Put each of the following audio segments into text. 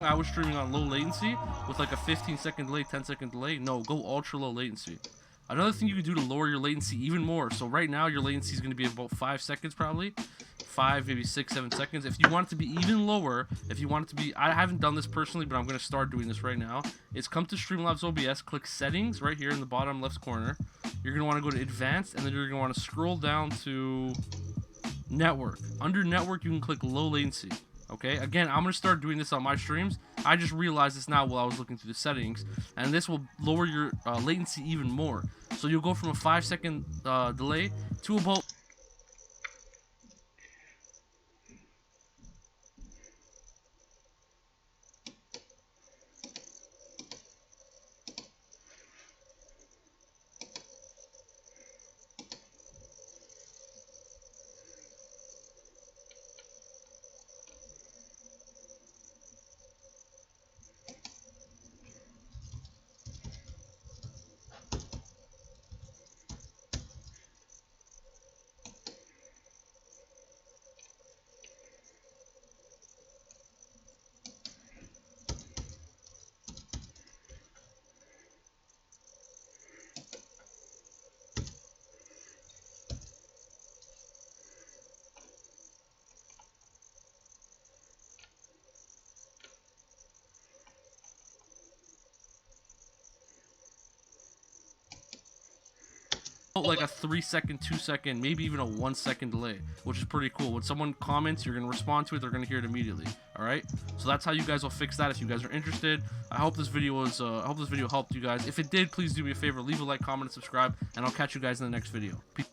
I was streaming on low latency with like a 15-second delay, 10-second delay. No, go ultra low latency. Another thing you can do to lower your latency even more. So right now your latency is going to be about 5 seconds probably. 5, maybe 6, 7 seconds. If you want it to be even lower, if you want it to be, I haven't done this personally, but I'm going to start doing this right now. It's come to Streamlabs OBS, click settings right here in the bottom left corner. You're going to want to go to advanced, and then you're going to want to scroll down to network. Under network, you can click low latency. Okay, again, I'm going to start doing this on my streams. I just realized this now while I was looking through the settings, and this will lower your latency even more. So you'll go from a 5-second delay to about like a 3-second, 2-second, maybe even a 1-second delay, which is pretty cool. When someone comments, you're gonna respond to it, they're gonna hear it immediately. All right, so that's how you guys will fix that. If you guys are interested, I hope this video was I hope this video helped you guys. If it did, please do me a favor, leave a like, comment, and subscribe, and I'll catch you guys in the next video. Peace.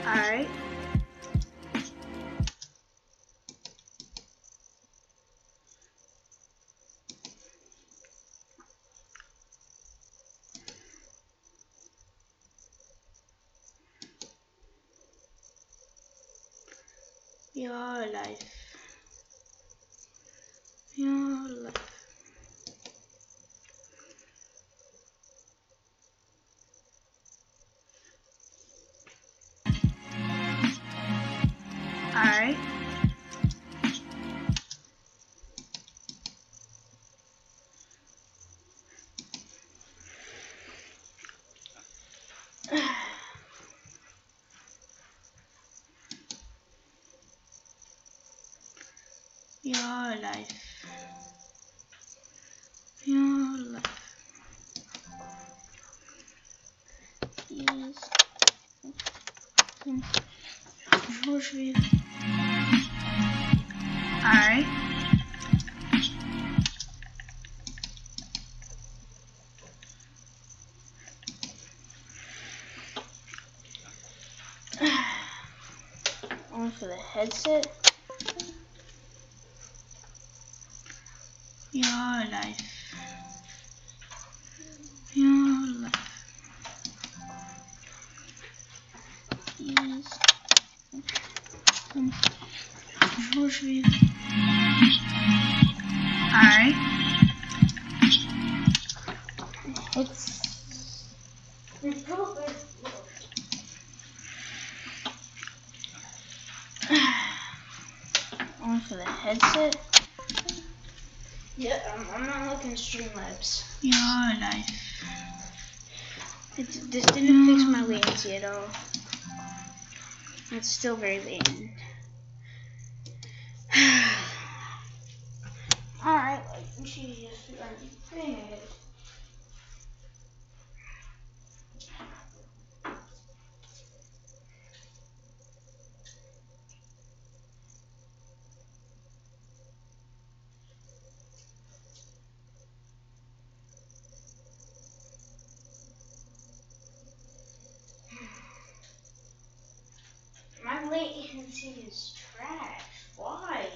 Alright. Your life. Your life. Alright. Your life. Your life. Yes. Alright. On for the headset. Your life. Your life. Yes. Alright. It's on for the headset. Yeah, I'm not looking at Streamlabs. Your life. This didn't fix my latency at all. It's still very latent. Alright, like, Jesus, dang it. My latency is trash. Why?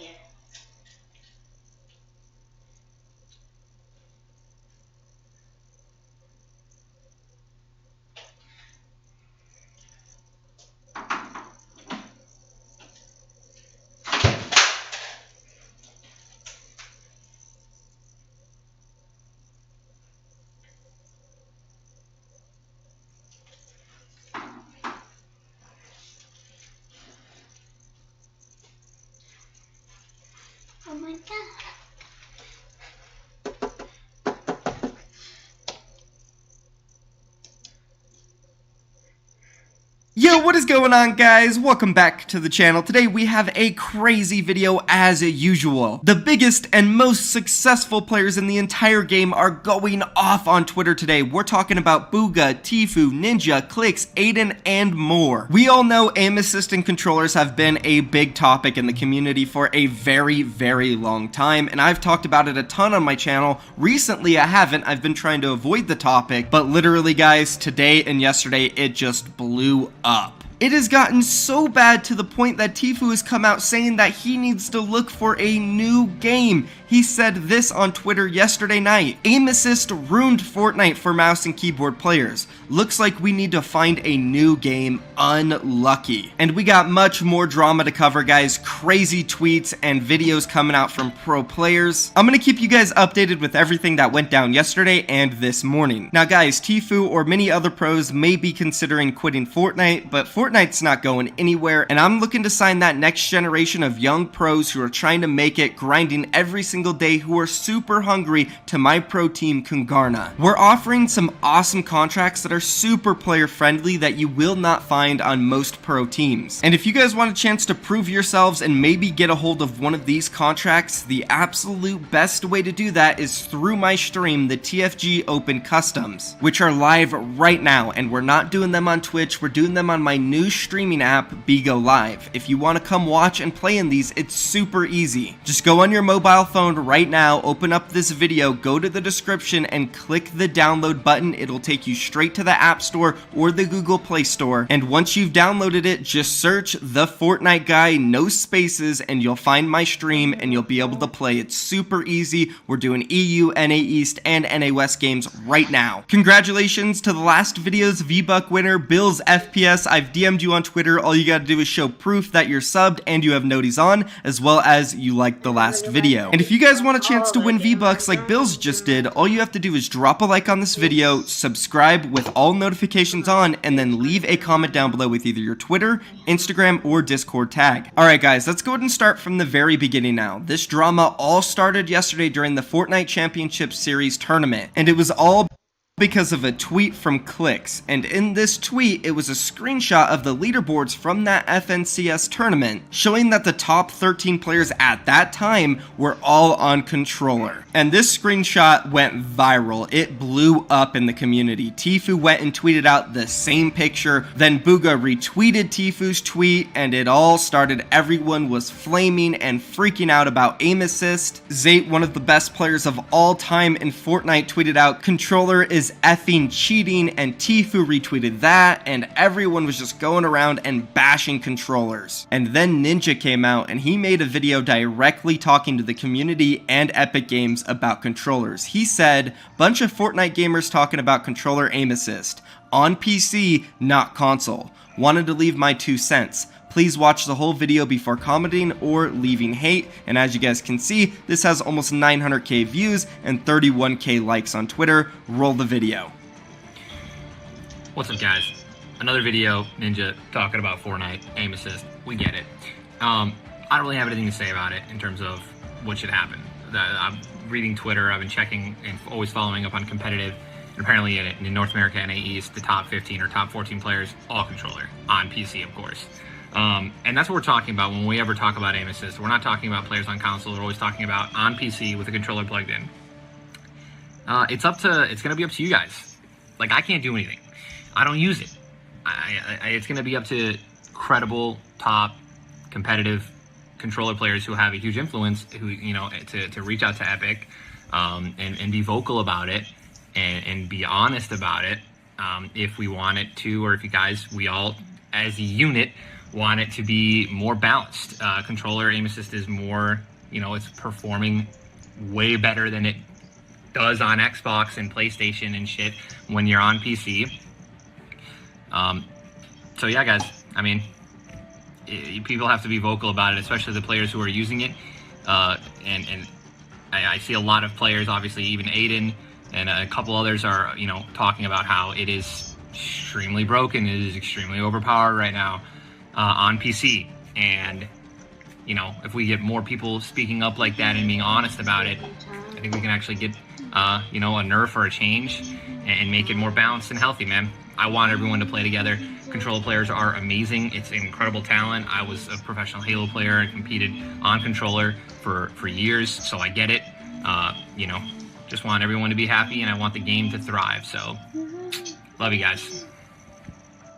Yo, what is going on, guys? Welcome back to the channel. Today we have a crazy video as usual. The biggest and most successful players in the entire game are going off on Twitter today. We're talking about Bugha, Tfue, Ninja, Clix, Aiden, and more. We all know aim assist and controllers have been a big topic in the community for a very, very long time, and I've talked about it a ton on my channel. Recently I haven't. I've been trying to avoid the topic, but literally, guys, today and yesterday it just blew up. It has gotten so bad to the point that Tfue has come out saying that he needs to look for a new game. He said this on Twitter yesterday night. Aim assist ruined Fortnite for mouse and keyboard players. Looks like we need to find a new game. Unlucky. And we got much more drama to cover, guys. Crazy tweets and videos coming out from pro players. I'm gonna keep you guys updated with everything that went down yesterday and this morning. Now, guys, Tfue or many other pros may be considering quitting Fortnite, but Fortnite's not going anywhere, and I'm looking to sign that next generation of young pros who are trying to make it, grinding every single day, who are super hungry, to my pro team, Kungarna. We're offering some awesome contracts that are super player friendly that you will not find on most pro teams. And if you guys want a chance to prove yourselves and maybe get a hold of one of these contracts, the absolute best way to do that is through my stream, the TFG Open Customs, which are live right now, and we're not doing them on Twitch, we're doing them on my new streaming app, Bigo Live. If you want to come watch and play in these, it's super easy. Just go on your mobile phone right now, open up this video, go to the description and click the download button. It'll take you straight to the App Store or the Google Play Store, and once you've downloaded it, just search The Fortnite Guy, no spaces, and you'll find my stream and you'll be able to play. It's super easy. We're doing EU, NA East, and NA West games right now. Congratulations to the last video's V-Buck winner, Bills FPS. I've DM'd you on Twitter. All you gotta do is show proof that you're subbed and you have noties on, as well as you liked the last video. And if you guys want a chance to win V-Bucks like Bills just did, all you have to do is drop a like on this video, subscribe with all notifications on, and then leave a comment down below with either your Twitter, Instagram, or Discord tag. Alright guys, let's go ahead and start from the very beginning now. This drama all started yesterday during the Fortnite Championship Series tournament, and it was all because of a tweet from Clix. And in this tweet, it was a screenshot of the leaderboards from that FNCS tournament, showing that the top 13 players at that time were all on controller. And this screenshot went viral. It blew up in the community. Tfue went and tweeted out the same picture, then Bugha retweeted Tfue's tweet, and it all started. Everyone was flaming and freaking out about aim assist. Zate, one of the best players of all time in Fortnite, tweeted out, "Controller is effing cheating," and Tfue retweeted that, and everyone was just going around and bashing controllers. And then Ninja came out and he made a video directly talking to the community and Epic Games about controllers. He said, "Bunch of Fortnite gamers talking about controller aim assist. On PC, not console. Wanted to leave my 2 cents. Please watch the whole video before commenting or leaving hate." And as you guys can see, this has almost 900k views and 31k likes on Twitter. Roll the video. What's up, guys? Another video, Ninja talking about Fortnite aim assist. We get it. I don't really have anything to say about it in terms of what should happen. I'm reading Twitter, I've been checking and always following up on competitive. And apparently in North America, NA East, the top 15 or top 14 players, all controller, on PC, of course. And that's what we're talking about when we ever talk about aim assist. We're not talking about players on console. We're always talking about on PC with a controller plugged in. It's going to be up to you guys. Like, I can't do anything. I don't use it. It's going to be up to credible, top, competitive controller players who have a huge influence, who, you know, to reach out to Epic, and be vocal about it, and be honest about it. If we want it to, or if you guys, we all as a unit want it to be more balanced. Controller aim assist is more, you know, it's performing way better than it does on Xbox and PlayStation and shit when you're on PC. So yeah, guys, I mean, people have to be vocal about it, especially the players who are using it. And I see a lot of players, obviously even Aiden and a couple others are, you know, talking about how it is extremely broken, it is extremely overpowered right now on PC. And, you know, if we get more people speaking up like that and being honest about it, I think we can actually get, you know, a nerf or a change and make it more balanced and healthy, man. I want everyone to play together. Controller players are amazing. It's an incredible talent. I was a professional Halo player and competed on controller for years, so I get it. You know, just want everyone to be happy, and I want the game to thrive. So, love you guys.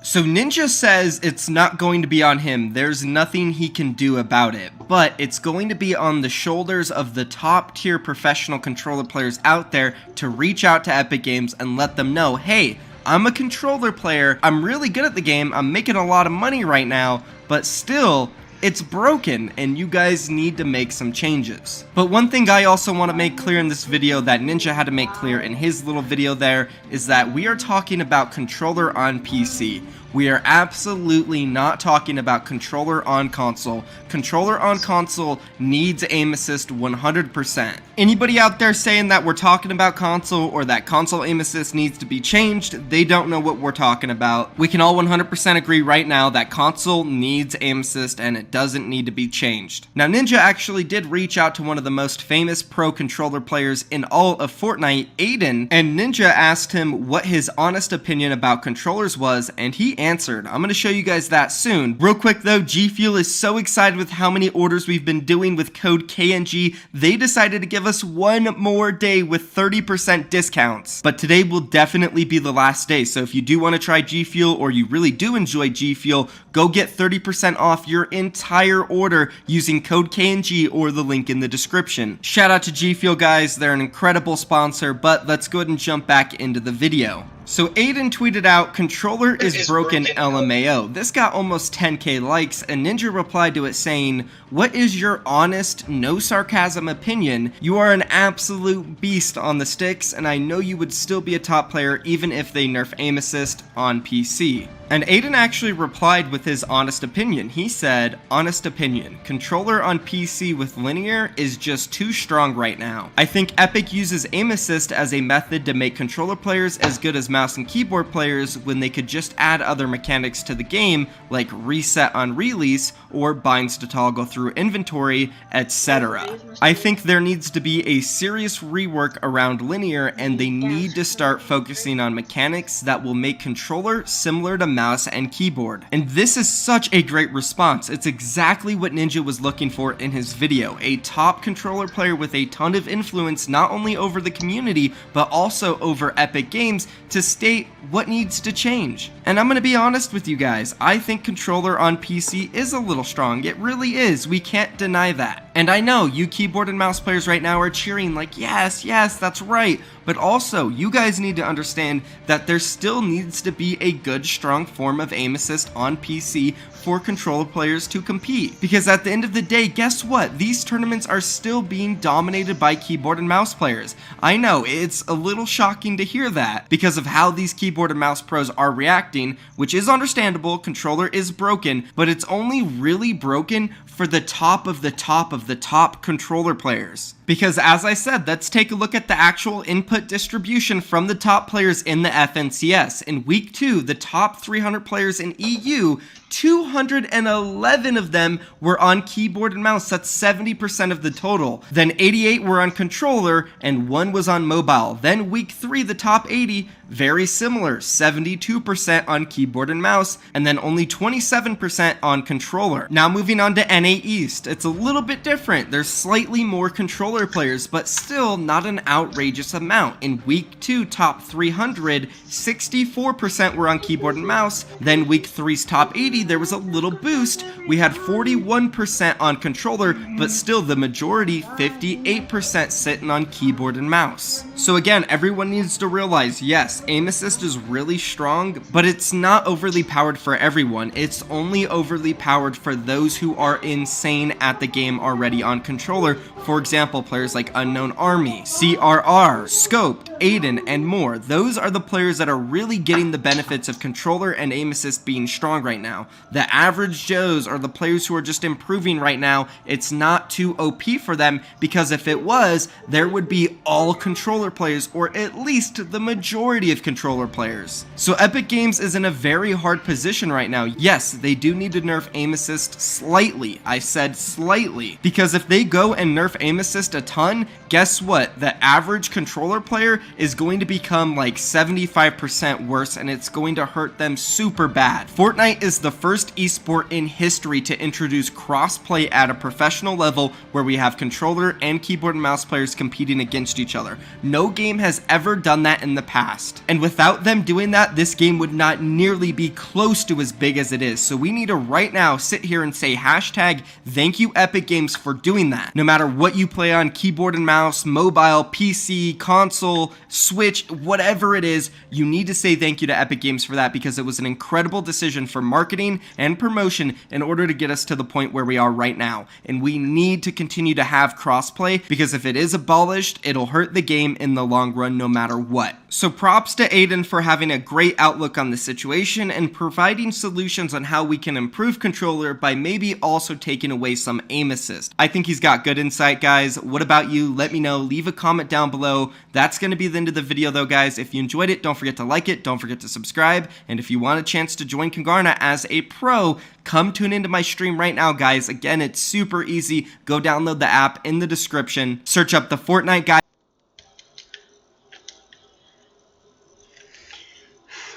So Ninja says it's not going to be on him, there's nothing he can do about it, but it's going to be on the shoulders of the top tier professional controller players out there to reach out to Epic Games and let them know, hey, I'm a controller player, I'm really good at the game, I'm making a lot of money right now, but still, it's broken and you guys need to make some changes. But one thing I also want to make clear in this video that Ninja had to make clear in his little video there is that we are talking about controller on PC. We are absolutely not talking about controller on console. Controller on console needs aim assist 100%. Anybody out there saying that we're talking about console or that console aim assist needs to be changed, they don't know what we're talking about. We can all 100% agree right now that console needs aim assist and it doesn't need to be changed. Now Ninja actually did reach out to one of the most famous pro controller players in all of Fortnite, Aiden, and Ninja asked him what his honest opinion about controllers was, and he answered. I'm going to show you guys that soon. Real quick though, G Fuel is so excited with how many orders we've been doing with code KNG, they decided to give us one more day with 30% discounts. But today will definitely be the last day, so if you do want to try G Fuel or you really do enjoy G Fuel, go get 30% off your entire order using code KNG or the link in the description. Shout out to G Fuel guys, they're an incredible sponsor, but let's go ahead and jump back into the video. So Aiden tweeted out, controller is broken LMAO. This got almost 10k likes, and Ninja replied to it saying, what is your honest, no sarcasm opinion? You are an absolute beast on the sticks, and I know you would still be a top player even if they nerf aim assist on PC. And Aiden actually replied with his honest opinion. He said, honest opinion, controller on PC with linear is just too strong right now. I think Epic uses aim assist as a method to make controller players as good as mouse and keyboard players when they could just add other mechanics to the game like reset on release or binds to toggle through inventory, etc. I think there needs to be a serious rework around linear, and they need to start focusing on mechanics that will make controller similar to mouse and keyboard. And this is such a great response. It's exactly what Ninja was looking for in his video. A top controller player with a ton of influence not only over the community but also over Epic Games to state what needs to change. And I'm gonna be honest with you guys, I think controller on PC is a little strong. It really is. We can't deny that. And I know you keyboard and mouse players right now are cheering like, yes, yes, that's right. But also, you guys need to understand that there still needs to be a good, strong form of aim assist on PC for controller players to compete. Because at the end of the day, guess what? These tournaments are still being dominated by keyboard and mouse players. I know, it's a little shocking to hear that because of how these keyboard and mouse pros are reacting, which is understandable, controller is broken, but it's only really broken for the top of the top of the top controller players. Because as I said, let's take a look at the actual input distribution from the top players in the FNCS. In week 2, the top 300 players in EU, 211 of them were on keyboard and mouse. That's 70% of the total. Then 88 were on controller and 1 was on mobile. Then week 3, the top 80, very similar, 72% on keyboard and mouse, and then only 27% on controller. Now moving on to NA East, it's a little bit different. There's slightly more controller players, but still not an outrageous amount. In week 2, top 300, 64% were on keyboard and mouse. Then week 3's top 80, there was a little boost. We had 41% on controller, but still the majority, 58%, sitting on keyboard and mouse. So again, everyone needs to realize, yes, aim assist is really strong, but it's not overly powered for everyone. It's only overly powered for those who are insane at the game already on controller. For example, players like Unknown Army, CRR, Scoped, Aiden, and more. Those are the players that are really getting the benefits of controller and aim assist being strong right now. The average Joes are the players who are just improving right now. It's not too OP for them, because if it was, there would be all controller players, or at least the majority of controller players. So Epic Games is in a very hard position right now. Yes, they do need to nerf aim assist slightly. I said slightly, because if they go and nerf aim assist a ton, guess what? The average controller player is going to become like 75% worse, and it's going to hurt them super bad. Fortnite is the first esport in history to introduce crossplay at a professional level where we have controller and keyboard and mouse players competing against each other. No game has ever done that in the past. And without them doing that, this game would not nearly be close to as big as it is. So we need to right now sit here and say hashtag thank you Epic Games for doing that. No matter what you play on, keyboard and mouse, mobile, PC, console, Switch, whatever it is, you need to say thank you to Epic Games for that, because it was an incredible decision for marketing and promotion in order to get us to the point where we are right now. And we need to continue to have crossplay, because if it is abolished, it'll hurt the game in the long run no matter what. So props to Aiden for having a great outlook on the situation and providing solutions on how we can improve controller by maybe also taking away some aim assist. I think he's got good insight, guys. What about you? Let me know. Leave a comment down below. That's going to be the end of the video though, guys. If you enjoyed it, don't forget to like it. Don't forget to subscribe. And if you want a chance to join Congarna as a pro, come tune into my stream right now, guys. Again, it's super easy. Go download the app in the description. Search up the Fortnite guy.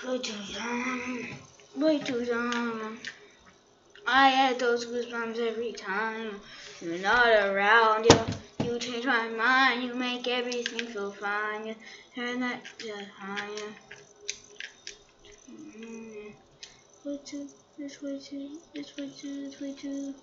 Way too young, way too young. I had those goosebumps every time you're not around. You change my mind, you make everything feel fine. You turn that just higher. Way too, this way too, this way too, this way too.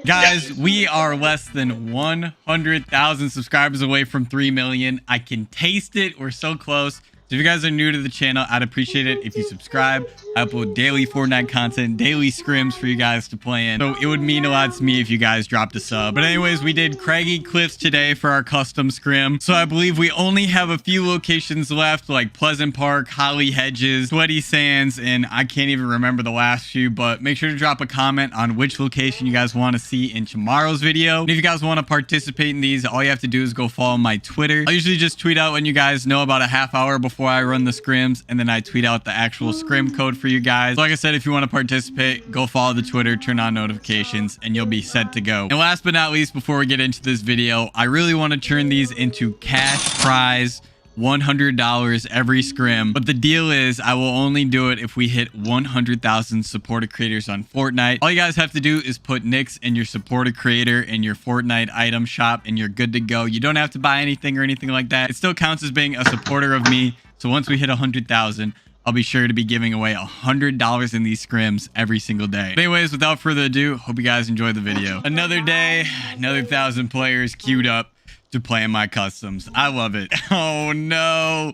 Guys, we are less than 100,000 subscribers away from 3 million. I can taste it. We're so close. So if you guys are new to the channel, I'd appreciate it if you subscribe. I upload daily Fortnite content, daily scrims for you guys to play in. So it would mean a lot to me if you guys dropped a sub. But anyways, we did Craggy Cliffs today for our custom scrim. So I believe we only have a few locations left, like Pleasant Park, Holly Hedges, Sweaty Sands, and I can't even remember the last few. But make sure to drop a comment on which location you guys want to see in tomorrow's video. And if you guys want to participate in these, all you have to do is go follow my Twitter. I usually just tweet out when you guys know about a half hour before I run the scrims, and then I tweet out the actual scrim code for you guys. So like I said, if you want to participate, go follow the Twitter, turn on notifications, and you'll be set to go. And last but not least, before we get into this video, I really want to turn these into cash prize, $100 every scrim. But the deal is I will only do it if we hit 100,000 supported creators on Fortnite. All you guys have to do is put Nix in your supported creator in your Fortnite item shop and you're good to go. You don't have to buy anything or anything like that. It still counts as being a supporter of me. So once we hit 100,000, I'll be sure to be giving away $100 in these scrims every single day. But anyways, without further ado, hope you guys enjoy the video. Another day, another 1,000 players queued up to play in my customs. I love it. Oh no,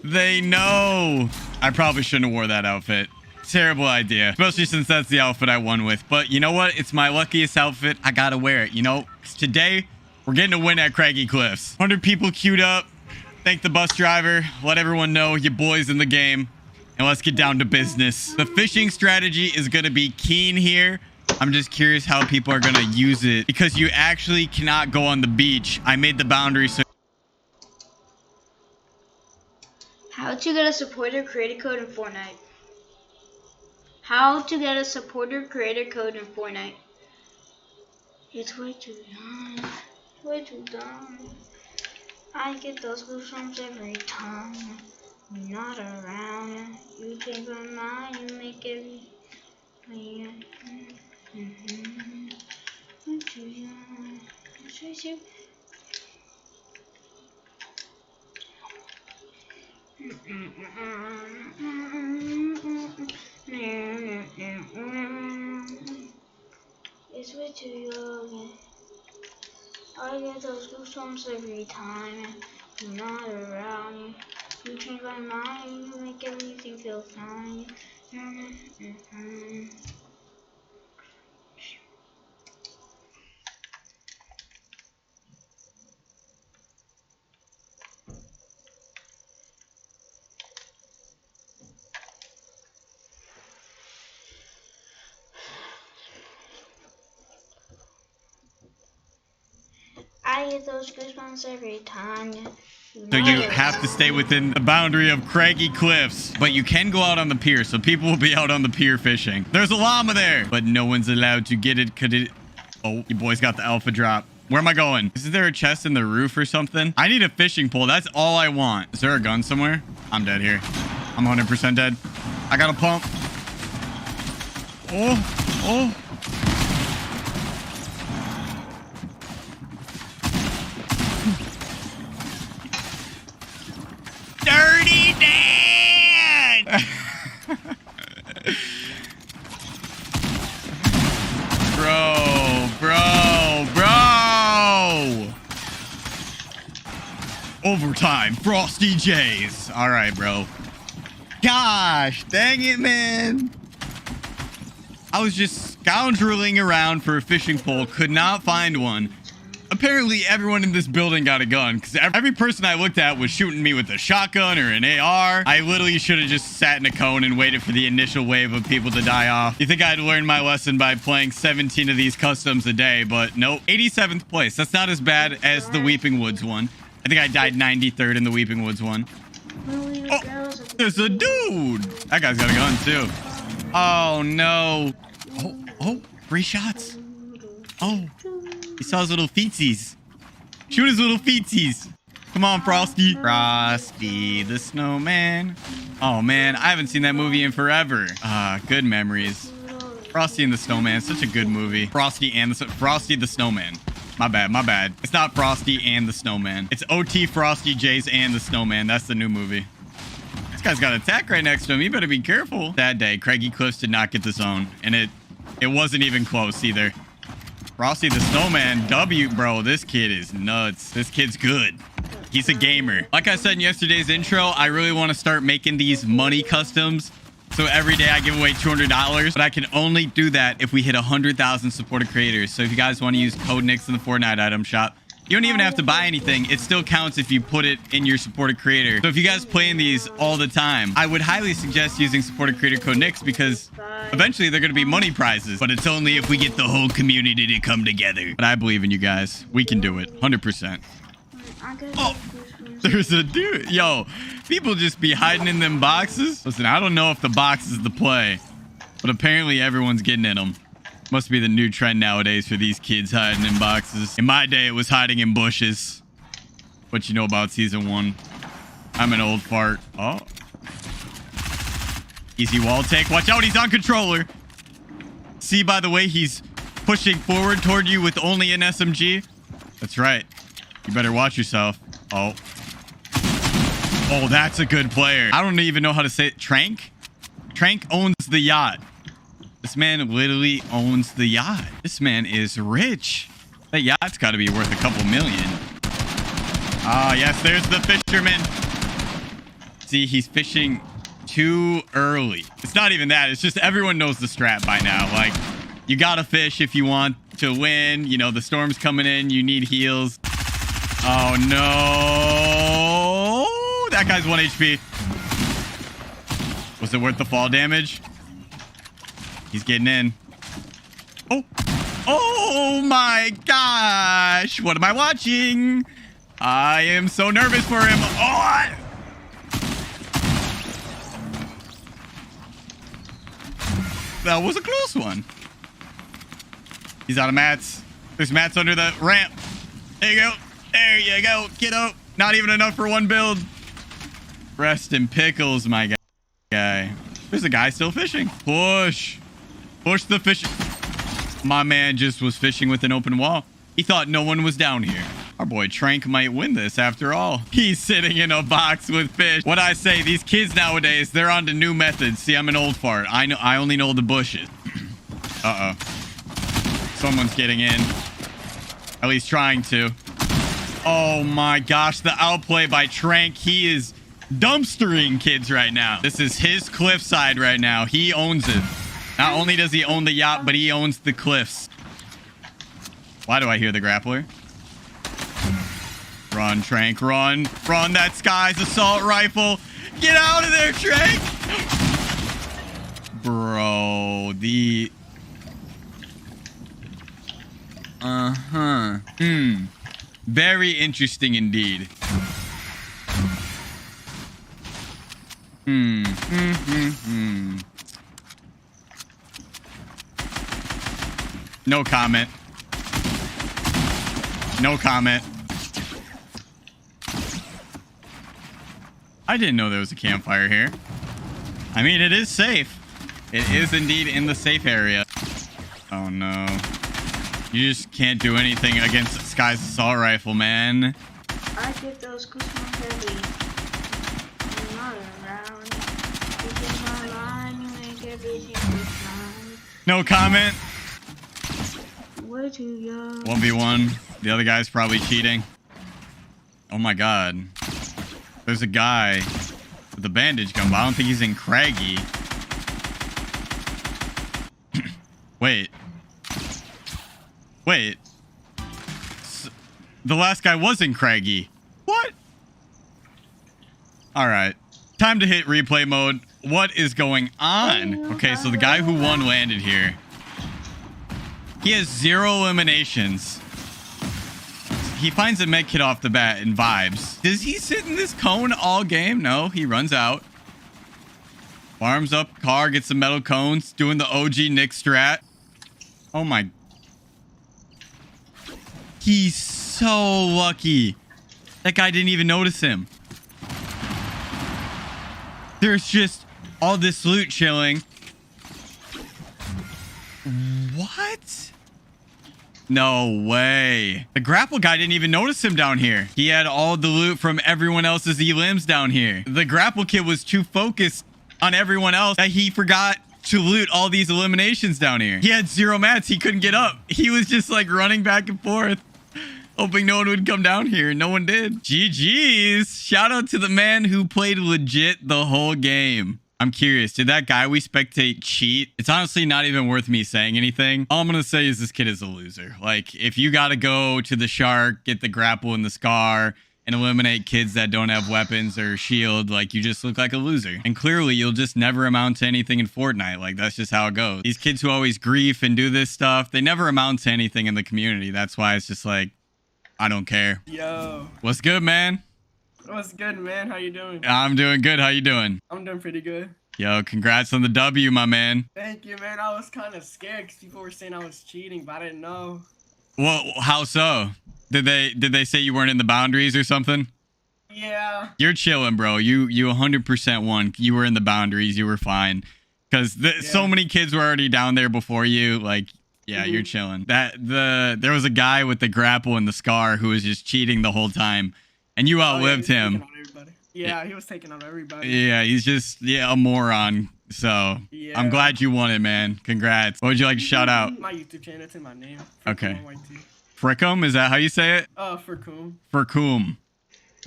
they know. I probably shouldn't have wore that outfit. Terrible idea, especially since that's the outfit I won with. But you know what? It's my luckiest outfit. I gotta wear it, you know? 'Cause today, we're getting a win at Craggy Cliffs. 100 people queued up. Thank the bus driver. Let everyone know your boy's in the game. And let's get down to business. The fishing strategy is gonna be keen here. I'm just curious how people are gonna use it, because you actually cannot go on the beach. I made the boundary so... How to get a supporter creator code in Fortnite. How to get a supporter creator code in Fortnite. It's way too young. Way too dumb. I get those goosebumps every time you're not around. You change my mind, you make every... I'm too young. It's way too young. I get those goosebumps every time you're not around. You change my mind, you make everything feel fine. I get those goosebumps every time. So you have to stay within the boundary of Craggy Cliffs. But you can go out on the pier, so people will be out on the pier fishing. There's a llama there, but no one's allowed to get it because it... Oh, your boy's got the alpha drop. Where am I going? Isn't there a chest in the roof or something? I need a fishing pole. That's all I want. Is there a gun somewhere? I'm dead here. I'm 100% dead. I got a pump. Oh. Dirty Dan! Bro. Overtime, Frosty J's. All right, bro. Gosh, dang it, man. I was just scoundreling around for a fishing pole, could not find one. Apparently, everyone in this building got a gun, because every person I looked at was shooting me with a shotgun or an AR. I literally should have just sat in a cone and waited for the initial wave of people to die off. You think I'd learned my lesson by playing 17 of these customs a day, but nope. 87th place. That's not as bad as the Weeping Woods one. I think I died 93rd in the Weeping Woods one. Oh, there's a dude. That guy's got a gun, too. Oh, no. Oh, 3 shots. Oh. He saw his little feetsies. Shoot his little feetsies. Come on, Frosty. Frosty the Snowman. Oh, man. I haven't seen that movie in forever. Good memories. Frosty and the Snowman. Such a good movie. Frosty the Snowman. My bad. It's not Frosty and the Snowman. It's OT Frosty J's and the Snowman. That's the new movie. This guy's got an attack right next to him. You better be careful. That day, Craigie Cliffs did not get the zone. And it wasn't even close either. Frosty the Snowman, W, bro. This kid is nuts. This kid's good. He's a gamer. Like I said in yesterday's intro, I really want to start making these money customs. So every day I give away $200, but I can only do that if we hit 100,000 supported creators. So if you guys want to use code NIX in the Fortnite item shop, you don't even have to buy anything. It still counts if you put it in your supported creator. So if you guys play in these all the time, I would highly suggest using supported creator code NIX because eventually they're going to be money prizes, but it's only if we get the whole community to come together. But I believe in you guys. We can do it. 100%. Oh, there's a dude. Yo, people just be hiding in them boxes. Listen, I don't know if the box is the play, but apparently everyone's getting in them. Must be the new trend nowadays for these kids hiding in boxes. In my day, it was hiding in bushes. What you know about season 1? I'm an old fart. Oh. Easy wall take. Watch out, he's on controller. See, by the way, he's pushing forward toward you with only an SMG. That's right. You better watch yourself. Oh. Oh, that's a good player. I don't even know how to say it. Trank? Trank owns the yacht. This man literally owns the yacht. This man is rich. That yacht's got to be worth a couple million. Ah, yes, there's the fisherman. See, he's fishing too early. It's not even that. It's just everyone knows the strat by now. Like, you got to fish if you want to win. You know, the storm's coming in. You need heals. Oh, no. That guy's 1 HP. Was it worth the fall damage? He's getting in. Oh. Oh, my gosh. What am I watching? I am so nervous for him. Oh. That was a close one. He's out of mats. There's mats under the ramp. There you go. There you go, kiddo. Not even enough for one build. Rest in pickles, my guy. There's a guy still fishing. Push. Push the fish. My man just was fishing with an open wall. He thought no one was down here. Our boy Trank might win this after all. He's sitting in a box with fish. What I say, these kids nowadays, they're on to new methods. See, I'm an old fart. I only know the bushes. Uh-oh. Someone's getting in. At least trying to. Oh my gosh, the outplay by Trank. He is dumpstering kids right now. This is his cliffside right now. He owns it. Not only does he own the yacht, but he owns the cliffs. Why do I hear the grappler? Run, Trank, run. Run, that Sky's assault rifle. Get out of there, Trank. Bro, the... Very interesting indeed. No comment. No comment. I didn't know there was a campfire here. I mean, it is safe. It is indeed in the safe area. Oh no. You just can't do anything against Sky's assault rifle, man. I get those goosebumps heavy. I'm not around. You get my line, you make everything look fine. No comment. Way too young. 1v1. The other guy's probably cheating. Oh my god. There's a guy with a bandage gun, but I don't think he's in Craggy. Wait. Wait. The last guy was in Craggy. What? Alright. Time to hit replay mode. What is going on? Okay, so the guy who won landed here. He has 0 eliminations. He finds a med kit off the bat and vibes. Does he sit in this cone all game? No, he runs out. Farms up car, gets some metal cones, doing the OG Nick strat. Oh my. He's so lucky. That guy didn't even notice him. There's just all this loot chilling. What? No way. The grapple guy didn't even notice him down here. He had all the loot from everyone else's elims down here. The grapple kid was too focused on everyone else that he forgot to loot all these eliminations down here. He had 0 mats. He couldn't get up. He was just like running back and forth, hoping no one would come down here. No one did. GG's. Shout out to the man who played legit the whole game. I'm curious, did that guy we spectate cheat? It's honestly not even worth me saying anything. All I'm gonna say is this kid is a loser. Like, if you gotta go to the shark, get the grapple and the scar, and eliminate kids that don't have weapons or shield, like, you just look like a loser. And clearly, you'll just never amount to anything in Fortnite. Like, that's just how it goes. These kids who always grief and do this stuff, they never amount to anything in the community. That's why it's just like, I don't care. Yo, What's good, man? what's good, man? How you doing? I'm doing good. How you doing? I'm doing pretty good. Yo, congrats on the W, my man. Thank you, man. I was kind of scared because people were saying I was cheating, but I didn't know. Well, how so? Did they say you weren't in the boundaries or something? Yeah. You're chilling, bro. You 100% won. You were in the boundaries. You were fine. Because so many kids were already down there before you. Like, yeah, you're chilling. There was a guy with the grapple and the scar who was just cheating the whole time, and you outlived him. Yeah, he was taking out everybody. Yeah, he's just a moron. So Yeah. I'm glad you won it, man. Congrats. What would you like to shout out? My YouTube channel, it's in my name. Okay. YT. Frickum, is that how you say it? For Coom. Frickum.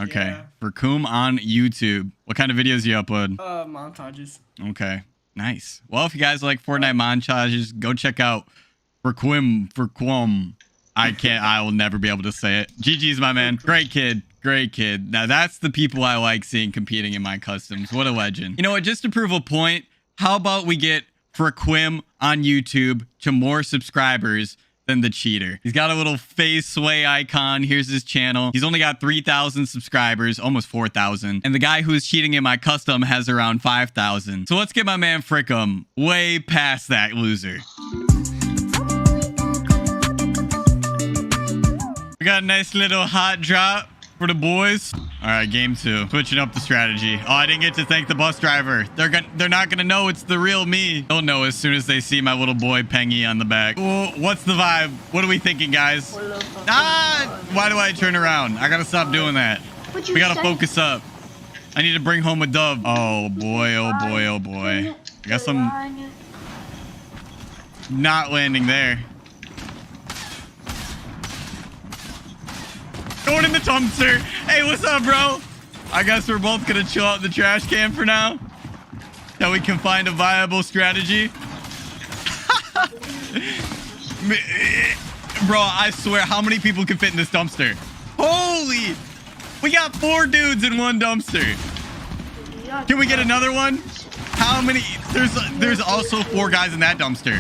Okay. Yeah. Frickum on YouTube. What kind of videos do you upload? Montages. Okay. Nice. Well, if you guys like Fortnite montages, go check out Frickum. I will never be able to say it. GG's, my man. Great kid. Great kid. Now, that's the people I like seeing competing in my customs. What a legend. You know what? Just to prove a point, how about we get Frickum on YouTube to more subscribers than the cheater? He's got a little face sway icon. Here's his channel. He's only got 3,000 subscribers, almost 4,000. And the guy who's cheating in my custom has around 5,000. So let's get my man Frickum way past that loser. We got a nice little hot drop for the boys. All right, game 2. Switching up the strategy. Oh, I didn't get to thank the bus driver. They're not gonna know it's the real me. They'll know as soon as they see my little boy Pengy on the back. Ooh, what's the vibe? What are we thinking, guys? Why do I turn around? I gotta stop doing that. We gotta focus up. I need to bring home a dub. Oh boy, oh boy, oh boy. I guess I'm not landing there. Going in the dumpster. Hey, what's up, bro? I guess we're both gonna chill out in the trash can for now. Till we can find a viable strategy. Bro, I swear, how many people can fit in this dumpster? Holy! We got 4 dudes in one dumpster. Can we get another one? How many? There's also 4 guys in that dumpster.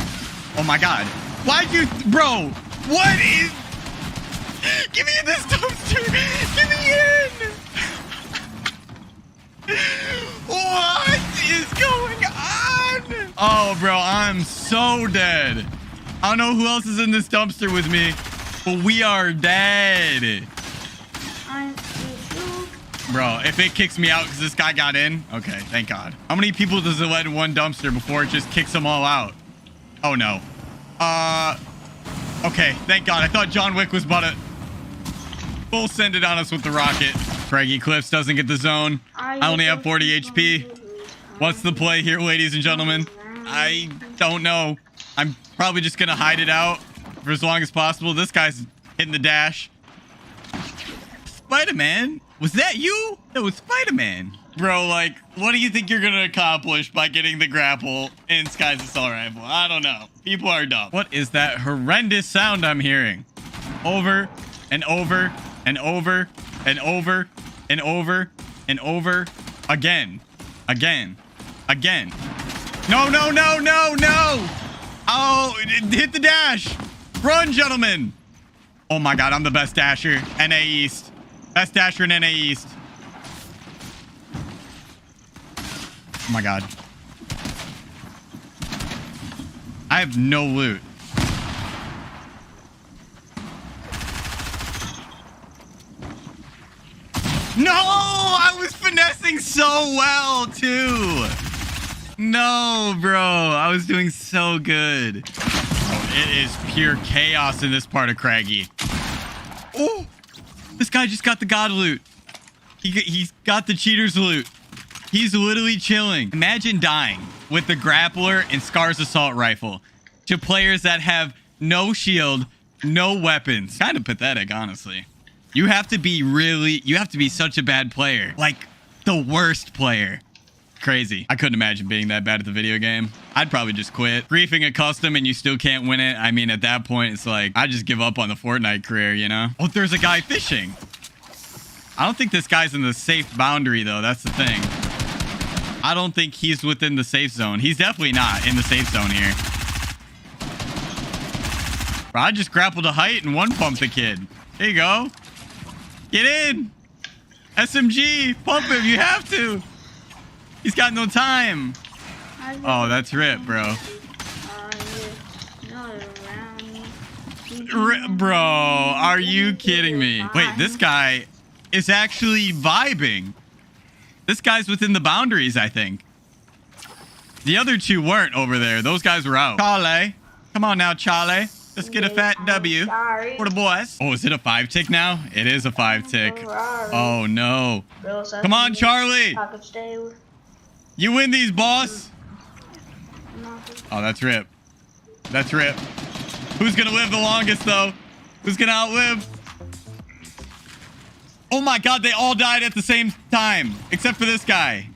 Oh my god. Why'd you, bro? What is? Get me in this dumpster! Get me in! What is going on? Oh, bro, I'm so dead. I don't know who else is in this dumpster with me, But we are dead. Bro, if it kicks me out because this guy got in, okay, thank God. How many people does it let in one dumpster before it just kicks them all out? Oh, no. Okay, thank God. I thought John Wick was about to full send it on us with the rocket. Craggy Cliffs doesn't get the zone. I only have 40 HP. What's the play here, ladies and gentlemen? I don't know. I'm probably just going to hide it out for as long as possible. This guy's hitting the dash. Spider-Man? Was that you? That was Spider-Man. Bro, like, what do you think you're going to accomplish by getting the grapple in Sky's Assault Rifle? I don't know. People are dumb. What is that horrendous sound I'm hearing? Over and over and over and over and over and over again. Again. Again. No, no, no, no, no. Oh, hit the dash. Run, gentlemen. Oh, my God. I'm the best dasher. NA East. Best dasher in NA East. Oh my God. I have no loot. No! I was finessing so well, too. No, bro. I was doing so good. Oh, it is pure chaos in this part of Craggy. Oh! This guy just got the God loot. He's got the cheater's loot. He's literally chilling. Imagine dying with the grappler and Scar's assault rifle to players that have no shield, no weapons. Kind of pathetic, honestly. You have to be such a bad player. Like, the worst player. Crazy. I couldn't imagine being that bad at the video game. I'd probably just quit. Griefing a custom and you still can't win it. I mean, at that point, it's like, I just give up on the Fortnite career, you know? Oh, there's a guy fishing. I don't think this guy's in the safe boundary, though. That's the thing. I don't think he's within the safe zone. He's definitely not in the safe zone here. Bro, I just grappled a height and one pumped the kid. There you go. Get in. SMG. Pump him. You have to. He's got no time. Oh, that's rip, bro. Bro, are you kidding me? Wait, this guy is actually vibing. This guy's within the boundaries, I think. The other two weren't over there. Those guys were out. Charlie. Come on now, Charlie. Let's get a fat W for the boys. Oh, is it a 5-tick now? It is a 5-tick. Oh, no. Come on, Charlie. You win these, boss. Oh, that's rip. That's rip. Who's going to live the longest, though? Who's going to outlive? Oh, my God. They all died at the same time, except for this guy.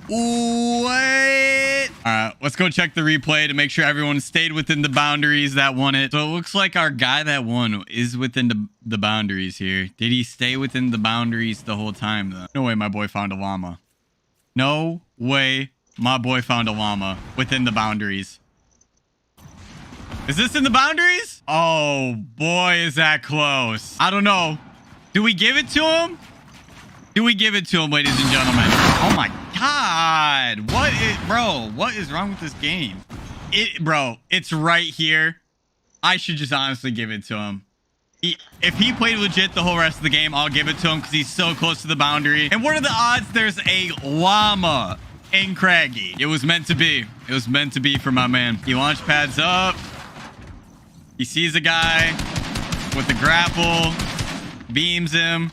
What? All right, let's go check the replay to make sure everyone stayed within the boundaries that won it. So it looks like our guy that won is within the boundaries here. Did he stay within the boundaries the whole time, though? No way my boy found a llama. No way my boy found a llama within the boundaries. Is this in the boundaries? Oh, boy, is that close. I don't know. Do we give it to him? Do we give it to him, ladies and gentlemen? Oh, my God. What is wrong with this game? Bro, it's right here. I should just honestly give it to him. If he played legit the whole rest of the game, I'll give it to him because he's so close to the boundary. And what are the odds there's a llama in Craggy? It was meant to be. It was meant to be for my man. He launch pads up. He sees a guy with the grapple. Beams him.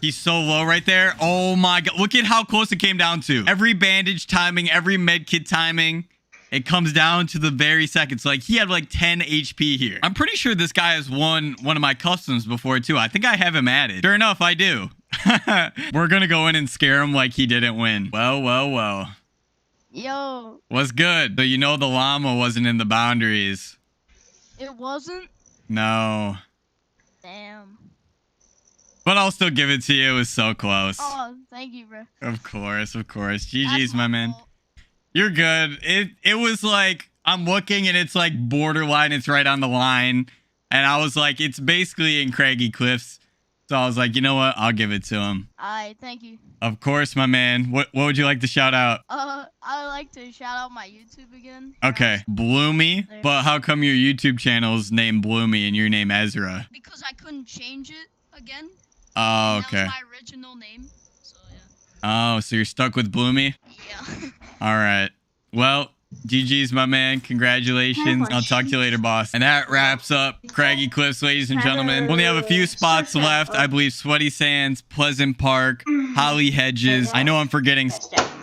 He's so low right there. Oh my God. Look at how close it came down to. Every bandage timing, every med kit timing. It comes down to the very seconds. Like, he had like 10 HP here. I'm pretty sure this guy has won one of my customs before, too. I think I have him added. Sure enough, I do. We're going to go in and scare him like he didn't win. Well. Yo. What's good? So you know the llama wasn't in the boundaries. It wasn't? No. Damn. But I'll still give it to you. It was so close. Oh, thank you, bro. Of course. GG's, That's my man. fault. You're good. It was like, I'm looking and it's like borderline. It's right on the line. And I was like, it's basically in Craggy Cliffs. So I was like, you know what? I'll give it to him. Alright, thank you. Of course, my man. What would you like to shout out? I would like to shout out my YouTube again. Okay, Bloomy. But how come your YouTube channel's named Bloomy and your name Ezra? Because I couldn't change it again. Oh, That okay. was my original name. So yeah. Oh, so you're stuck with Bloomy? Yeah. All right. Well, GG's, my man. Congratulations. I'll talk to you later, boss. And that wraps up Craggy Cliffs, ladies and gentlemen. We only have a few spots left. I believe Sweaty Sands, Pleasant Park, Holly Hedges. I know I'm forgetting. That's definitely.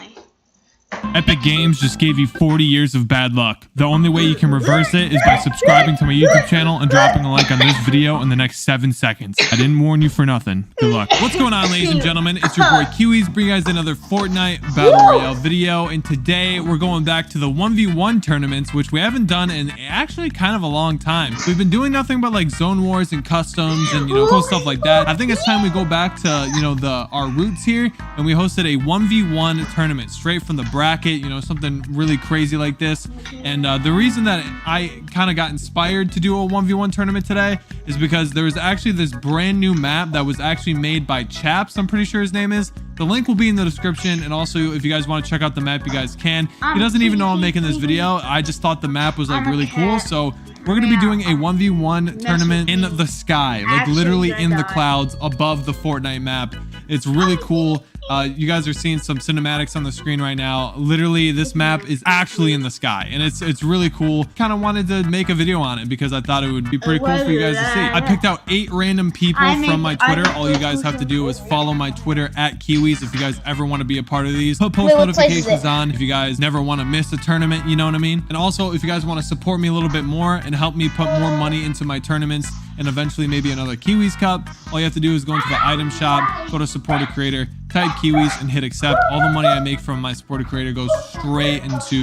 Epic Games just gave you 40 years of bad luck. The only way you can reverse it is by subscribing to my YouTube channel and dropping a like on this video in the next 7 seconds. I didn't warn you for nothing. Good luck. What's going on, ladies and gentlemen? It's your boy Kiwis, bringing you guys another Fortnite Battle Royale video. And today we're going back to the 1v1 tournaments, which we haven't done in actually kind of a long time. We've been doing nothing but like zone wars and customs and, you know, cool stuff like that. I think it's time we go back to, you know, our roots here, and we hosted a 1v1 tournament straight from the bracket, you know, something really crazy like this. And the reason that I kind of got inspired to do a 1v1 tournament today is because there was actually this brand new map that was actually made by Chaps, I'm pretty sure his name is. The link will be in the description, and also if you guys want to check out the map, you guys can. He doesn't even know I'm making this video. I just thought the map was like really cool, so we're going to be doing a 1v1 tournament in the sky, like literally in the clouds above the Fortnite map. It's really cool. You guys are seeing some cinematics on the screen right now. Literally, this map is actually in the sky, and it's really cool. Kind of wanted to make a video on it because I thought it would be pretty cool for you guys to see. I picked out 8 random people from my Twitter. All you guys have to do is follow my Twitter at Kiwis if you guys ever want to be a part of these. Put post notifications on if you guys never want to miss a tournament, you know what I mean? And also, if you guys want to support me a little bit more and help me put more money into my tournaments and eventually maybe another Kiwis Cup, all you have to do is go into the item shop, go to support a creator, type Kiwis and hit accept. All the money I make from my support a creator goes straight into,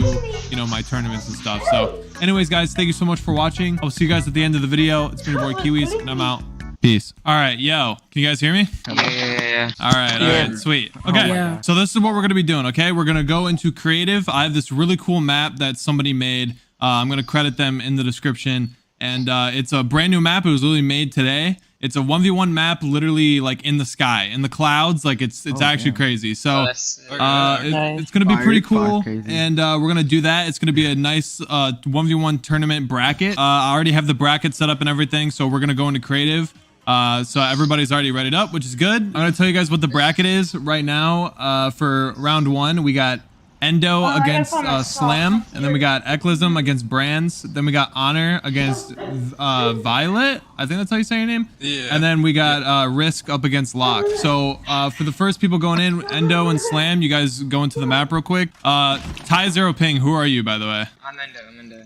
you know, my tournaments and stuff. So anyways, guys, thank you so much for watching. I'll see you guys at the end of the video. It's been your boy Kiwis, and I'm out. Peace. All right, yo, can you guys hear me? Yeah. All right, sweet. Okay, so this is what we're gonna be doing. Okay, we're gonna go into creative. I have this really cool map that somebody made. I'm gonna credit them in the description, and it's a brand new map. It was literally made today. It's a 1v1 map, literally like in the sky, in the clouds. Like it's actually crazy. So it's gonna be pretty cool, and we're gonna do that. It's gonna be a nice 1v1 tournament bracket. I already have the bracket set up and everything, so we're gonna go into creative. So everybody's already readied up, which is good. I'm gonna tell you guys what the bracket is right now. For round 1, we got Endo against Slam, and then we got Eclism against Brands, then we got Honor against Violet, I think that's how you say your name, and then we got Risk up against Lock. So for the first people going in, Endo and Slam, you guys go into the map real quick. Ty Zero Ping, who are you, by the way? I'm Endo.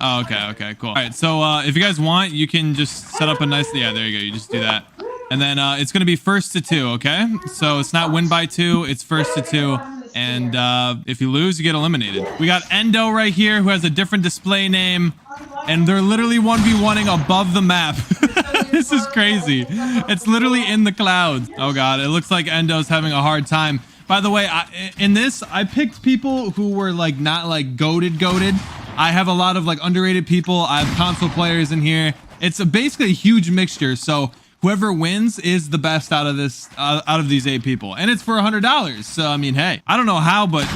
Oh, okay, cool. All right, so if you guys want, you can just set up a nice, yeah, there you go, you just do that. And then it's gonna be 1st to 2, okay? So it's not win by 2, it's 1st to 2. And if you lose, you get eliminated. We got Endo right here, who has a different display name, and they're literally 1v1ing above the map. This is crazy. It's literally in the clouds. Oh god, it looks like Endo's having a hard time. By the way, in this, I picked people who were like not like goated. I have a lot of like underrated people. I have console players in here. It's basically a huge mixture. So whoever wins is the best out of this, out of these 8 people, and it's for $100. So I mean, hey, I don't know how, but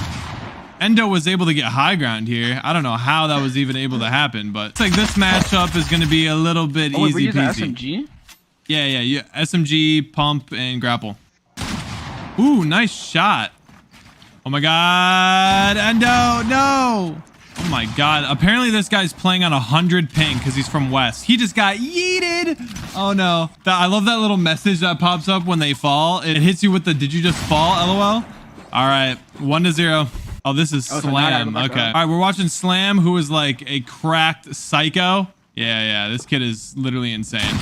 Endo was able to get high ground here. I don't know how that was even able to happen, but it's like this matchup is going to be a little bit easy peasy. SMG? Yeah. SMG, pump, and grapple. Ooh, nice shot. Oh my god, Endo, no. Oh my god, apparently this guy's playing on 100 ping because he's from West. He just got yeeted. Oh no. I love that little message that pops up when they fall. It hits you with the "did you just fall?" LOL. All right, 1-0. Oh, this is Slam. Okay. All right, we're watching Slam, who is like a cracked psycho. Yeah, this kid is literally insane.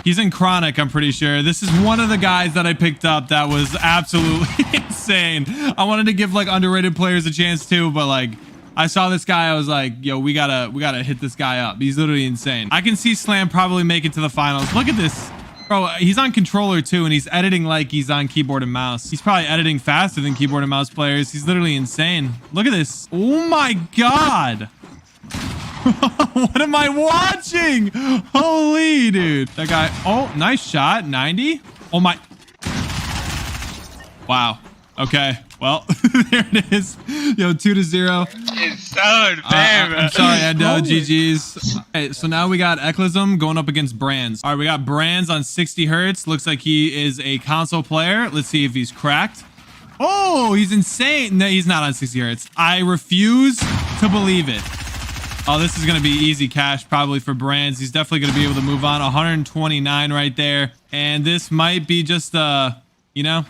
He's in Chronic, I'm pretty sure. This is one of the guys that I picked up that was absolutely insane. I wanted to give like underrated players a chance too, but like I saw this guy, I was like, yo, we gotta hit this guy up. He's literally insane. I can see Slam probably make it to the finals. Look at this. Bro, he's on controller too, and he's editing like he's on keyboard and mouse. He's probably editing faster than keyboard and mouse players. He's literally insane. Look at this. Oh my god. What am I watching? Holy dude. That guy. Oh, nice shot. 90. Oh my. Wow. Okay. Well, there it is. Yo, 2-0. It's so unfair, I'm sorry, Endo. GG's. Okay, so now we got Eclism going up against Brands. All right, we got Brands on 60 hertz. Looks like he is a console player. Let's see if he's cracked. Oh, he's insane. No, he's not on 60 hertz. I refuse to believe it. Oh, this is going to be easy cash probably for Brands. He's definitely going to be able to move on. 129 right there. And this might be just, you know,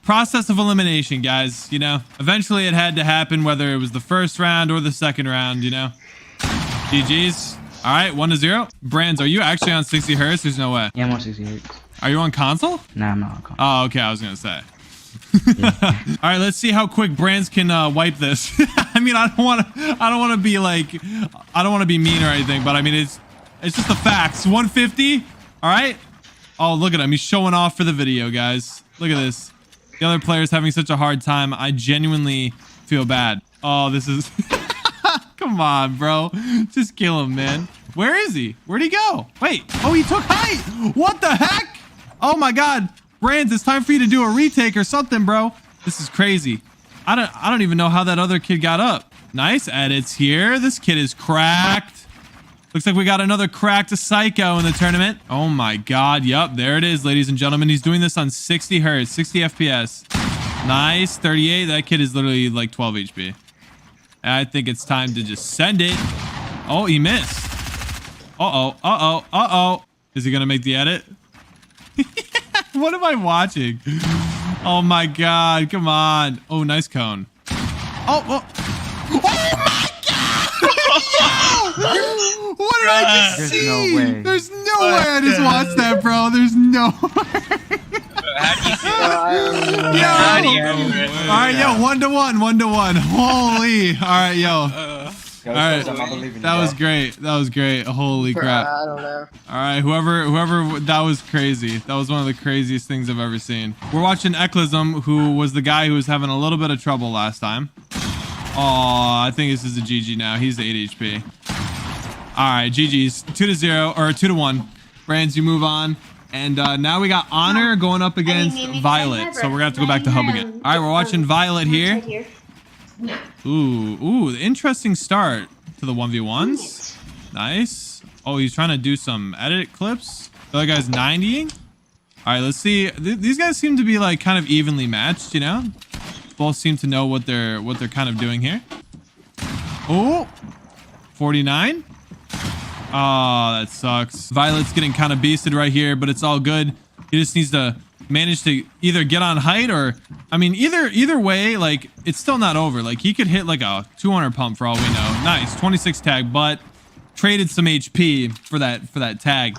process of elimination, guys. You know, eventually it had to happen, whether it was the first round or the second round, you know. GG's. All right, 1-0. Brands, are you actually on 60 hertz? There's no way. Yeah, I'm on 60 hertz. Are you on console? Nah, I'm not on console. Oh, okay. I was going to say. All right, let's see how quick Brands can wipe this. I mean, I don't want to be like, I don't want to be mean or anything, but I mean, it's just the facts. 150. All right. Oh, look at him. He's showing off for the video, guys. Look at this. The other player's having such a hard time. I genuinely feel bad. Oh, this is... Come on, bro. Just kill him, man. Where is he? Where'd he go? Wait. Oh, he took height. What the heck? Oh, my God. Brands, it's time for you to do a retake or something, bro. This is crazy. I don't even know how that other kid got up. Nice edits here. This kid is cracked. Looks like we got another cracked Psycho in the tournament. Oh my God. Yup, there it is, ladies and gentlemen. He's doing this on 60 hertz, 60 FPS. Nice, 38. That kid is literally like 12 HP. I think it's time to just send it. Oh, he missed. Uh-oh, uh-oh, uh-oh. Is he gonna make the edit? What am I watching? Oh my God, come on. Oh, nice cone. Oh, oh. Oh my God! What did I just see? No way. There's no way I just watched that, bro. There's no way. All right, yo, 1-1, 1-1. Holy. All right, yo. All right, that was great. That was great. Holy crap. I don't know. All right, whoever, that was crazy. That was one of the craziest things I've ever seen. We're watching Eclism, who was the guy who was having a little bit of trouble last time. Oh, I think this is a GG now. He's 8 HP. All right, GG's. 2-0 or 2-1. Brands, you move on. And now we got Honor going up against Violet. So we're gonna have to go back to Hub again. All right, we're watching Violet here. Ooh, interesting start to the 1v1s. Nice. Oh, he's trying to do some edit clips. The other guy's 90ing. All right, let's see. These guys seem to be like kind of evenly matched, you know? Both seem to know what they're kind of doing here. Oh, 49. Oh, that sucks. Violet's getting kind of beasted right here, but it's all good. He just needs to manage to either get on height or, I mean, either way, like, it's still not over. Like, he could hit like a 200 pump for all we know. Nice, 26 tag, but traded some HP for that tag.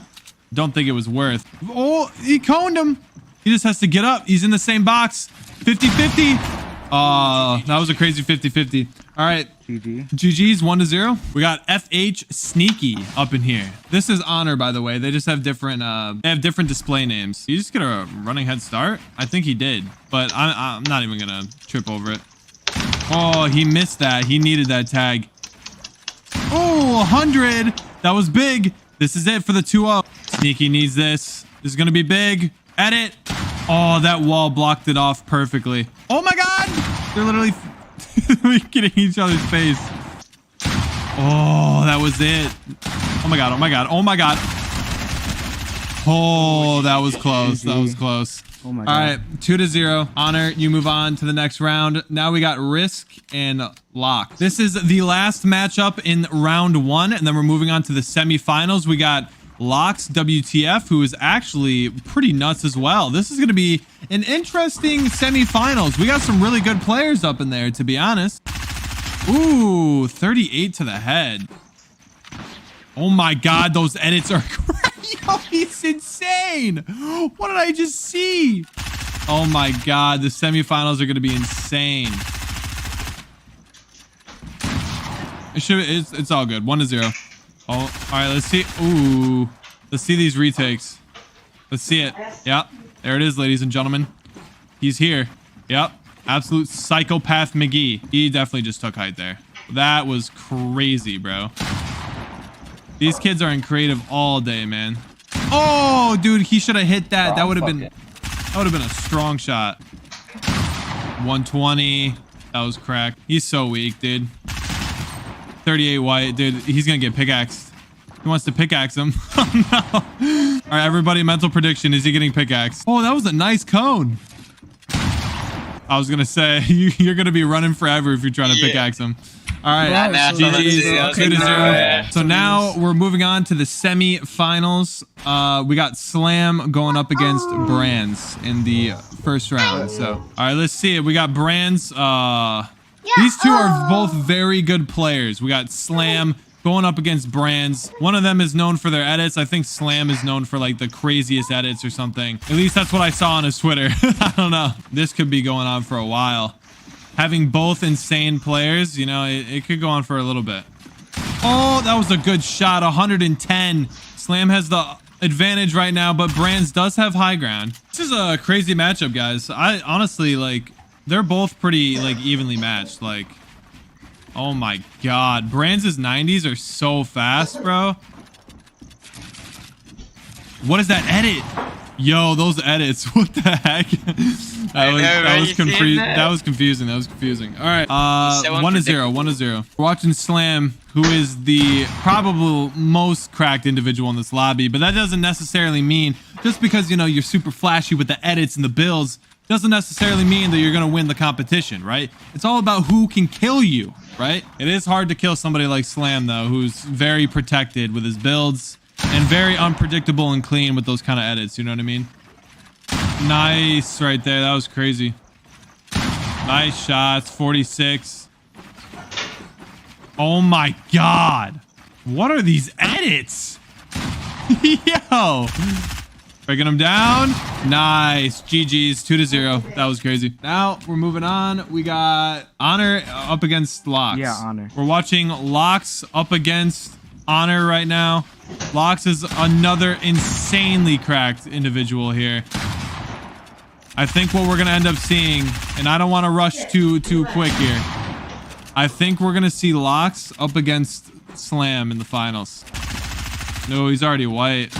Don't think it was worth. Oh, he coned him. He just has to get up. He's in the same box. 50-50. That was a crazy 50-50. All right. GG's 1-0. We got FH Sneaky up in here. This is Honor, by the way. They just have different display names. You just get a running head start? I think he did, but I'm not even gonna trip over it. Oh, he missed that. He needed that tag. Oh, 100. That was big. This is it for the 2-0. Sneaky needs this. This is gonna be big. Edit. Oh, that wall blocked it off perfectly. Oh my God. They're literally getting each other's face. Oh, that was it. Oh my God. Oh my God. Oh my God. Oh, that was close. That was close. Oh my God. All right, 2-0. Honor, you move on to the next round. Now we got Risk and Lock. This is the last matchup in round 1, and then we're moving on to the semifinals. We got Locks WTF, who is actually pretty nuts as well. This is going to be an interesting semifinals. We got some really good players up in there, to be honest. Ooh, 38 to the head. Oh my God, those edits are crazy. Yo, he's insane. What did I just see? Oh my God, the semifinals are going to be insane. It's all good. 1-0. Oh, all right, let's see. Ooh, let's see these retakes. Let's see it. Yep, there it is, ladies and gentlemen. He's here. Yep, absolute psychopath McGee. He definitely just took height there. That was crazy, bro. These kids are in creative all day, man. Oh, dude, he should have hit that. That would have been a strong shot. 120. That was cracked. He's so weak, dude. 38 white, dude. He's gonna get pickaxed. He wants to pickaxe him. Oh no. All right, everybody, mental prediction. Is he getting pickaxed? Oh, that was a nice cone. I was gonna say, you're gonna be running forever if you're trying to pickaxe him. All right, GG's, 2-0. So now we're moving on to the semi-finals. We got Slam going up against Brands in the first round. So, all right, let's see it. We got Brands. These two are both very good players. We got Slam going up against Brands. One of them is known for their edits. I think Slam is known for like the craziest edits or something. At least that's what I saw on his Twitter. I don't know. This could be going on for a while. Having both insane players, you know, it could go on for a little bit. Oh, that was a good shot. 110. Slam has the advantage right now, but Brands does have high ground. This is a crazy matchup, guys. I honestly, like, they're both pretty, like, evenly matched. Like, oh my God. Brands' 90s are so fast, bro. What is that edit? Yo, those edits. What the heck? That was confusing. That was confusing. All right. 1-0. 1-0. We're watching Slam, who is the probable most cracked individual in this lobby, but that doesn't necessarily mean just because, you know, you're super flashy with the edits and the builds doesn't necessarily mean that you're going to win the competition, right? It's all about who can kill you, right? It is hard to kill somebody like Slam, though, who's very protected with his builds and very unpredictable and clean with those kind of edits. You know what I mean? Nice right there. That was crazy. Nice shots. 46. Oh my God. What are these edits? Yo. Breaking them down. Nice. GG's. 2-0. That was crazy. Now we're moving on. We got Honor up against Lox. Yeah, Honor. We're watching Lox up against Honor right now. Lox is another insanely cracked individual here. I think what we're going to end up seeing, and I don't want to rush too quick here. I think we're going to see Lox up against Slam in the finals. No, he's already white.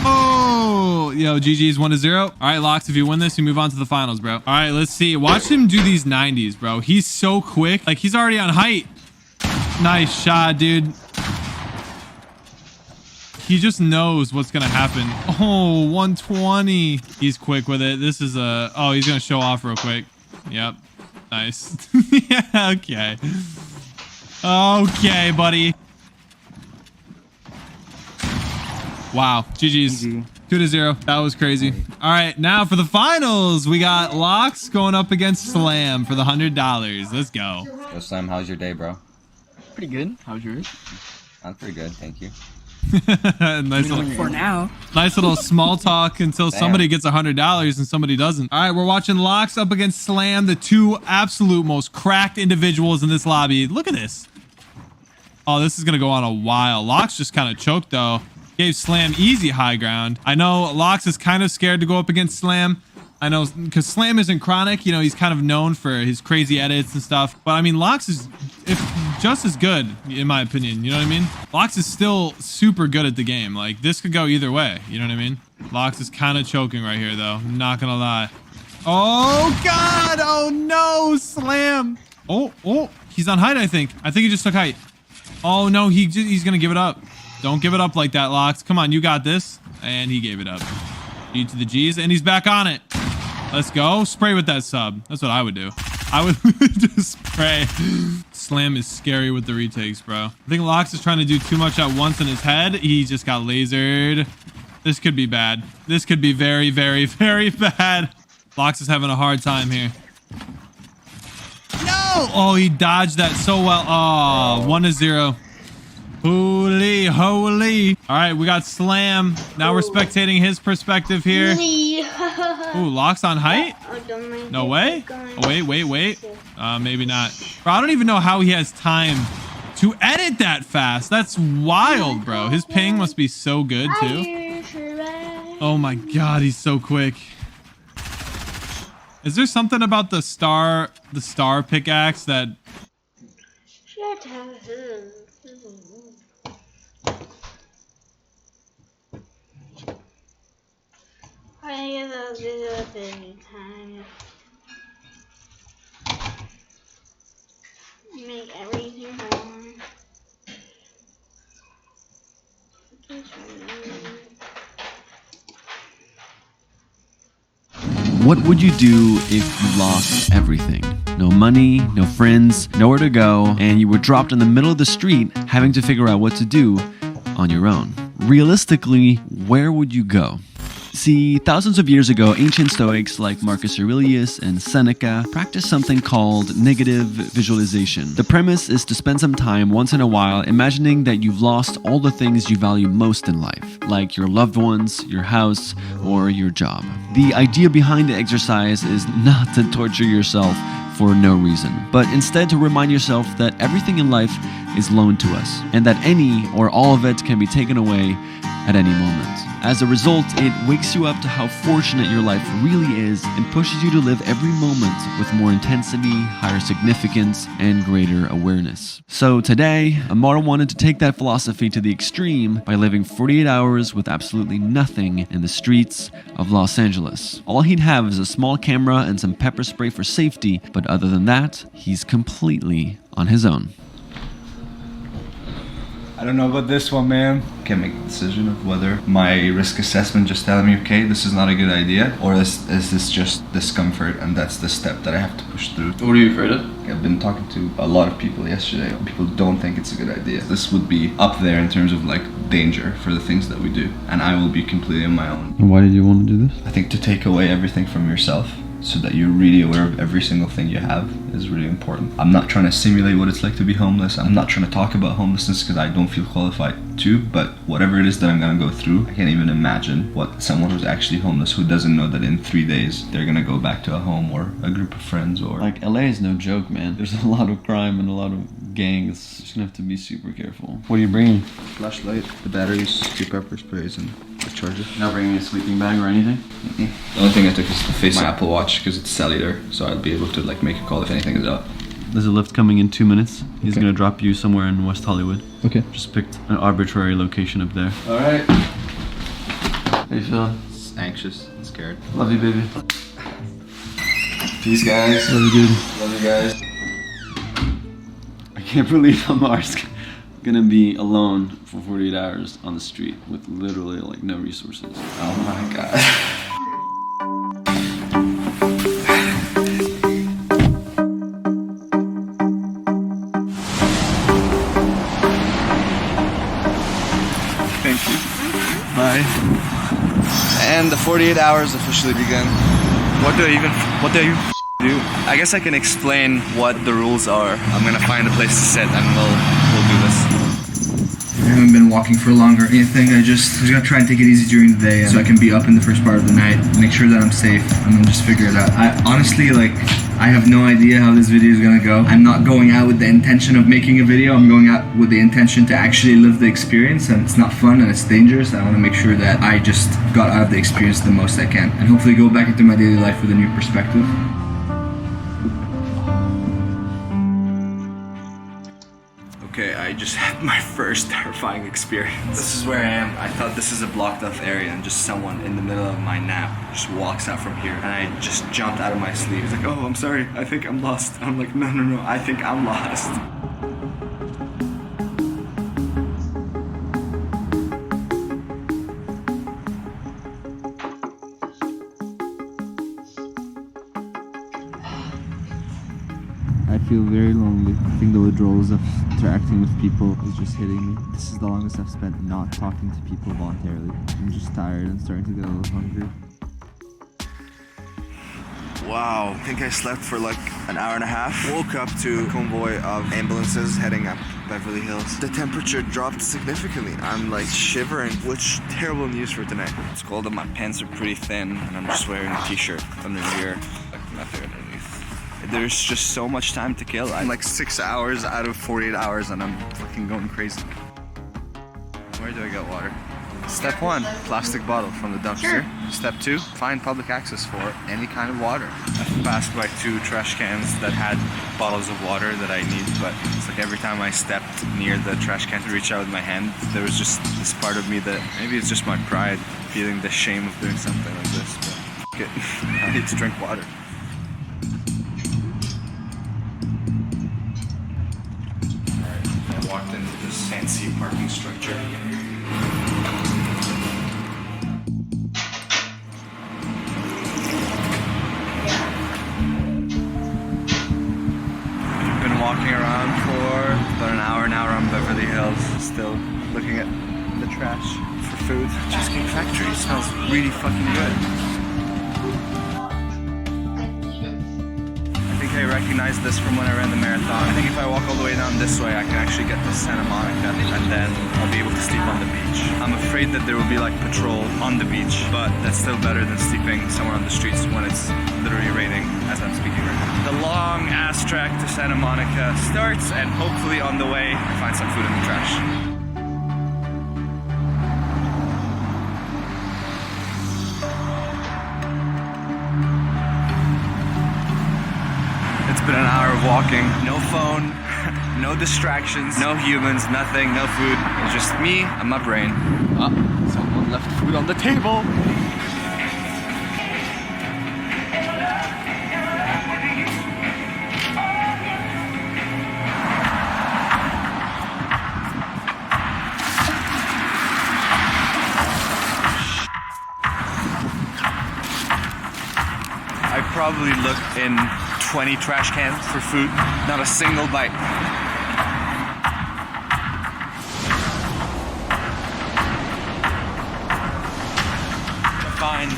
Oh, yo, GG's 1-0. All right, Lox, if you win this, you move on to the finals, bro. All right, let's see. Watch him do these 90s, bro. He's so quick. Like, he's already on height. Nice shot, dude. He just knows what's going to happen. Oh, 120. He's quick with it. This is a... Oh, he's going to show off real quick. Yep. Nice. Yeah, okay. Okay, buddy. Wow. GG's. 2-0. That was crazy. All right, now for the finals, we got Lox going up against Slam for the $100. Let's go. Yo, Slam, how's your day, bro? Pretty good. How's yours? I'm pretty good, thank you. Nice little, for now. Nice little small talk until somebody gets $100 and somebody doesn't. All right, we're watching Lox up against Slam, the two absolute most cracked individuals in this lobby. Look at this. Oh, this is gonna go on a while. Lox just kind of choked though. Gave Slam easy high ground. I know Lox is kind of scared to go up against Slam. I know, because Slam isn't chronic, you know, he's kind of known for his crazy edits and stuff. But I mean, Lox is just as good, in my opinion. You know what I mean? Lox is still super good at the game. Like, this could go either way. You know what I mean? Lox is kind of choking right here, though. I'm not gonna lie. Oh, God! Oh, no! Slam! Oh, he's on height, I think. I think he just took height. Oh, no, he's gonna give it up. Don't give it up like that, Lox. Come on, you got this. And he gave it up. G to the G's, and he's back on it. Let's go. Spray with that sub. That's what I would do. I would just spray. Slam is scary with the retakes, bro. I think Lox is trying to do too much at once in his head. He just got lasered. This could be bad. This could be very, very, very bad. Lox is having a hard time here. No! Oh, he dodged that so well. Oh, 1-0. Holy, holy. All right, we got Slam. Now we're spectating his perspective here. Ooh, Lox on height? No way? Oh, wait. Maybe not. Bro, I don't even know how he has time to edit that fast. That's wild, bro. His ping must be so good, too. Oh my God, he's so quick. Is there something about the star pickaxe that... make everything home. What would you do if you lost everything? No money, no friends, nowhere to go, and you were dropped in the middle of the street having to figure out what to do on your own. Realistically, where would you go? See, thousands of years ago, ancient Stoics like Marcus Aurelius and Seneca practiced something called negative visualization. The premise is to spend some time once in a while imagining that you've lost all the things you value most in life, like your loved ones, your house, or your job. The idea behind the exercise is not to torture yourself for no reason, but instead to remind yourself that everything in life is loaned to us, and that any or all of it can be taken away at any moment. As a result, it wakes you up to how fortunate your life really is and pushes you to live every moment with more intensity, higher significance, and greater awareness. So today, Amar wanted to take that philosophy to the extreme by living 48 hours with absolutely nothing in the streets of Los Angeles. All he'd have is a small camera and some pepper spray for safety, but other than that, he's completely on his own. I don't know about this one, man. Can't make the decision of whether my risk assessment just telling me, okay, this is not a good idea, or is this just discomfort and that's the step that I have to push through. What are you afraid of? I've been talking to a lot of people yesterday. People don't think it's a good idea. This would be up there in terms of like danger for the things that we do, and I will be completely on my own. And why did you want to do this? I think to take away everything from yourself, so that you're really aware of every single thing you have, is really important. I'm not trying to simulate what it's like to be homeless. I'm not trying to talk about homelessness because I don't feel qualified to, but whatever it is that I'm gonna go through, I can't even imagine what someone who's actually homeless, who doesn't know that in 3 days they're gonna go back to a home or a group of friends or... Like, LA is no joke, man. There's a lot of crime and a lot of gangs. You're just gonna have to be super careful. What are you bringing? Flashlight, the batteries, 2 pepper sprays, and a charger. Not bringing a sleeping bag or anything? The only thing I took is the face my Apple Watch because it's cellular, so I'll be able to like make a call if anything is up. There's a lift coming in 2 minutes. He's gonna drop you somewhere in West Hollywood. Okay. Just picked an arbitrary location up there. Alright. How you feeling? Anxious and scared. Love you, baby. Peace, guys. Love you, dude. Love you guys. I can't believe Amar's gonna be alone for 48 hours on the street with literally like no resources. Oh my god. Thank you. Bye. And the 48 hours officially begun. What do you do? I guess I can explain what the rules are. I'm gonna find a place to sit and we'll do this. I haven't been walking for long or anything. I was gonna try and take it easy during the day so I can be up in the first part of the night, make sure that I'm safe, and then just figure it out. I honestly, I have no idea how this video is gonna go. I'm not going out with the intention of making a video. I'm going out with the intention to actually live the experience, and it's not fun and it's dangerous. I wanna make sure that I just got out of the experience the most I can, and hopefully go back into my daily life with a new perspective. Okay, I just had my first terrifying experience. This is where I am. I thought this is a blocked off area and just someone in the middle of my nap just walks out from here and I just jumped out of my sleep. He's like, oh, I'm sorry, I think I'm lost. I'm like, no, I think I'm lost. I feel very lonely. I think the withdrawals of interacting with people is just hitting me. This is the longest I've spent not talking to people voluntarily. I'm just tired and starting to get a little hungry. Wow, I think I slept for like an hour and a half. Woke up to a convoy of ambulances heading up Beverly Hills. The temperature dropped significantly. I'm like shivering, which terrible news for tonight. It's cold and my pants are pretty thin and I'm just wearing a t-shirt under here, like nothing underneath. There's just so much time to kill. I'm like 6 hours out of 48 hours and I'm fucking going crazy. Where do I get water? Step 1, plastic bottle from the dumpster. Sure. Step 2, find public access for any kind of water. I've passed by 2 trash cans that had bottles of water that I need, but it's like every time I stepped near the trash can to reach out with my hand, there was just this part of me that, maybe it's just my pride, feeling the shame of doing something like this, but f*** it. I need to drink water. this fancy parking structure. Been walking around for about an hour now around Beverly Hills, still looking at the trash for food. Cheesecake Factory smells really fucking good. I recognize this from when I ran the marathon. I think if I walk all the way down this way, I can actually get to Santa Monica, and then I'll be able to sleep on the beach. I'm afraid that there will be like patrol on the beach, but that's still better than sleeping somewhere on the streets when it's literally raining as I'm speaking right now. The long ass trek to Santa Monica starts, and hopefully on the way, I find some food in the trash. It's been an hour of walking. No phone, no distractions, no humans, nothing, no food. It's just me and my brain. Oh, someone left food on the table. I probably looked in 20 trash cans for food, not a single bite. Fine.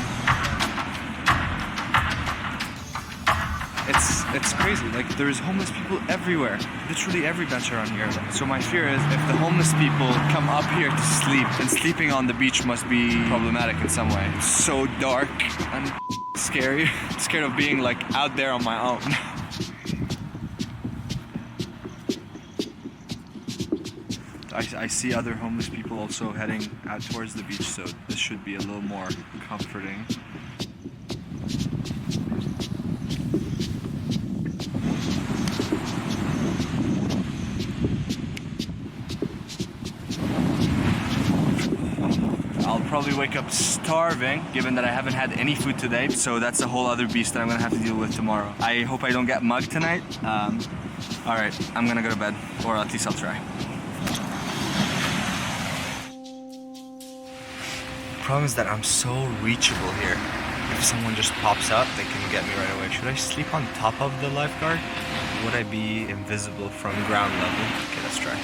It's crazy, like there's homeless people everywhere, literally every bench around here. So my fear is if the homeless people come up here to sleep, then sleeping on the beach must be problematic in some way. It's so dark and scary. I'm scared of being like out there on my own. I see other homeless people also heading out towards the beach, so this should be a little more comforting. I'll probably wake up starving, given that I haven't had any food today, so that's a whole other beast that I'm gonna have to deal with tomorrow. I hope I don't get mugged tonight. Alright, I'm gonna go to bed, or at least I'll try. The problem is that I'm so reachable here. If someone just pops up, they can get me right away. Should I sleep on top of the lifeguard? Would I be invisible from ground level? Okay, let's try.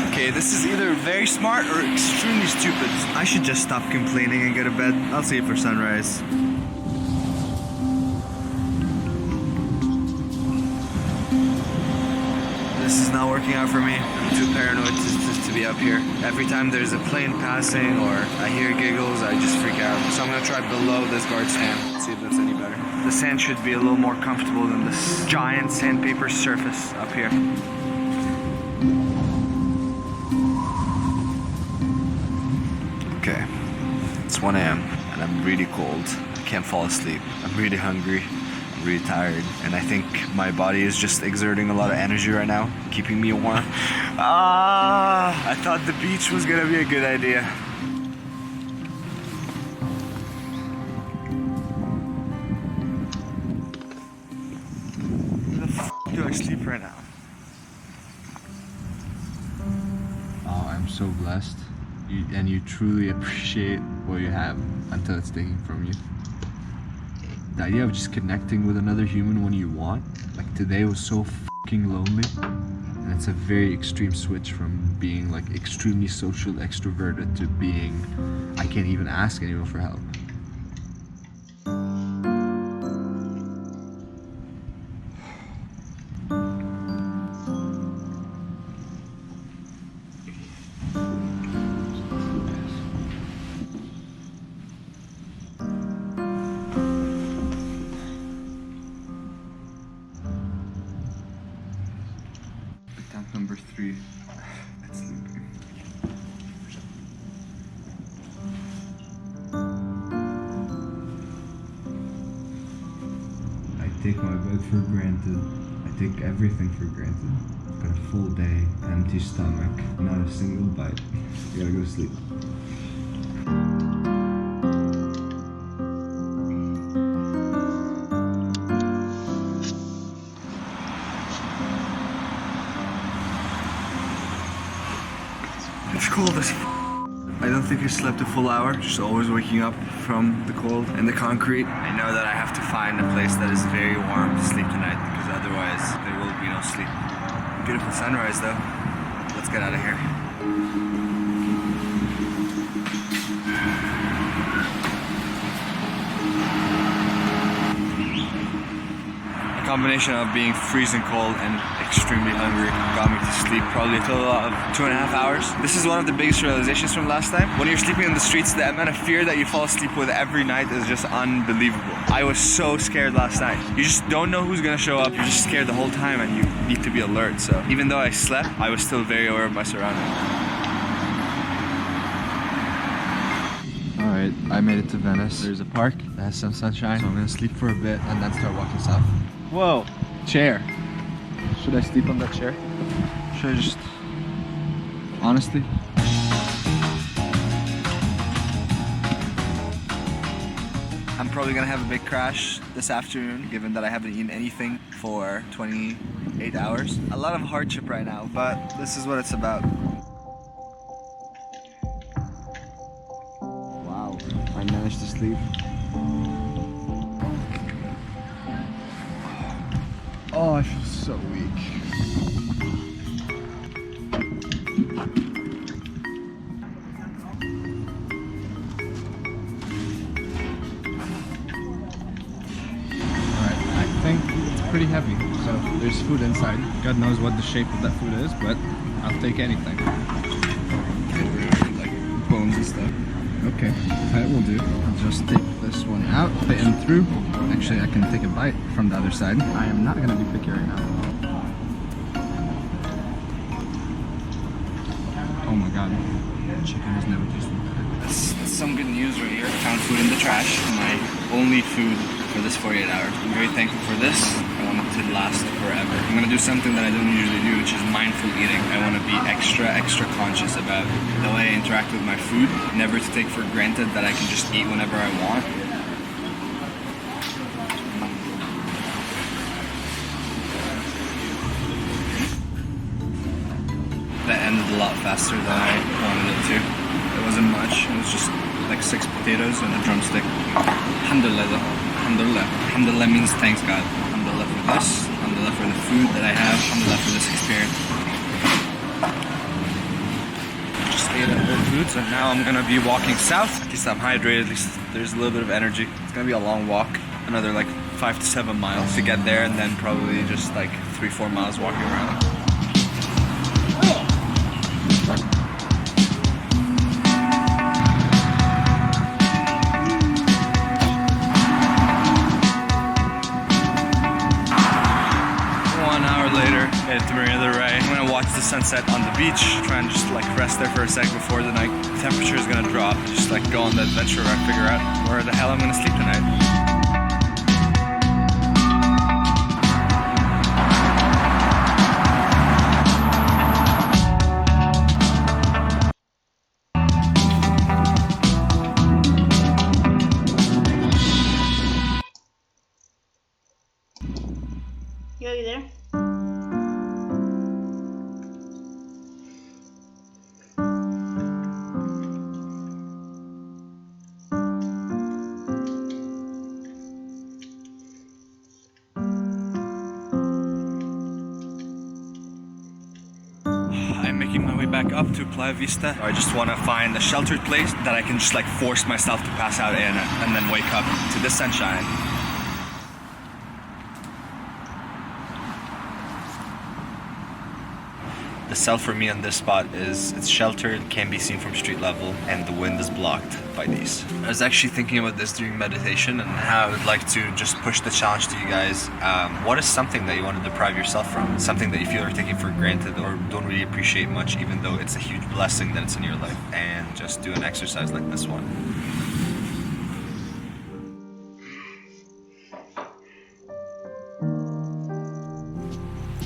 Okay, this is either very smart or extremely stupid. I should just stop complaining and go to bed. I'll see you for sunrise. This is not working out for me. I'm too paranoid to be up here. Every time there's a plane passing or I hear giggles, I just freak out. So I'm gonna try below this guard stand, see if that's any better. The sand should be a little more comfortable than this giant sandpaper surface up here. Okay, it's 1 a.m. and I'm really cold. I can't fall asleep. I'm really hungry. Really tired, and I think my body is just exerting a lot of energy right now, keeping me warm. I thought the beach was gonna be a good idea. Where the f do I sleep right now? Oh, I'm so blessed. And you truly appreciate what you have until it's taken from you. The idea of just connecting with another human when you want, like today was so fucking lonely, and it's a very extreme switch from being like extremely social extroverted to being I can't even ask anyone for help. Attempt number 3 at sleeping. I take my bed for granted. I take everything for granted. I've got a full day, empty stomach, not a single bite. I gotta go to sleep. cold as I don't think I slept a full hour, just always waking up from the cold and the concrete. I know that I have to find a place that is very warm to sleep tonight because otherwise there will be no sleep. Beautiful sunrise though. Let's get out of here. A combination of being freezing cold and extremely hungry got me to sleep probably a total of 2.5 hours. This is one of the biggest realizations from last time. When you're sleeping in the streets, the amount of fear that you fall asleep with every night is just unbelievable. I was so scared last night. You just don't know who's gonna show up. You're just scared the whole time and you need to be alert. So even though I slept, I was still very aware of my surroundings. Alright, I made it to Venice. There's a park that has some sunshine, so I'm gonna sleep for a bit and then start walking south. Whoa, chair. Should I sleep on that chair? Should I just... honestly? I'm probably gonna have a big crash this afternoon, given that I haven't eaten anything for 28 hours. A lot of hardship right now, but this is what it's about. Wow, I managed to sleep. Oh, I feel so weak. Alright, I think it's pretty heavy, so there's food inside. God knows what the shape of that food is, but I'll take anything. Like bones and stuff. Okay, that will do. I'll just take this one out, fit in through. Actually, I can take a bite from the other side. I am not gonna be picky right now. Oh my god, chicken has never tasted better. That's some good news right here. Found food in the trash. My only food for this 48 hours. I'm very thankful for this. I want it to last forever. I'm gonna do something that I don't usually do, which is mindful eating. I want to be extra conscious about the way I interact with my food. Never to take for granted that I can just eat whenever I want. That ended a lot faster than I wanted it to. It wasn't much. It was just like 6 potatoes and a drumstick. Alhamdulillah though. Alhamdulillah. Alhamdulillah means thanks God. Alhamdulillah for this. Alhamdulillah for the food that I have. Alhamdulillah for this experience. Just ate at Whole Foods and now I'm gonna be walking south. At least I'm hydrated. At least there's a little bit of energy. It's gonna be a long walk. Another like 5 to 7 miles to get there and then probably just like 3-4 miles walking around. Headed to Marina del Rey. I'm gonna watch the sunset on the beach, try and just like rest there for a sec before the night temperature is gonna drop. Just like go on the adventure and figure out where the hell I'm gonna sleep tonight. You there? I'm making my way back up to Playa Vista. I just want to find a sheltered place that I can just like force myself to pass out in and then wake up to the sunshine. The cell for me on this spot is it's sheltered, can be seen from street level, and the wind is blocked by these. I was actually thinking about this during meditation and how I would like to just push the challenge to you guys. What is something that you want to deprive yourself from? Something that you feel are taking for granted or don't really appreciate much, even though it's a huge blessing that it's in your life. And just do an exercise like this one.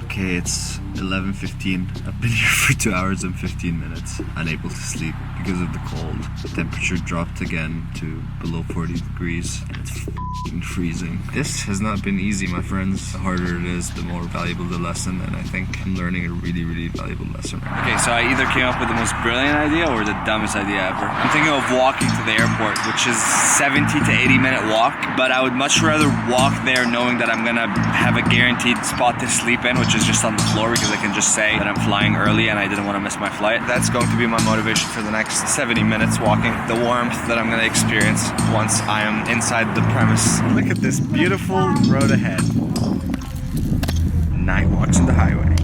Okay, it's 11:15. I've been here for 2 hours and 15 minutes, unable to sleep because of the cold. The temperature dropped again to below 40 degrees, and it's f***ing freezing. This has not been easy, my friends. The harder it is, the more valuable the lesson, and I think I'm learning a really, really valuable lesson. Okay, so I either came up with the most brilliant idea or the dumbest idea ever. I'm thinking of walking to the airport, which is 70 to 80 minute walk, but I would much rather walk there knowing that I'm gonna have a guaranteed spot to sleep in, which is just on the floor, because I can just say that I'm flying early and I didn't want to miss my flight. That's going to be my motivation for the next 70 minutes walking. The warmth that I'm gonna experience once I am inside the premise. Look at this beautiful road ahead. Night walks on the highway.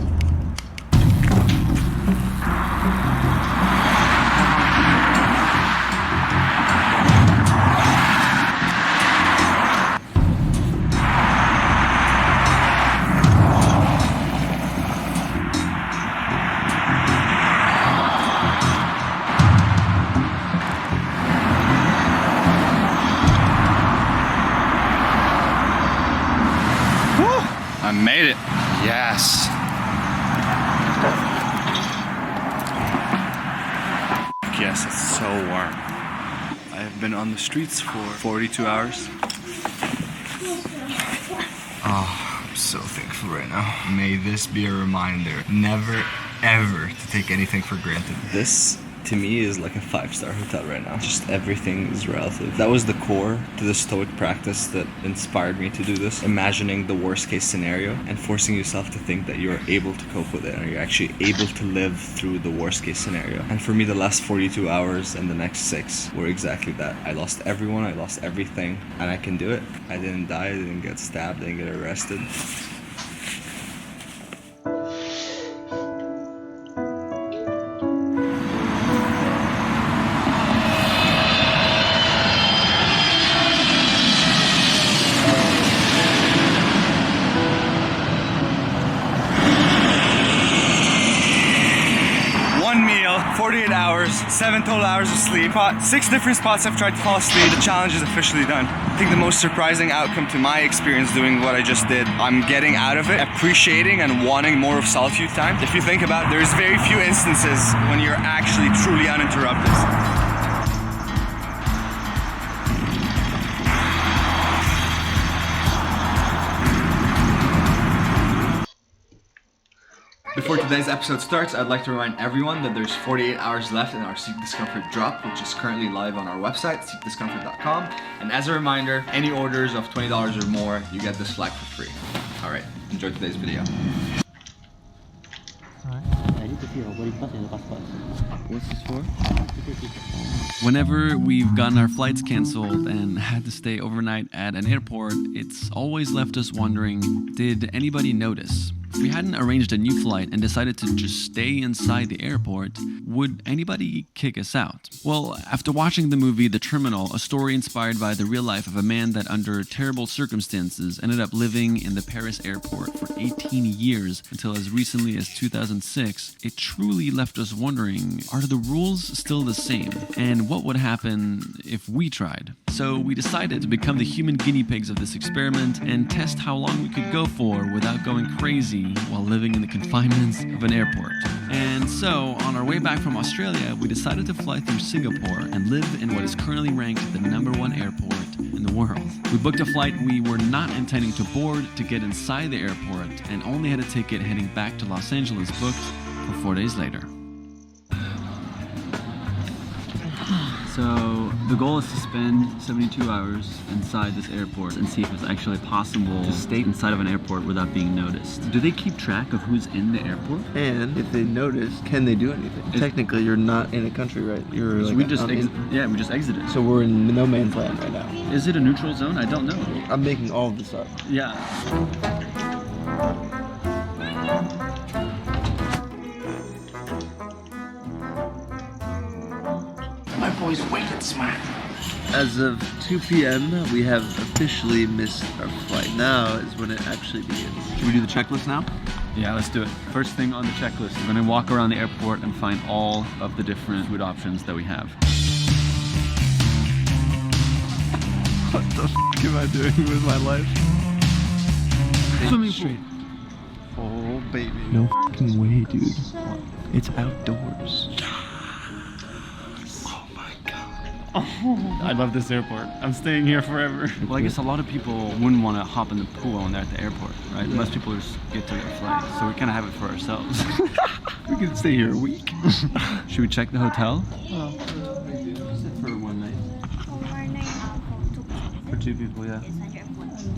I made it. Yes. Yes, it's so warm. I have been on the streets for 42 hours. Oh, I'm so thankful right now. May this be a reminder never, ever to take anything for granted. This, to me, is like a 5-star hotel right now. Just everything is relative. That was the core to the Stoic practice that inspired me to do this. Imagining the worst case scenario and forcing yourself to think that you're able to cope with it and you're actually able to live through the worst case scenario. And for me, the last 42 hours and the next 6 were exactly that. I lost everyone, I lost everything, and I can do it. I didn't die, I didn't get stabbed, I didn't get arrested. One meal, 48 hours, 7 total hours of sleep. 6 different spots I've tried to fall asleep. The challenge is officially done. I think the most surprising outcome to my experience doing what I just did, I'm getting out of it, appreciating and wanting more of solitude time. If you think about it, there's very few instances when you're actually truly uninterrupted. Before today's episode starts, I'd like to remind everyone that there's 48 hours left in our Seek Discomfort drop, which is currently live on our website, seekdiscomfort.com. And as a reminder, any orders of $20 or more, you get this flag for free. Alright, enjoy today's video. What's this for? Whenever we've gotten our flights canceled and had to stay overnight at an airport, it's always left us wondering, did anybody notice? If we hadn't arranged a new flight and decided to just stay inside the airport, would anybody kick us out? Well, after watching the movie The Terminal, a story inspired by the real life of a man that under terrible circumstances ended up living in the Paris airport for 18 years until as recently as 2006, it truly left us wondering, are the rules still the same? And what would happen if we tried? So we decided to become the human guinea pigs of this experiment and test how long we could go for without going crazy while living in the confinements of an airport. And so, on our way back from Australia, we decided to fly through Singapore and live in what is currently ranked the #1 airport in the world. We booked a flight we were not intending to board to get inside the airport and only had a ticket heading back to Los Angeles booked for 4 days later. So the goal is to spend 72 hours inside this airport and see if it's actually possible to stay inside of an airport without being noticed. Do they keep track of who's in the airport? And if they notice, can they do anything? Technically, you're not in a country, right? You're So like we just we just exited. So we're in no man's land right now. Is it a neutral zone? I don't know. I'm making all of this up. Yeah. My boy's wicked smart. As of 2 p.m., we have officially missed our flight. Now is when it actually begins. Should we do the checklist now? Yeah, let's do it. First thing on the checklist, we're gonna walk around the airport and find all of the different food options that we have. What the f am I doing with my life? Swimming pool. Oh baby. No fucking way, dude. It's outdoors. Oh my god. I love this airport. I'm staying here forever. Well, I guess a lot of people wouldn't want to hop in the pool when they're at the airport, right? Yeah. Most people just get to their flight, so we kind of have it for ourselves. We can stay here a week. Should we check the hotel? Oh, For one night. for 2 people, yeah.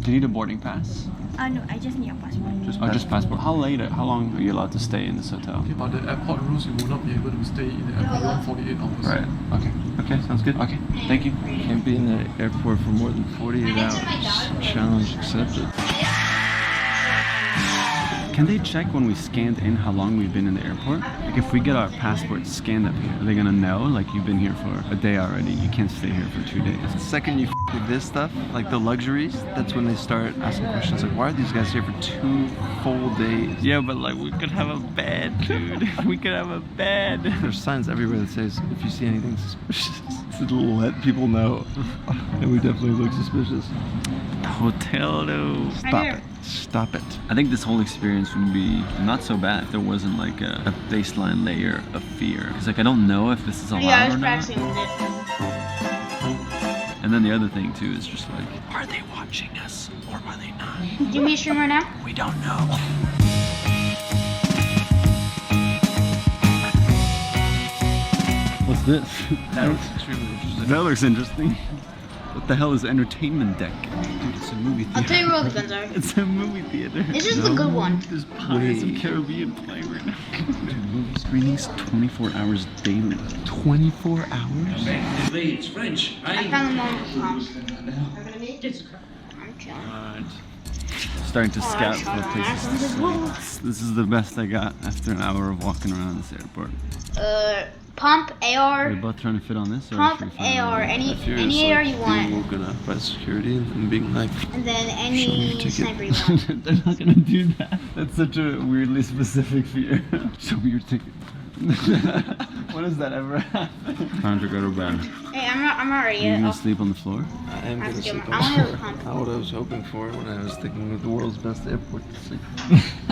Do you need a boarding pass? No, I just need a passport. Just passport. How long are you allowed to stay in this hotel? Okay, but the airport rules, you will not be able to stay in the airport beyond 48 hours. Right. Okay. Okay, sounds good. Okay. Thank you. Can't be in the airport for more than 48 hours. Challenge accepted. Can they check when we scanned in how long we've been in the airport? Like if we get our passport scanned up here, are they gonna know? Like you've been here for a day already, you can't stay here for 2 days. The second you with this stuff, like the luxuries, that's when they start asking questions like, why are these guys here for 2 full days? Yeah, but like we could have a bed, dude. We could have a bed. There's signs everywhere that says, if you see anything suspicious, to let people know. And we definitely look suspicious. Hotel though. Stop it. Stop it. I think this whole experience would be not so bad if there wasn't like a baseline layer of fear. It's like I don't know if this is allowed Yeah, I or was not. practicing with it. And then the other thing too is just like, are they watching us or are they not? Do me a stream right now? We don't know. What's this? That looks extremely interesting. That looks interesting. What the hell is entertainment deck? Dude, it's a movie theater. I'll tell you where all the guns are. It's a movie theater. This is the good one. There's Pirates of Caribbean playing right now. Dude, movie screenings 24 hours daily. 24 hours? It's French. I found them on the pump. I'm chilling. Alright. Starting to scout for places to sleep. This is the best I got after an hour of walking around this airport. Pump, Are AR, we both trying to fit on this? Or pump, should we find AR, another? any If you're AR you being want, woken up by security and being like, and then Show me your any ticket. sniper you want. They're not gonna do that. That's such a weirdly specific fear. Show me your ticket. When does that ever happen? Time to go to bed. Hey, I'm not ready Are you yet. gonna I'll- sleep on the floor? I am I gonna have to sleep do- on I wanna the do the floor. pump. Not what I was hoping for when I was thinking of the world's best airport to sleep.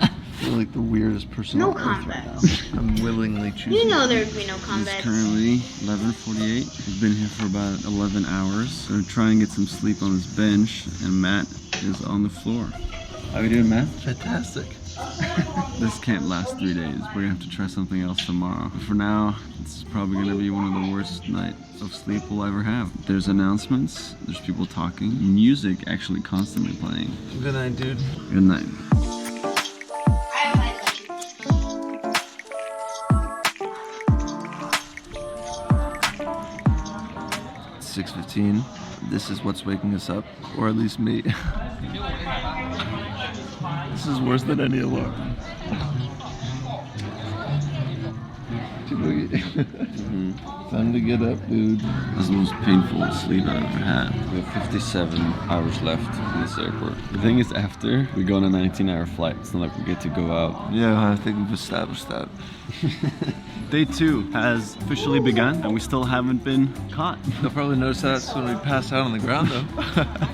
I feel like the weirdest person No on earth combat. right now. I'm willingly choosing. You know there'd be no It's combat. currently 11:48. We've been here for about 11 hours. So we're trying to get some sleep on this bench, and Matt is on the floor. How you doing, Matt? Fantastic. This can't last 3 days. We're gonna have to try something else tomorrow. But for now, this is probably gonna be one of the worst nights of sleep we'll ever have. There's announcements, there's people talking, music actually constantly playing. Good night, dude. Good night. 6:15. This is what's waking us up, or at least me. This is worse than any alarm. Time to get up, dude. This is the most painful sleep I've ever had. We have 57 hours left in this airport. The thing is, after we go on a 19-hour flight, it's not like we get to go out. Yeah, I think we've established that. Day 2 has officially begun, and we still haven't been caught. They'll probably notice that when we pass out on the ground, though.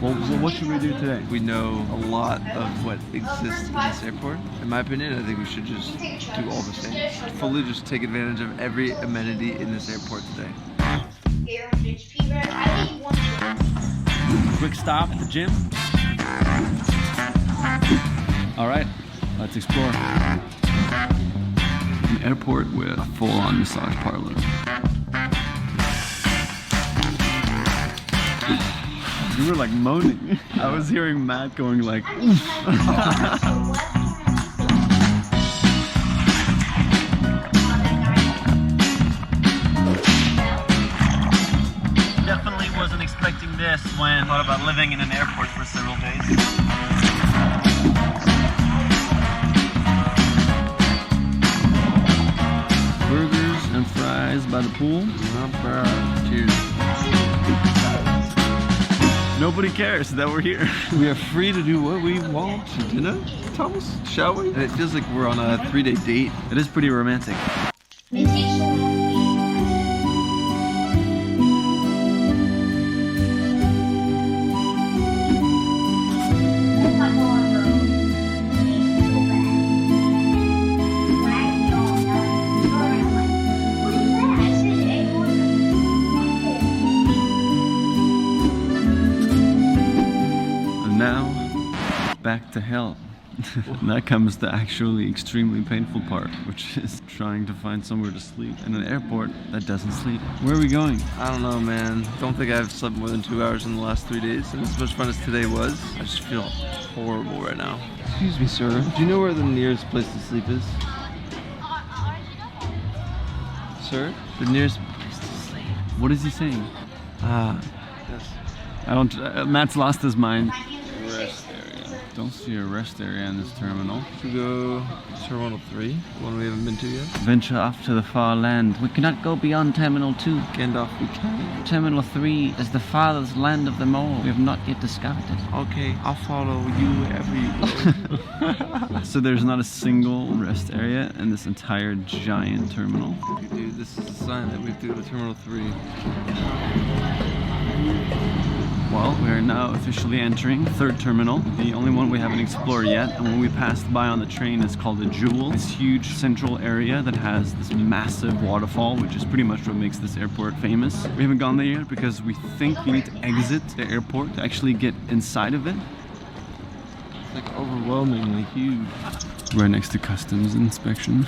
Well, what should we do today? We know a lot of what exists in this airport. In my opinion, I think we should just do all the things. Fully just take advantage of every amenity in this airport today. Quick stop at the gym. All right, let's explore. An airport with a full-on massage parlor. You were like moaning. I was hearing Matt going like, Definitely wasn't expecting this when I thought about living in an airport for several days. Burgers and fries by the pool. Not bad. Cheers. Nobody cares that we're here. We are free to do what we want, you know, Thomas? Shall we? And it feels like we're on a 3-day date. It is pretty romantic. back to hell. And that comes the actually extremely painful part, which is trying to find somewhere to sleep in an airport that doesn't sleep. Where are we going? I don't know, man. Don't think I've slept more than 2 hours in the last 3 days, and as much fun as today was, I just feel horrible right now. Excuse me, sir. Do you know where the nearest place to sleep is? Sir? The nearest place to sleep. What is he saying? Yes. I don't. Matt's lost his mind. Rest area. Don't see a rest area in this terminal. Should we go Terminal 3? The one we haven't been to yet? Venture off to the far land. We cannot go beyond Terminal 2. Gandalf, we can. Terminal 3 is the farthest land of them all. We have not yet discovered it. Okay, I'll follow you wherever you go. So there's not a single rest area in this entire giant terminal. Dude, this is a sign that we have to go to Terminal 3. Well, we are now officially entering the third terminal, the only one we haven't explored yet. And when we passed by on the train, it's called the Jewel. This huge central area that has this massive waterfall, which is pretty much what makes this airport famous. We haven't gone there yet because we think we need to exit the airport to actually get inside of it. It's like overwhelmingly huge. Right next to customs inspection.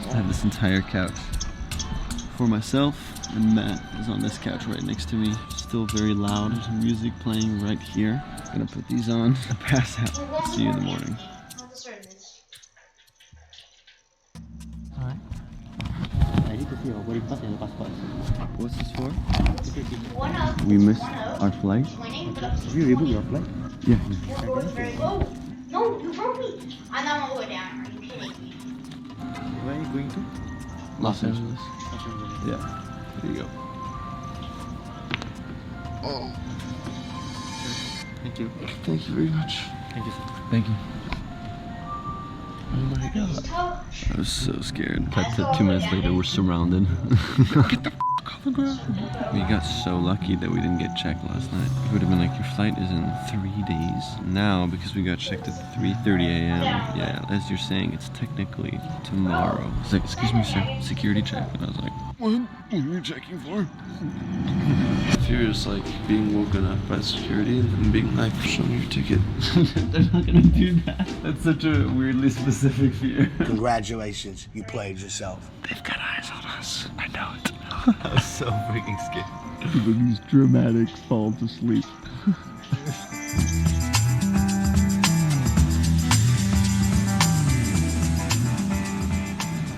I have this entire couch for myself, and Matt is on this couch right next to me. Still very loud. There's music playing right here. Gonna put these on. Pass out. See you in the morning. What's this for? We missed our flight. Have you rebooted your flight? Yeah. No, you broke me. I don't want to go down. Are you kidding me? Where are you going to? Los Angeles. Yeah. There you go. Oh. Thank you. Thank you very much. Thank you, sir. Thank you. Oh my god. I was so scared. Cut to 2 minutes later, we're surrounded. Get the f off the ground. We got so lucky that we didn't get checked last night. It would have been like, your flight is in 3 days. Now, because we got checked at 3:30 a.m., yeah, as you're saying, it's technically tomorrow. It's like, excuse me, sir, security check. And I was like, What are you checking for? Fear is like being woken up by security and being like, show me your ticket. they're not gonna do that. That's such a weirdly specific fear. Congratulations, you played yourself. They've got eyes on us. I know it. I was so freaking scared. These dramatic fall to sleep.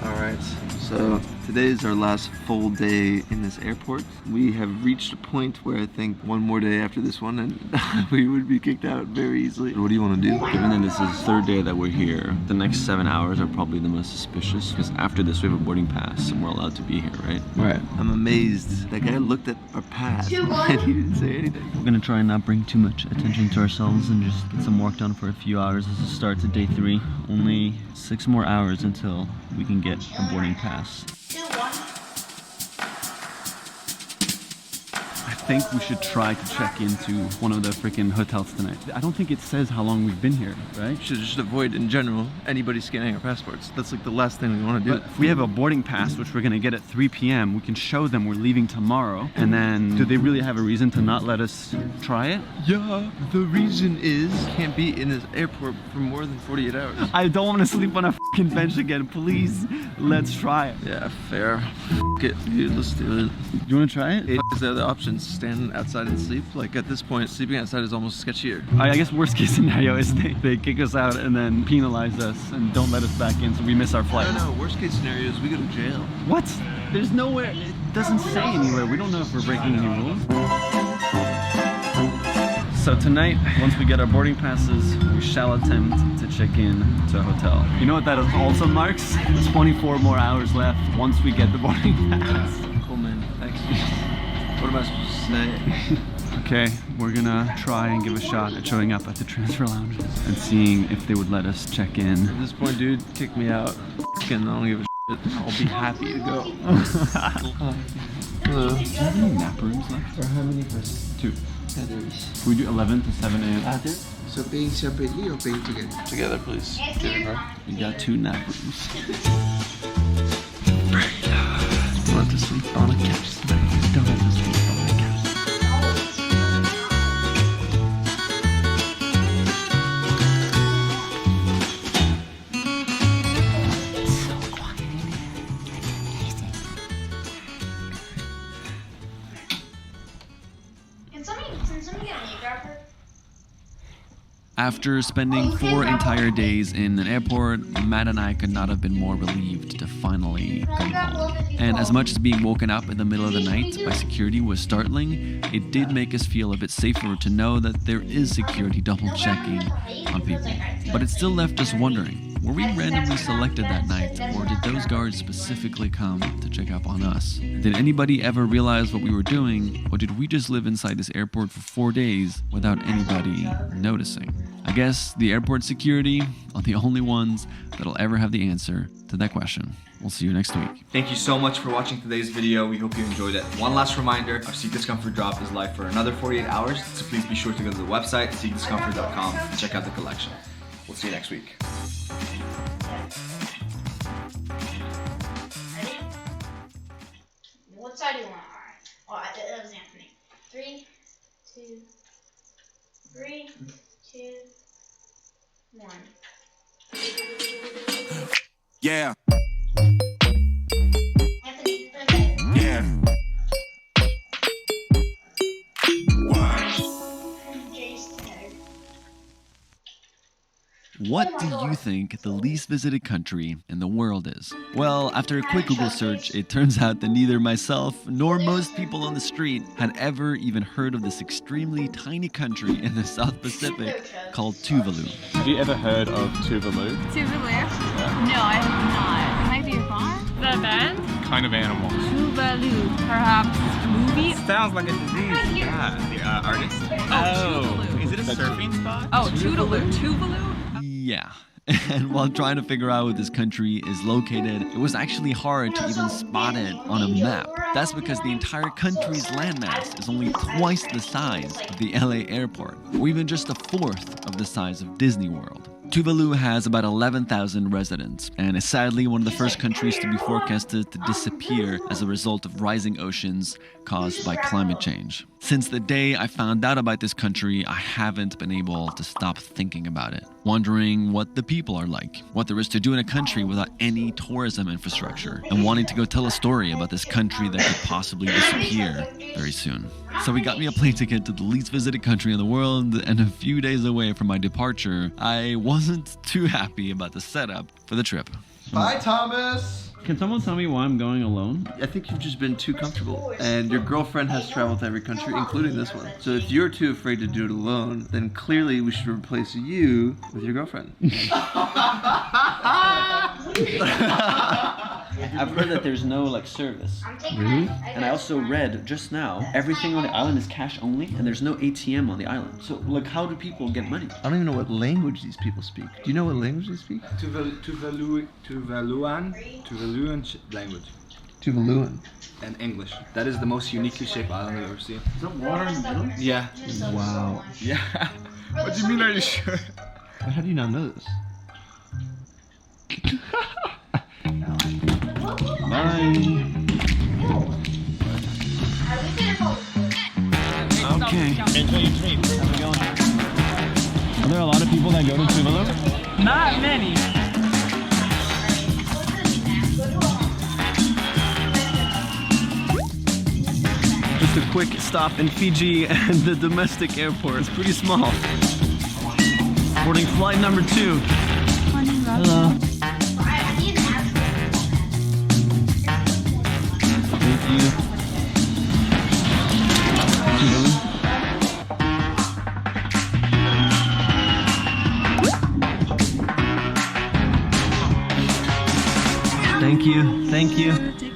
Alright, so today is our last full day in this airport. We have reached a point where I think one more day after this one and we would be kicked out very easily. What do you want to do? Given that this is the third day that we're here, the next 7 hours are probably the most suspicious because after this we have a boarding pass and we're allowed to be here, right? Right. I'm amazed. That guy looked at our pass and he didn't say anything. We're gonna try and not bring too much attention to ourselves and just get some work done for a few hours as a start to day 3. Only 6 more hours until we can get a boarding pass. I think we should try to check into one of the freaking hotels tonight. I don't think it says how long we've been here, right? We should just avoid, in general, anybody scanning our passports. That's like the last thing we want to do. But if we have a boarding pass, which we're going to get at 3 p.m., we can show them we're leaving tomorrow. And then, do they really have a reason to not let us try it? Yeah, the reason is can't be in this airport for more than 48 hours. I don't want to sleep on a fucking bench again. Please, let's try it. Yeah, fair. F it, dude, let's do it. You want to try it? Is there other options? Stand outside and sleep? Like at this point, sleeping outside is almost sketchier. I guess worst case scenario is they kick us out and then penalize us and don't let us back in so we miss our flight. No, worst case scenario is we go to jail. What? There's nowhere, it doesn't say anywhere. We don't know if we're breaking any rules. So tonight, once we get our boarding passes, we shall attempt to check in to a hotel. You know what that also marks? 24 more hours left once we get the boarding pass. Cool, man. Thanks. What am I supposed to say? Okay, we're gonna try and give a shot at showing up at the transfer lounge and seeing if they would let us check in. At this point, dude, kick me out. I don't give a shit. I'll be happy to go. Do you have any nap rooms left? Or how many persons? 2. Yeah, there is. Can we do 11 to 7 a.m.? So paying separately or paying together? Together, please. We got 2 nap rooms. I want to sleep on a couch tonight. Don't have to sleep on a couch. After spending 4 entire days in an airport, Matt and I could not have been more relieved to finally come home. And as much as being woken up in the middle of the night by security was startling, it did make us feel a bit safer to know that there is security double checking on people. But it still left us wondering, were we randomly selected that night, or did those guards specifically come to check up on us? Did anybody ever realize what we were doing, or did we just live inside this airport for 4 days without anybody noticing? I guess the airport security are the only ones that'll ever have the answer to that question. We'll see you next week. Thank you so much for watching today's video. We hope you enjoyed it. One last reminder, our Seek Discomfort drop is live for another 48 hours, so please be sure to go to the website, seekdiscomfort.com, and check out the collection. We'll see you next week. What side do you want? Alright. Oh, that was Anthony. 3, 2, 1. Yeah. Anthony, yeah. What do you think the least visited country in the world is? Well, after a quick Google search, it turns out that neither myself nor most people on the street had ever even heard of this extremely tiny country in the South Pacific called Tuvalu. Have you ever heard of Tuvalu? Tuvalu? No, I have not. It might be a bar? The band? Kind of animal. Tuvalu. Perhaps a movie? Sounds like a disease. Yeah, the artist. Oh, is it a surfing spot? Oh, Tuvalu. Tuvalu? Yeah. And while trying to figure out where this country is located, it was actually hard to even spot it on a map. That's because the entire country's landmass is only twice the size of the LA airport, or even just a fourth of the size of Disney World. Tuvalu has about 11,000 residents and is sadly one of the first countries to be forecasted to disappear as a result of rising oceans caused by climate change. Since the day I found out about this country, I haven't been able to stop thinking about it, wondering what the people are like, what there is to do in a country without any tourism infrastructure, and wanting to go tell a story about this country that could possibly disappear very soon. So he got me a plane ticket to the least visited country in the world, and a few days away from my departure, I wasn't too happy about the setup for the trip. Bye, Thomas! Can someone tell me why I'm going alone? I think you've just been too comfortable, and your girlfriend has traveled to every country, including this one. So if you're too afraid to do it alone, then clearly we should replace you with your girlfriend. I've heard that there's no service. Really? And I also read just now, everything on the island is cash only, and there's no ATM on the island. So how do people get money? I don't even know what language these people speak. Do you know what language they speak? Tuvaluan language. Tuvaluan. And English. That is the most uniquely shaped island I've ever seen. Is that water in the middle? Yeah. Wow. Yeah. What do you mean, are you sure? How do you not know this? Bye. Okay. Enjoy your trip. How's it going? Are there a lot of people that go to Tuvalu? Not many. Just a quick stop in Fiji, and the domestic airport is pretty small. Boarding flight number 2. Hello. Thank you. Thank you. Thank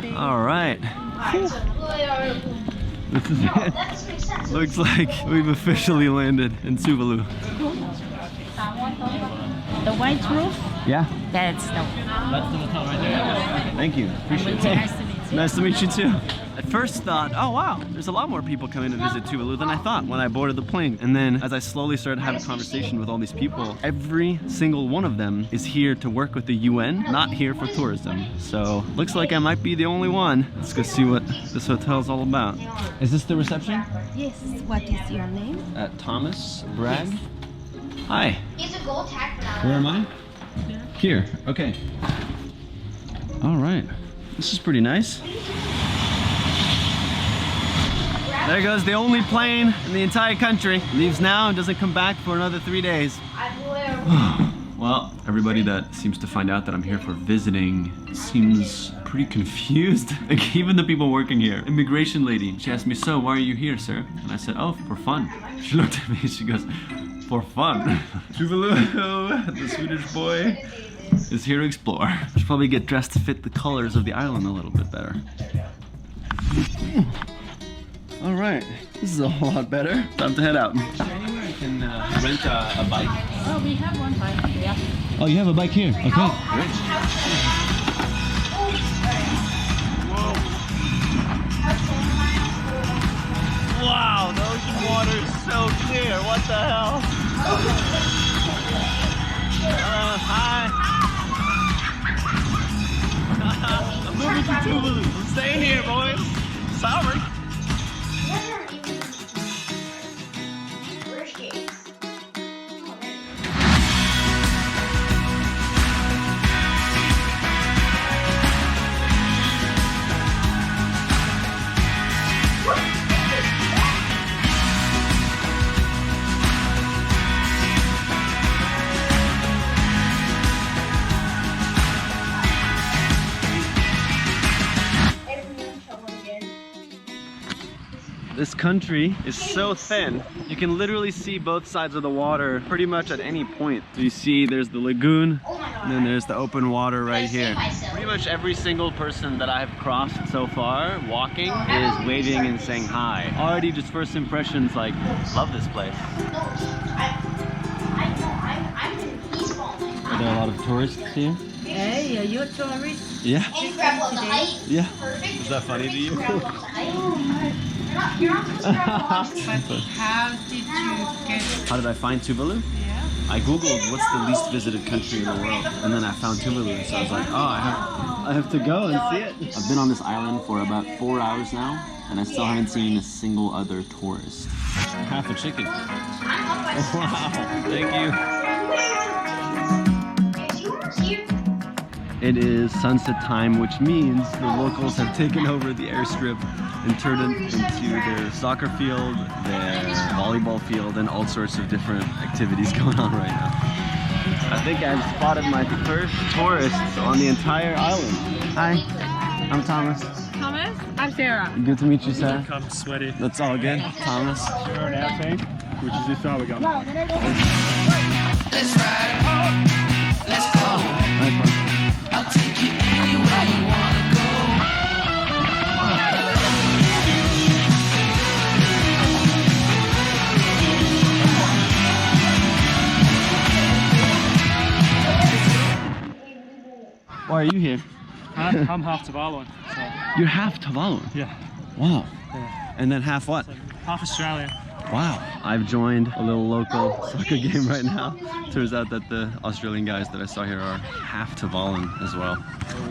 you. All right. This is it. Looks like we've officially landed in Tuvalu. The white roof? Yeah. That's the hotel right there. Thank you. Appreciate it. Nice to meet you. Nice to meet you too. At first thought, oh wow, there's a lot more people coming to visit Tuvalu than I thought when I boarded the plane. And then as I slowly started having a conversation with all these people, every single one of them is here to work with the UN, not here for tourism. So looks like I might be the only one. Let's go see what this hotel is all about. Is this the reception? Yes. What is your name? Thomas Bragg. Hi. He's a gold tag for that. Where am I? Here. Okay. All right. This is pretty nice. There goes the only plane in the entire country. Leaves now and doesn't come back for another 3 days. Well, everybody that seems to find out that I'm here for visiting seems pretty confused. Like even the people working here. Immigration lady, she asked me, so why are you here, sir? And I said, oh, for fun. She looked at me and she goes, for fun. Tuvalu, the Swedish boy, is here to explore. I should probably get dressed to fit the colors of the island a little bit better. All right, this is a whole lot better. Time to head out. Is there anywhere I can rent a bike? Oh, we have one bike, yeah. Oh, you have a bike here? Okay, great. Wow, the ocean water is so clear. What the hell? Hi. I'm moving to Tuvalu. I'm staying here, boys. Sorry. This country is so thin, you can literally see both sides of the water pretty much at any point. So you see there's the lagoon, and then there's the open water right here. Pretty much every single person that I have crossed so far, walking, is waving and saying hi. Already just first impressions, like, love this place. Are there a lot of tourists here? Hey, are you a tourist? Yeah. Today? Yeah. Is that funny to you? But how did you get... How did I find Tuvalu? Yeah. I googled what's the least visited country in the world, and then I found Tuvalu, so I was like, oh, I have to go and see it. I've been on this island for about 4 hours now, and I still haven't seen a single other tourist. Half a chicken. Wow, thank you. It is sunset time, which means the locals have taken over the airstrip and turned it into their soccer field, their volleyball field, and all sorts of different activities going on right now. I think I've spotted my first tourists on the entire island. Hi, I'm Thomas. Thomas? I'm Sarah. Good to meet you, Sarah. I'm sweaty. That's all good. Thomas. We're on our team, which is this side we go. No, Let's ride home. Let's go. I'll take you anywhere you wanna go. Why are you here? I'm half Tuvaluan. So. You're half Tuvaluan? Yeah. Wow. Yeah. And then half what? Half Australian. Wow. I've joined a little local soccer game right now. Turns out that the Australian guys that I saw here are half Tuvaluan as well.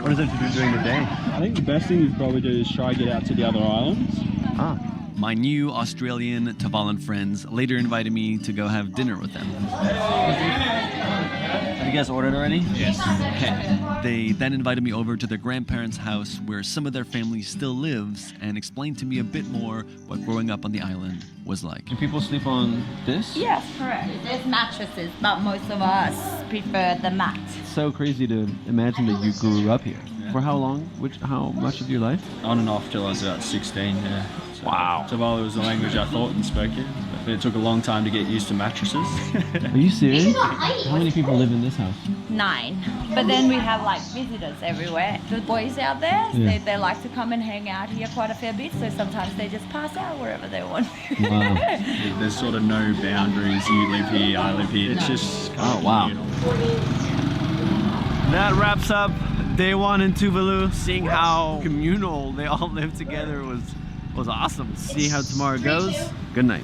What is it to do during the day? I think the best thing you probably do is try to get out to the other islands. Ah. My new Australian Tuvaluan friends later invited me to go have dinner with them. Have you guys ordered already? Yes. Okay. They then invited me over to their grandparents' house where some of their family still lives and explained to me a bit more what growing up on the island was like. Do people sleep on this? Yes, correct. There's mattresses, but most of us prefer the mat. It's so crazy to imagine that you grew up here. For how long? How much of your life? On and off till I was about 16, yeah. So, wow. Tuvalu was the language I thought and spoke it. But it took a long time to get used to mattresses. Are you serious? How many people live in this house? 9. But then we have like visitors everywhere. The boys out there, Yeah. they like to come and hang out here quite a fair bit. So sometimes they just pass out wherever they want. Wow. There's sort of no boundaries. You live here, I live here. It's just kind of wow. That wraps up day 1 in Tuvalu. Seeing how communal they all live together was awesome. See how tomorrow goes. Good night.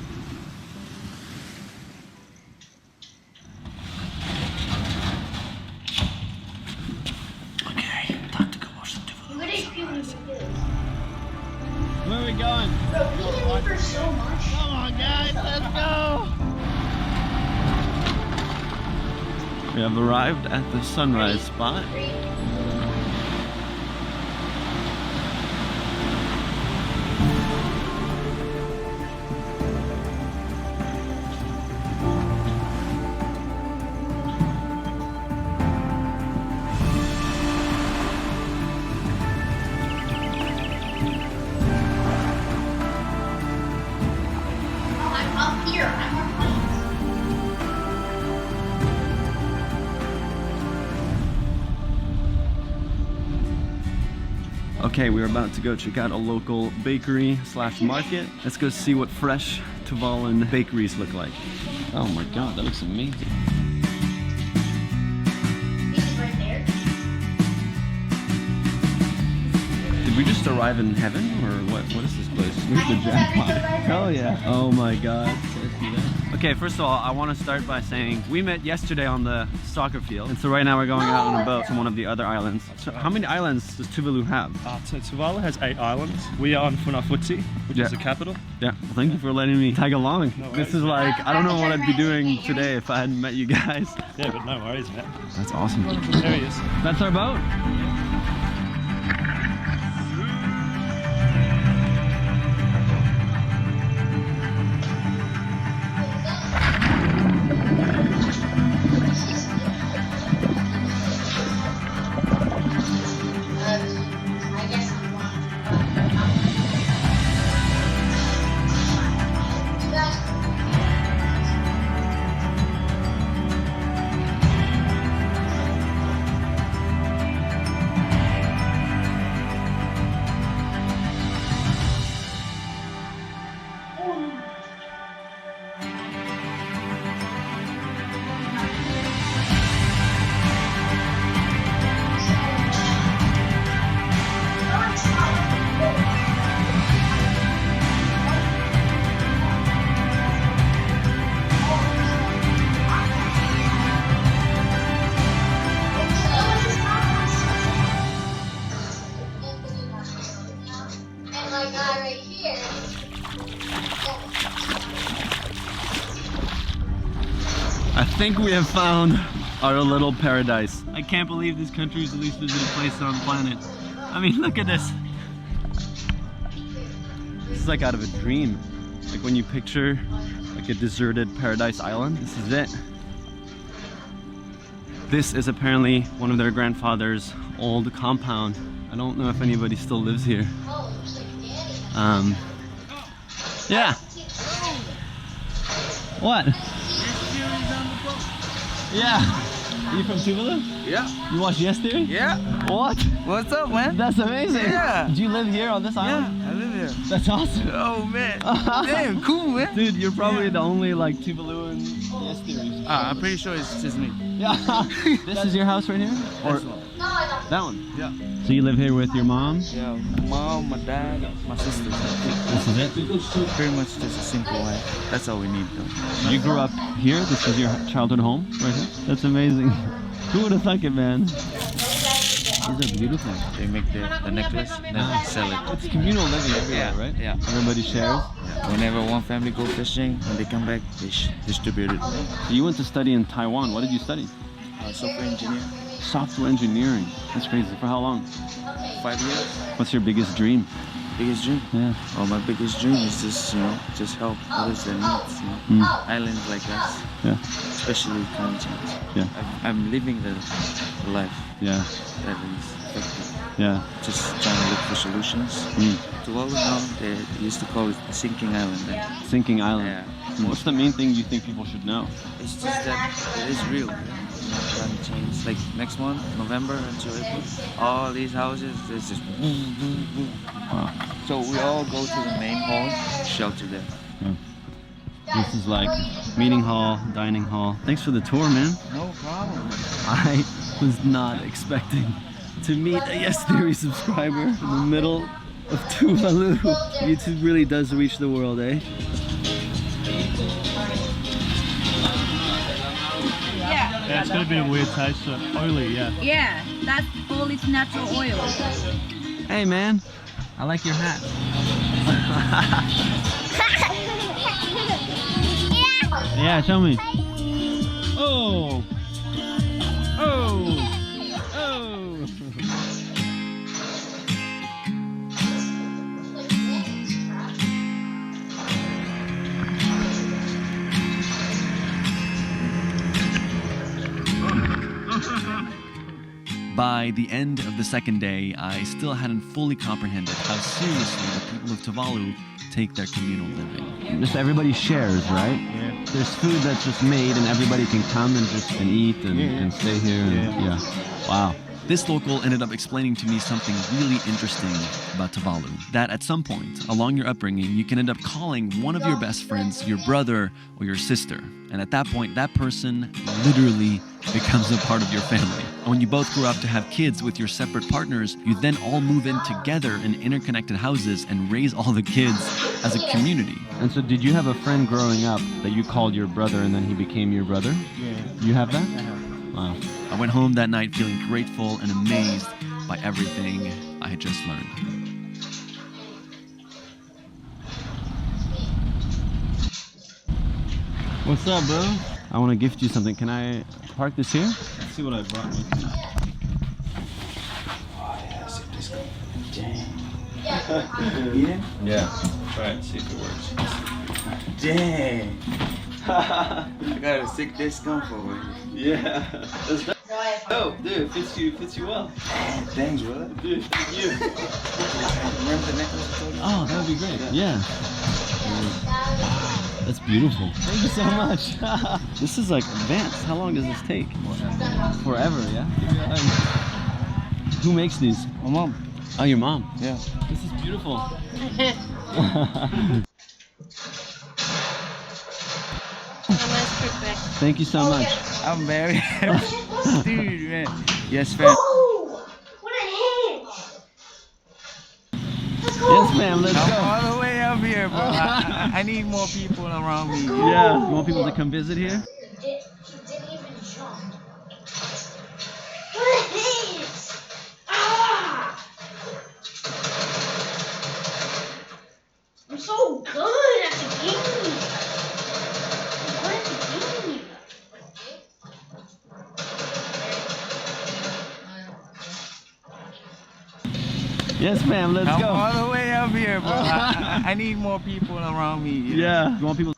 Okay, time to go watch the Tuvalu. Where are we going? Bro, we didn't leave for so much. Come on, guys, let's go. We have arrived at the sunrise spot. Okay, we're about to go check out a local bakery / market. Let's go see what fresh Tuvaluan bakeries look like. Oh my god, that looks amazing. Did we just arrive in heaven, or what? What is this place? Where's the jackpot? Hell yeah. Oh my god. Okay, first of all, I want to start by saying we met yesterday on the soccer field, and so right now we're going out on a boat to one of the other islands. So how many islands does Tuvalu have? So Tuvalu has 8 islands. We are on Funafuti, which is the capital. Yeah, well, thank you for letting me tag along. This is like, I don't know what I'd be doing today if I hadn't met you guys. Yeah, but no worries, man. That's awesome. There he is. That's our boat. I think we have found our little paradise. I can't believe this country is the least visited place on the planet. I mean, look at this. This is like out of a dream. Like when you picture like a deserted paradise island, this is it. This is apparently one of their grandfather's old compound. I don't know if anybody still lives here. Yeah. What? Yeah. Are you from Tuvalu? Yeah. You watched Yes Theory? Yeah. What? What's up, man? That's amazing. Yeah. Did you live here on this island? Yeah, I live here. That's awesome. Oh, man. Damn, cool, man. Dude, you're probably the only like Tuvaluan Yes Theories. I'm pretty sure it's just me. Yeah. This is your house right here? Or This one. that one? Yeah. So you live here with your mom? Yeah, mom, my dad, my sister. This is it? Pretty much just a simple life. That's all we need, though. You grew up here? This is your childhood home right here? That's amazing. Who would have thunk it, man? These are beautiful. They make the necklace and then sell it. It's communal living everywhere, right? Yeah. Everybody shares? Yeah. Whenever one family go fishing, when they come back, they distribute it. So you went to study in Taiwan. What did you study? Software engineer. Software engineering. That's crazy. For how long? 5 years. What's your biggest dream? Biggest dream? Yeah. Oh, my biggest dream is just, just help others that need, islands like us. Yeah. Especially climate change. Yeah. I'm living the life. Yeah. That is effective. Yeah. Just trying to look for solutions. Tuvalu now, they used to call it a sinking island. Sinking island. Yeah. What's the main thing you think people should know? It's just that it is real. Climate change. Like next month, November until April, all these houses, there's just boom, boom, boom. Wow. So we all go to the main hall, shelter there. Yeah. This is like meeting hall, dining hall. Thanks for the tour, man. No problem. I was not expecting to meet a Yes Theory subscriber in the middle of Tuvalu. YouTube really does reach the world, eh? Yeah, it's gonna be a weird taste, so oily, yeah. Yeah, that's all its natural oil. Hey man, I like your hat. Yeah, show me. Oh! Oh! Oh! By the end of the second day, I still hadn't fully comprehended how seriously the people of Tuvalu take their communal living. Just everybody shares, right? Yeah. There's food that's just made and everybody can come and just eat and stay here. And, yeah. Wow. This local ended up explaining to me something really interesting about Tuvalu. That at some point along your upbringing, you can end up calling one of your best friends your brother or your sister. And at that point, that person literally becomes a part of your family. And when you both grow up to have kids with your separate partners, you then all move in together in interconnected houses and raise all the kids as a community. And so did you have a friend growing up that you called your brother and then he became your brother? Yeah. You have that? I have. Wow. I went home that night feeling grateful and amazed by everything I had just learned. What's up, bro? I want to gift you something. Can I park this here? Let's see what I brought me. Oh, yeah, see this guy. Dang. Eat it? Yeah. Try it, see if it works. Dang. I got a sick discount for it. Yeah. That's oh, dude, fits you well. Man, thanks, brother. Dude, thank you. Remember the necklace I told you? Oh, that would be great. Yeah. That's beautiful. Thank you so much. This is like advanced. How long does this take? Forever, yeah? Who makes these? My mom. Oh, your mom? Yeah. This is beautiful. Thank you so much. I'm very happy. Dude, man. Yes, fam. Oh, what a hit! Yes, ma'am, let's I'm go. all the way up here, bro. I need more people around me. Yeah, you want people to come visit here? He didn't even jump. What a hit! Ah! I'm so good at the game. I'm good at the game. Yes, ma'am, let's I'm go. all the way up here, bro. I need more people around me. You know? Yeah. You want people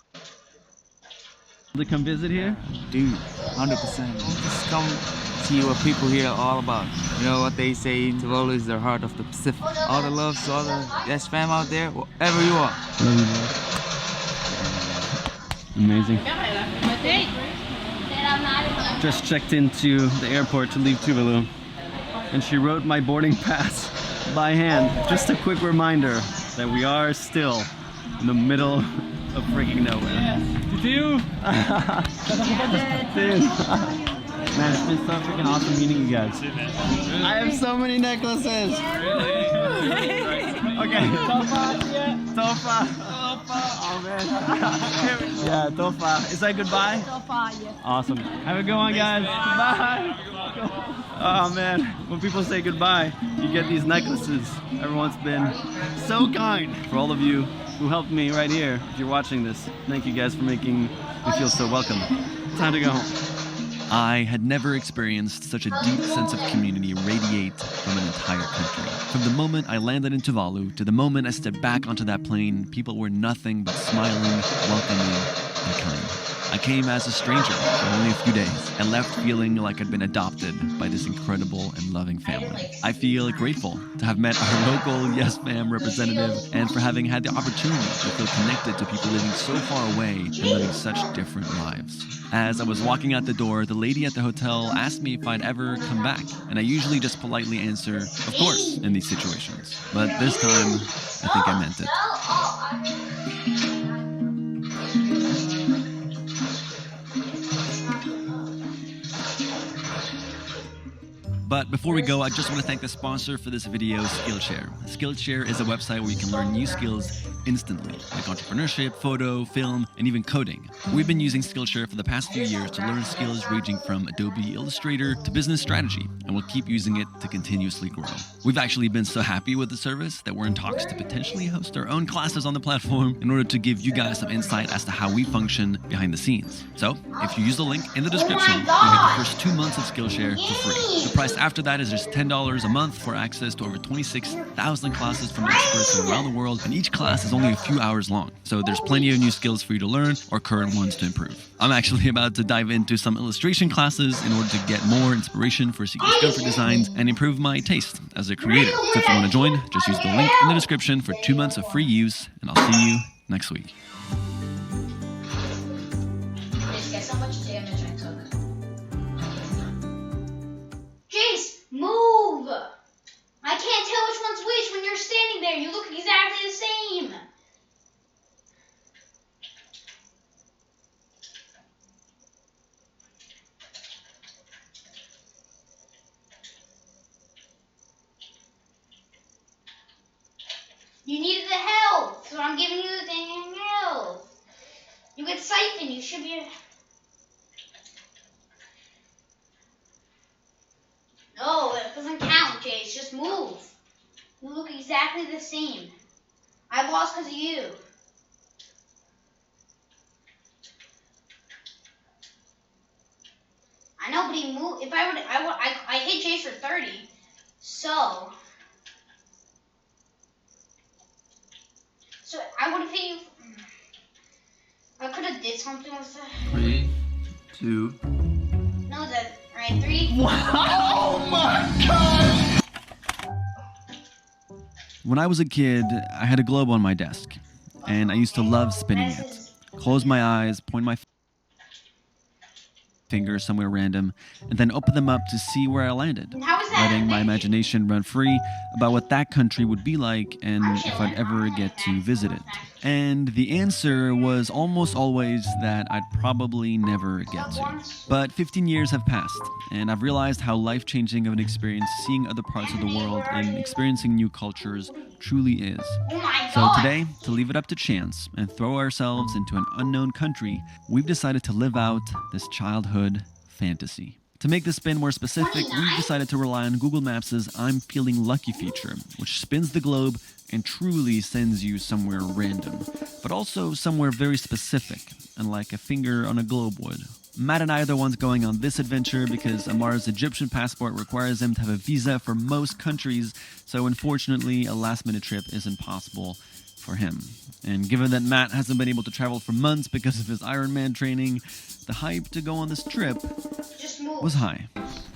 to come visit here? Dude, 100%. Just come see what people here are all about. You know what they say, Tuvalu is the heart of the Pacific. All the love to all the yes fam out there, wherever you are. Amazing. Just checked into the airport to leave Tuvalu, and she wrote my boarding pass by hand. Just a quick reminder that we are still in the middle of freaking nowhere. Dude. Man, it's been so freaking awesome meeting you guys. I have so many necklaces. Okay. Tofa. Oh man. Yeah, Tofa. Is that goodbye? Tofa, yeah. Awesome. Have a good one, guys. Bye. Oh man, when people say goodbye, you get these necklaces. Everyone's been so kind. For all of you who helped me right here, if you're watching this, thank you guys for making me feel so welcome. Time to go home. I had never experienced such a deep sense of community radiate from an entire country. From the moment I landed in Tuvalu to the moment I stepped back onto that plane, people were nothing but smiling, welcoming, and kind. I came as a stranger for only a few days and left feeling like I'd been adopted by this incredible and loving family. I feel grateful to have met our local Yes Fam representative and for having had the opportunity to feel connected to people living so far away and living such different lives. As I was walking out the door, the lady at the hotel asked me if I'd ever come back, and I usually just politely answer, of course, in these situations. But this time, I think I meant it. But before we go, I just want to thank the sponsor for this video, Skillshare. Skillshare is a website where you can learn new skills instantly, like entrepreneurship, photo, film, and even coding. We've been using Skillshare for the past few years to learn skills ranging from Adobe Illustrator to business strategy, and we'll keep using it to continuously grow. We've actually been so happy with the service that we're in talks to potentially host our own classes on the platform in order to give you guys some insight as to how we function behind the scenes. So, if you use the link in the description, you'll get the first 2 months of Skillshare for free. The price after that is just $10 a month for access to over 26,000 classes from experts from around the world, and each class is only a few hours long. So there's plenty of new skills for you to learn or current ones to improve. I'm actually about to dive into some illustration classes in order to get more inspiration for Seek Discomfort designs and improve my taste as a creator. So if you want to join, just use the link in the description for 2 months of free use, and I'll see you next week. Guess how much damage I took? Jace, move! You needed the health, so I'm giving you the dang health. You get siphon, you should be... No, it doesn't count, Jace. Just move. You look exactly the same. I lost because of you. I know, but he moved. If I would, I hit Jace for 30. So I would have hit you. I could have did something with that. 3, 2. No, that right. 3. Oh my god! When I was a kid, I had a globe on my desk, and I used to love spinning it. Close my eyes, point my finger somewhere random, and then open them up to see where I landed, letting my imagination run free about what that country would be like and if I'd ever get to visit it. And the answer was almost always that I'd probably never get to. But 15 years have passed, and I've realized how life-changing of an experience seeing other parts of the world and experiencing new cultures truly is. So today, to leave it up to chance and throw ourselves into an unknown country, we've decided to live out this childhood fantasy. To make this spin more specific, we've decided to rely on Google Maps' I'm Feeling Lucky feature, which spins the globe and truly sends you somewhere random, but also somewhere very specific, unlike a finger on a globe would. Matt and I are the ones going on this adventure because Amar's Egyptian passport requires him to have a visa for most countries, so unfortunately a last-minute trip isn't possible for him. And given that Matt hasn't been able to travel for months because of his Ironman training, the hype to go on this trip was high.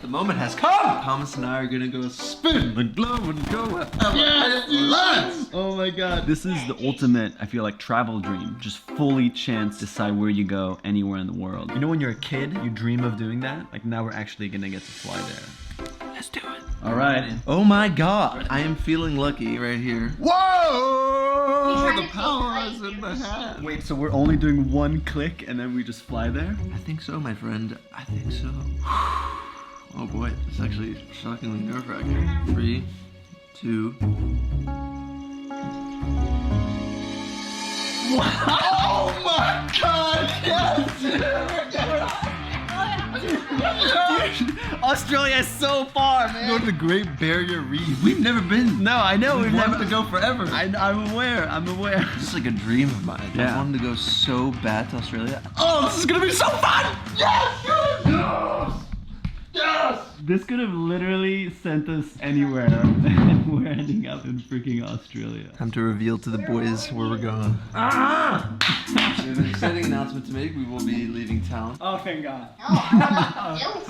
The moment has come! Thomas and I are gonna go spin the globe and go wherever. Yes! Oh my god. This is the ultimate, I feel like, travel dream. Just fully chance to decide where you go anywhere in the world. You know when you're a kid, you dream of doing that? Like now we're actually gonna get to fly there. Let's do it. Alright. Oh my god. I am feeling lucky right here. Whoa! The power is in the hand. Wait, so we're only doing one click and then we just fly there? I think so, my friend. I think so. Oh boy, it's actually shockingly nerve-wracking. 3, 2. Wow! Oh my god! Yes! Australia is so far, man. Go to the Great Barrier Reef. We've never been. No, I know. We've never to go forever. I'm aware. I'm aware. This is like a dream of mine. Yeah. I wanted to go so bad to Australia. Oh, this is gonna be so fun! Yes! Yes! Yes! This could have literally sent us anywhere, and we're ending up in freaking Australia. Time to reveal to the boys where we're going. Ah! We have an exciting announcement to make. We will be leaving town. Oh, thank God.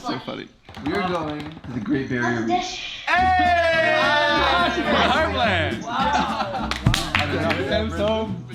So funny. We are going to the Great Barrier Reef. Hey! Heartland! Wow!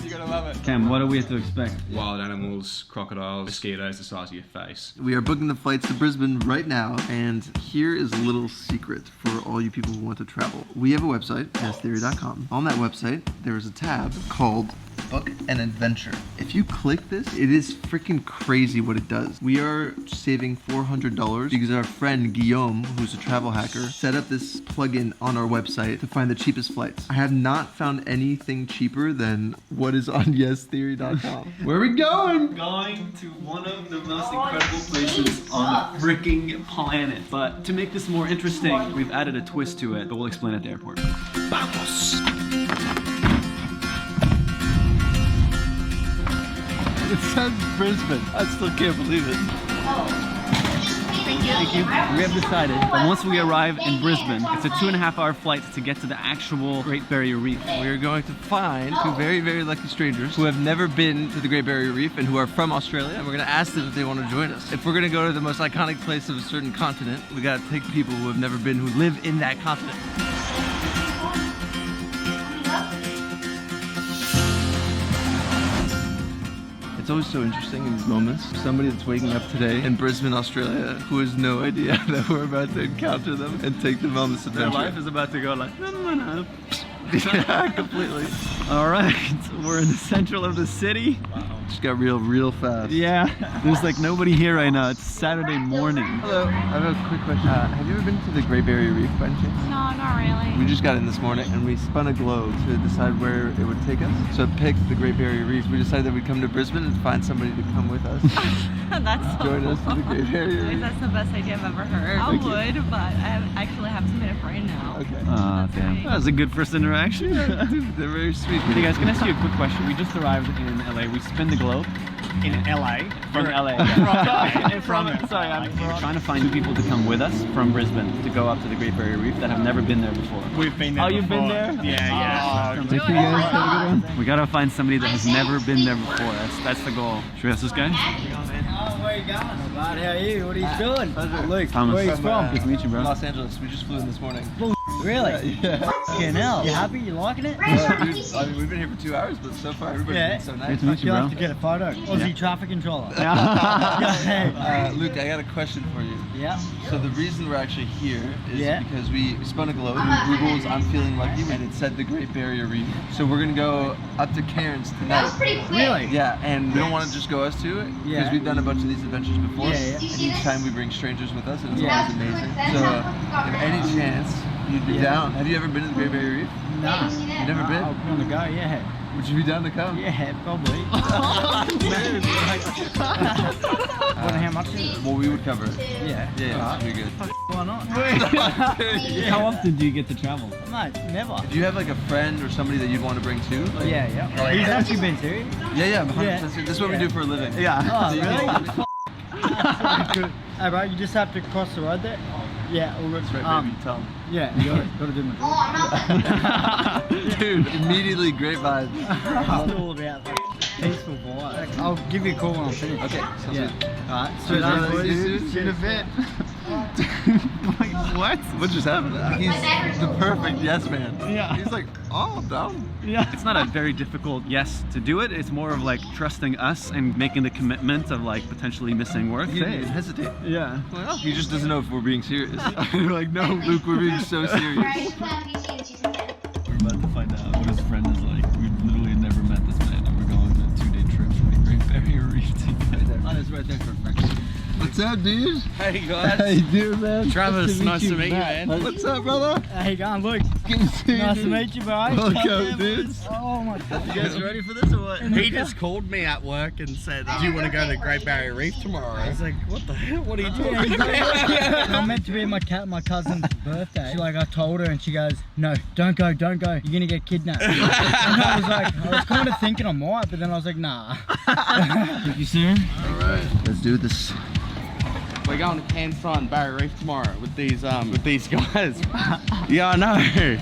You're gonna love it. Cam, what do we have to expect? Wild animals, crocodiles, mosquitoes the size of your face. We are booking the flights to Brisbane right now, and here is a little secret for all you people who want to travel. We have a website, YesTheory.com. On that website, there is a tab called Book an Adventure. If you click this, it is freaking crazy what it does. We are saving $400 because our friend Guillaume, who's a travel hacker, set up this plugin on our website to find the cheapest flights. I have not found anything cheaper than what is on YesTheory.com. Where are we going? Going to one of the most incredible places on the freaking planet. But to make this more interesting, we've added a twist to it, but we'll explain at the airport. Vamos! It says Brisbane. I still can't believe it. Thank you. We have decided that once we arrive in Brisbane, it's a 2.5-hour flight to get to the actual Great Barrier Reef. We are going to find two very, very lucky strangers who have never been to the Great Barrier Reef and who are from Australia, and we're going to ask them if they want to join us. If we're going to go to the most iconic place of a certain continent, we got to take people who have never been, who live in that continent. It's always so interesting in these moments. Somebody that's waking up today in Brisbane, Australia, who has no idea that we're about to encounter them and take them on this adventure. Their life is about to go like, Yeah, completely. All right, we're in the central of the city. Wow. just got real fast. Yeah, there's like nobody here right now. It's Saturday morning. Hello, I have a quick question. Have you ever been to the Great Barrier Reef by any chance? No, not really. We just got in this morning and we spun a globe to decide where it would take us. So it picked the Great Barrier Reef. We decided that we'd come to Brisbane and find somebody to come with us. That's so Join us to the Great Barrier Reef. That's the best idea I've ever heard. I would, but I actually have to meet a friend now. Okay. Oh, damn. That was a good first interaction. They're very sweet. Hey guys, can I ask you a quick question? We just arrived in LA. We spin the globe. In LA? From LA. Sorry, I'm trying to find two people to come with us from Brisbane to go up to the Great Barrier Reef that have never been there before. We've been there. Oh, you've been there? Yeah. Thank you guys. Have a good one. We gotta find somebody that has never been there before. That's the goal. Should we ask this guy? Oh, where you going? How are you? What are you doing? Luke. Thomas. Where are you from? Good to meet you, bro. Los Angeles. We just flew in this morning. Really? Yeah. Fucking hell. You happy? You liking it? Yeah, dude, I mean, we've been here for 2 hours, but so far everybody's been so nice. Good to meet you, You'll bro. have to get a photo. Aussie traffic controller. Luke, I got a question for you. Yeah. So the reason we're actually here is Yeah. because we spun a globe and Google's I'm Feeling Lucky and it said the Great Barrier Reef. So we're gonna go up to Cairns tonight. That was pretty quick. Really? Yeah, and we don't want to just go us two because Yeah. we've done a bunch of these adventures before. Yeah, yeah. And each time we bring strangers with us and it's Yeah. always amazing. So if any chance you'd be down. Have you ever been to the Great Barrier Reef? Nah. You never been? I'm gonna go, yeah. Would you be down to come? Yeah, probably. How much is it? Well, we would cover it. Yeah. Yeah, it's pretty good. Why not? How often do you get to travel? Mate, never. Do you have like a friend or somebody that you'd want to bring too? Like, Yeah. He's actually been serious? Yeah, 100% serious. This is what we do for a living. Yeah. Oh, So you really? can- That's so good. Hey, bro, you just have to cross the road there. Yeah, all good. That's right, baby. Tell him. Yeah, you got to do my job. Dude, immediately great vibes. It's all about peaceful vibe. I'll give you a call when I'm finished. Okay, sounds Yeah. good. Alright, See you so later, dude. see you in a bit. What? What just happened? He's the perfect yes man. Yeah. He's like, oh, I'm down. Yeah. It's not a very difficult yes to do it. It's more of like trusting us and making the commitment of like potentially missing work. He didn't even hesitate. Yeah. Well, he just doesn't know if we're being serious. We're like, no, Luke, we're being so serious. Right, We're about to find out what his friend is like. We've literally never met this man, and we're going on a 2-day trip to the Great Barrier Reef together. Oh, it's right there for breakfast. What's up, dude? Hey guys. How you doing, man? Travis, nice to meet you, man. What's up, brother? How you going, Luke? Good to see you. Nice to meet you, bro. Welcome, dude. Oh my god. You guys ready for this or what? He just called me at work and said, do you want to go to the Great Barrier Reef tomorrow? I was like, what the hell? What are you talking about? I'm meant to be at my cousin's birthday. I told her and she goes, no, don't go. You're gonna get kidnapped. And I was kind of thinking I might, but then I was like, nah. You soon? Alright, let's do this. We're going to Cairns Front Barrier Reef tomorrow with these guys. Yeah, I know.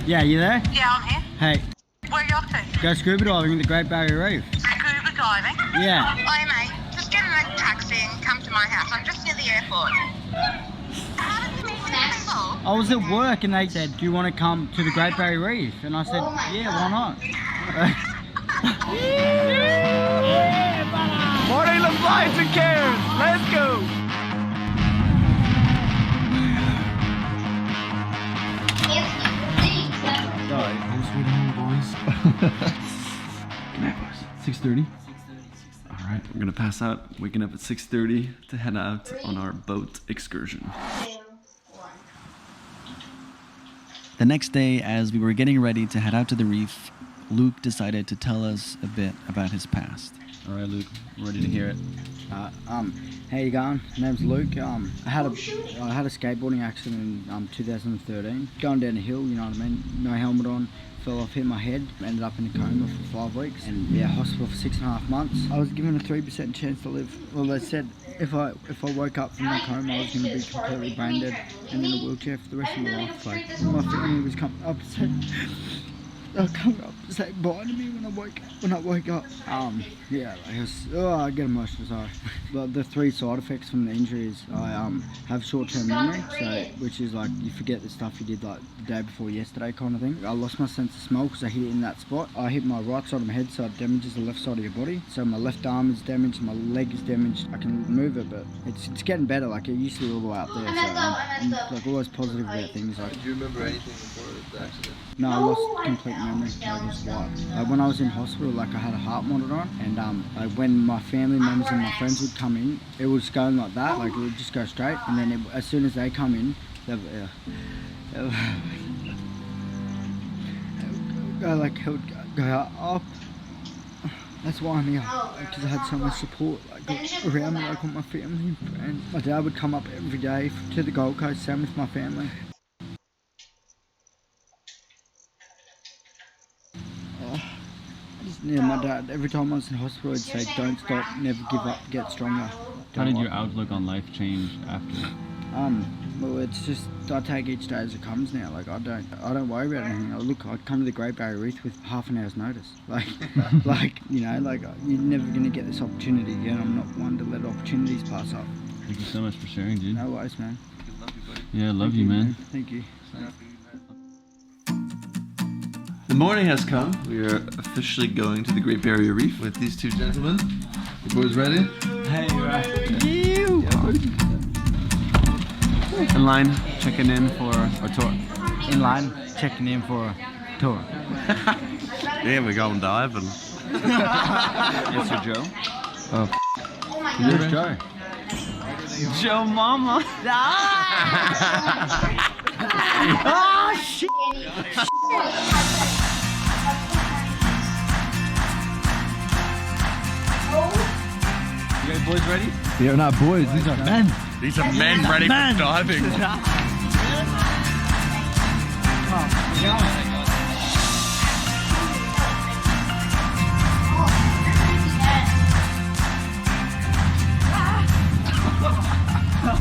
Yeah, you there? Yeah, I'm here. Hey, Where are you off to? go scuba diving in the Great Barrier Reef. Scuba diving? Yeah. Hey, mate, just get in a taxi and come to my house. I'm just near the airport. How did you meet these people? I was at work and they said, do you want to come to the Great Barrier Reef? And I said, yeah, why not? Morning the flight to Cairns. Let's go. Sorry. Home sweet home, boys. Good night, boys. 6:30. All right, we're gonna pass out. Waking up at 6:30 to head out on our boat excursion. The next day, as we were getting ready to head out to the reef, Luke decided to tell us a bit about his past. All right, Luke, I'm ready to hear it. How you going? My name's Luke. I had a skateboarding accident in 2013. Going down a hill, you know what I mean? No helmet on. Fell off, hit my head, ended up in a coma for 5 weeks, and yeah, hospital for 6.5 months. I was given a 3% chance to live. Well, they said if I woke up from that coma, I was going to be completely brain dead and in a wheelchair for the rest of my life. Like, my family was coming up to say, say bye to me when I woke up. Yeah, like I get emotional, sorry. But the 3 side effects from the injury is I have short-term memory, so which is like you forget the stuff you did like the day before yesterday kind of thing. I lost my sense of smell because I hit it in that spot. I hit my right side of my head, so it damages the left side of your body. So my left arm is damaged, my leg is damaged. I can move it, but it's getting better. Like it used to be all the way up there. So I'm like always positive about things. Like, Do you remember anything before the accident? No, I lost complete memory. Like, it was what? When I was in hospital, like I had a heart monitor on, and like when my family members and my friends would come in, it was going like that, like it would just go straight, and then as soon as they come in, it would go up. That's why I'm here, because I had so much support like around me, like with my family and my dad would come up every day to the Gold Coast, same with my family. Yeah, my dad, every time I was in hospital, he'd say, don't stop, never give up, get stronger. How did your outlook on life change after? Well, it's just, I take each day as it comes now. Like, I don't worry about anything. I'd come to the Great Barrier Reef with half an hour's notice. Like, you know, like, you're never going to get this opportunity again. I'm not one to let opportunities pass up. Thank you so much for sharing, dude. No worries, man. Yeah, I love you, man. Thank you. The morning has come. We are officially going to the Great Barrier Reef with these two gentlemen. You boys ready? Hey, right. You. In line, checking in for a tour. In line, checking in for a tour. Yeah, we're going diving. Yes, sir, Joe. Oh, where's Joe? Joe Mama. Oh, shit. You guys boys ready? They're not boys, these are men. These are men ready for diving.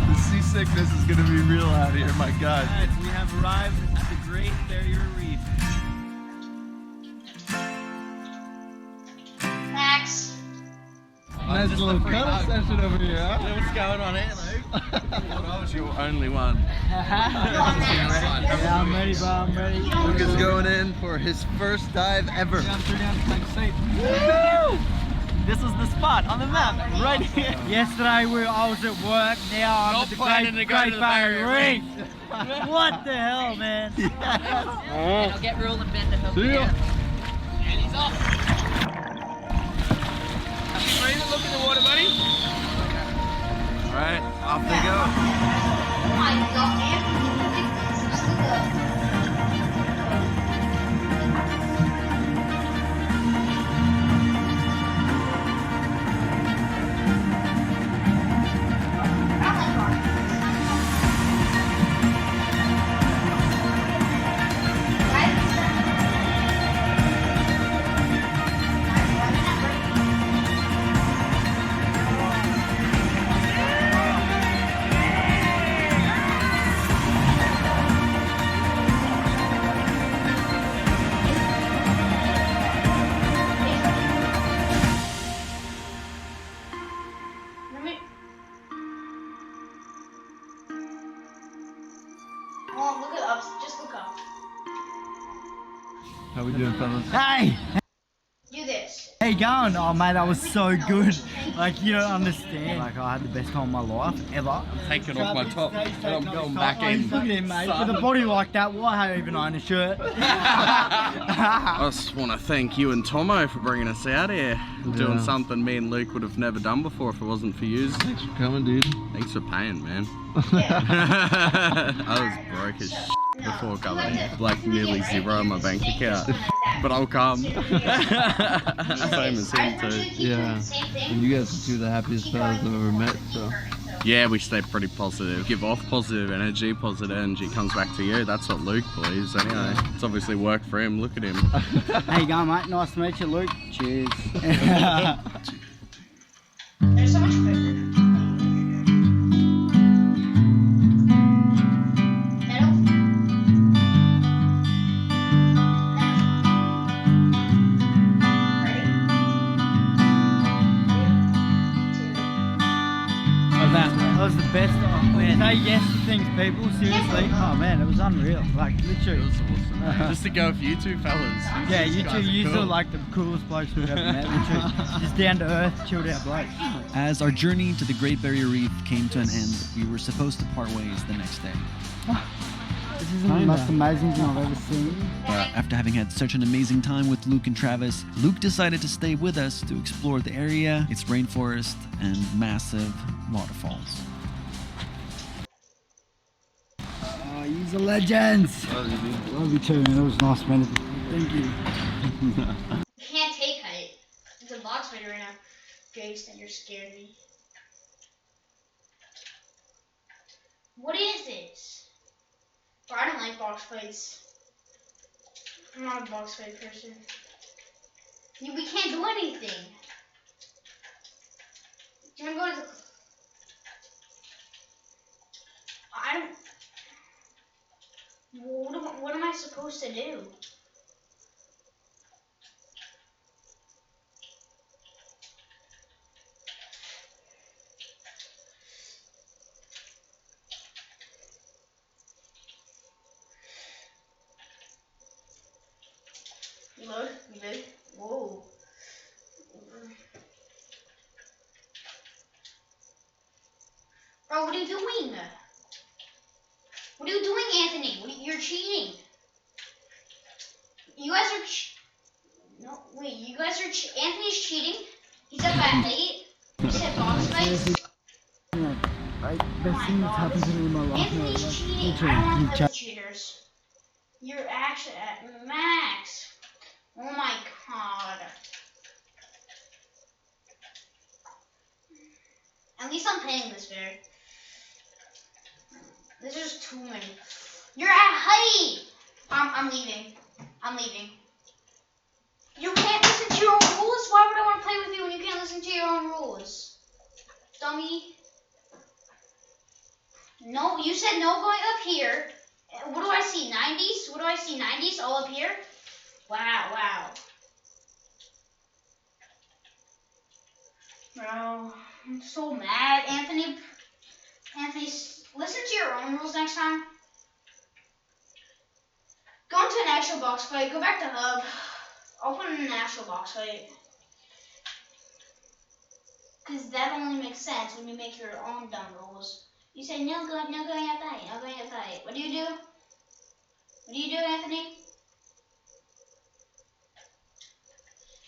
The seasickness is gonna be real out here, my God. We have arrived at the Great Barrier Reef. Max. Nice little cuddle session over here, huh? What's going on here, Luke? I was your only one. Yeah, I'm ready, bro. I'm ready. Luke is going in for his first dive ever. Woo! This is the spot on the map, right here. Yesterday I was at work, now I'm at the Great Barrier Reef. What the hell, man? I'll get Rule and Ben to help you out. And he's off. Ready to look in the water, buddy? Alright, off they go. Oh my God, man. Look up. Just look up. How we doing, fellas? Hey! Do this. How you going? Oh, mate, that was so good. Like, you don't understand. Like, I had the best time of my life, ever. Taking off my top and I'm going back in. Look at him, mate. With a body like that, why even own a shirt? I just want to thank you and Tomo for bringing us out here. Doing something me and Luke would have never done before if it wasn't for you. Thanks for coming, dude. Thanks for paying, man. I was broke as shit before coming here. Like nearly zero on my bank account. But I'll come. Same as him too. Yeah. And you guys are two of the happiest fellas I've ever met, so. Yeah, we stay pretty positive. Give off positive energy comes back to you. That's what Luke believes anyway. It's obviously worked for him. Look at him. How you going, mate? Nice to meet you, Luke. Cheers. There's so much quicker. That was the best. Oh, man. Say yes to things, people. Seriously. Oh man, it was unreal. Like literally. It was awesome. Just to go with you two fellas. Yeah, you two. You are like the coolest blokes we've ever met. Literally. Just down to earth, chilled out blokes. As our journey to the Great Barrier Reef came to an end, we were supposed to part ways the next day. This isn't the most amazing thing I've ever seen. But after having had such an amazing time with Luke and Travis, Luke decided to stay with us to explore the area, its rainforest, and massive waterfalls. Oh, you're a legend. Love you too, man. That was nice, man. Thank you. Can't take height. It's a box fight right now. Jason, you're scared me. What is this? Bro, I don't like box fights. I'm not a box fight person. We can't do anything. Do you want to go to the... I don't... What am I supposed to do? Load, good. Whoa. Bro, what are you doing? What are you doing, Anthony? You're cheating. You guys are no, wait, you guys are Anthony's cheating? He's up at 8? You said box fights? Best thing that's happened to me in my life. Anthony's cheating. I don't want to play with cheaters. You're actually at max. Oh my god. At least I'm paying this fair. This is too many. You're at height! I'm leaving. I'm leaving. You can't listen to your own rules? Why would I want to play with you when you can't listen to your own rules? Dummy. No, you said no going up here. What do I see? 90s? What do I see? 90s all up here? Wow, wow. Bro, I'm so mad. Anthony, listen to your own rules next time. Go into an actual box fight. Go back to Hub. Open an actual box fight. Because that only makes sense when you make your own dumb rules. You say, no going at fight, no going at fight. What do you do? What do you do, Anthony?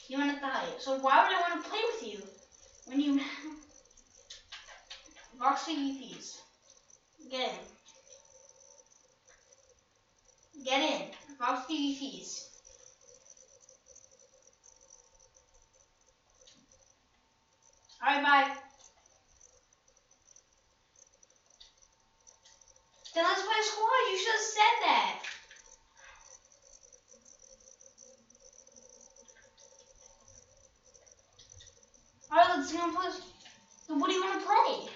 You want to fight. So why would I want to play with you? When you... Box fight EPs. Get in. Get in. Box fight EPs. Alright, bye. Then let's play a squad. You should have said that. Alright, let's go and play. Then what do you want to play?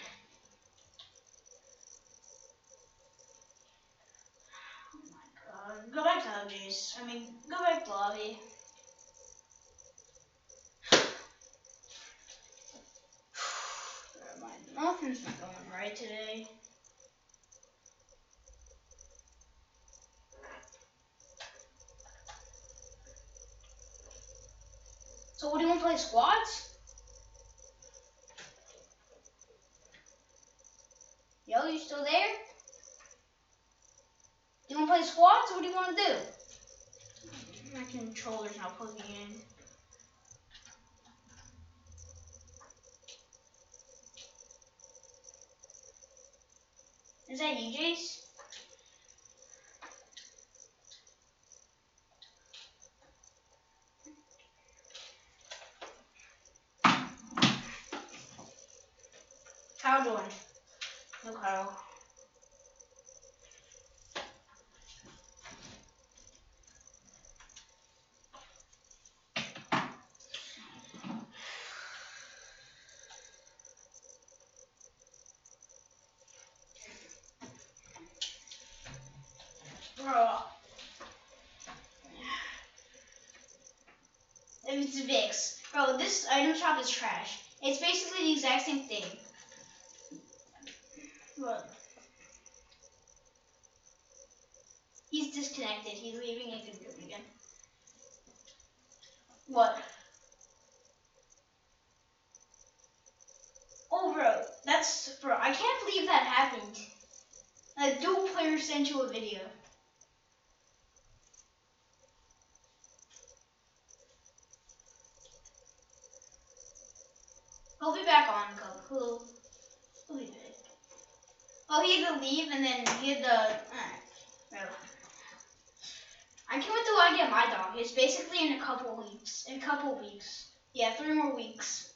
Oh my god. Go back to Huggies. I mean, go back to lobby. Never mind. Nothing's not going right today. So what do you want to play, squads? Yo, you still there? Do you want to play squads? What do you want to do? My controller's not plugging in. Is that you, Jace? Kyle doing? No, Kyle. Bro. It's Vicks. Bro, this item shop is trash. It's basically the exact same thing. Look. He's disconnected. He's leaving and can do it again. What? Oh, bro. Bro, I can't believe that happened. A dual player sent you a video. He'll be back on, Coke. He'll be back. Oh, he had to leave and then he had to. Alright. Well, I can't wait till I get my dog. It's basically in a couple weeks. Yeah, 3 more weeks.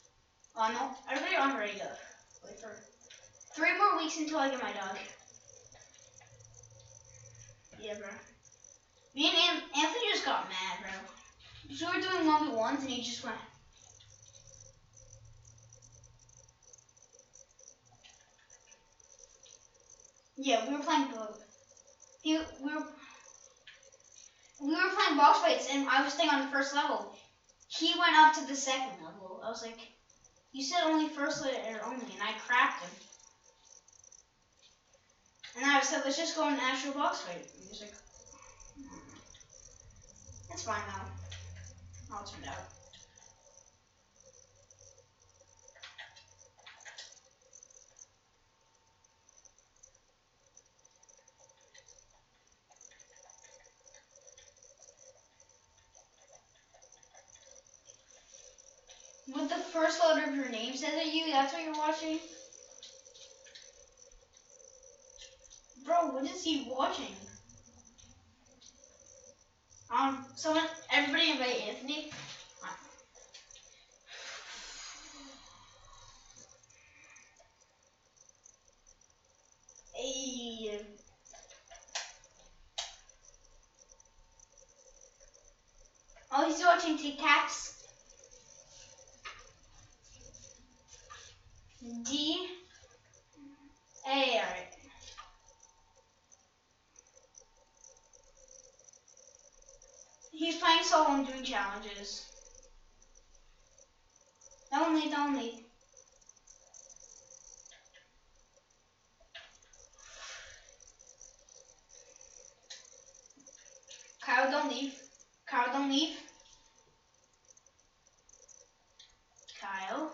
Oh no, I'm ready to wait for 3 more weeks until I get my dog. Yeah, bro. Me and Anthony just got mad, bro. So we were doing 1v1s and he just went. Yeah, we were playing both. We were playing boss fights and I was staying on the first level. He went up to the second level. I was like, you said only first level only, and I cracked him. And I said, let's just go in an actual boss fight. And he was like, that's fine though. I'll turn it out. With the first letter of your name says at you, that's what you're watching? Bro, what is he watching? Everybody invite Anthony. Hey. Oh, he's watching Tic Tacs. D. A. Alright. He's playing solo and doing challenges. Don't leave. Kyle, don't leave. Kyle.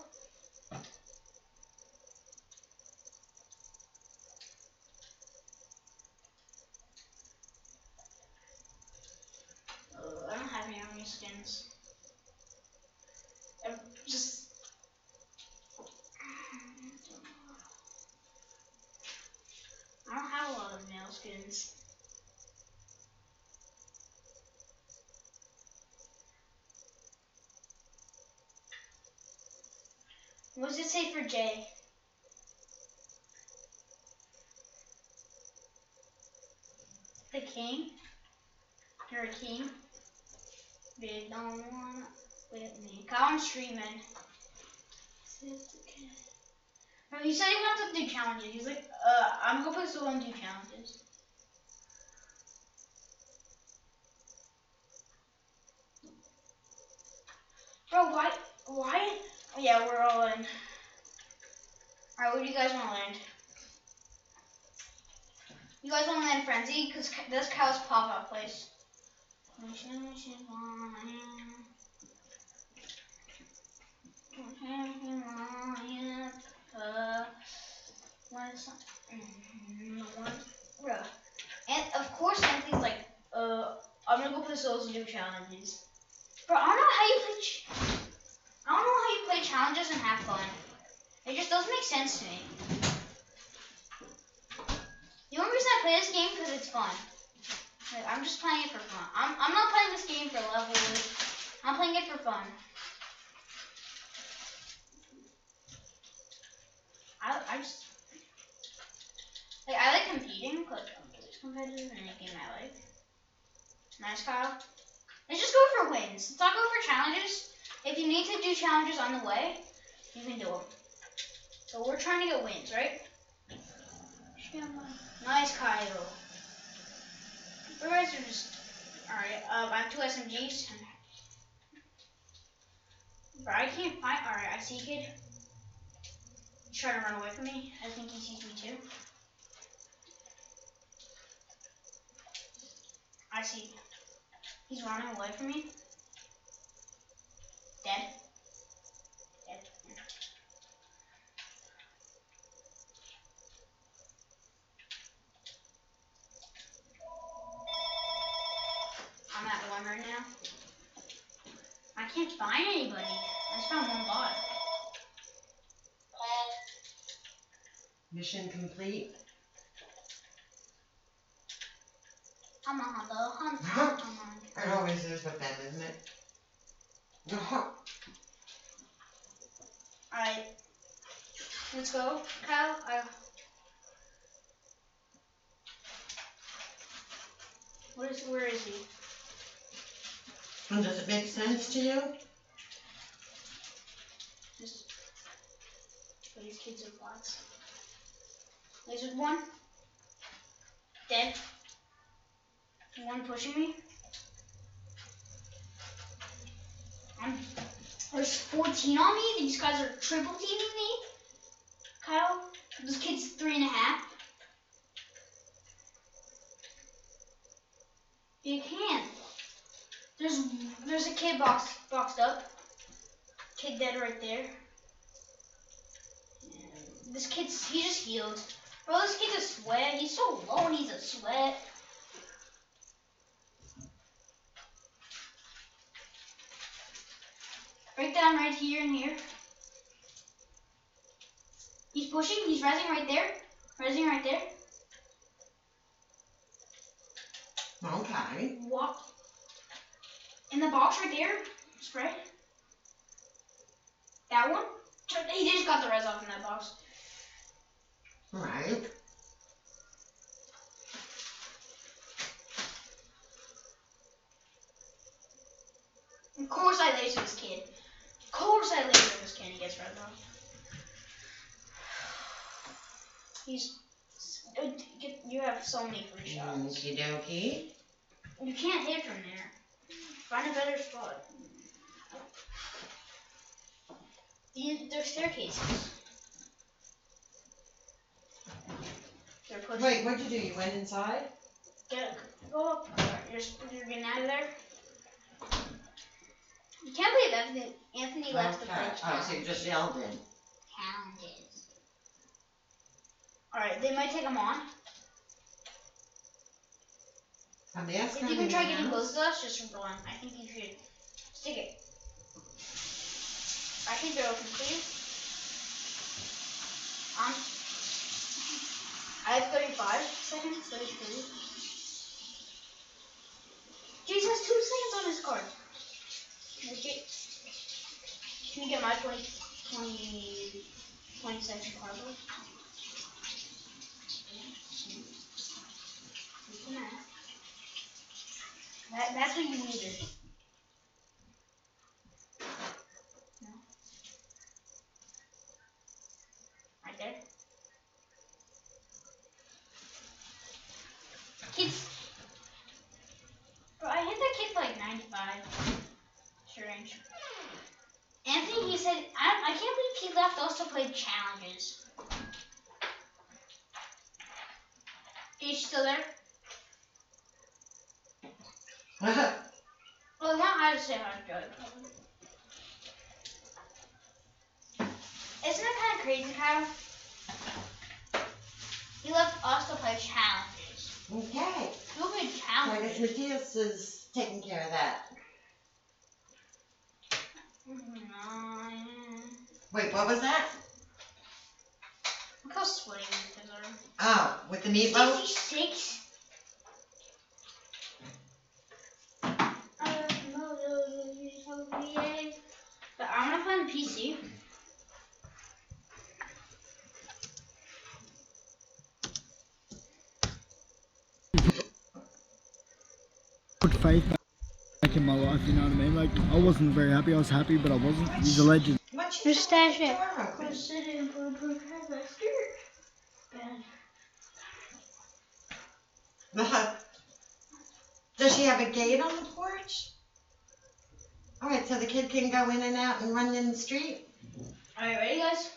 I don't have any army skins. I don't have a lot of male skins. What does it say for J? The king? You're a king? They don't want with me. Colin's streaming. No, he said he wanted to do challenges. He's like, I'm gonna play solo and do challenges. Bro, why? Yeah, we're all in. Alright, what do you guys want to land? You guys want to land Frenzy? Because that's Kyle's pop-up place. And of course Anthony's like, I'm gonna go play solos and do challenges. Bro, I don't know how you play challenges and have fun. It just doesn't make sense to me. The only reason I play this game because it's fun. Like, I'm just playing it for fun. I'm not playing this game for levels. I'm playing it for fun. I just like I like competing, but I'm always competitive in any game I like. Nice, Kyle. Let's just go for wins. Let's not go for challenges. If you need to do challenges on the way, you can do them. So we're trying to get wins, right? Nice, Kyle. You guys are just alright. I have 2 SMGs. But I can't find. Alright, I see a kid. He's trying to run away from me. I think he sees me too. I see. He's running away from me. Dead. I'm at 1 right now. I can't find anybody. I just found one bot. Mission complete. I'm on the hunt. It always is with them, isn't it? Alright. Let's go. Kyle, where is he? And does it make sense to you? Just these kids are bots. There's just one. Dead. One pushing me. There's 14 on me. These guys are triple teaming me. Kyle, this kid's 3.5. You can. There's a kid boxed up. Kid dead right there. He just healed. Bro, this kid's a sweat. He's so low and he's a sweat. Break down right here and here. He's pushing. He's rising right there. Rising right there. Okay. Walk. In the box right there. Spray. That one. He just got the res off in that box. Right. Of course I laser this kid. Of course I laser this kid. He gets res off. You have so many free shots. Okie dokie. You can't hit from there. Find a better spot. They're staircases. Wait, what'd you do? You went inside? Go up. You're getting out of there. You can't believe Anthony left the place. Oh, so you just yelled in. Challenges. Alright, they might take them on. If you can try getting close to us, just run. I think you should stick it. I think they're open for you. I have 35 seconds, 33. Jason has 2 seconds on his card. Can you get my 20 second card? That's what you needed. No. Right there. Kids. Bro, I hit that kid for like 95. Strange. Anthony, he said, I can't believe he left us to play challenges. Is he still there? Well, I want to say hi to Joey. Isn't that kind of crazy, Kyle? He left us to play challenges. Okay. Who played challenges? So I guess Matthias is taking care of that. Wait, what was that? Look how sweaty these guys are. Oh, with the meatloaf? 66? But I'm gonna play on the PC. Put faith back in my life, you know what I mean? Like, I wasn't very happy. I was happy, but I wasn't. He's a legend. Just stash it. Go sit in for a brook has a skirt. Bad. Does she have a gate on the porch? Alright, so the kid can go in and out and run in the street? Alright, ready guys?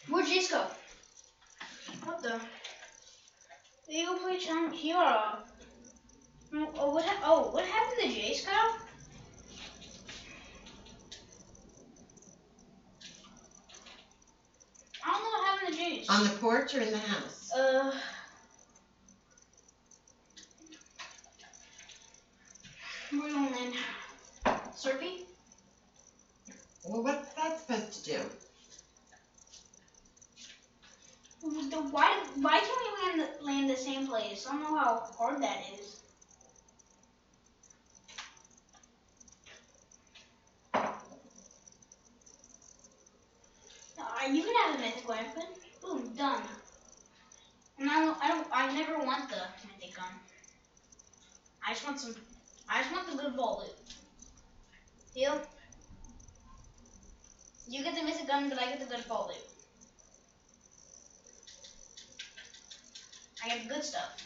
Where'd Jace go? What the? They go play challenge here. What happened to Jace, Kyle? I don't know what happened to Jace. On the porch or in the house? We're going in. Slurpee? Well, what's that supposed to do? Why can't we land the same place? I don't know how hard that is. You can have a mythic weapon. Boom, done. And I never want the mythic gun. I just want the good ball loot. Deal? You get the mythic gun, but I get the good ball loot. I get the good stuff.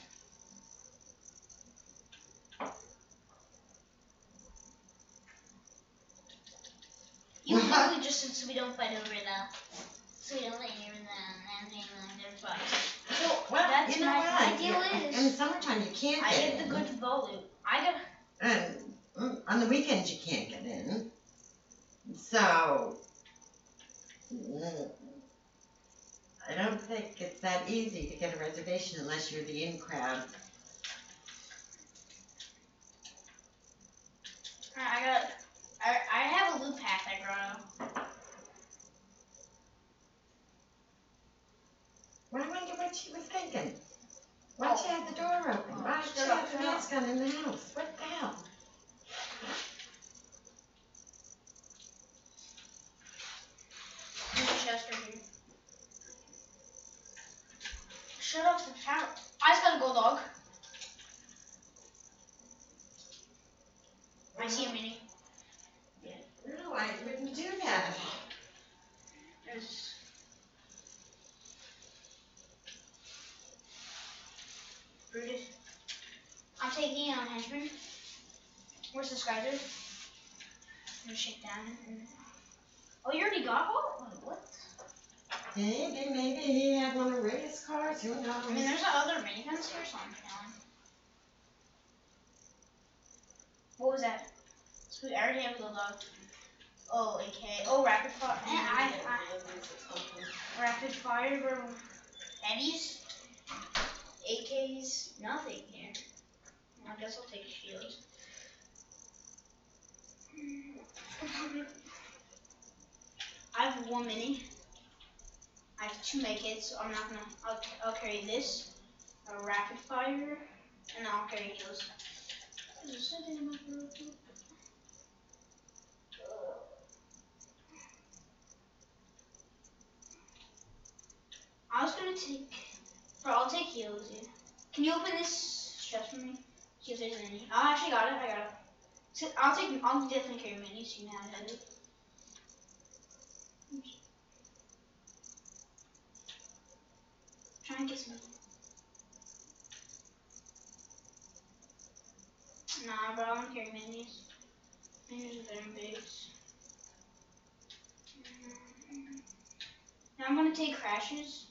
You literally just said so we don't fight over the. So we don't fight over the fight. So Well, that's you know my what? deal In is. the summertime, you can't I get get in. the good ball loot. I get. And on the weekends, you can't get in. So, I don't think it's that easy to get a reservation unless you're the in crowd. I have a loot pack I brought up. Well, I wonder what she was thinking. Why'd she have the door open? Why'd she have the mask on in the house? What the hell? There's a chest right here. Shut off the power. I just gotta go, dog. I see a mini. No, I wouldn't do that. There's. Brutus. I'm taking henchman. Where's the Skyzer? I'm gonna shake down. Oh, you already got one? What? Maybe he had one of Ray's cars. Who knows? I mean, there's other miniguns here, so I'm feeling. What was that? Sweet, I already have a little dog. Oh, AK. Oh, rapid fire. Rapid fire, bro. Heavies? AKs? Nothing here. I guess I'll take shields. I have one mini. I have 2 medkits, so I'm not gonna. I'll carry this, a rapid fire, and I'll carry heals. I was gonna take. Bro, I'll take heals, dude. Can you open this chest for me? See if there's any. Oh, I actually got it. I got it. So I'll definitely carry minis. So you know how to do it. Try and get some. Nah, bro, I don't carry minis. Minis are better bigs. Now I'm gonna take crashes.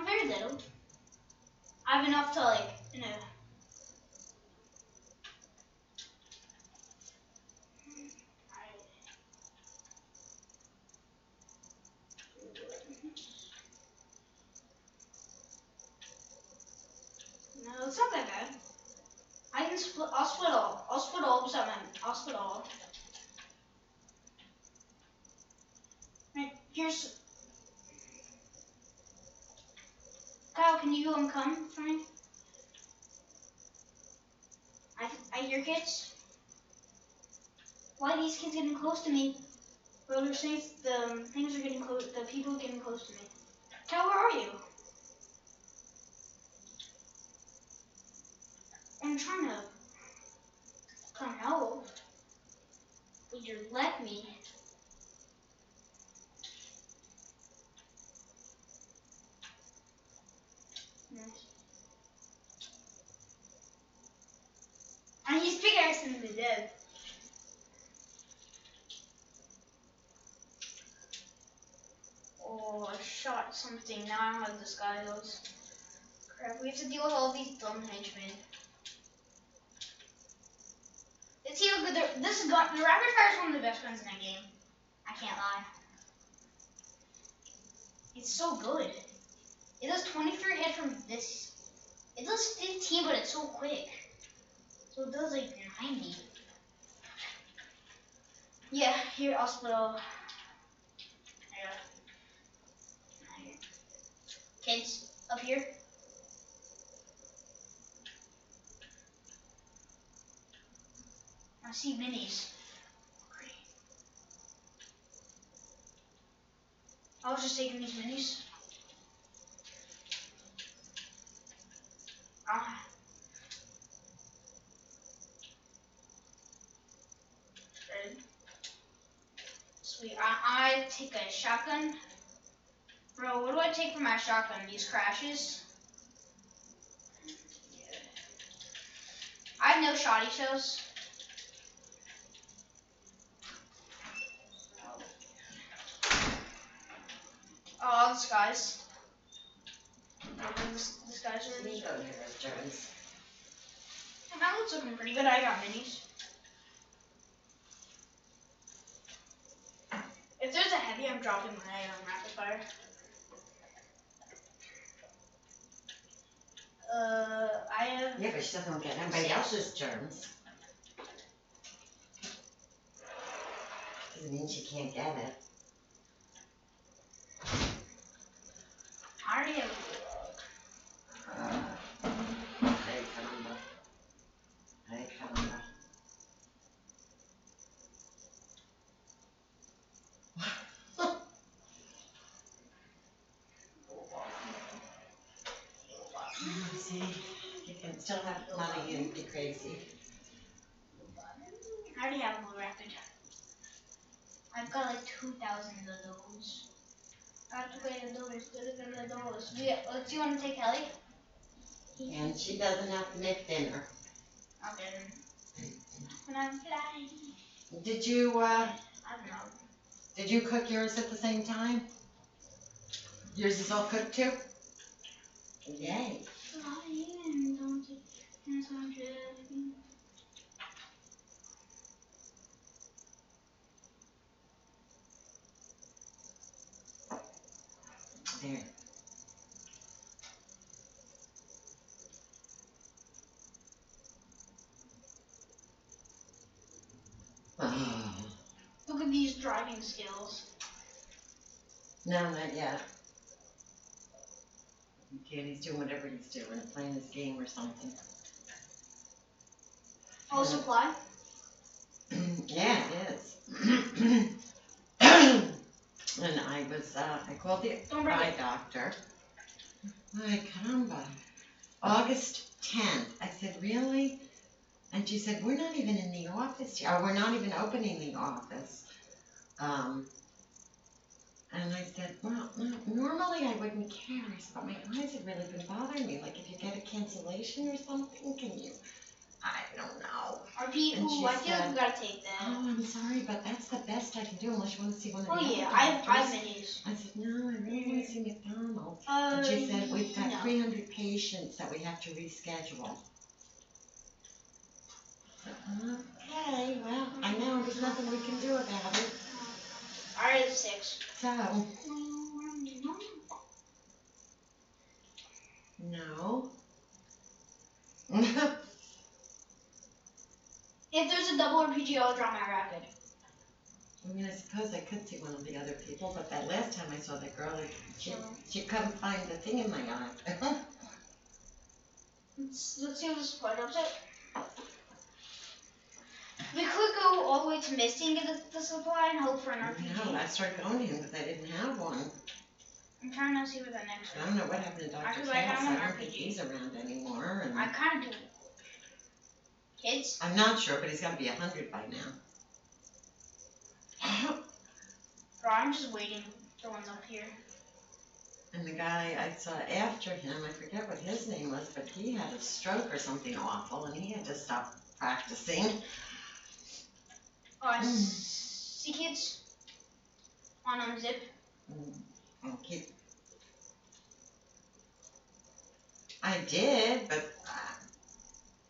Very little. I have enough to like, you know. No, it's not that bad. I can split. I'll split all. I'll split all. I'll split all. Right, here's. Kyle, can you come for me? I hear kids. Why are these kids getting close to me? Bro, they're saying the things are getting close. The people are getting close to me. Kyle, where are you? I'm trying to come help. Would you let me? And he's pickaxing me dead. Oh, I shot something. Now I don't have the Skylos. Crap, we have to deal with all these dumb henchmen. Let's see how good this gun. The rapid fire is one of the best guns in that game. I can't lie. It's so good. It does 23 hit from this. It does 15, but it's so quick. So it does like 90. Yeah, here I'll split all. Kids, up here. I see minis. Great. I was just taking these minis. Ah. Good. Sweet. I take a shotgun. Bro, what do I take for my shotgun? These crashes? I have no shoddy shells. Oh, this guy's. This guy's already. That looks looking pretty good. I got minis. If there's a heavy, I'm dropping my rapid fire. I have. Yeah, but she doesn't get anybody else's germs. Doesn't mean she can't get it. I already have. Ay, caramba. Ay, caramba. See, you can still have money and be crazy. I already have a rapid. I've got like 2,000 of those. I have to pay the dollars. Yeah, do you want to take Kelly? And she doesn't have to make dinner. Okay then. When I'm flying. Did you, I don't know. did you cook yours at the same time? Yours is all cooked too? Yay. Flying, don't take hands on driving. There. Look at these driving skills. No, not yet. Okay, he's doing whatever he's doing, playing his game or something. Oh, supply? Yeah, it is. And I was, I called the eye doctor. Ay, caramba. August 10th. I said, really? And she said, we're not even in the office yet. Or we're not even opening the office. And I said, well, normally I wouldn't care. I said, but my eyes have really been bothering me. Like, if you get a cancellation or something, can you? I don't know. Or people, I feel like we gotta take that. Oh, I'm sorry, but that's the best I can do unless you want to see one of the Oh other yeah, I have doctors. minis. I said, no, I really want to see McDonald. And she said, we've got no. 300 patients that we have to reschedule. Okay, well, I know there's nothing we can do about it. I already have 6. So, no. If there's a double RPG, I'll drop my rapid. I mean, I suppose I could see one of the other people, but that last time I saw that girl, she couldn't find the thing in my eye. Let's see what the supply drops at. We could go all the way to Misty and get the supply and hope for an RPG. No, I started going to him because I didn't have one. I'm trying to see what that next I don't know what happened to Dr. Actually, Cass. I have an I don't think RPG. he's around anymore. And I kind of do. Kids? I'm not sure, but he's got to be 100 by now. Bro, I'm just waiting for ones up here. And the guy I saw after him, I forget what his name was, but he had a stroke or something awful, and he had to stop practicing. Oh, I see kids on unzip. Okay. I did, but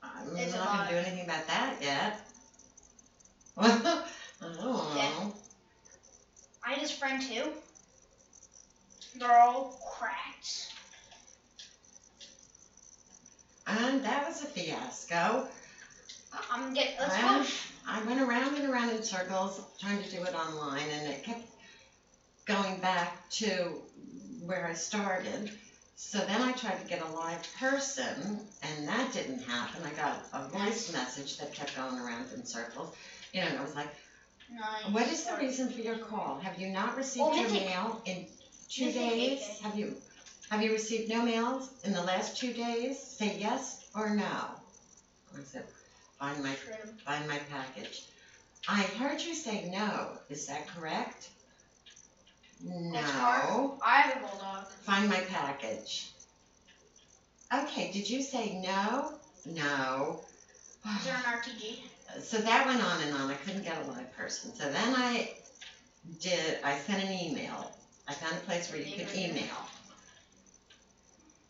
I'm It's not a going to do lot. anything about that yet. I don't know. Yeah. I had his friend too. They're all cracked. And that was a fiasco. Let's Well, push. I went around and around in circles trying to do it online, and it kept going back to where I started. So then I tried to get a live person, and that didn't happen. I got a voice message that kept going around in circles. You know, and I was like, what is the reason for your call? Have you not received your mail in 2 days? Have you received no mails in the last 2 days? Say yes or no. I said, find my package. I heard you say no. Is that correct? No. I have a bulldog. Find my package. Okay, did you say no? No. Is there an RTG? So that went on and on. I couldn't get a live person. So then I sent an email. I found a place where you could email.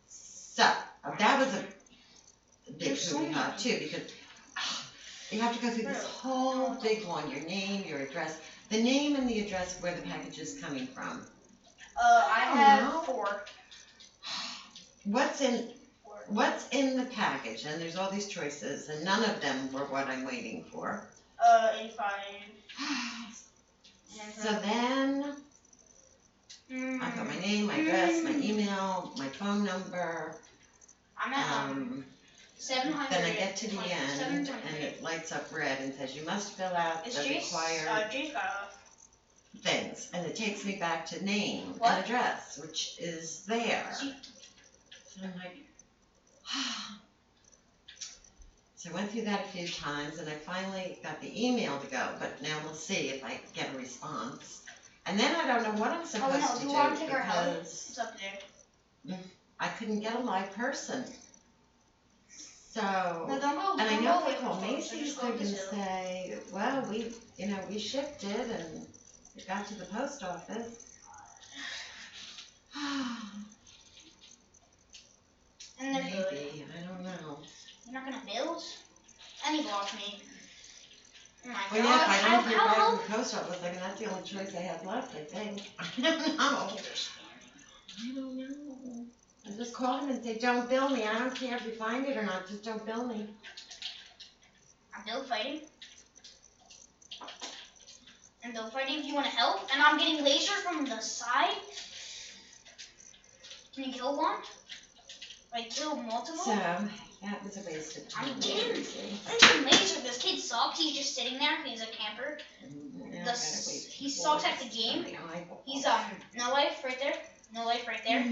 So that was a big movie hop too, because you have to go through this whole big one, your name, your address, the name and the address of where the package is coming from. I have 4. What's in the package? And there's all these choices, and none of them were what I'm waiting for. 85. So then I got my name, my address, my email, my phone number. I'm at 700. Then I get to the end, and it lights up red and says you must fill out the required things, and it takes me back to name and address, which is there. So I'm like, so I went through that a few times, and I finally got the email to go, but now we'll see if I get a response. And then I don't know what I'm supposed to do because it's up there. I couldn't get a live person. So, No, don't go, and I don't know go if I call away from Macy's, just they're go gonna to Zillow. say, well, we shipped it and it got to the post office. And they're good. Maybe, I don't know. You're not gonna build? And he blocked me. Oh my Well, god. yeah, if I don't hear How- back from the post office, I mean, that's the only choice I have left, I think. I don't know. I don't know. I just call him and say, don't bill me. I don't care if you find it or not, just don't bill me. I'm build fighting. And build fighting if you want to help. And I'm getting laser from the side. Can you kill one? Like kill multiple? So, that was a waste of time. I'm getting laser. This kid sucks. He's just sitting there. He's a camper. He sucks at the game. He's no life right there. No life right there.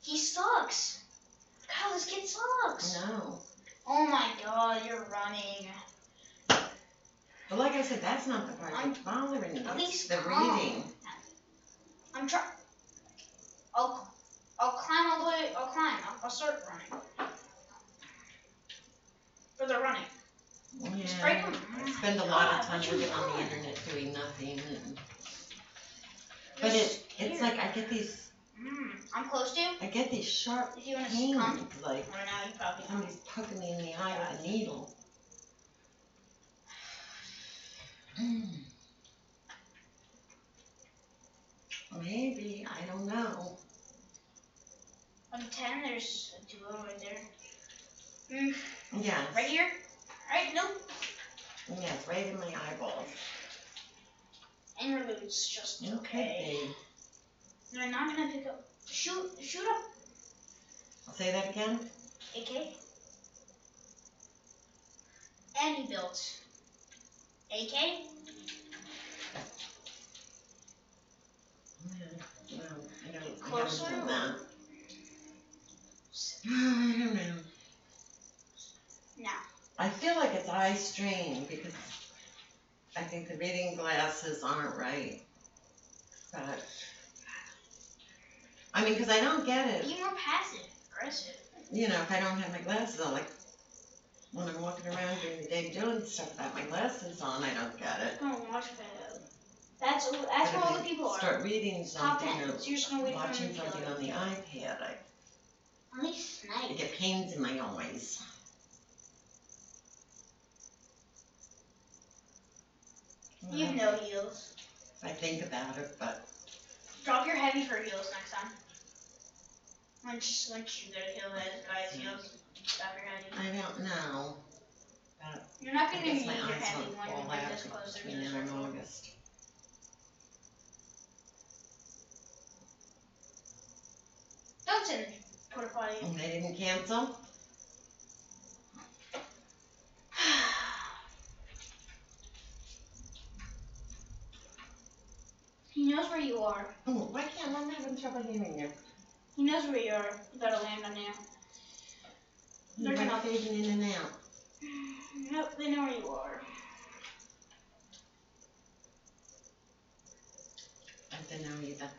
He sucks. God, this kid sucks. No. Oh my god, you're running. But like I said, that's not the part that's bothering me. At It's least the calm. reading. I'm trying. I'll climb all the way. I'll climb. I'll start running. But they're running. Just break Yeah, them. I spend a lot of time looking on the internet doing nothing. But it's like I get these. I'm close to. I get these sharp If you want to pains, come. like Right now, you probably can't. somebody's poking me in the eye with a needle. Maybe, I don't know. On 10, there's a duo right there. Yes. Right here? Right? Nope. Yes, right in my eyeballs. Interludes just Okay. okay. They're not gonna pick up. Shoot up. I'll say that again. AK. And he built. AK. No, I don't. Closer? I haven't done that. I don't know. Now. I feel like it's eye strain because I think the reading glasses aren't right. But I mean, because I don't get it. Be more passive, aggressive. You know, if I don't have my glasses on, like when I'm walking around during the day doing stuff without my glasses on, I don't get it. Don't watch that. That's But where if all I the people are. start reading Top something 10. or So you're just gonna wait for them watching to kill something it. on the iPad, At least I snipe. get pains in my eyes. You have no heels. I think about it, but Drop your heavy for heels next time. Once you get a kill that guy's heels, drop your heavy. I don't know. But You're not I gonna guess need my your eyes heavy won't when fall you're out this closer to between the now and circle. August. Hudson porta potty. And they didn't cancel? He knows where you are. Oh, why can't I'm having trouble hearing you? He knows where you are. You gotta land on you. You're They're gonna fading in and out. Nope, they know where you are. I don't know either.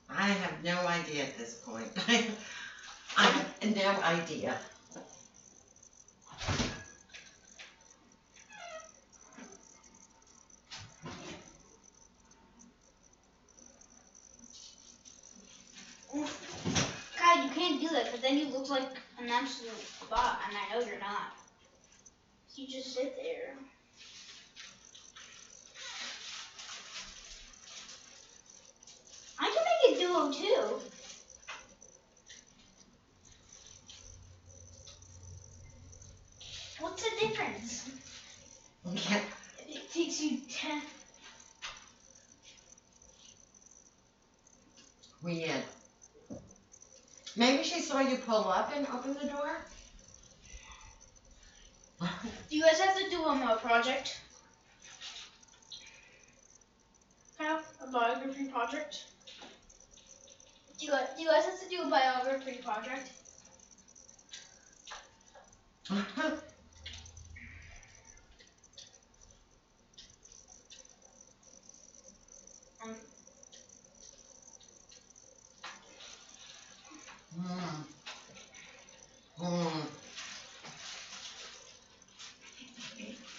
I have no idea at this point. I have no idea. God, you can't do that because then you look like an absolute bot, and I know you're not. You just sit there. I can make a duo too. What's the difference? Yeah. It takes you 10. Weird. Maybe she saw you pull up and open the door? Do you guys have to do a project? Have a biography project? Do you guys have to do a biography project?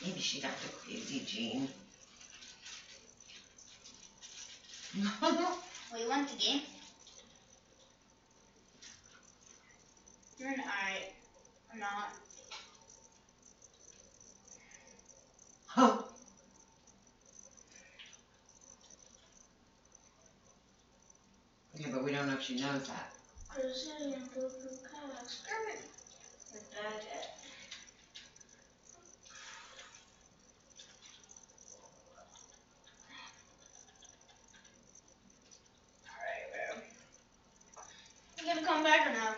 Maybe she got the crazy gene. Well, you want the game? You're an alright. I'm not. Oh. Yeah, but we don't know if she knows that. Because I didn't go through kind of experiment with that. Alright, bro. You gonna come back or not?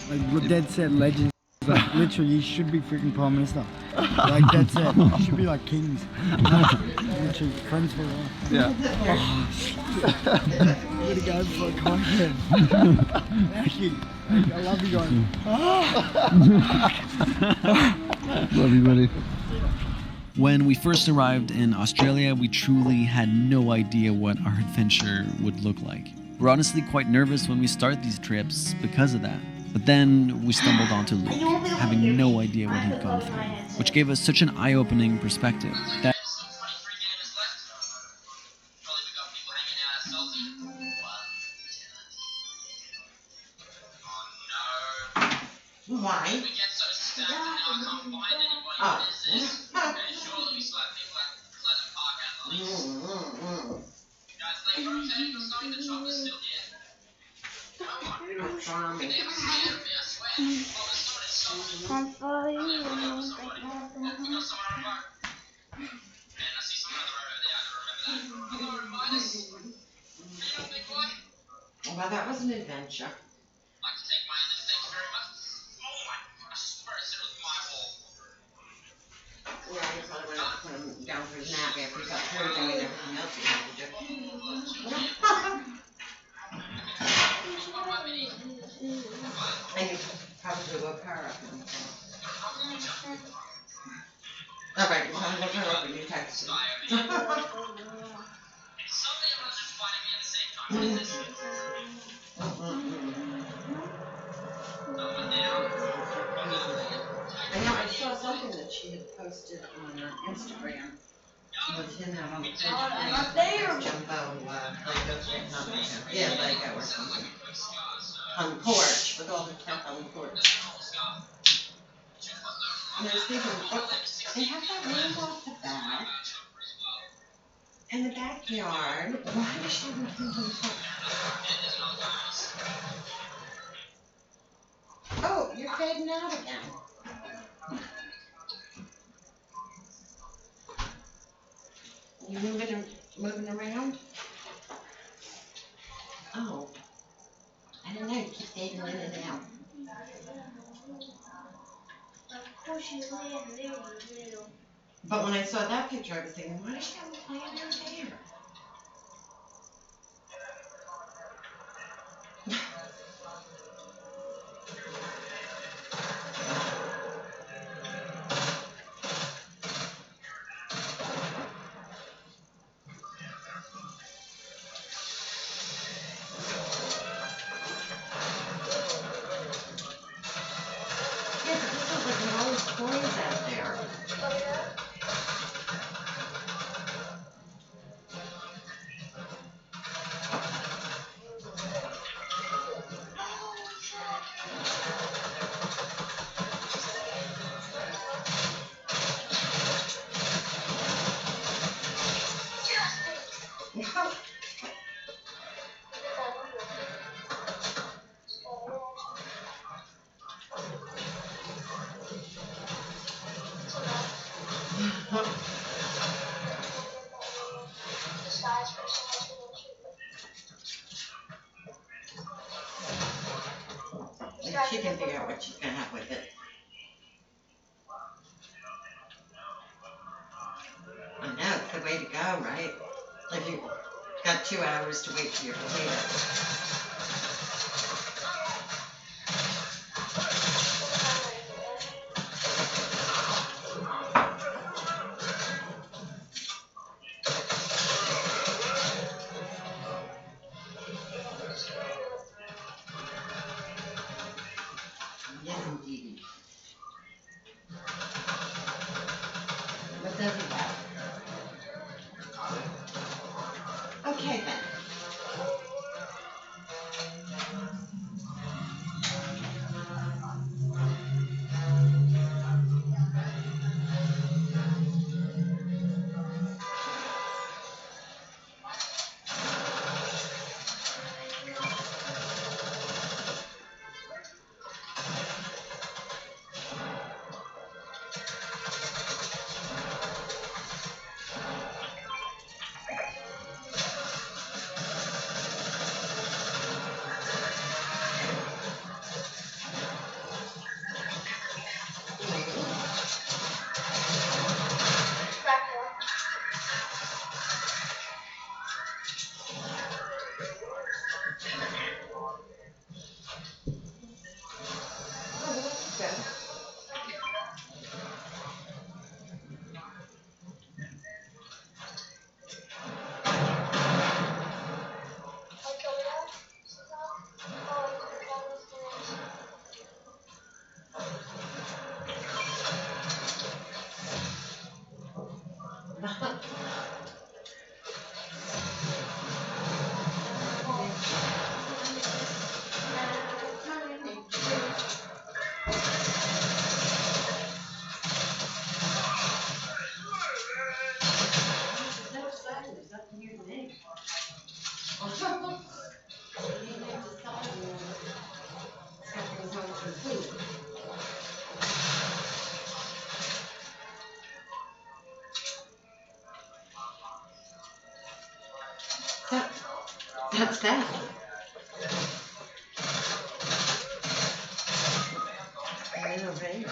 Like dead set legends. Like literally, you should be freaking prime minister. Like dead set, you should be like kings. Literally, friends for life. Yeah. I'm gonna go for a content. Actually, I love you guys. Love you, buddy. When we first arrived in Australia, we truly had no idea what our adventure would look like. We're honestly quite nervous when we start these trips because of that. But then we stumbled onto Luke, having no idea what he'd gone through, which gave us such an eye-opening perspective that Why? Well, that was an adventure. Yeah, you probably went to put him down for his nap after he got through doing everything else he had to do. And you probably woke her up. Alright, you probably woke her up and you texted. I know, I saw something that she had posted on Instagram. Was him out on the porch playing jumbo, Lego or something. On the porch, with all the tech on the porch. And I was thinking, oh, they have that room off the back. In the backyard. Why does she have nothing to the front? Oh, you're fading out again. You moving around? Oh. I don't know, you keep fading in and out. Of course you lay in there, you little. But when I saw that picture, I was thinking, why does she have a planner there? Yeah, but this is like all these toys out there. She can figure out what she's gonna have with it. I know, it's the way to go, right? If you got 2 hours to wait for your potato. Yes, indeed. What does he have? Okay then. That's that. I know, right?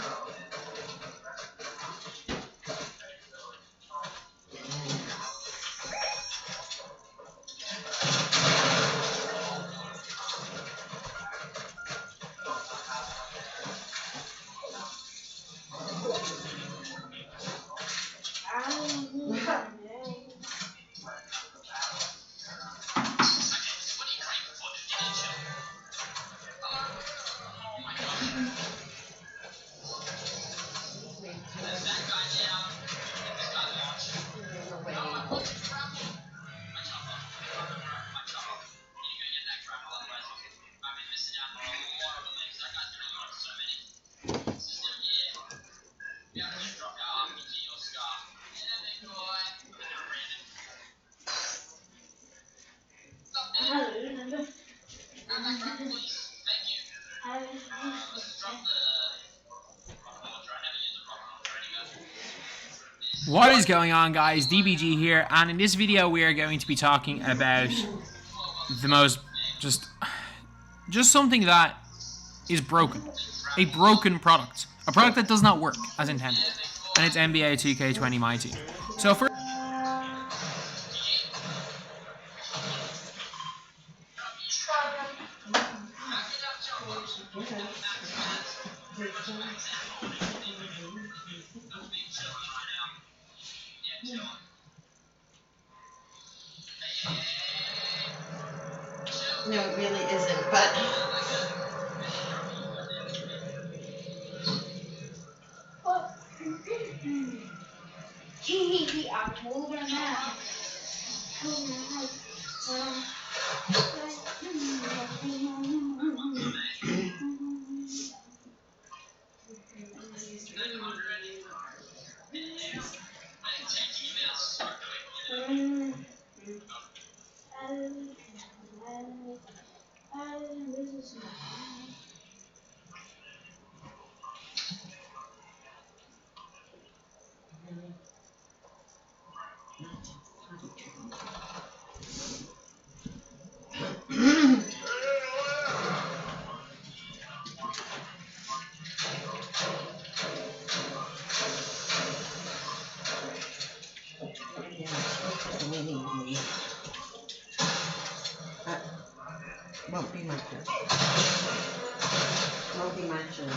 What is going on, guys? DBG here, and in this video we are going to be talking about the most just something that is broken. A broken product. A product that does not work as intended. And it's NBA 2K20 My Team. So first, No, it really isn't, but I'm moving now. won't be my turn. Won't be my turn.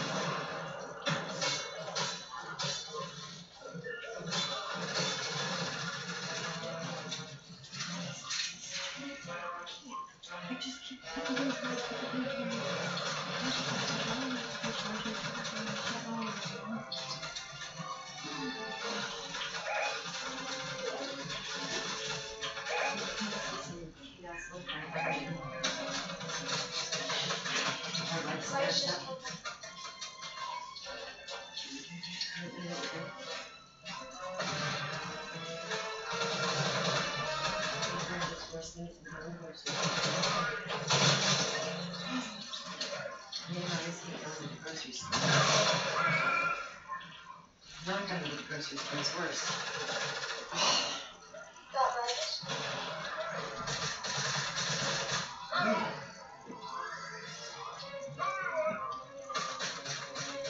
I just keep not going to the grocery store is worse.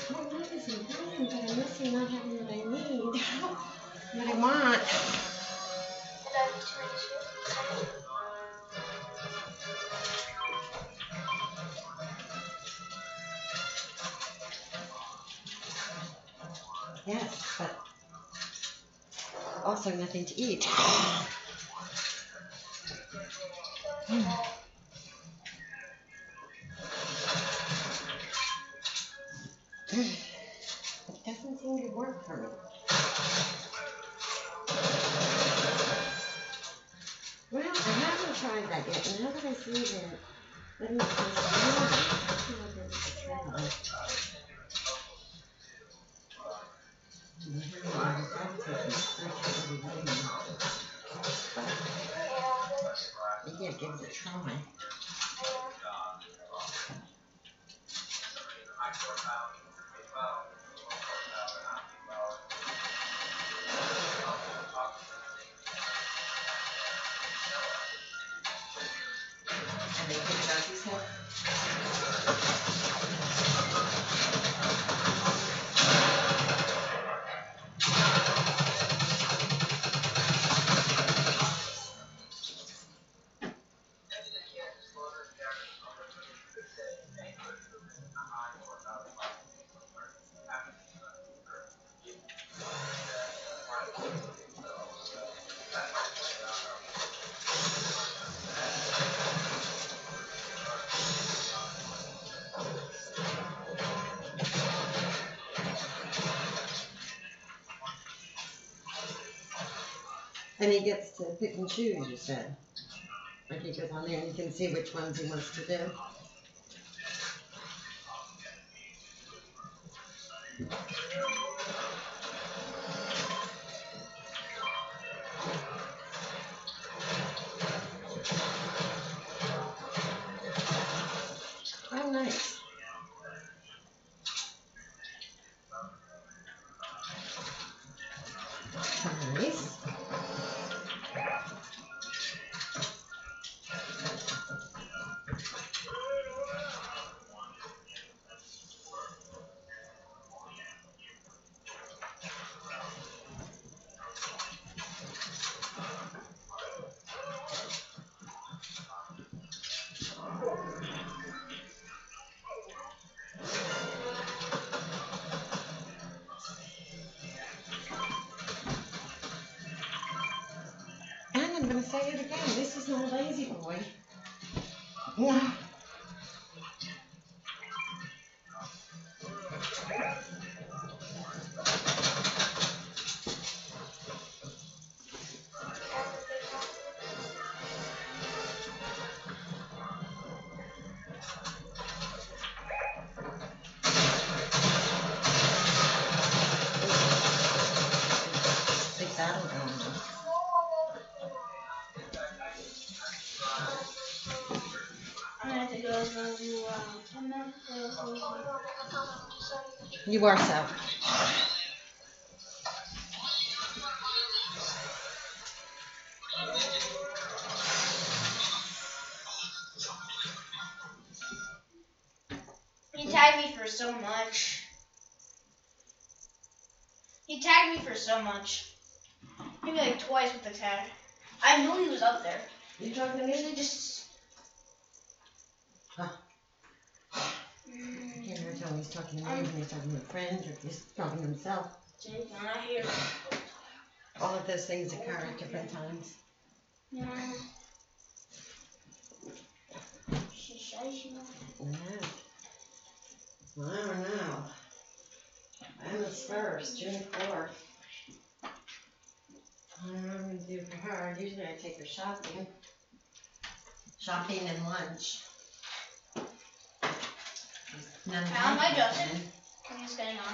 My life is important, but I'm missing not having what I need. What I want. Yes, but also nothing to eat. It doesn't seem to work for me. Well, I haven't tried that yet, and now that I see that living close to I feel like there's a trade off. Yeah, give it a try. And they put Jessie's head. And he gets to pick and choose, you said. Like he goes on there and you can see which ones he wants to do. Oh, nice. I'm gonna say it again. This is not a lazy boy. Yeah. Big battle going on. I'm gonna have to go to You are so. He tagged me for so much. He tagged me for so much. Maybe like twice with the tag. I knew he was up there. You talking to me? Usually just. You never tell me he's talking to me when he's talking to a friend or he's talking to himself. Jake, I'm not here. All of those things occur at different times. Yeah. She says she knows. I don't know. Emma's first, June 4th. I don't know what I'm gonna do for her. Usually I take her shopping. Shopping and lunch. Found my Justin. He's getting on.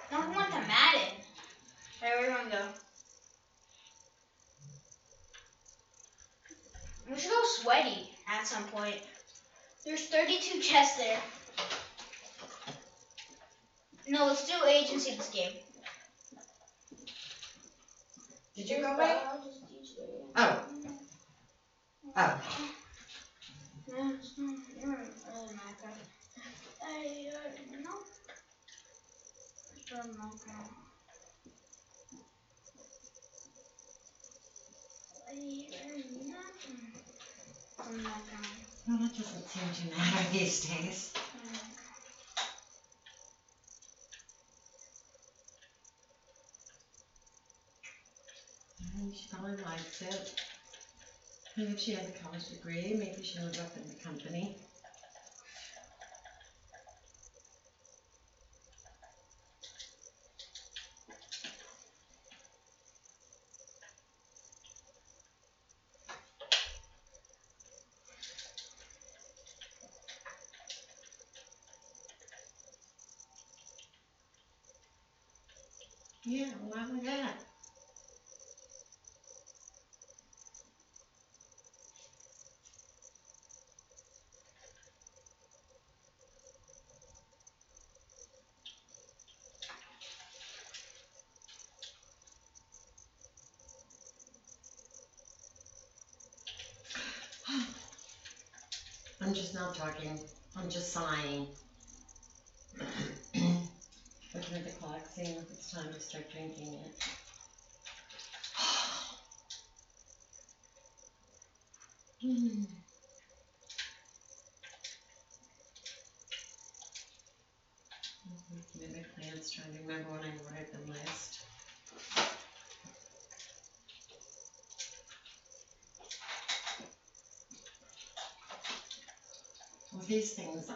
No, we went to Madden. Alright, where do you want to go? We should go sweaty at some point. There's 32 chests there. No, let's do agency this game. Did you go away? Oh. Oh. No, it's not. You're in Minecraft. No. It's from Minecraft. Well, that doesn't seem to matter these days. She probably likes it. And if she has a college degree, maybe she'll move up in the company. Yeah, why would that? I'm just not talking. I'm just sighing. Looking at the clock, seeing if it's time to start drinking it. Looking at the plans, trying to remember when I wrote the list. Well, these things,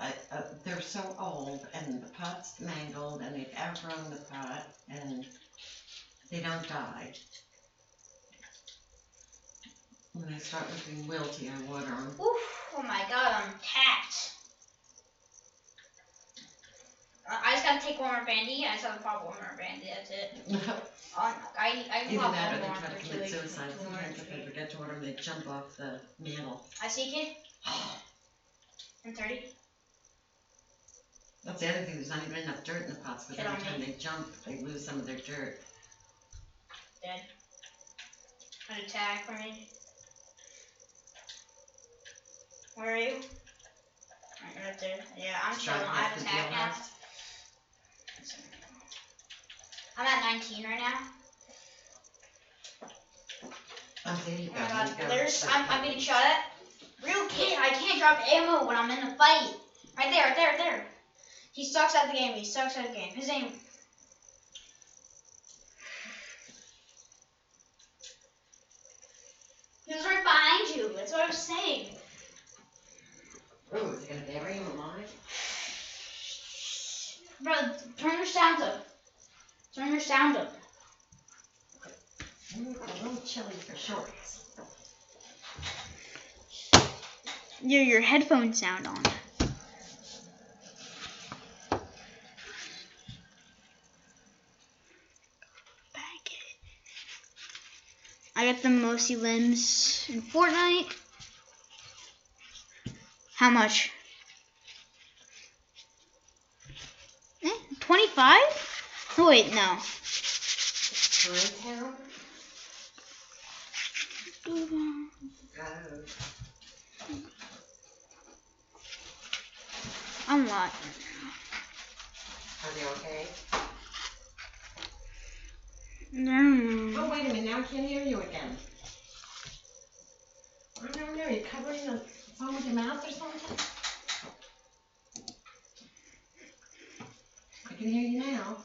they're so old, and the pot's mangled, and they've outgrown the pot, and they don't die. When I start looking wilty, I water them. Oof, oh my god, I'm tapped. I just gotta take one more bandy. I just have to pop one more bandy, that's it. I can Either pop that or one they more try to for 2 commit weeks. suicide. Sometimes if they forget to order them, they jump off the mantle. I see a kid. And 30. That's the other thing, there's not even enough dirt in the pots, because Hit every on time me. they jump, they lose some of their dirt. Dead. An attack for me. Where are you? Right there. Yeah, I'm chilling. I have attack now. I'm at 19 right now. Oh, there you Oh go. my god, there you go. I'm getting shot at. Real kid, I can't drop ammo when I'm in a fight. Right there, right there, right there. He sucks at the game. He sucks at the game. His aim. He was right behind you. That's what I was saying. Oh, is it gonna bury him alive? Bro, turn your sound up. Turn your sound up. A little chilly for shorts. Your headphone sound on. I got the Mossy Limbs in Fortnite. How much? 25? Oh, wait, no. Town? I'm not. Are they okay? No. Oh, wait a minute, now I can't hear you again. I don't know, you're covering the phone with your mouth or something? I can hear you now.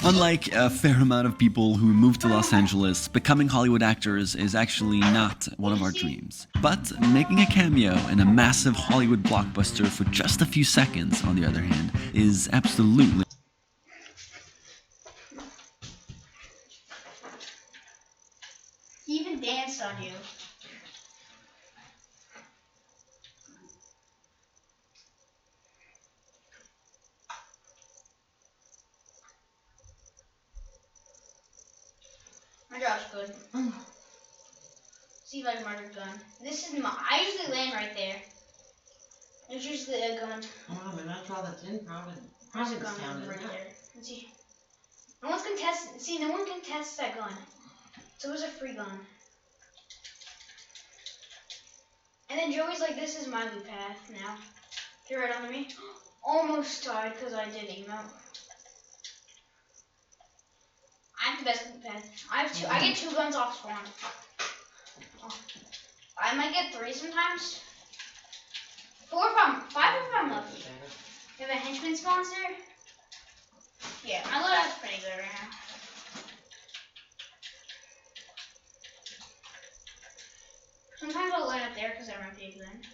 Unlike a fair amount of people who move to Los Angeles, becoming Hollywood actors is actually not one of our dreams. But making a cameo in a massive Hollywood blockbuster for just a few seconds, on the other hand, is absolutely... He even danced on you. My job's good. See if I can mark a gun. This is my. I usually land right there. There's usually a gun. Oh, but that's all that's in Providence. There's a gun right there. Let's see. No one's contested. See, no one can test that gun. So it was a free gun. And then Joey's like, "This is my loot path now." Get right under me. Almost died because I did emote. I have the best loot path. I have two. I get 2 guns off spawn. Oh. I might get 3 sometimes. 4 if I'm 5 if I'm lucky. You have a henchman sponsor? Yeah, my loot is pretty good right now. Sometimes I'll land up there because I might be good.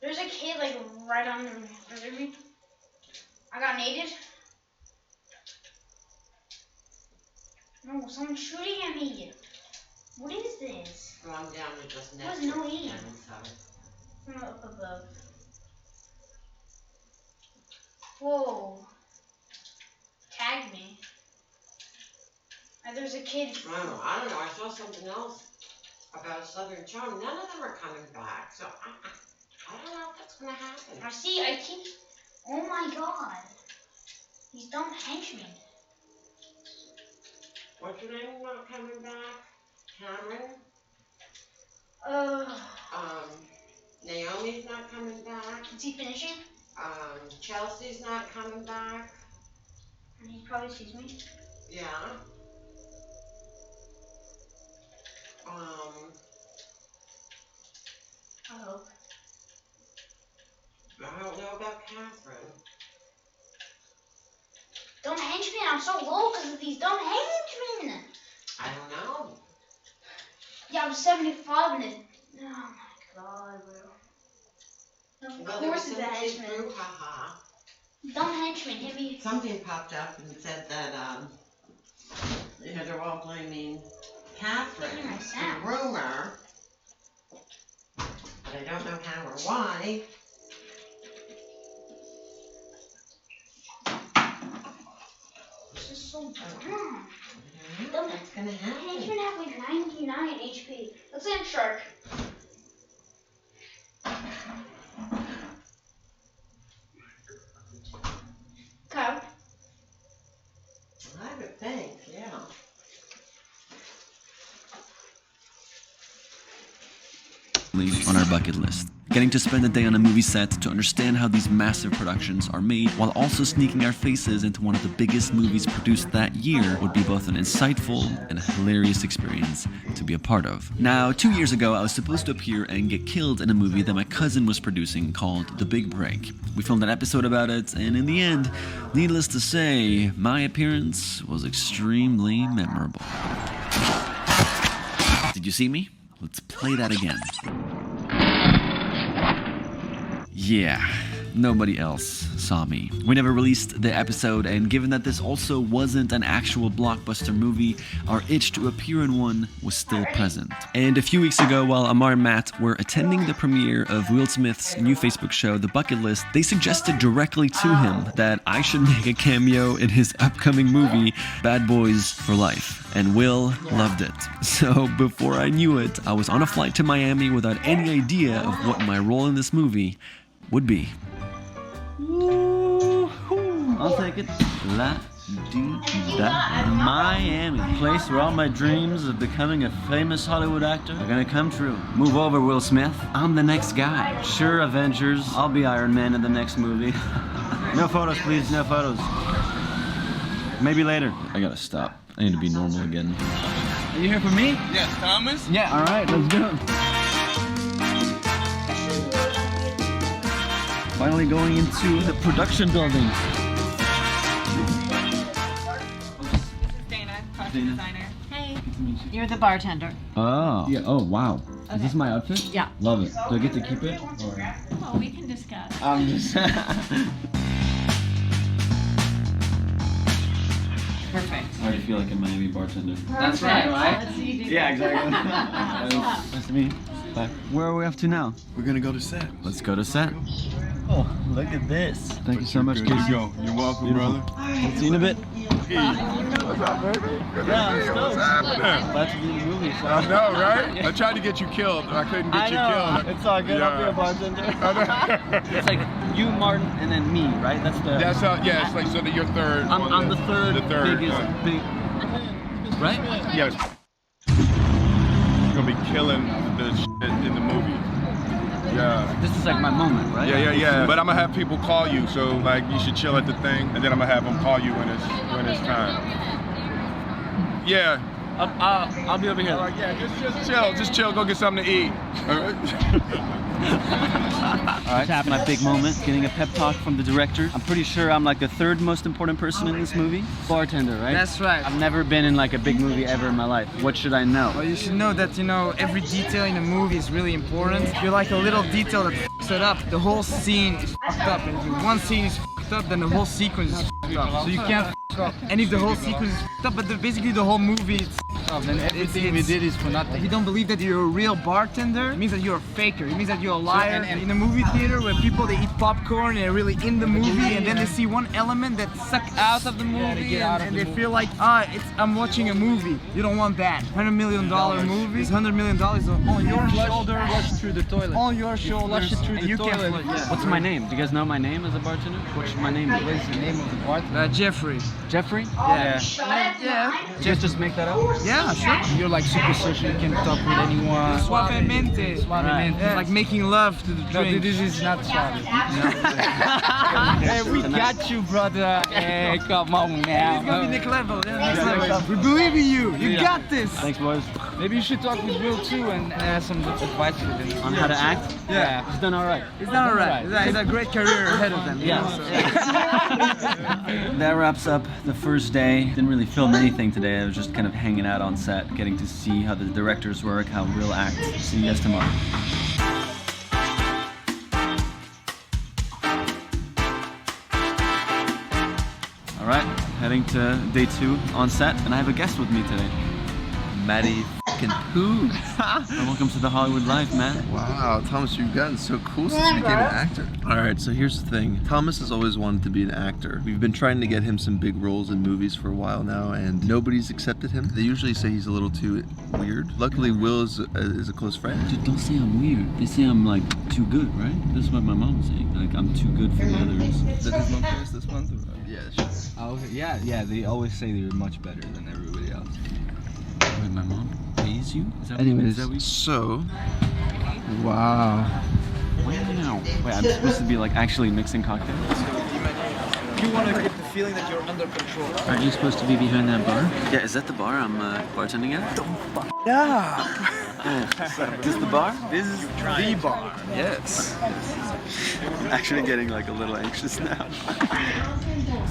There's a kid like right under me. I got naded. No, someone's shooting at me. What is this? Well, I'm down to just There's next no to aim. them, so. I'm up above. Whoa. Tag me. There's a kid. I don't know. I saw something else about a Southern Charm. None of them are coming back, so I don't know if that's gonna happen. I keep. Oh my god. These dumb henchmen. What's your name not coming back? Cameron? Naomi's not coming back. Is he finishing? Chelsea's not coming back. And he probably sees me. Yeah. I hope. I don't know about Catherine. Dumb henchmen, I'm so low because of these dumb henchmen. I don't know. Yeah, I'm 75 and it. Oh my god, bro. Of course it's a henchman. Dumb henchman, hit me. Something popped up and said that, they're all blaming Catherine. A rumor. But I don't know how or why. This is so dumb. What's gonna happen? Henchmen have like 99 HP. Let's land shark. Cow. I would think, yeah. on our bucket list. Getting to spend a day on a movie set to understand how these massive productions are made while also sneaking our faces into one of the biggest movies produced that year would be both an insightful and a hilarious experience to be a part of. Now, 2 years ago, I was supposed to appear and get killed in a movie that my cousin was producing called The Big Break. We filmed an episode about it, and in the end, needless to say, my appearance was extremely memorable. Did you see me? Let's play that again. Yeah, nobody else saw me. We never released the episode, and given that this also wasn't an actual blockbuster movie, our itch to appear in one was still present. And a few weeks ago, while Amar and Matt were attending the premiere of Will Smith's new Facebook show, The Bucket List, they suggested directly to him that I should make a cameo in his upcoming movie, Bad Boys for Life. And Will loved it. So before I knew it, I was on a flight to Miami without any idea of what my role in this movie would be. I'll take it. La di da. Miami, place where all my dreams of becoming a famous Hollywood actor are gonna come true. Move over, Will Smith. I'm the next guy. Sure, Avengers. I'll be Iron Man in the next movie. No photos, please. No photos. Maybe later. I gotta stop. I need to be normal again. Are you here for me? Yes, Thomas? Yeah. All right, let's do it. Finally going into the production building. Dana, costume designer. Hey. You're the bartender. Oh. Yeah. Oh, wow. Okay. Is this my outfit? Yeah. Love it. Do I get to keep it? Or... Oh, we can discuss. I'm just... Perfect. I already feel like a Miami bartender. That's right, right? Let's see you do Yeah, that. exactly. Nice to meet you. Bye. Where are we off to now? We're gonna go to set. Let's go to set. Oh, look at this. Thank you so much, Casey. You're welcome, Beautiful. brother. See you in a bit. What's up, baby? Yeah, I'm stoked. What's happening? Glad to be in the movie. So. I know, right? I tried to get you killed. I couldn't get you killed. It's all good. I'll be a bartender. It's like you, Martin, and then me, right? That's the. That's how. Yeah, it's like so that you're third. I'm the third. The third. Biggest, big. Right? Yes. You're gonna be killing the shit in the movie. Yeah. This is like my moment, right? Yeah. But I'm gonna have people call you, so like you should chill at the thing, and then I'm gonna have them call you when it's time. Yeah. I'll be over here. Like, yeah, just chill. Go get something to eat. All right. All right, my big moment, getting a pep talk from the director. I'm pretty sure I'm like the third most important person in this movie. Bartender, right? That's right. I've never been in like a big movie ever in my life. What should I know? Well, you should know that, every detail in a movie is really important. If you're like a little detail that f***s it up, the whole scene is f***ed up. And if one scene is f***ed up, then the whole sequence is f***ed up. So you can't f*** up. And if the whole sequence is f***ed up, but basically the whole movie is f***ed up, then everything we did is for nothing. If you don't believe that you're a real bartender, it means that you're a faker. It means that you're a liar. And in a movie theater where people, they eat popcorn and they're really in the movie, and then they see one element that's sucked out of the movie, and they feel like, I'm watching a movie. You don't want that. $100 million movies, $100 million on your shoulders. Flush through the toilet. On your shoulders. Flush it through the toilet. What's my name? Do you guys know my name as a bartender? What should my name be? What is the name of the bartender? Jeffrey. Jeffrey? Yeah. Yeah. Just make that up? Yeah, sure. You're like super social, you can talk with anyone. Suavemente. Suavemente. Yeah. Like making love to the drink. No, this is not suave. Hey, we got you, brother. Hey, come on, man. It's gonna be next level. We believe in you. You got this. Thanks, boys. Maybe you should talk with Will too and ask some advice with him. On how to act? Yeah. He's done alright. He's done alright. He's a great career ahead of him. Yeah. That wraps up the first day. Didn't really film anything today. I was just kind of hanging out on set, getting to see how the directors work, how Will acts. See you guys tomorrow. All right, heading to day 2 on set, and I have a guest with me today. Maddie f***ing Pooh. Welcome to the Hollywood life, man. Wow, Thomas, you've gotten so cool since you became an actor. Alright, so here's the thing. Thomas has always wanted to be an actor. We've been trying to get him some big roles in movies for a while now, and nobody's accepted him. They usually say he's a little too weird. Luckily, Will is a close friend. Dude, don't say I'm weird. They say I'm like too good, right? This is what my mom's saying. Like I'm too good for the others. Did his mom pay us this month? Yeah, sure. Oh, okay. Yeah, they always say that you're much better than everybody else. Wait, my mom pays you? Is that, Anyways, is that what you... so... Wow. Wow. Wait, I'm supposed to be like actually mixing cocktails? You want to get the feeling that you're under control. Aren't you supposed to be behind that bar? Yeah, is that the bar I'm bartending at? Don't fuck up. Is this the bar? This is the bar. Yes. Actually getting like a little anxious now.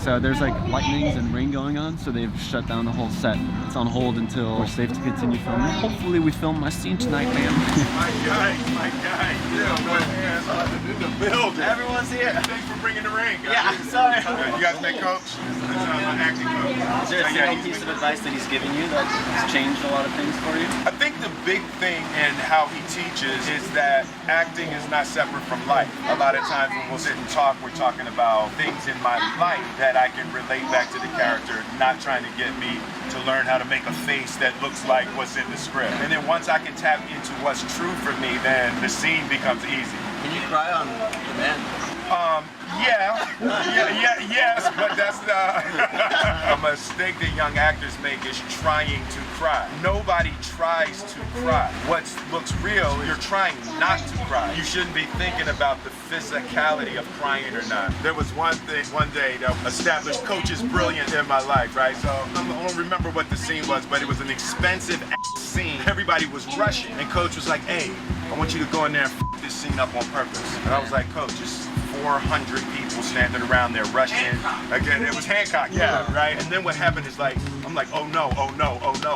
So there's like lightnings and rain going on, so they've shut down the whole set. It's on hold until we're safe to continue filming. Hopefully we film my scene tonight, man. My guy. In the building. Everyone's here. Thanks for bringing the ring. Yeah, sorry. You guys met Coach? That's my acting coach. Is there a single piece of advice that he's given you that has changed a lot of things for you? I think the big thing in how he teaches is that acting is not separate from life. A lot of times when we'll sit and talk, we're talking about things in my life that I can relate back to the character, not trying to get me to learn how to make a face that looks like what's in the script. And then once I can tap into what's true for me, then the scene becomes easy. Can you cry on demand? Yes, but that's a mistake that young actors make is trying to cry. Nobody tries to cry. What looks real, you're trying not to cry. You shouldn't be thinking about the physicality of crying or not. There was one day that established Coach's brilliance in my life, right? So I don't remember what the scene was, but it was an expensive scene. Everybody was rushing, and Coach was like, "Hey, I want you to go in there and f this scene up on purpose." And I was like, "Coach, it's 400 people standing around there rushing." Again, it was Hancock, yeah, right? And then what happened is like, I'm like, oh no.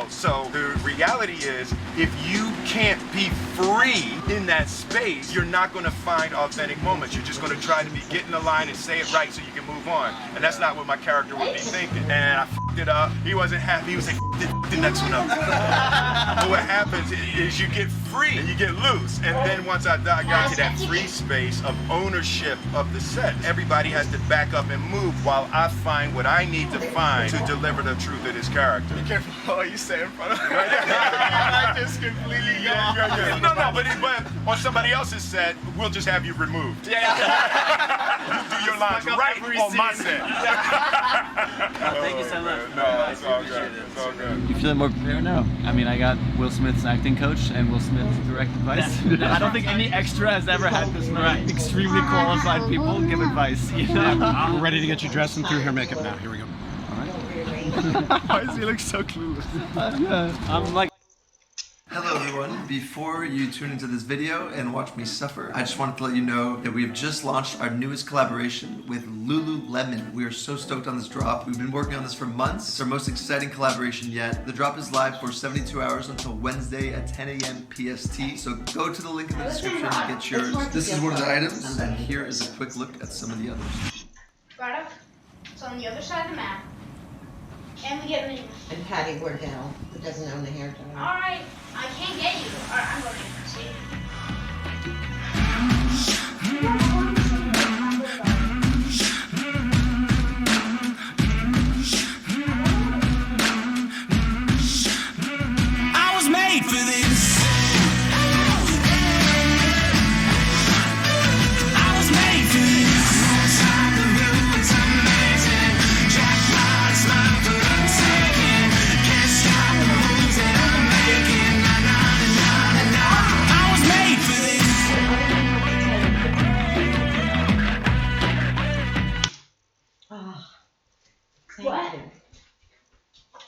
So the reality is, if you can't be free in that space, you're not gonna find authentic moments. You're just gonna try to get in the line and say it right so you can move on. And that's not what my character would be thinking. And I f***ed it up. He wasn't happy. He was like, the next one up. But what happens is you get free and you get loose. And then once I got to that free space of ownership of the set, everybody has to back up and move while I find what I need to find to deliver the truth of this character. Be careful what you say in front of me. I just completely No, but on somebody else's set, we'll just have you removed. You do your lines right on my set. Thank you so much. No, it's all good. It's all good. You feeling more prepared now? I mean, I got Will Smith's acting coach and Will Smith's direct advice. I don't think any extra has ever had this many extremely qualified people give advice. You know? We're ready to get you dressed and through hair makeup now. Here we go. Why does he look so clueless? I'm like. Hello everyone, before you tune into this video and watch me suffer, I just wanted to let you know that we have just launched our newest collaboration with Lululemon. We are so stoked on this drop. We've been working on this for months. It's our most exciting collaboration yet. The drop is live for 72 hours until Wednesday at 10 a.m. PST. So go to the link in the description and get yours. This is one of the items, and here is a quick look at some of the others. Right up. It's on the other side of the map. And we get menus. And Patty Wardell, who doesn't own the hair dryer. Alright, I can't get you. Alright, I'm going to see. I was made for this. I was made for this.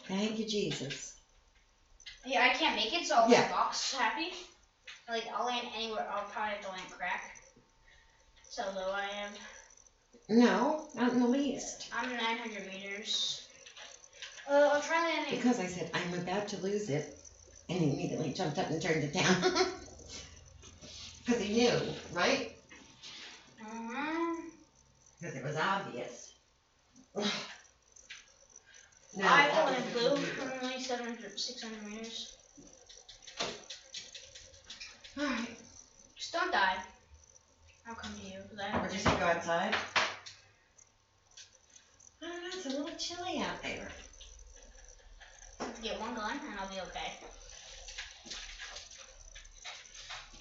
Thank you, Jesus. Yeah, I can't make it, so I'll Yeah. be box happy. Like, I'll land anywhere. I'll probably have to land crack. So low I am. No, not in the least. I'm 900 meters. I'll try landing. Because I said, I'm about to lose it, and he immediately jumped up and turned it down. Because he knew, right? Because it was obvious. No, I that go was in the blue. computer. I'm only 600 meters. Alright. Just don't die. I'll come to you. Or just go outside. I don't know, it's a little chilly out there. I have to get one gun and I'll be okay.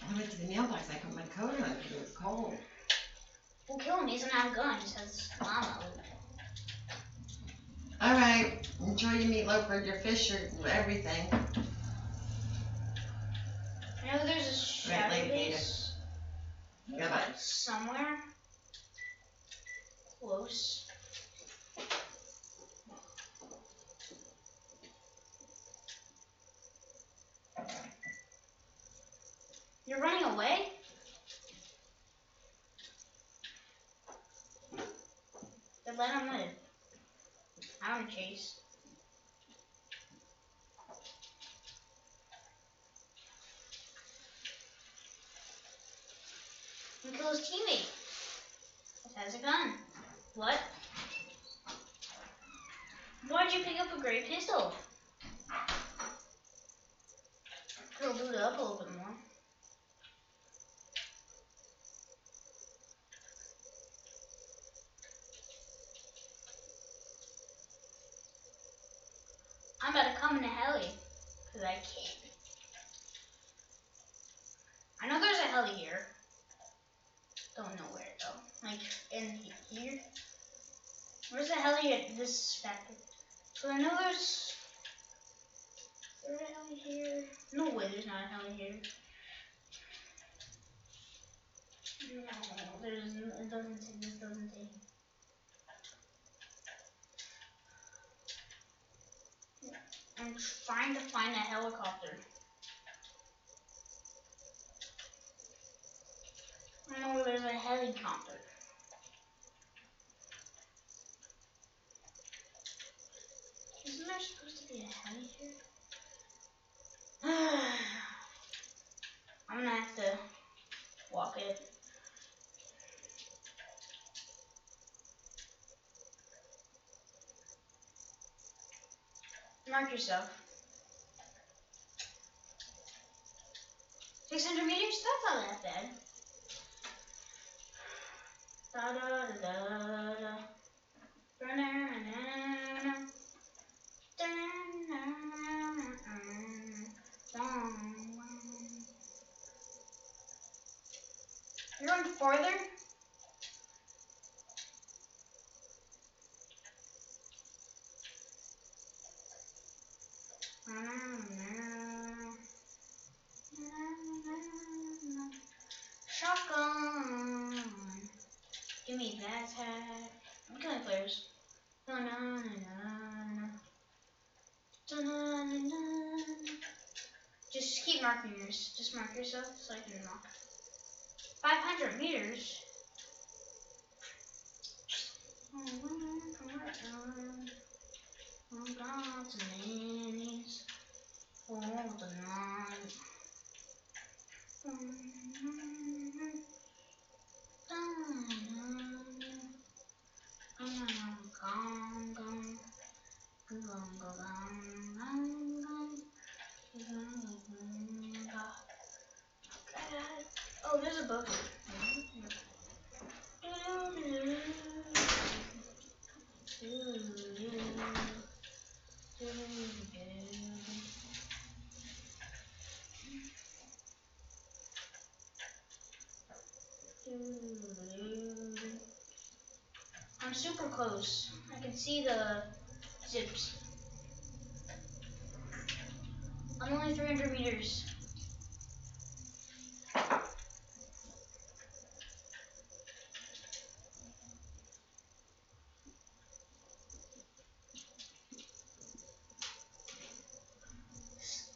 I went to the mailbox, I put my coat on because it was cold. Well, kill him. He doesn't have a gun. He just has mama. Alright, enjoy your meatloaf or your fish or everything. I know there's a shadow Lady base Goodbye. somewhere close. let him live. I don't chase. And kill his teammate. It has a gun. What? Why'd you pick up a great pistol? It'll boot it up a little bit more. I'm about to come in a heli, cause I can. I know there's a heli here. Don't know where though. Like in here. Where's the heli at this factory? So I know there's a heli here. No way, there's not a heli here. No, there's. It doesn't say. This doesn't say. I'm trying to find a helicopter. I know where there's a helicopter. Isn't there supposed to be a heli here? I'm gonna have to walk it. Mark yourself. 600 meters? That's not that bad. Da da da da da. Da na na na. Da na na. You're going farther? Shotgun. Give me that tag. I'm killing players. Just keep marking yours. Just mark yourself so I can knock. 500 meters. I'm down to knees. Hold the line. Oh, there's a book. I'm super close. I can see the zips. I'm only 300 meters.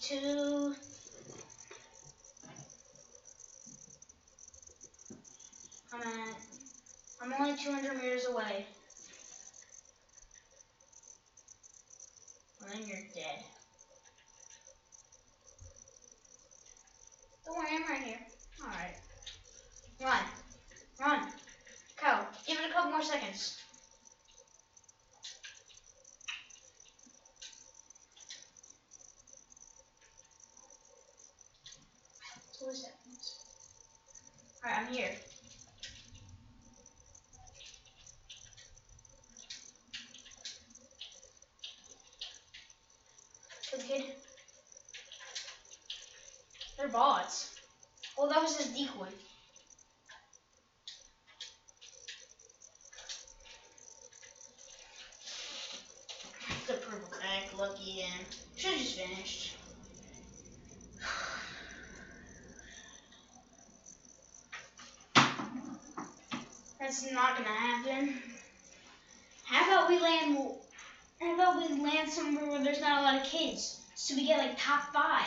Two. I'm only 200 meters away. And then you're dead. Don't worry, I'm right here. Alright. Run. Run. Go. Give it a couple more seconds. Four seconds. Alright, I'm here. Good kid. They're bots. Oh, that was his decoy. The purple crack, lucky and should've just finished. That's not gonna happen. How about we land somewhere where there's not a lot of kids, so we get like top 5.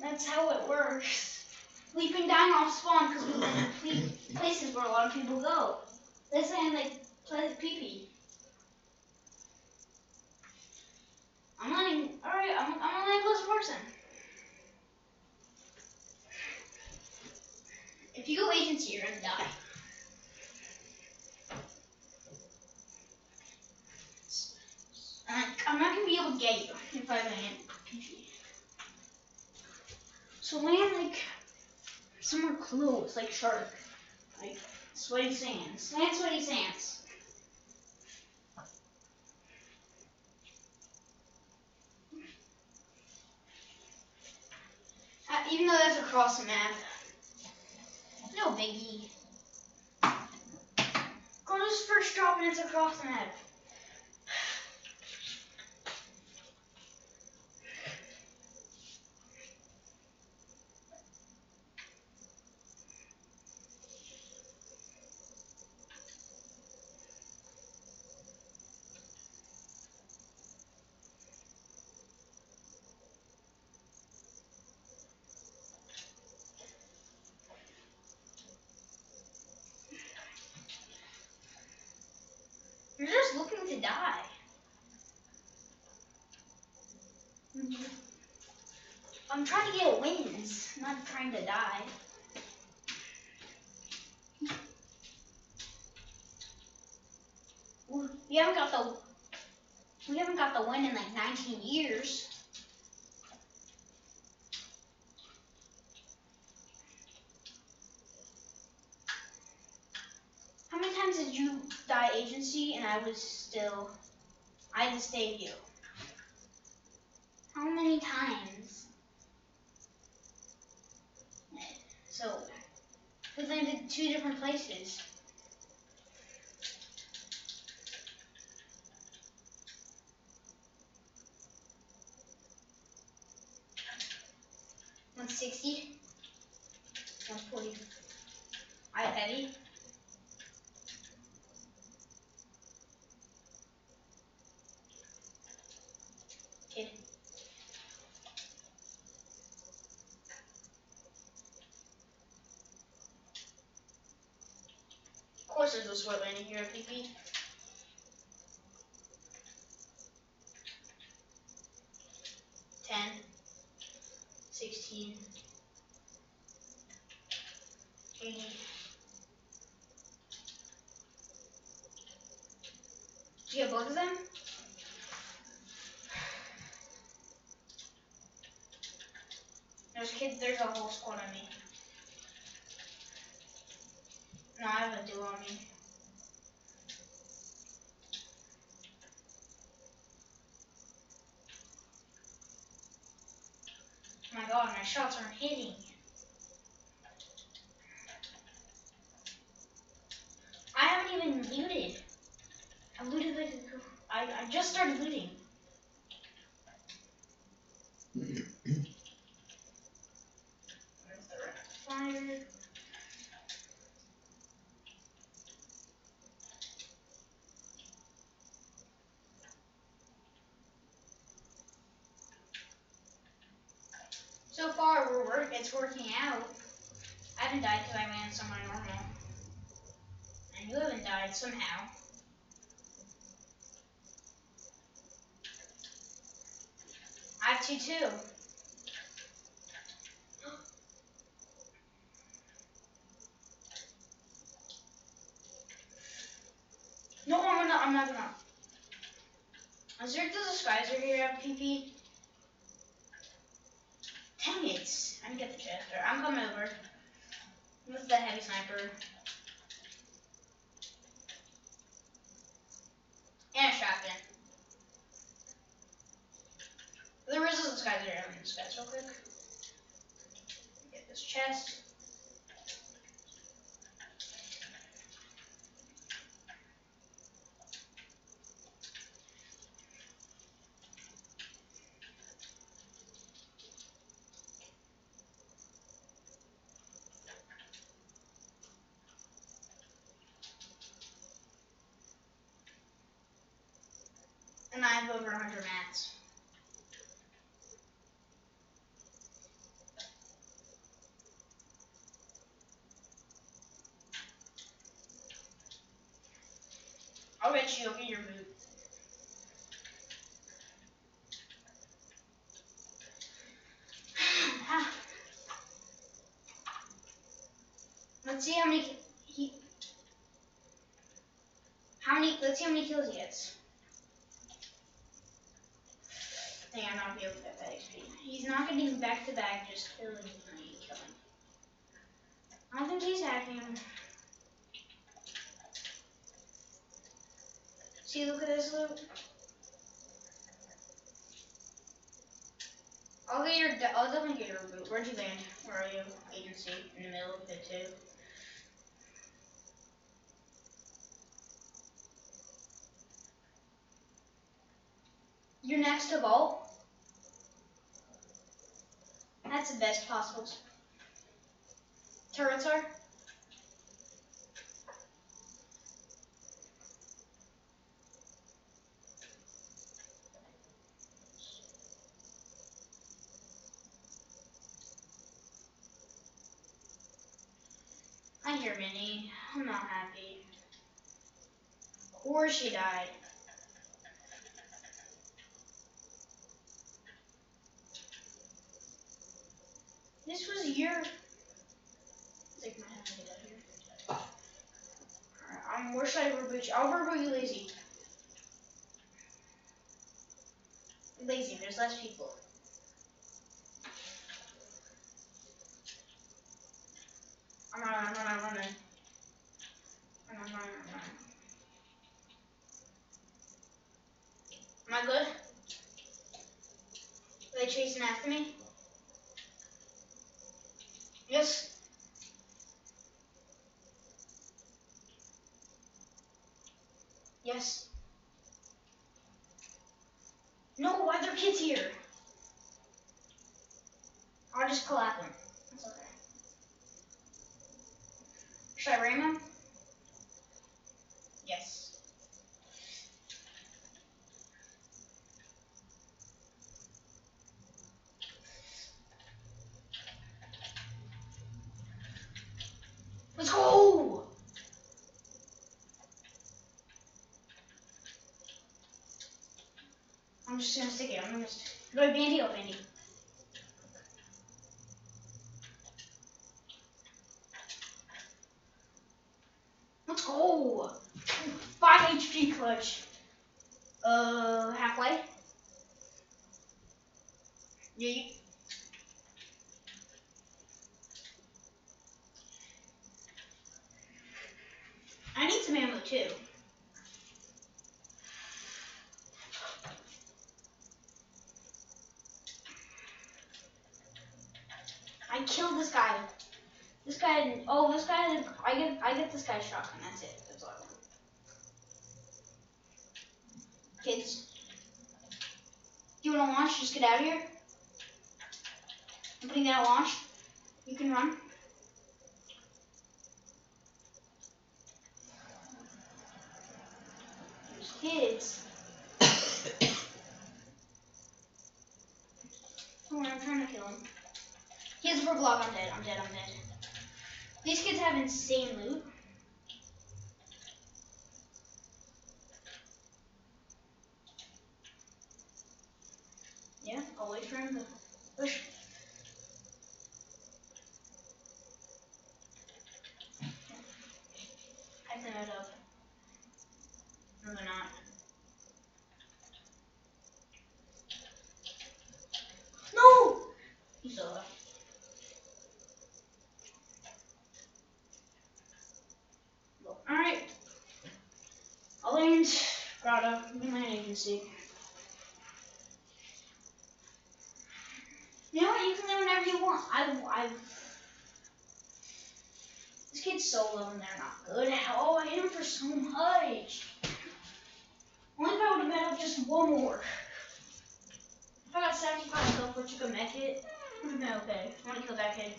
That's how it works. Leaping down off spawn because we went to places where a lot of people go. This ain't like Pleasant Pee-Pee. I'm letting, alright, I'm gonna land Pleasant Parson. If you go agency, you're gonna die. I'm not gonna be able to get you if I land PG. So land like somewhere close, like Shark. Like Sweaty Sands. Land Sweaty Sands. Even though that's across the map. No biggie. Go to this first drop and it's across the map. You're just looking to die. I'm trying to get wins, not trying to die. We haven't got the win in like 19 years. How many times did you die agency and I had to save you? How many times? So, we landed 2 different places. $160, $140. I heavy. Kid. Of course there's a sweat landing here at PP. $10, $16, $80. Did you get both of them? There's a whole squad on me. No, I have a duo on me. Oh my god, my shots aren't hitting. I haven't even looted. I looted like I just started looting. Fire. So far, it's working out. I haven't died because I ran somewhere normal. And you haven't died somehow. I have 2 too. No, I'm not gonna. Is there the Disguiser here at PP? Dang it! I didn't get the chester. I'm coming over. With the heavy sniper. And a shotgun. There is a Disguiser here. Let me disguise real quick. Get this chest. And I have over 100 mats. . I'll get you. I'll get your boot. Let's see how many let's see how many kills he gets. I think I'm not gonna be able to get that XP. He's not getting back to back, just killing me, killing. I don't think he's hacking him. See, look at this loot. I'll definitely get your boot. Where'd you land? Where are you? Agency. In the middle of it too. You're next to vault. That's the best possible. Turrets are. I hear Minnie. I'm not happy. Of course she died. This was your. Take my hand to get out here. Alright, where should I reboot you? I'll reboot you, Lazy. Lazy, there's less people. I'm running. Am I good? Are they chasing after me? Yes. Yes. No, why are there kids here? I'll just collapse them. That's okay. Should I ram him? Yes. Let's go! I'm just gonna stick it. I'm gonna go Bandy or Bandy. Let's go! 5 HP clutch. Halfway. Yeah. I need some ammo too. I killed this guy. This guy. I get this guy's shotgun. That's it. That's all I want. Kids, do you want to launch? Just get out of here. I'm putting that at launch. You can run. There's kids. Don't worry, I'm trying to kill him. He has a purple lock. I'm dead. These kids have insane loot. Yeah, I'll wait for him to push. I clean it up. No, they're not. No! He's still alive. Alright. I'll land Grotto. Be my agency. You know what? You can land whenever you want. This kid's solo and they're not good. Oh, I hit him for so much. Only if I would have been up just one more. If I got 75 kills, but you could make it, would have been okay. I want to kill that kid.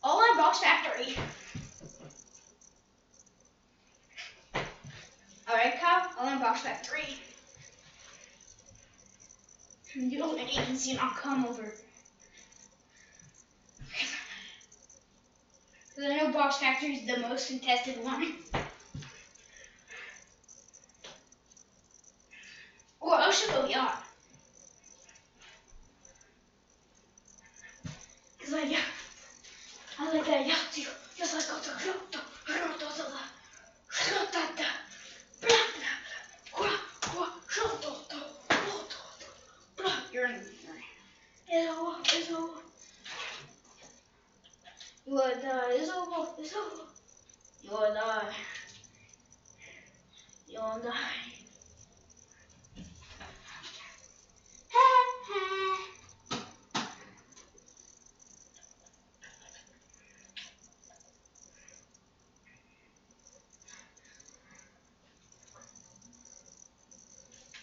All in Box Factory. Alright, Kyle, All in Box Factory. You don't an agency and I'll come over. Because I know Box Factory is the most contested one. Or I should go yacht. Because I like that yacht too. Just like you're in it's over. You will die, it's over. You will die. You will die.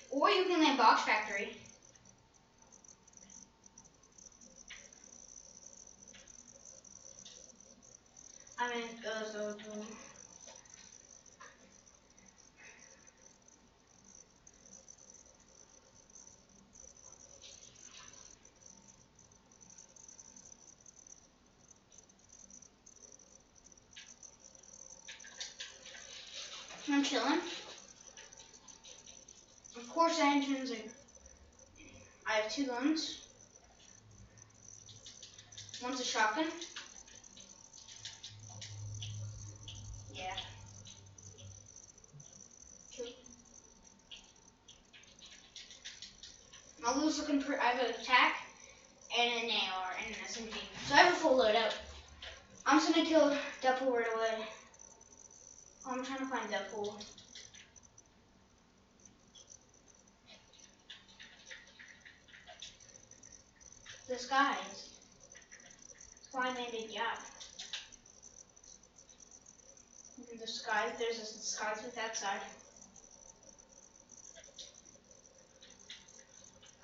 Or you can land Box Factory. I mean, it goes over to I'm chilling. Of course, the engines are. I have 2 guns. One's a shotgun. Yeah. My loot's looking pretty. I have an attack and an AR and an SMG. So I have a full loadout. I'm just gonna kill Deadpool right away. Oh, I'm trying to find Deadpool. The skies. That's why I landed yacht. The skies, there's a skies with that side.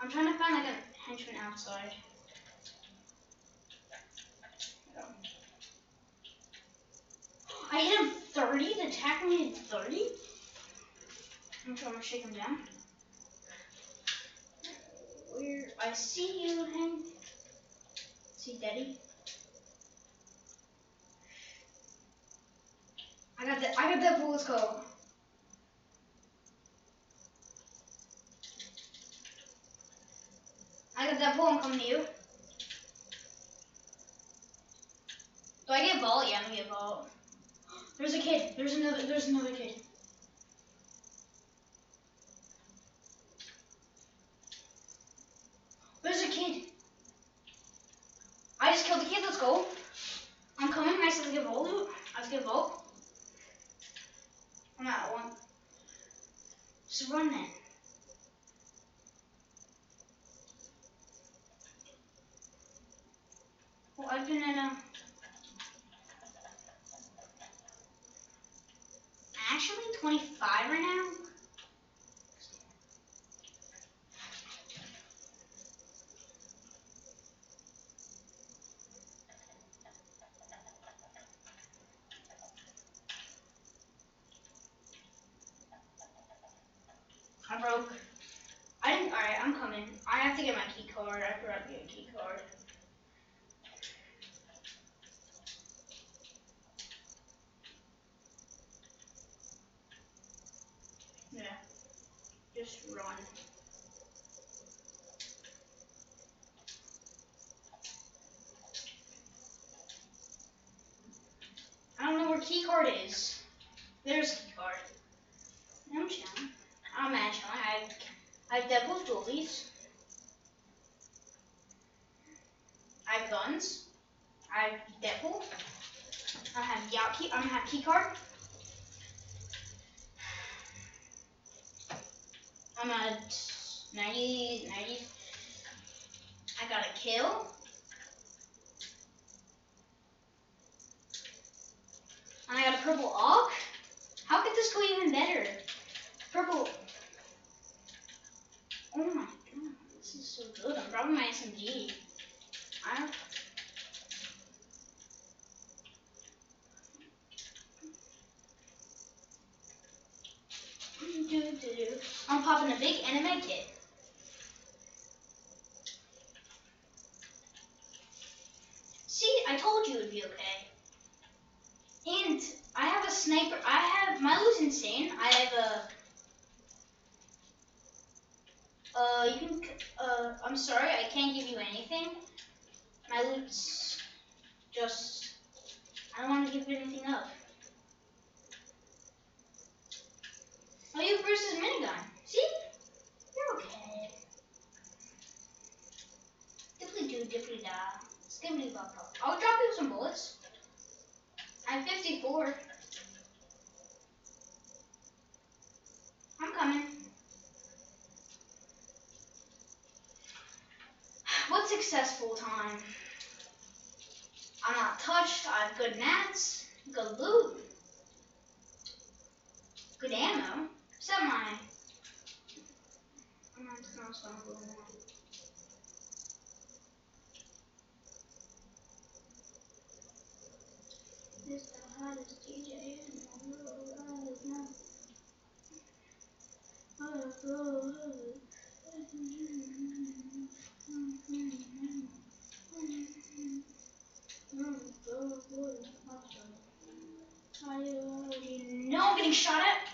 I'm trying to find like a henchman outside. I hit him 30, the attack me hit 30. I'm trying to shake him down. Where I see you, Hank. See Daddy? I got that bull, let's go. I got that bull, I'm coming to you. Do I get vault? Yeah, I'm gonna get vault. There's a kid. There's another kid. There's a kid. I just killed the kid, let's go. I'm coming, I said to get vault loot. I have to get vault. I'm at 1. Just run then. Well, I've been at actually 25 right now. I broke. I didn't. Alright, I'm coming. I have to get my key card. I forgot to get a key card. Yeah. Just run. I don't know where key card is. There's key card. I'm chilling. I'm mad chilling. I have Deadpool's dualies. I have guns. I have Deadpool. I have yacht key. I have key card. I'm at 90. I got a kill. And I got a purple AUG. How could this go even better? Purple. Oh my god, this is so good. I'm grabbing my SMG. I'm popping a big anime kit. See, I told you it would be okay. sniper. My loot's insane. I have I'm sorry, I can't give you anything. My loot's just, I don't want to give anything up. Oh, you have Bruce's minigun. See? You're okay. Dipply do, dipply da. Skibbly bop bop. I'll drop you some bullets. I'm 54. I'm coming. What's successful time? I'm not touched. I have good mats, good loot, good ammo. Except my. This the hottest DJ in the world right now. I already know I'm getting shot at.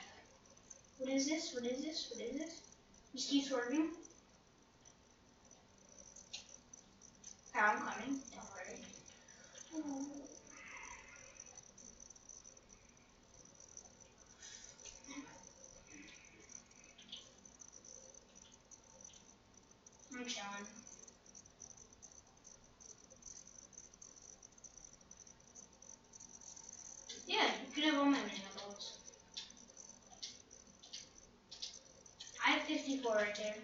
What is this? What is this? What is this? Just keep swerving. Okay, I'm coming. Don't worry. I'm chilling. Yeah, you could have all my manacles. I have 54 right there.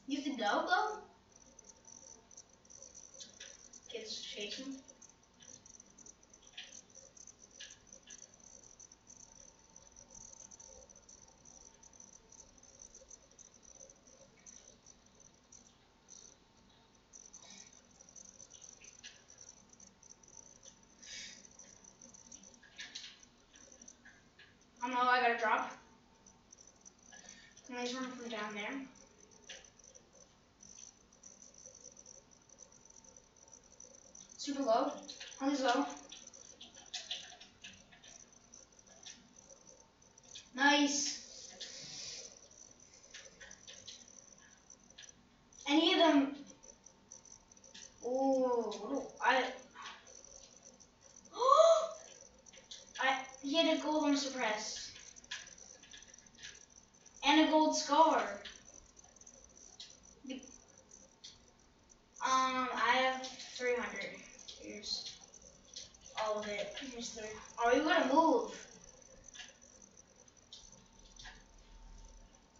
You have to go? Kids chasing. I gotta drop. And there's one from down there. Super low. Only low. Nice. Any of them? Ooh, he had a gold unsuppressed. And a gold scar. I have 300. Here's all of it. Here's 3. Oh, you gotta move.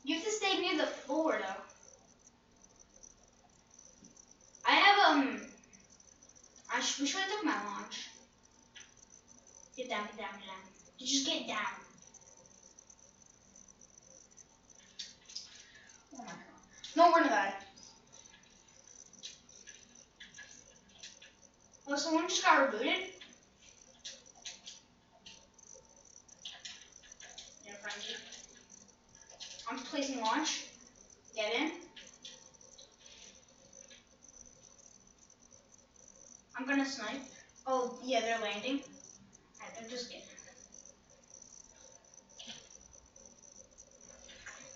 You have to stay near the floor, though. I have, we should have took my launch. Get down, get down, get down. You just get down. Oh my god. No, we're gonna die. Oh, someone just got rebooted? Yeah, frenzy. I'm placing launch. Get in. I'm gonna snipe. Oh, yeah, they're landing. Alright, they're just getting.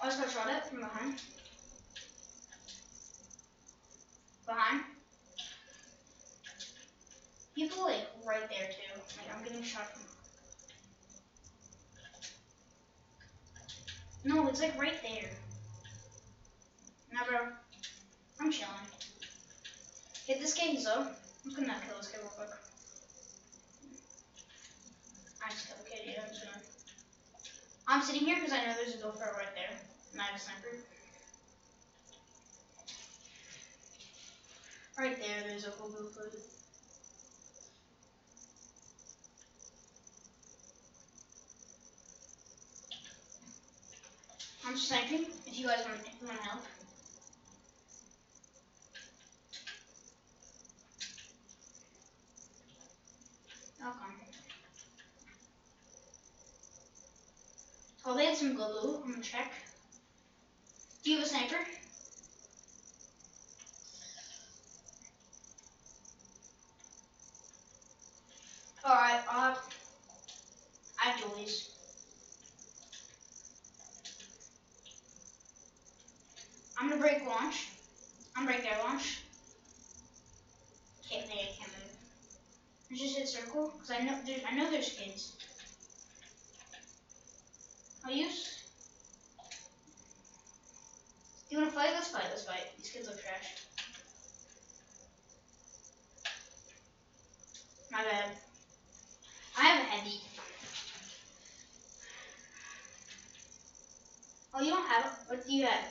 I just got shot at from behind. Behind. People like right there too. Like I'm getting shot from. No, it's like right there. Nah, bro. I'm chilling. Hit this guy, he's up. I'm just gonna kill this guy real quick. I just killed the kid, yeah, I'm just gonna. I'm sitting here because I know there's a gopher right there. And I have a sniper. Right there, there's a whole gopher. I'm sniping if you guys want help. I'll come. Oh, they had some glue. I'm gonna check. Do you have a sniper? I'm gonna break launch. I'm gonna break their launch. Can't move. Let's just hit circle, cause I know there's kids. I'll use. Do you wanna fight? Let's fight. These kids look trash. My bad. I have a heavy. Oh, you don't have it? What do you have?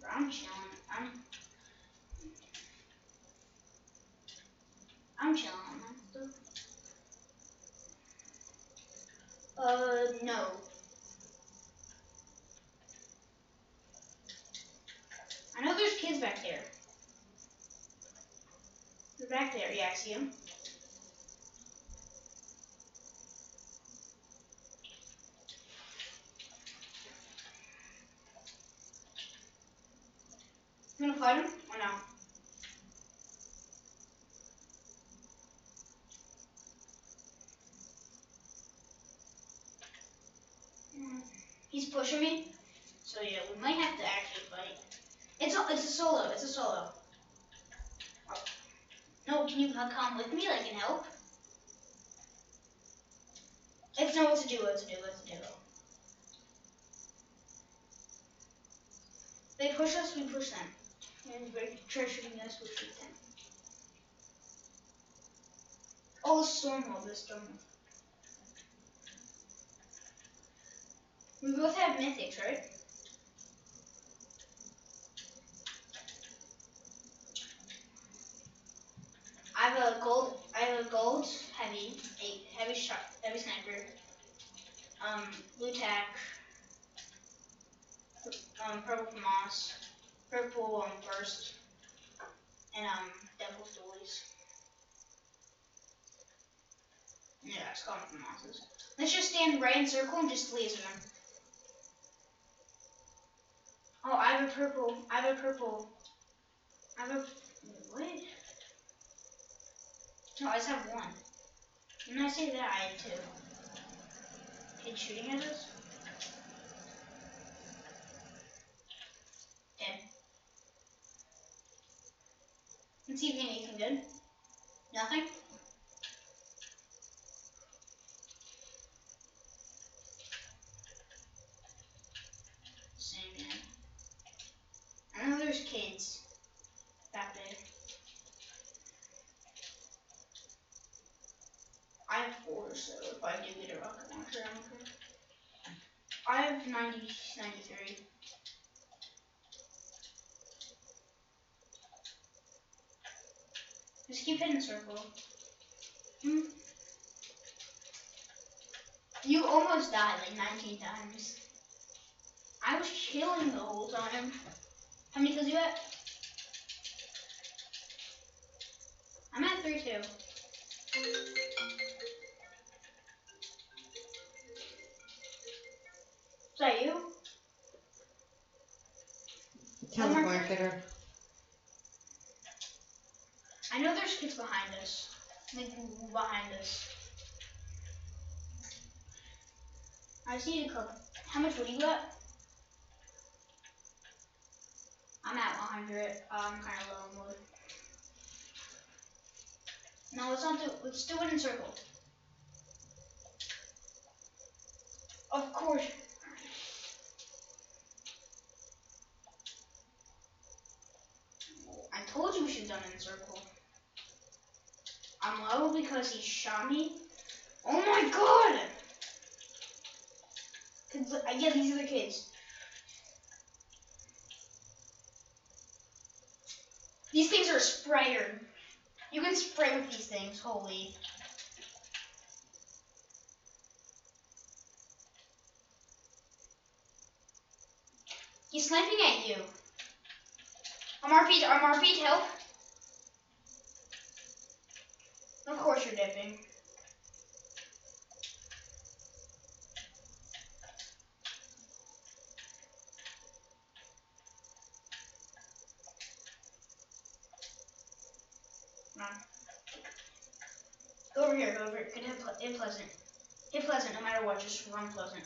Bro, I'm chilling. I'm chilling on that stuff. No. I know there's kids back there. They're back there. Yeah, I see them. You wanna fight him or no? He's pushing me, so yeah, we might have to actually fight. It's a solo. Oh. No, can you come with me? Like, and help? Let's know what to do. They push us, we push them. And they're shooting us, we shoot them. Oh, the storm mob. We both have mythics, right? I have a gold heavy sniper. Blue tack. Purple FAMAS. Purple burst. And devil's dollies. Yeah, it's called FAMASes. Let's just stand right in circle and just laser them. Oh, I have a purple. What? No, I just have one. Didn't I say that I had two? Kids shooting at us? Dead. Let's see if anything good. Nothing? Same, man. I know there's kids back there. I have 4, so if I do get a rocket launcher, I'm okay. I have 93. Just keep hitting circle. You almost died like 19 times. I was chilling the whole time. How many kills you at? I'm at 3 too. Is that you? Telemarketer. I know there's kids behind us. Like, behind us. I just need a couple. How much would you got? I'm at 100. I'm kind of low in wood. No, let's do it in circle. Of course. I told you we should have done it in circle. I'm low because he shot me. Oh my god! Yeah, these are the kids. These things are a sprayer. You can spray with these things, holy. He's sniping at you. I'm RP'd, help. Of course you're dipping. Come on. Go over here. Hit Pleasant. Hit Pleasant no matter what, just run Pleasant.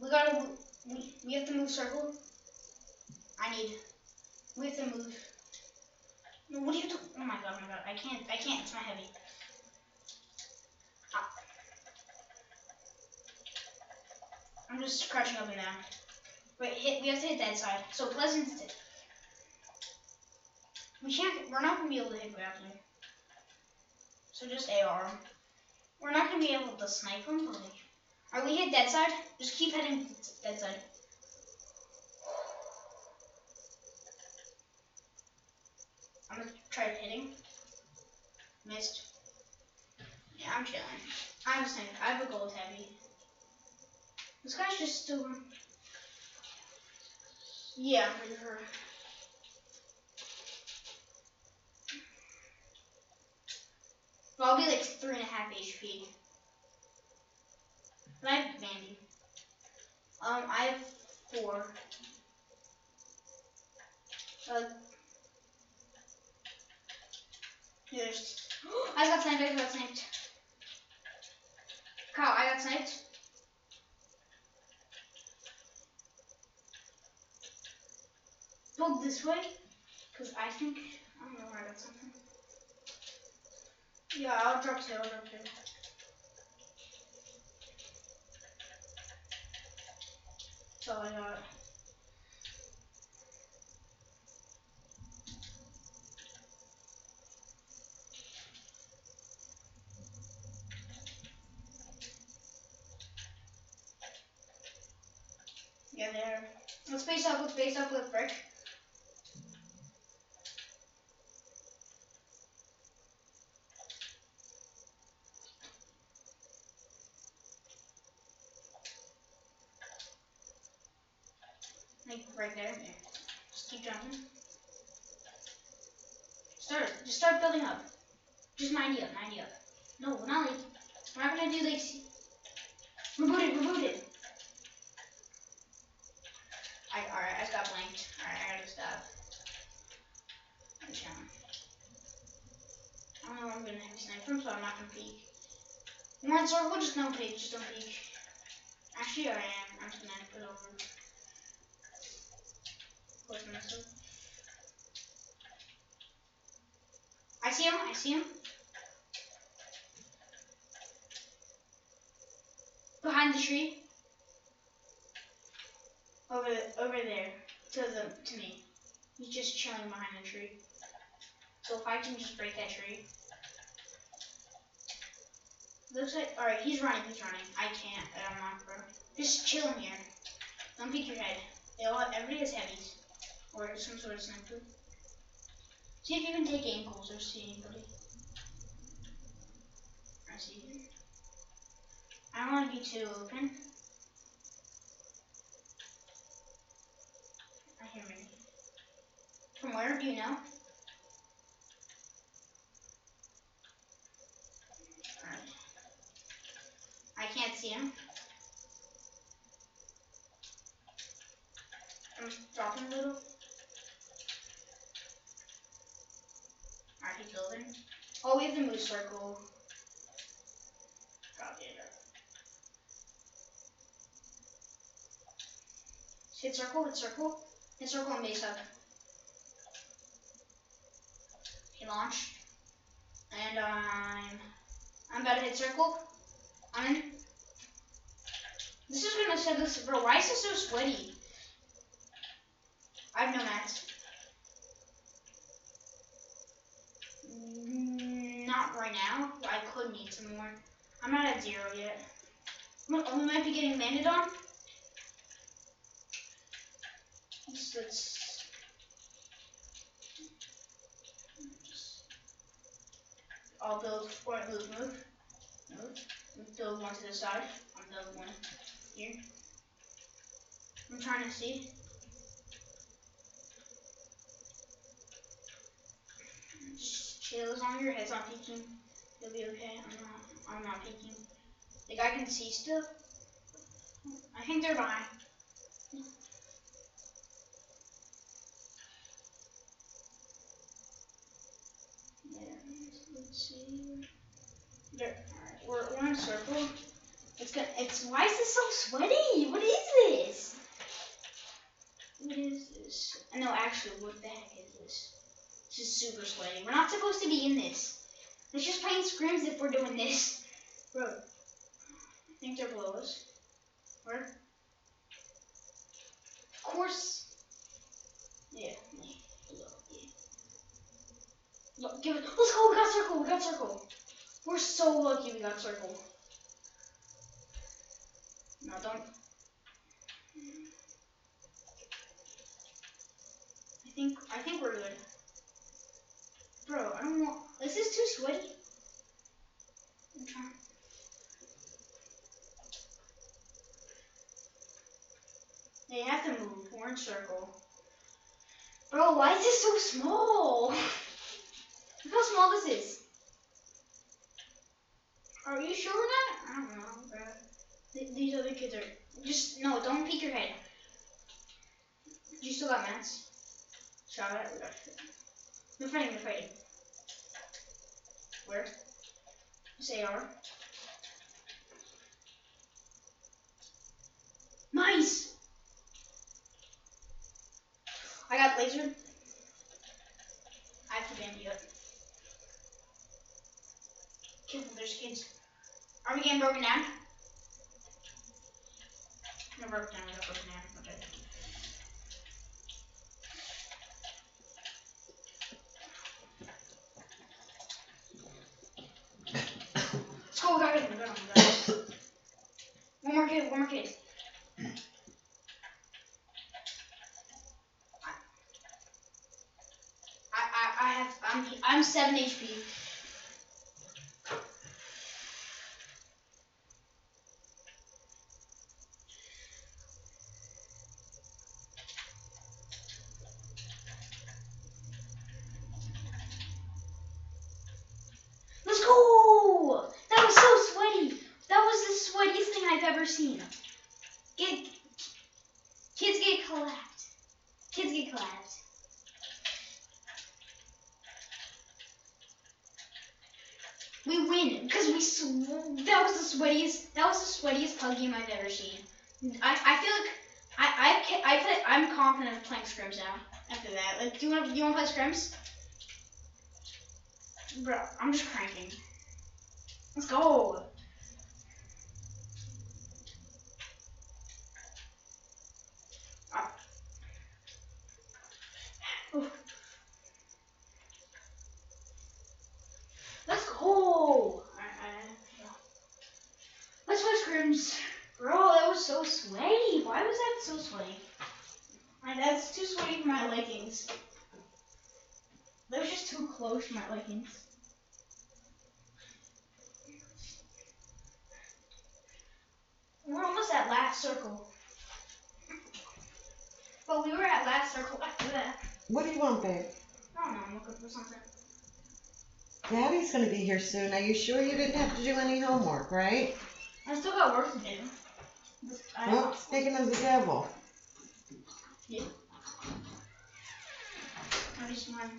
We have to move circle. We have to move. No, what do you do? Oh my god, I can't, it's not heavy. I'm just crouching up and down. Wait, we have to hit that side. So Pleasant's dead. We're not gonna be able to hit grappling. So just AR. We're not gonna be able to snipe them, but like, alright, we hit that side. Just keep heading that side. I'm gonna try hitting. Missed. Yeah, I'm chilling. I have a gold heavy. This guy's just still. Yeah, I'm pretty sure. But I'll be like 3.5 HP. But I have Vandy. I have 4. There's. I got sniped. Kyle, I got sniped. Build this way, because I think, I don't know where I got something. Yeah, I'll drop 2. That's all I got. Yeah, there. Let's base up with brick. Like right there. Just keep jumping. Just start building up. Just 90 up. No, not like, we're not gonna do like, rebooted. Alright, I got blanked. Alright, I gotta stop. I'm chilling. I don't know where I'm gonna have snipe from, so I'm not gonna peek. We're in circle, just don't peek. Actually, I am. I'm just gonna put it over. Close myself. I see him. Behind the tree. Over there. To me. He's just chilling behind the tree. So if I can just break that tree. Looks like, alright, he's running. I can't, I'm not, bro. Just chilling here. Don't peek your head. Everybody has heavies. Or some sort of sniper. See if you can take ankles or see anybody. I see you. I don't want to be too open. I hear me. From where do you know? Alright. I can't see him. I'm dropping a little. Alright, he's building. Oh, we have to move circle. Copy it up. Hit circle. Hit circle and base up. He launched. And I'm about to hit circle. I'm in. This is gonna set this, bro. Why is this so sweaty? I have no mats. Not right now. I could need some more. I'm not at 0 yet. We might be getting landed on. I'll build move. Build one to the side. I'll build one here. I'm trying to see. Just chill, as long as your head's not peeking, you'll be okay. I'm not peeking. The guy can see still. I think they're behind. Yeah, let's see. Alright, we're in a circle. Why is this so sweaty? What is this? What is this? No, actually, what the heck is this? This is super sweaty. We're not supposed to be in this. Let's just play scrims if we're doing this. Bro, I think they're below us. Where? Of course. Yeah. Below. Yeah. Look, give it. Let's go. We got circle. We got circle. We're so lucky we got circle. No, don't. I think we're good. Bro, I don't want. This is too sweaty. I'm trying. They have to move. We're in circle. Bro, why is this so small? Look how small this is. Are you sure we're not? I don't know, bro. These other kids are. Just, no, don't peek your head. You still got mats? Shot it. We got it. They're fighting. Where? Say AR. Nice! I got laser. I have to band you up. Careful, there's kids. Are we getting broken down? No, broken down. We got broken down. Okay. Let's go. We got it. One more kid. I'm 7 HP. Let's go! That was so sweaty. That was the sweatiest thing I've ever seen. Kids get clapped. We win because that was the sweatiest pug game I've ever seen. I feel like I'm confident of playing scrims now. After that, like, do you want to play scrims? Bro, I'm just cranking. Let's go. Let's go! Let's play scrims. Bro, that was so sweaty. Why was that so sweaty? That's too sweaty for my leggings. That was just too close for my leggings. We're almost at last circle. But we were at last circle after that. What do you want, babe? I don't know, I'm looking for something. Daddy's gonna be here soon. Are you sure you didn't have to do any homework, right? I still got work to do. Well, speaking of the devil. Yeah. I just want.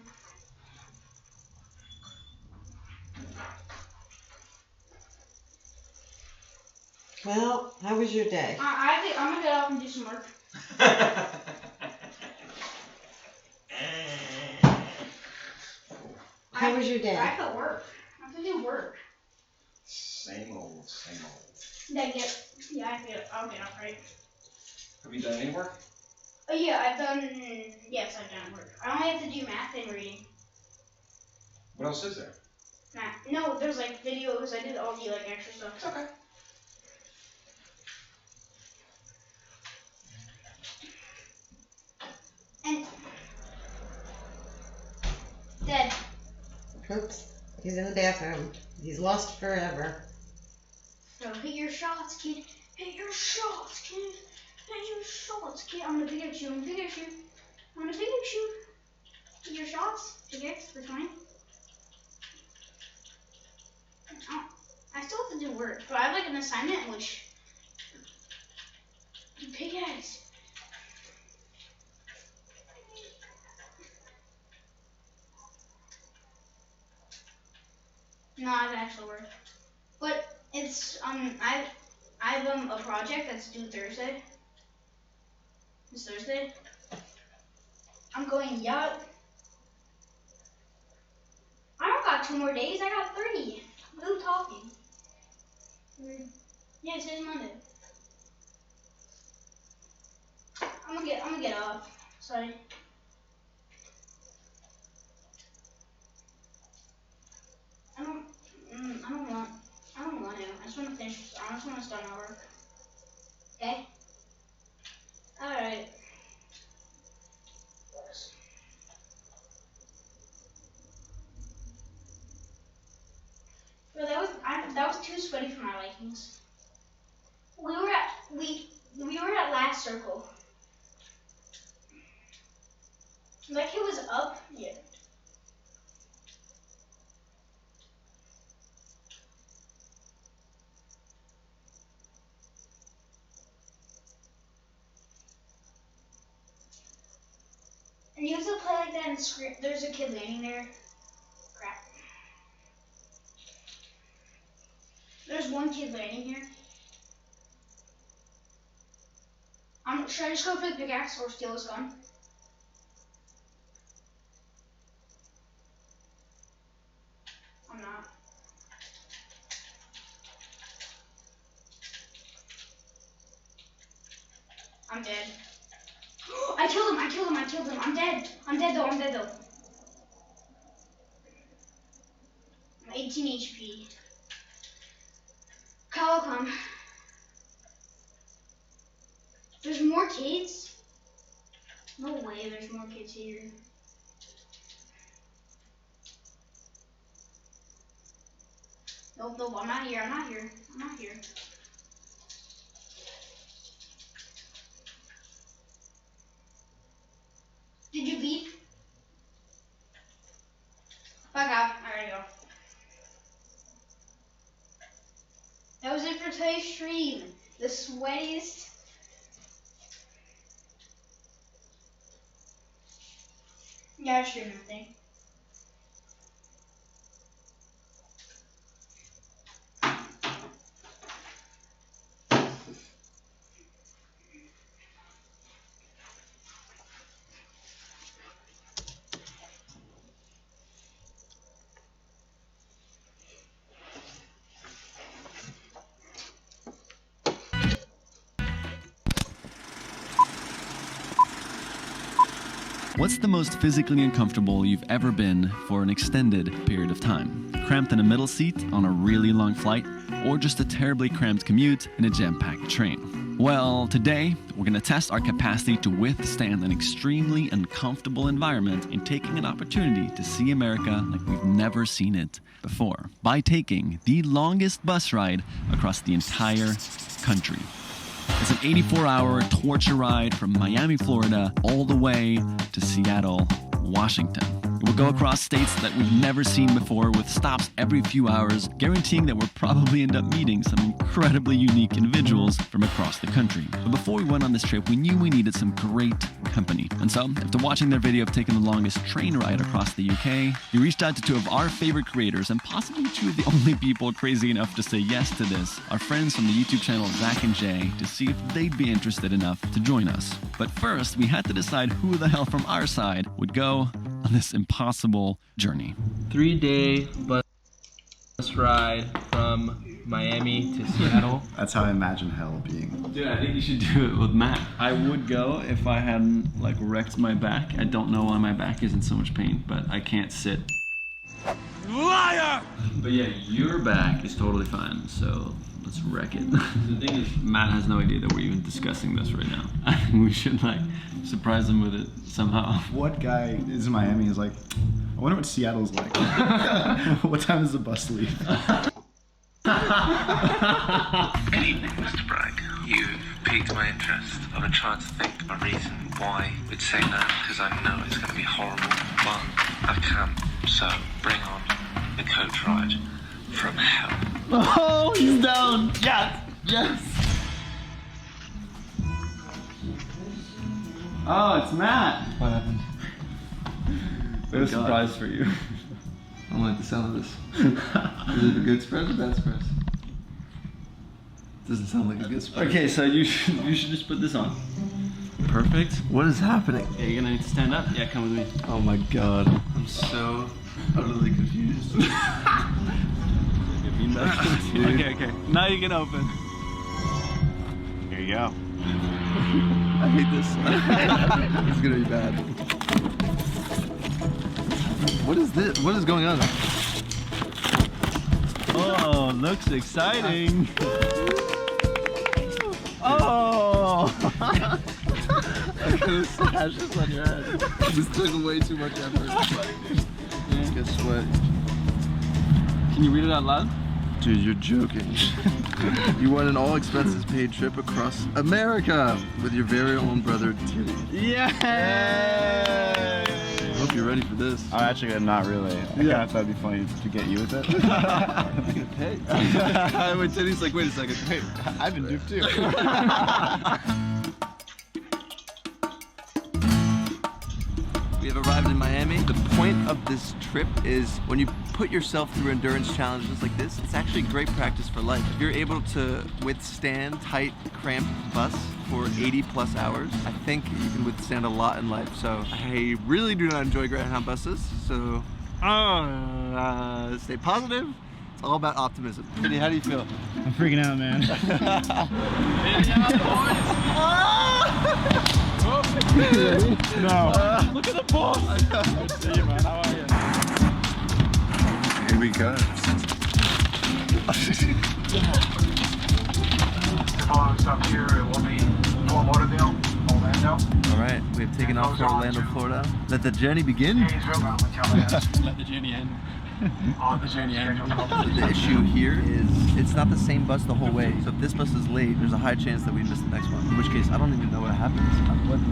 Well, how was your day? I'm gonna get off and do some work. How was your day? I have to work. I have to do work. Same old. I'll get off, right? Have you done any work? Oh yeah, yes, I've done work. I only have to do math and reading. What else is there? Math. No, there's like videos. I did all the like extra stuff. It's okay. And Dad. Oops. He's in the bathroom. He's lost forever. So hit your shots, kid. Hit your shots, kid. Hit your shots, kid. I'm gonna pick at you. Hit your shots. Pickaxe for 20. Oh, I still have to do work, but I have like an assignment which pickaxe. No, I have actual work, but it's I I have a project that's due Thursday. This Thursday. I'm going yacht. I don't got 2 more days. I got 3. What are you talking? Yeah, today's Monday. I'm gonna get off. Sorry. I don't want to. I just want to finish. I just want to start my work. Okay? Alright. Bro, that was too sweaty for my likings. We were at last circle. That kid was up. Yeah. And you have to play like that and scream. There's a kid landing there. Crap. There's one kid landing here. Should I just go for the pickaxe or steal his gun? I'm not. I'm dead. I killed him. I'm dead. I'm dead though. I'm 18 HP. Kyle, come. There's more kids? No way there's more kids here. Nope, I'm not here. Did you leave? Fuck out. I gotta go. That was it for today's stream. The sweatiest. Yeah, I streamed everything. What's the most physically uncomfortable you've ever been for an extended period of time? Cramped in a middle seat on a really long flight, or just a terribly cramped commute in a jam-packed train? Well, today we're going to test our capacity to withstand an extremely uncomfortable environment and taking an opportunity to see America like we've never seen it before by taking the longest bus ride across the entire country. It's an 84-hour torture ride from Miami, Florida, all the way to Seattle, Washington. It will go across states that we've never seen before with stops every few hours, guaranteeing that we'll probably end up meeting some incredibly unique individuals from across the country. But before we went on this trip, we knew we needed some great company. And so, after watching their video of taking the longest train ride across the UK, we reached out to 2 of our favorite creators and possibly 2 of the only people crazy enough to say yes to this, our friends from the YouTube channel Zach and Jay, to see if they'd be interested enough to join us. But first, we had to decide who the hell from our side would go on this impossible journey. 3-day bus ride from Miami to Seattle. That's how I imagine hell being. Dude, I think you should do it with Matt. I would go if I hadn't wrecked my back. I don't know why my back is in so much pain, but I can't sit. Liar! But yeah, your back is totally fine, so let's wreck it. The thing is, Matt has no idea that we're even discussing this right now. We should surprise him with it somehow. What guy is in Miami is like, I wonder what Seattle's like. What time does the bus leave? Good evening, Mr. Bragg. You've piqued my interest. I've been trying to think of a reason why we'd say that, because I know it's going to be horrible, but I can't. So bring on the coach ride from hell. Oh, he's down. Yes, yes. Oh, it's Matt. What happened? We have a surprise for you. I don't like the sound of this. Is it a good surprise or bad surprise? Doesn't sound like a good spot. Okay, so you should just put this on. Perfect. What is happening? Yeah, you're gonna need to stand up. Yeah, come with me. Oh my god. I'm so utterly confused. Okay. Now you can open. Here you go. I hate this. It's gonna be bad. What is this? What is going on? Oh, looks exciting. Oh! I'm gonna slash this on your head. This took way too much effort. Let's get sweat. Can you read it out loud? Dude, you're joking. You won an all expenses paid trip across America with your very own brother Titty. Yay! I hope you're ready for this. I'm actually not really. I kind of thought it'd be funny to get you with it. I'm gonna pay. When Titty's like, wait a second. Hey, I've been duped too. We have arrived in Miami. The point of this trip is when you put yourself through endurance challenges like this, it's actually great practice for life. If you're able to withstand tight, cramped bus for 80 plus hours, I think you can withstand a lot in life. So I really do not enjoy Greyhound buses. So stay positive. It's all about optimism. Vinny, how do you feel? I'm freaking out, man. No. Look at the boss. Good to see you, man. How are you? Here we go. Following stop here, it will be Fort Lauderdale, Orlando. All right, we have taken off for Orlando, Florida. Let the journey begin. Let the journey end. The journey ends. The issue here is it's not the same bus the whole way. So if this bus is late, there's a high chance that we miss the next one. In which case, I don't even know what happens.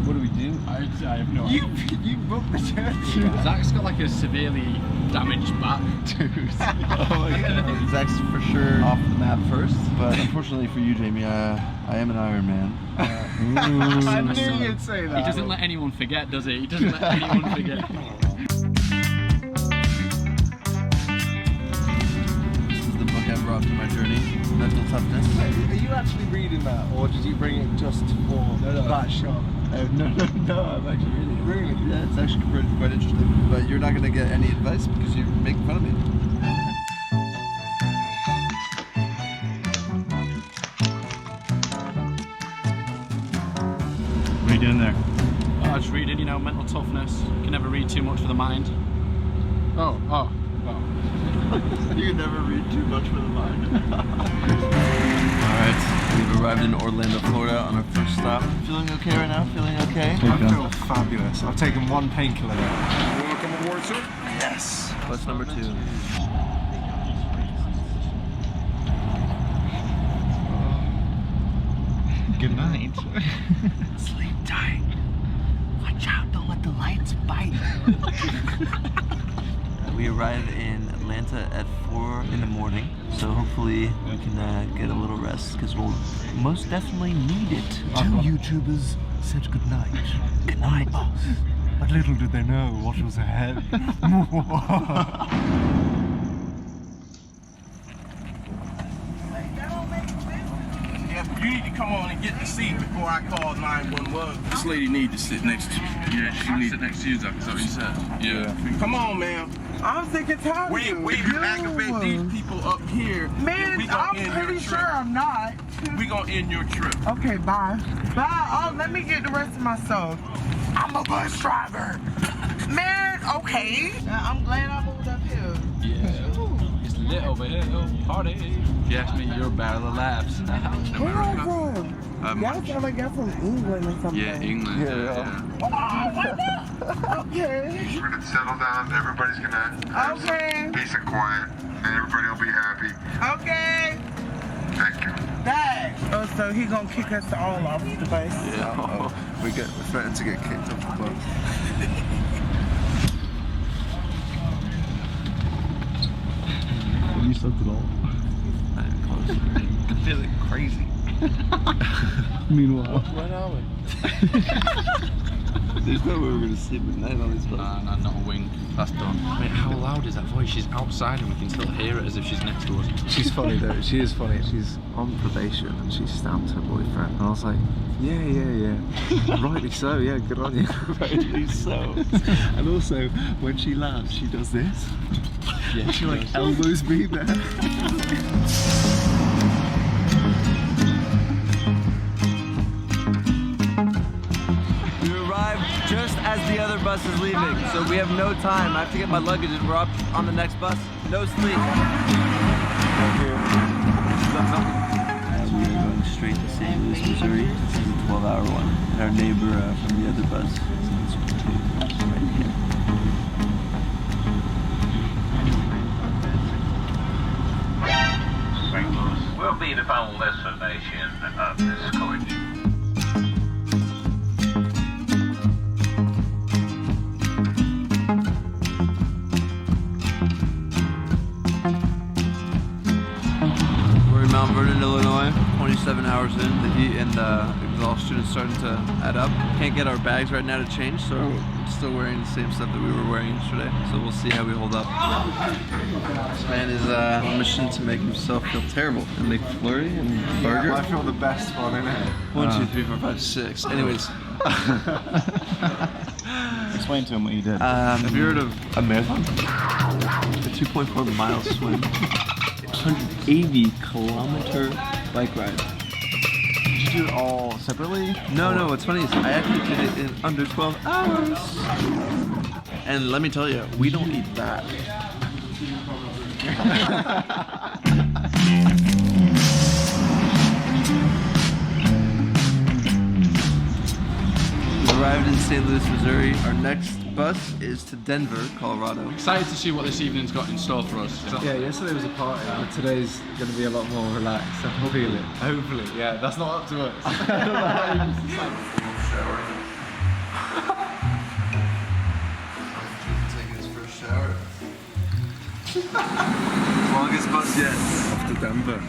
What do we do? I have no idea. You booked the journey. Zach's got like a severely damaged back. Dude. Zach's for sure off the map first, but unfortunately for you, Jamie, I am an Iron Man. I knew you'd say that. He doesn't let anyone forget, does he? He doesn't let anyone forget. I brought to my journey, mental toughness. Are you actually reading that, or did you bring it just for that shot? No, I'm actually reading it. Really? Yeah, it's actually quite interesting. But you're not going to get any advice because you're making fun of me. What are you doing there? Oh, just reading, you know, mental toughness. You can never read too much for the mind. Oh. You can never read too much for the mind. Alright, we've arrived in Orlando, Florida on our first stop. Feeling okay right now? Feeling okay? I feel fabulous. I've taken one painkiller now. You want to come aboard, sir? Yes! Bus number 2. Good night. Sleep tight. Watch out, don't let the lights bite. We arrived in Atlanta at 4 in the morning, so hopefully we can get a little rest because we'll most definitely need it. 2 YouTubers said good night. Good night. But little did they know what was ahead. You need to come on and get the seat before I call 911. This lady needs to sit next to you. Yeah, she needs to sit next to you, Zach. Is that what you said? Yeah. Come on, man. I'm thinking tired We aggravate these people up here. Man, I'm pretty sure I'm not. We gonna end your trip. Okay, bye. Bye. Oh, let me get the rest of my stuff. I'm a bus driver. Man, okay. I'm glad I moved up here. Yeah. It's lit over here. Party. If you ask me, you're a battle of laughs. Where are you from? Y'all sound like y'all from England or something. Yeah, England. Yeah. Okay. We're gonna settle down. Everybody's gonna have some peace and quiet, and everybody will be happy. Okay. Thank you. Dad. Oh, so he gonna kick us all off the bus? Yeah. We're threatened to get kicked off the bus. Have you slept at all? I am close. I'm feeling crazy. Meanwhile. Where are we? There's no way we're gonna sleep at night on this bus. Nah, not a wink. That's done. Mate, how loud is that voice? She's outside and we can still hear it as if she's next to us. She's funny though. She is funny. She's on probation and she stamped her boyfriend. And I was like, yeah. Rightly so. Yeah, good on you. Rightly so. And also, when she laughs, she does this. Yeah, She like elbows me there. We arrived just as the other bus is leaving, so we have no time. I have to get my luggage and we're up on the next bus. No sleep. We are going straight to St. Louis, Missouri. This is a 12-hour one. And our neighbor from the other bus is in this one too. Right here. We'll be the final destination of this coach. We're in Mount Vernon, Illinois. 27 hours in. The heat and the exhaustion is starting to add up. Can't get our bags right now to change, so we're still wearing the same stuff that we were wearing yesterday. So we'll see how we hold up. This man is on a mission to make himself feel terrible. A McFlurry and burger. I feel the best one, innit? 1, 2, 3, 4, 5, 6. Anyways. Explain to him what you did. Have you heard of a marathon? A 2.4 mile swim. 180-kilometer bike ride. Did you do it all separately? No, what's funny is I actually did it in under 12 hours. And let me tell you, we don't eat that. We've arrived in St. Louis, Missouri. Our next bus is to Denver, Colorado. Excited to see what this evening's got in store for us. Yeah, yesterday was a party, but today's going to be a lot more relaxed. I feel it. Hopefully, yeah, that's not up to us. Taking his first shower. Longest bus yet. Off to Denver.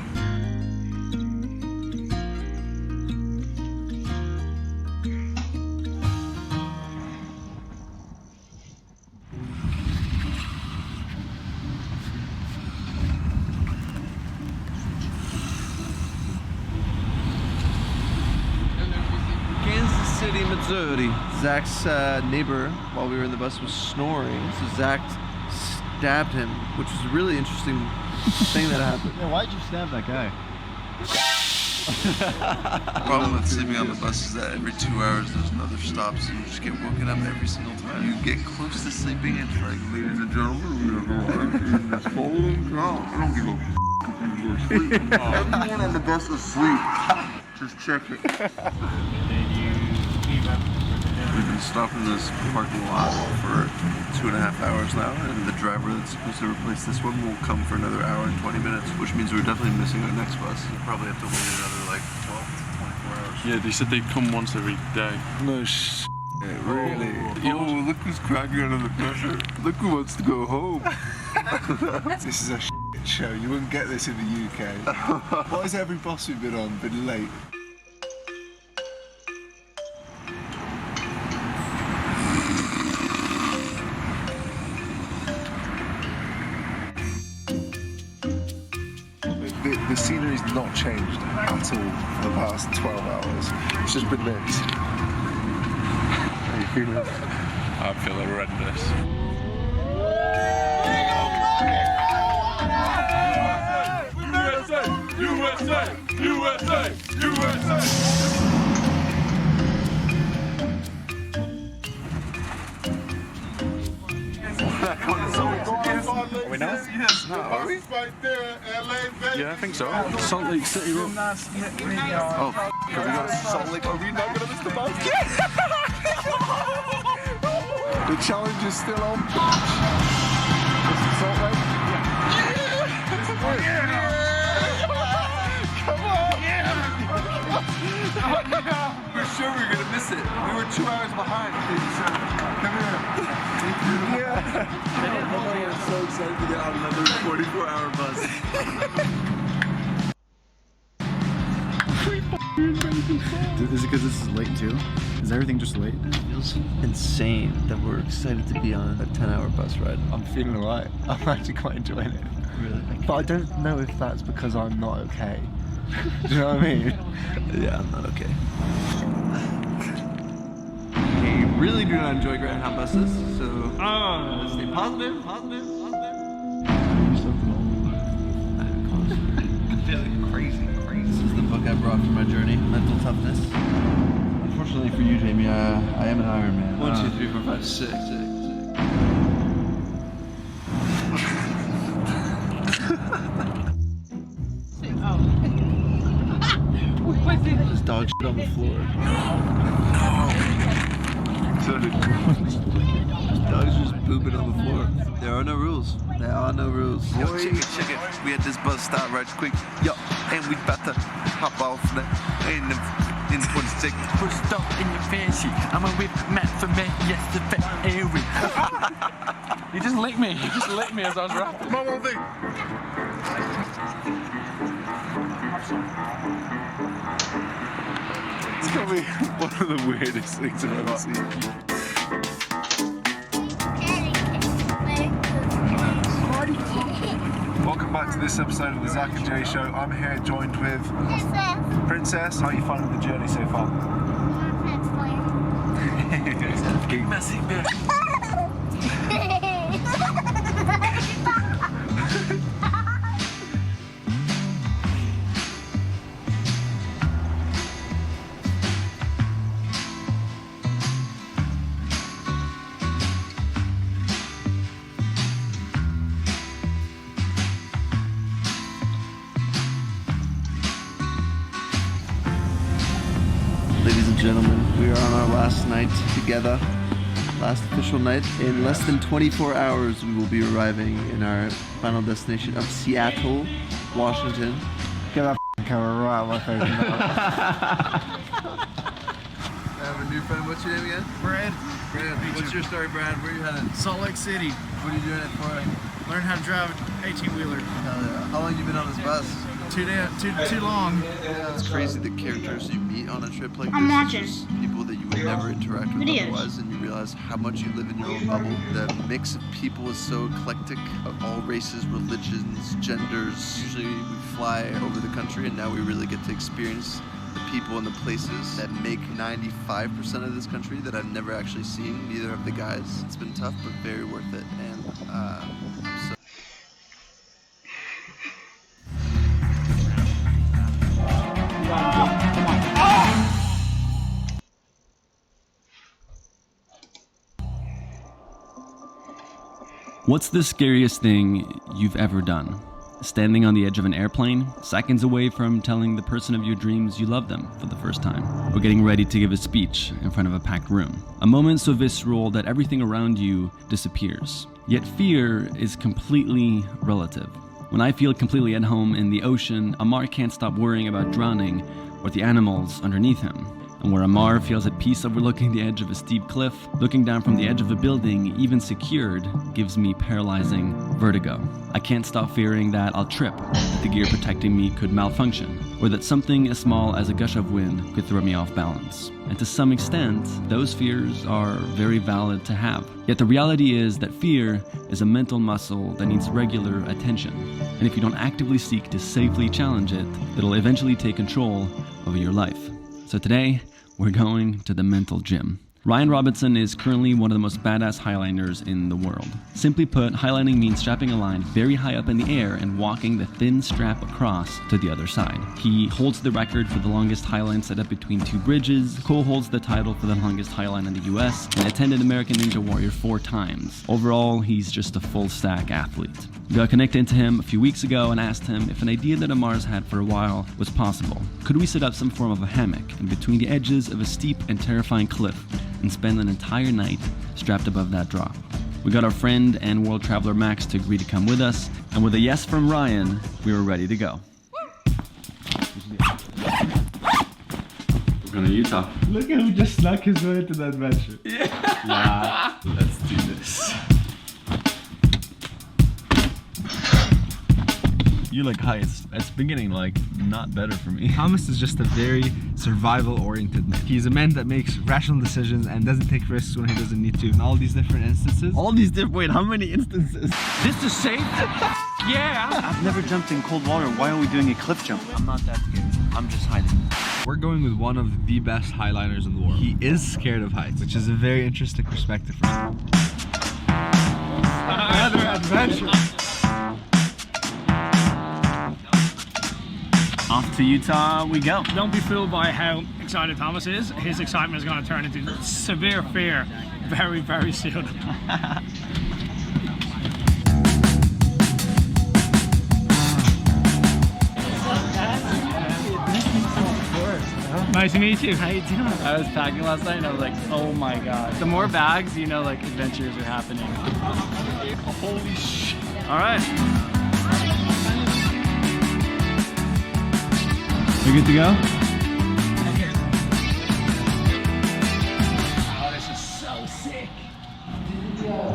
Kansas City, Missouri. Zach's neighbor, while we were in the bus, was snoring. So Zach stabbed him, which was a really interesting thing that happened. Yeah, why'd you stab that guy? The problem with sleeping on the bus is that every 2 hours there's another stop, so you just get woken up every single time. You get close to sleeping and it's like, ladies and gentlemen, we have arrived in this following town. I don't give a everyone on the bus is asleep. Just check it. We've been stopped in this parking lot for 2.5 hours now, and the driver that's supposed to replace this one will come for another hour and 20 minutes, which means we're definitely missing our next bus. We'll probably have to wait another like 12 to 24 hours. Yeah, they said they'd come once every day. No really? Oh, look who's cracking under the pressure. Look who wants to go home. This is a shit show. You wouldn't get this in the UK. Why has every bus we've been on been late? The scenery's not changed at all for the past 12 hours. It's just been this. How you feeling? I feel horrendous. USA! Are we now? Yes. No, are we? Yeah, I think so. Salt Lake City Road. Oh, have we got Salt Lake? Are we not going to miss the bus? The challenge is still on. This is Salt Lake? We're sure we were going to miss it. We were 2 hours behind. Come here. Everybody is so excited to get on another 44-hour bus. Is it because this is late too? Is everything just late? It feels insane that we're excited to be on a 10-hour bus ride. I'm feeling alright. I'm actually quite enjoying it. Really? But I don't know if that's because I'm not okay. Do you know what I mean? Yeah, I'm not okay. We really do not enjoy Greyhound buses, so stay positive. I'm feeling crazy. This is the book I brought for my journey, Mental Toughness. Unfortunately for you, Jamie, I am an Iron Man. 1, 2, 3, 4, 5, 6. There's dog shit on the floor. Dogs just pooping on the floor. There are no rules. There are no rules. Yo, chicken. We had this bus stop right quick. Yo, and we about to hop off in 26. Put stuff in your fancy. I'm a whip mat for me. Yes, the fat Eric. You just licked me. You just licked me as I was rapping. Come on, thing. It's gonna be one of the weirdest things I've ever seen. Welcome back to this episode of the Zach and Jay Show. I'm here joined with Princess. How are you finding the journey so far? Getting messy, man. Ladies and gentlemen, we are on our last night together. Last official night. In less than 24 hours, we will be arriving in our final destination of Seattle, Washington. Get that camera right on my face. I have a new friend. What's your name again? Brad. Brad. What's your story, Brad? Where are you headed? Salt Lake City. What are you doing it for? Learn how to drive an 18-wheeler. Hell yeah. How long have you been on this bus? Too long. It's crazy the characters you meet on a trip like I'm this. watching. Just people that you would never interact with Videos. otherwise, and you realize how much you live in your own bubble. The mix of people is so eclectic, of all races, religions, genders. Usually we fly over the country, and now we really get to experience the people and the places that make 95% of this country that I've never actually seen. Neither have the guys. It's been tough, but very worth it. And so. What's the scariest thing you've ever done? Standing on the edge of an airplane, seconds away from telling the person of your dreams you love them for the first time, or getting ready to give a speech in front of a packed room. A moment so visceral that everything around you disappears. Yet fear is completely relative. When I feel completely at home in the ocean, Amar can't stop worrying about drowning or the animals underneath him. And where Amar feels at peace overlooking the edge of a steep cliff, looking down from the edge of a building, even secured, gives me paralyzing vertigo. I can't stop fearing that I'll trip, that the gear protecting me could malfunction, or that something as small as a gush of wind could throw me off balance. And to some extent, those fears are very valid to have. Yet the reality is that fear is a mental muscle that needs regular attention. And if you don't actively seek to safely challenge it, it'll eventually take control over your life. So today, we're going to the mental gym. Ryan Robinson is currently one of the most badass highliners in the world. Simply put, highlining means strapping a line very high up in the air and walking the thin strap across to the other side. He holds the record for the longest highline set up between two bridges, co-holds the title for the longest highline in the US, and attended American Ninja Warrior 4 times. Overall, he's just a full-stack athlete. We got connected to him a few weeks ago and asked him if an idea that Amar's had for a while was possible. Could we set up some form of a hammock in between the edges of a steep and terrifying cliff and spend an entire night strapped above that drop? We got our friend and world traveler Max to agree to come with us, and with a yes from Ryan, we were ready to go. We're going to Utah. Look at who just snuck his way into that adventure. Yeah. Let's do this. You like heights. It's been getting like not better for me. Thomas is just a very survival-oriented man. He's a man that makes rational decisions and doesn't take risks when he doesn't need to. In all these different instances. All these different, wait, how many instances? This is safe? Yeah! I've never jumped in cold water. Why are we doing a cliff jump? I'm not that scared. I'm just hiding. We're going with one of the best highliners in the world. He is scared of heights, which is a very interesting perspective for him. Another adventure! Off to Utah we go. Don't be fooled by how excited Thomas is. His excitement is going to turn into severe fear very, very soon. Nice to meet you. How you doing? I was packing last night and I was like, oh my god. The more bags, you know, like adventures are happening. Holy shit. All right. We good to go? Oh, this is so sick.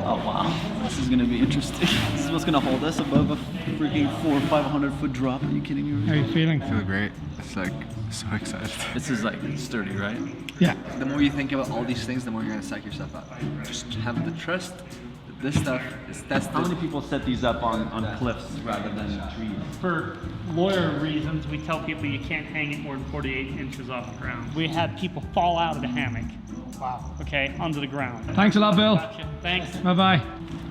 Oh wow, this is gonna be interesting. This is what's gonna hold us above a freaking 400 or 500 foot drop. Are you kidding me? How are you feeling? I feel great. It's like so excited. This is like sturdy, right? Yeah. The more you think about all these things, the more you're gonna psych yourself up. Just have the trust that this stuff is tested. How many people set these up on cliffs rather than trees? For lawyer reasons, we tell people you can't hang it more than 48 inches off the ground. We had people fall out of the hammock. Wow. Okay, under the ground. Thanks a lot, Bill. Gotcha. Thanks. Bye-bye.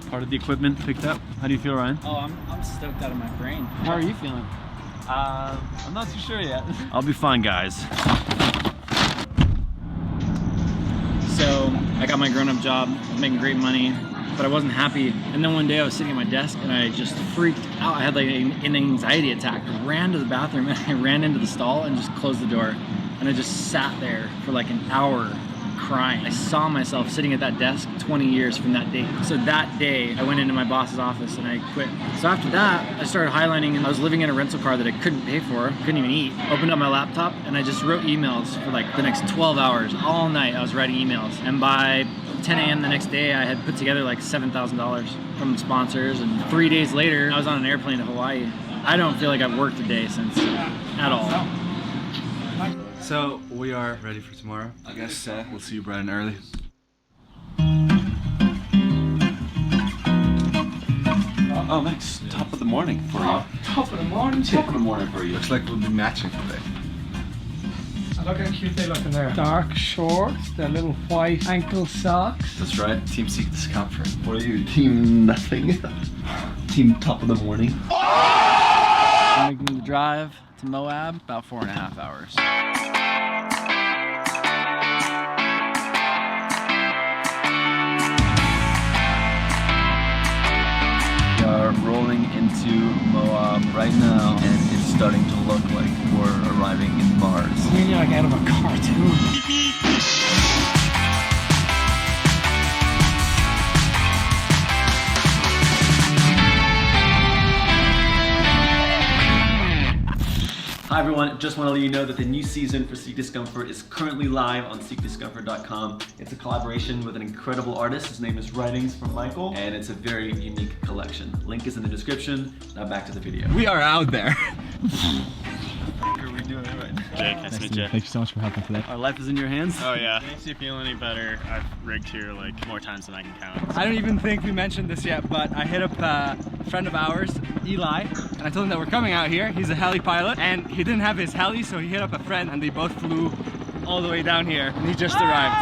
Part of the equipment picked up. How do you feel, Ryan? Oh, I'm stoked out of my brain. How are you feeling? I'm not too sure yet. I'll be fine, guys. So, I got my grown-up job, making great money, but I wasn't happy. And then one day I was sitting at my desk and I just freaked out. I had like an anxiety attack. I ran to the bathroom and I ran into the stall and just closed the door. And I just sat there for like an hour crying. I saw myself sitting at that desk 20 years from that date. So that day I went into my boss's office and I quit. So after that I started highlining and I was living in a rental car that I couldn't pay for, couldn't even eat. Opened up my laptop and I just wrote emails for like the next 12 hours. All night I was writing emails. And by 10 a.m. the next day I had put together like $7,000 from sponsors, and 3 days later I was on an airplane to Hawaii. I don't feel like I've worked a day since at all. So we are ready for tomorrow. I guess we'll see you bright and early. Oh, Max, top of the morning for you. Top of the morning? Top of the morning for you. Looks like we'll be matching today. Look how cute they look in there. Dark shorts, their little white ankle socks. That's right. Team Seek Discomfort. What are you, team nothing? Team top of the morning? I'm making the drive to Moab, about 4.5 hours. We are rolling into Moab right now, and it's starting to look like we're arriving in Mars. You're like out of a cartoon. Hi everyone, just want to let you know that the new season for Seek Discomfort is currently live on seekdiscomfort.com. It's a collaboration with an incredible artist. His name is Writings from Michael, and it's a very unique collection. Link is in the description. Now back to the video. We are out there. What are we doing right now? Jake, nice to meet you. Thank you so much for helping today. Our life is in your hands. Oh yeah. Makes you feel any better. I've rigged here like more times than I can count. I don't even think we mentioned this yet, but I hit up a friend of ours, Eli, and I told him that we're coming out here. He's a heli pilot, and he didn't have his heli, so he hit up a friend, and they both flew all the way down here, and he just arrived.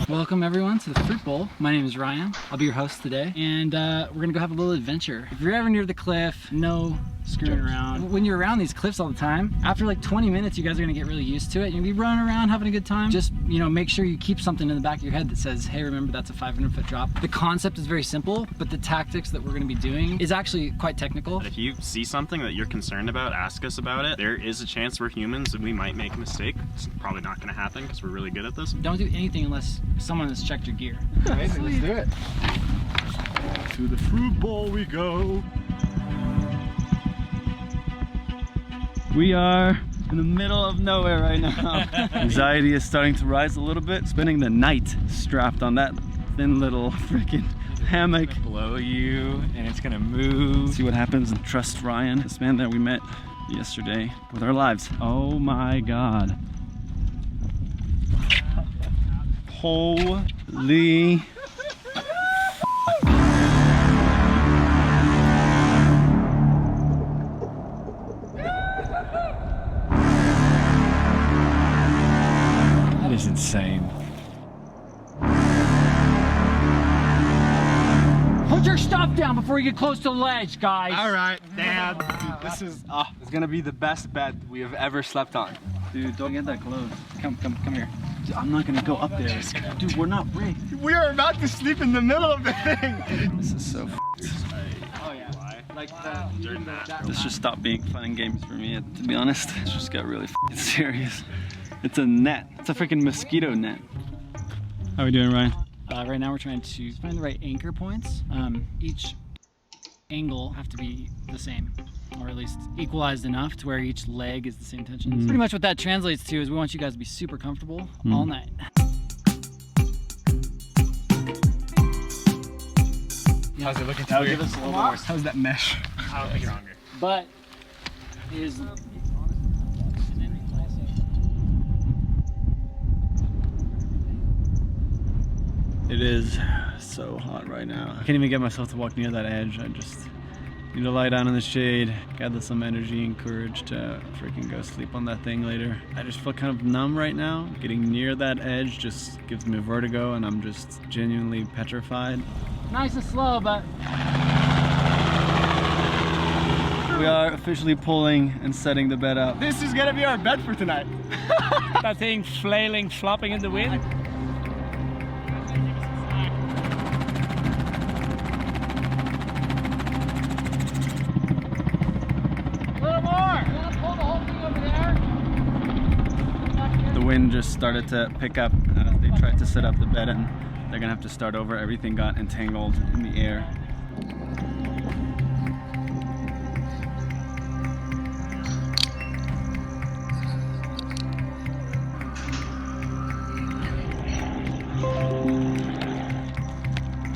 Welcome everyone to the Fruit Bowl. My name is Ryan. I'll be your host today, and we're gonna go have a little adventure. If you're ever near the cliff, no screwing around. When you're around these cliffs all the time, after like 20 minutes, you guys are gonna get really used to it. You'll be running around having a good time. Just, you know, make sure you keep something in the back of your head that says, hey, remember that's a 500-foot drop. The concept is very simple, but the tactics that we're gonna be doing is actually quite technical. If you see something that you're concerned about, ask us about it. There is a chance we're humans and we might make a mistake. It's probably not gonna happen because we're really good at this. Don't do anything unless someone has checked your gear. Amazing, let's do it. To the fruit bowl we go. We are in the middle of nowhere right now. Anxiety is starting to rise a little bit. Spending the night strapped on that thin little freaking hammock. Blow you and it's gonna move. See what happens and trust Ryan, this man that we met yesterday with our lives. Oh my God. Holy. That is insane. Put your stuff down before you get close to the ledge, guys. All right, Dad. This is it's gonna be the best bed we have ever slept on. Dude, don't get that close. Come here. Dude, I'm not gonna go up there. Dude, we're not rigged. We are about to sleep in the middle of the thing. This is so Oh yeah. Like This just stopped being fun and games for me, to be honest. It just got really serious. It's a net. It's a freaking mosquito net. How are we doing, Ryan? Right now we're trying to find the right anchor points. Each angle have to be the same, or at least equalized enough to where each leg is the same tension. So pretty much what that translates to is we want you guys to be super comfortable all night. How's it looking? That'll give us a little more. How's that mesh? I'll make it longer. But is It is so hot right now. I can't even get myself to walk near that edge. I just need to lie down in the shade, gather some energy and courage to freaking go sleep on that thing later. I just feel kind of numb right now. Getting near that edge just gives me vertigo and I'm just genuinely petrified. nice and slow, but We are officially pulling and setting the bed up. This is gonna be our bed for tonight. That thing flailing, flopping in the wind. The wind just started to pick up as they tried to set up the bed and they're gonna have to start over. Everything got entangled in the air.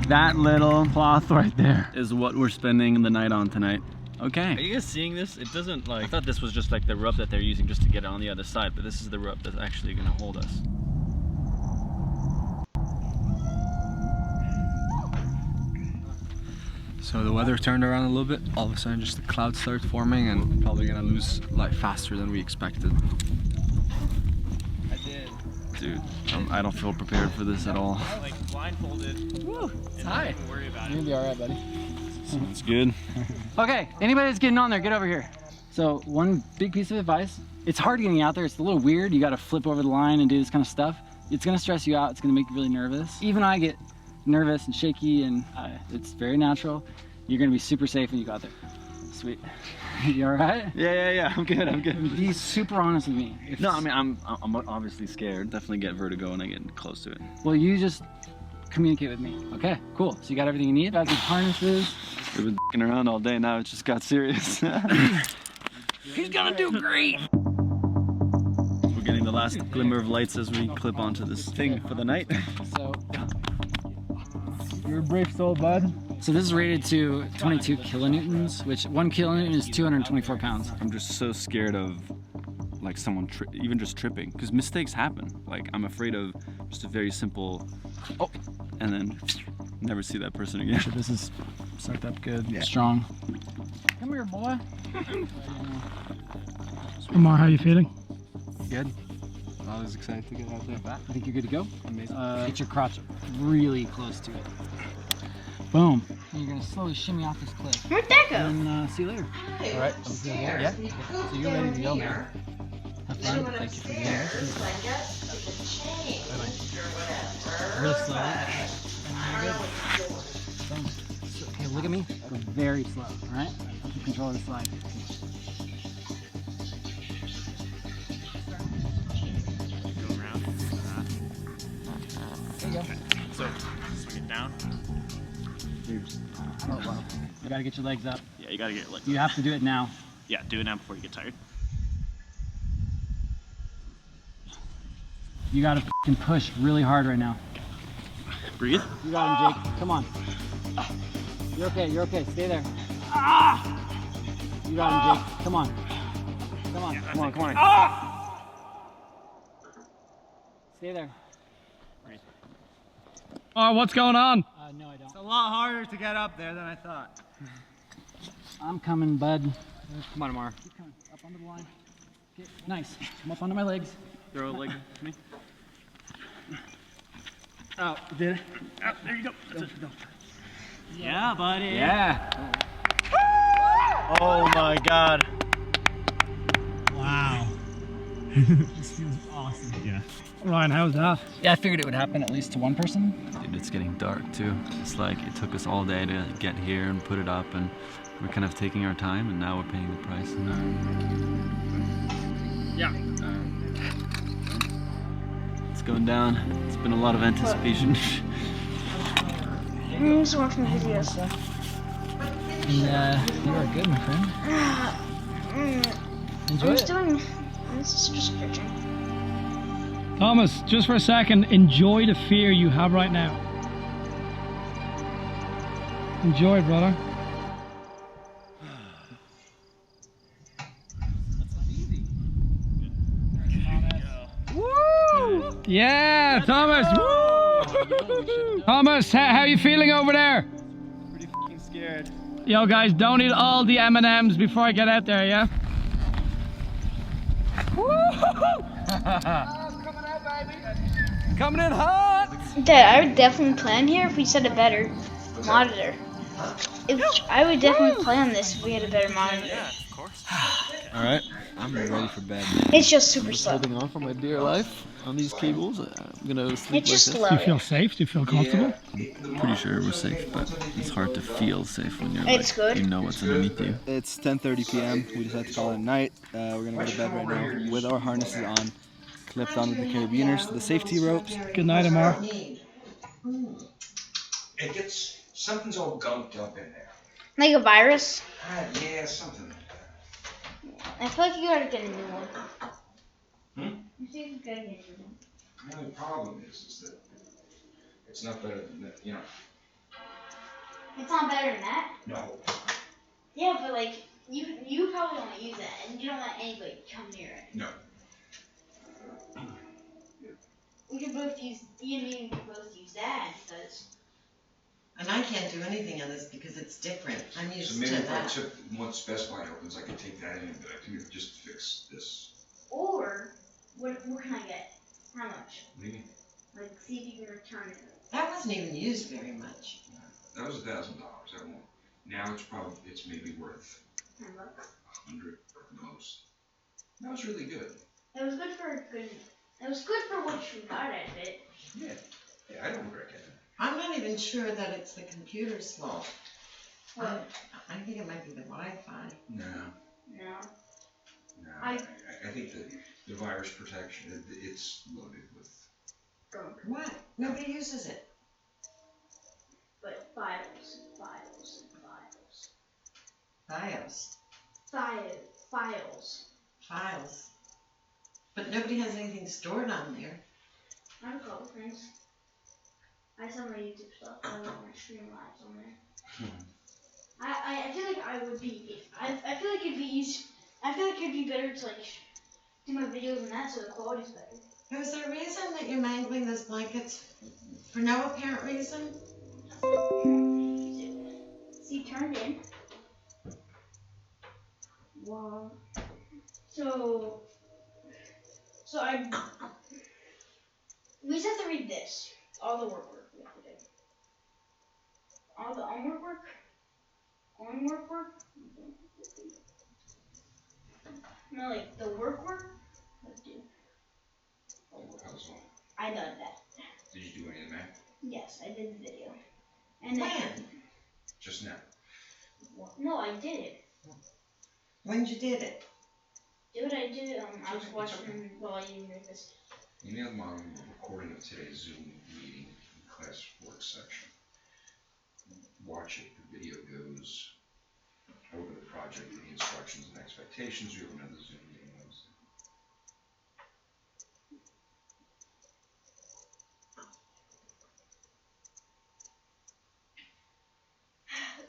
That little cloth right there is what we're spending the night on tonight. Okay. Are you guys seeing this? It doesn't like... I thought this was just like the rope that they're using just to get it on the other side, but this is the rope that's actually gonna hold us. So the weather turned around a little bit. All of a sudden just the clouds start forming and probably gonna lose light faster than we expected. I did. Dude, I don't feel prepared for this at all. Like blindfolded. Woo! It's high. Don't worry about it. You'll be alright, buddy. Sounds good. Okay, anybody that's getting on there, get over here. So one big piece of advice, it's hard getting out there. It's a little weird. You gotta flip over the line and do this kind of stuff. It's gonna stress you out. It's gonna make you really nervous. Even I get nervous and shaky and it's very natural. You're gonna be super safe when you got there. Sweet. You alright? Yeah, I'm good. Be super honest with me. No, I mean, I'm obviously scared. Definitely get vertigo when I get close to it. Well, you just communicate with me. Okay, cool. So you got everything you need? Got some harnesses? We've been f***ing around all day, now it just got serious. He's gonna do great! We're getting the last glimmer of lights as we clip onto this thing for the night. So, You're a brave soul, bud. So this is rated to 22 kilonewtons, which 1 kilonewton is 224 pounds. I'm just so scared of like someone even just tripping, because mistakes happen. Like I'm afraid of just a very simple, oh, and then never see that person again. So this is sucked up good, strong. Come here, boy. Omar, how you feeling? Good. I was excited to get out there. I think you're good to go. Amazing. Get your crotch really close to it. Boom. And you're gonna slowly shimmy off this cliff. Where'd that go? And see you later. All right. Yeah. So you're ready to go now. Have fun. Thank you for being here. Real slow. And you're good. Boom. Okay, look at me. Go very slow. All right. Keep control of the slide. Go around. There you go. Okay. So swing it down. Oh wow. You gotta get your legs up. Yeah, you gotta get your legs You up. have to do it now. Yeah, do it now before you get tired. You gotta f***ing push really hard right now. Breathe. You got him, Jake. Come on. You're okay. You're okay. Stay there. You got him, Jake. Come on. Come on. Come on. Come on. Stay there. Oh, what's going on? No, I don't. It's a lot harder to get up there than I thought. I'm coming, bud. Come on, Amar. Keep coming. Up onto the line. Get, nice. Come up onto my legs. Throw a leg to me. Oh, did it? Oh, there you go. Go. Yeah, buddy. Yeah. Oh my God. Wow. This feels awesome. Yeah. Ryan, how's that? Yeah, I figured it would happen at least to one person. Dude, it's getting dark too. It's like it took us all day to get here and put it up, and we're kind of taking our time, and now we're paying the price. Yeah. It's going down. It's been a lot of anticipation. I'm just watching videos. And you are good, my friend. Enjoy I'm it. just doing. This is just stretching. Thomas, just for a second, enjoy the fear you have right now. Enjoy it, brother. Woo! Yeah, Thomas! Woo! Thomas, how you feeling over there? Pretty f***ing scared. Yo, guys, don't eat all the M&Ms before I get out there, yeah? Coming in hot! Dad, I would definitely plan here if we set a better monitor. I would definitely plan this if we had a better monitor. All right, I'm ready for bed. It's just super slow. Holding on for my dear life on these cables. I'm gonna sleep It's just like slow. Do you feel safe? Do you feel comfortable? I'm pretty sure we're safe, but it's hard to feel safe when you're It's good. you know what's underneath you. It's 10:30 p.m. We decided to call it a night. We're gonna go to bed right now with our harnesses on, clipped on with the carabiners, the safety ropes. Good night, Amar. It gets something's all gunked up in there. Like a virus? Yeah, something like that. I feel like you gotta get a new one. Hmm? I think you gotta get a new one. The only problem is that it's not better than that, you know. It's not better than that? No. Yeah, but like, you probably want to use that, and you don't let anybody come near it. No. We could both use, you and me could both use that, because... And I can't do anything on this because it's different. I'm used So maybe to if I that. took, once Best Buy opens, I could take that in and be like, here, just fix this. Or, what can I get? How much? What do you mean? Like, see if you can return it. That wasn't even used very much. That was $1,000. That won't. Now it's maybe worth $10. $100 at most. That was really good. It was good for it was good for what you got out of it. Yeah. Yeah, I don't regret getting it. I'm not even sure that it's the computer's fault. What? I think it might be the Wi-Fi. No. No. No. I think the virus protection, it's loaded with. What? Nobody uses it. But files. Files. But nobody has anything stored on there. I have a couple things. I have some of my YouTube stuff. I want my stream lives on there. I feel like I would be. I feel like it'd be easy. I feel like it'd be better to like do my videos and that, so the quality's better. Is there a reason that you're mangling those blankets for no apparent reason? See, turned in. Wow. So we just have to read this. All the work we have to do. all the homework work? Homework work? No, like the work? Let's do. Oh, how's all? I done that. Did you do any of the math? Yes, I did the video. And When? Just now. No, I did it. When you did it? Dude, I did it. I was watching while you did this. Emailed Mom a recording of today's Zoom meeting in the class work section. Watch it. The video goes over the project and the instructions and expectations. We have another Zoom meeting Wednesday.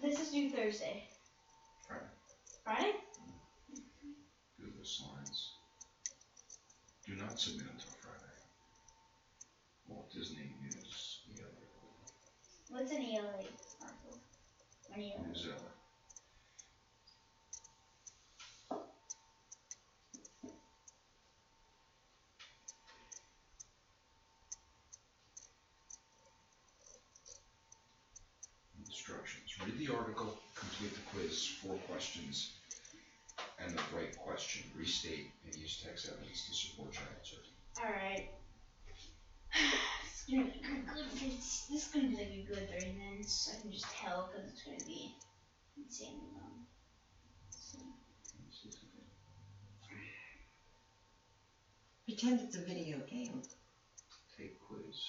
This is due Thursday. Friday. Friday? Do the slides. Do not submit until Friday. Walt Disney News ELA. What's an ELA article? An ELA. Newsella. Instructions. Read the article, complete the quiz, 4 questions, and the right question. Restate and use text evidence to support your answer. Alright. It's gonna be good. This is gonna be like a good 30 minutes. I can just tell because it's gonna be insanely long. Pretend it's a video game. Take quiz.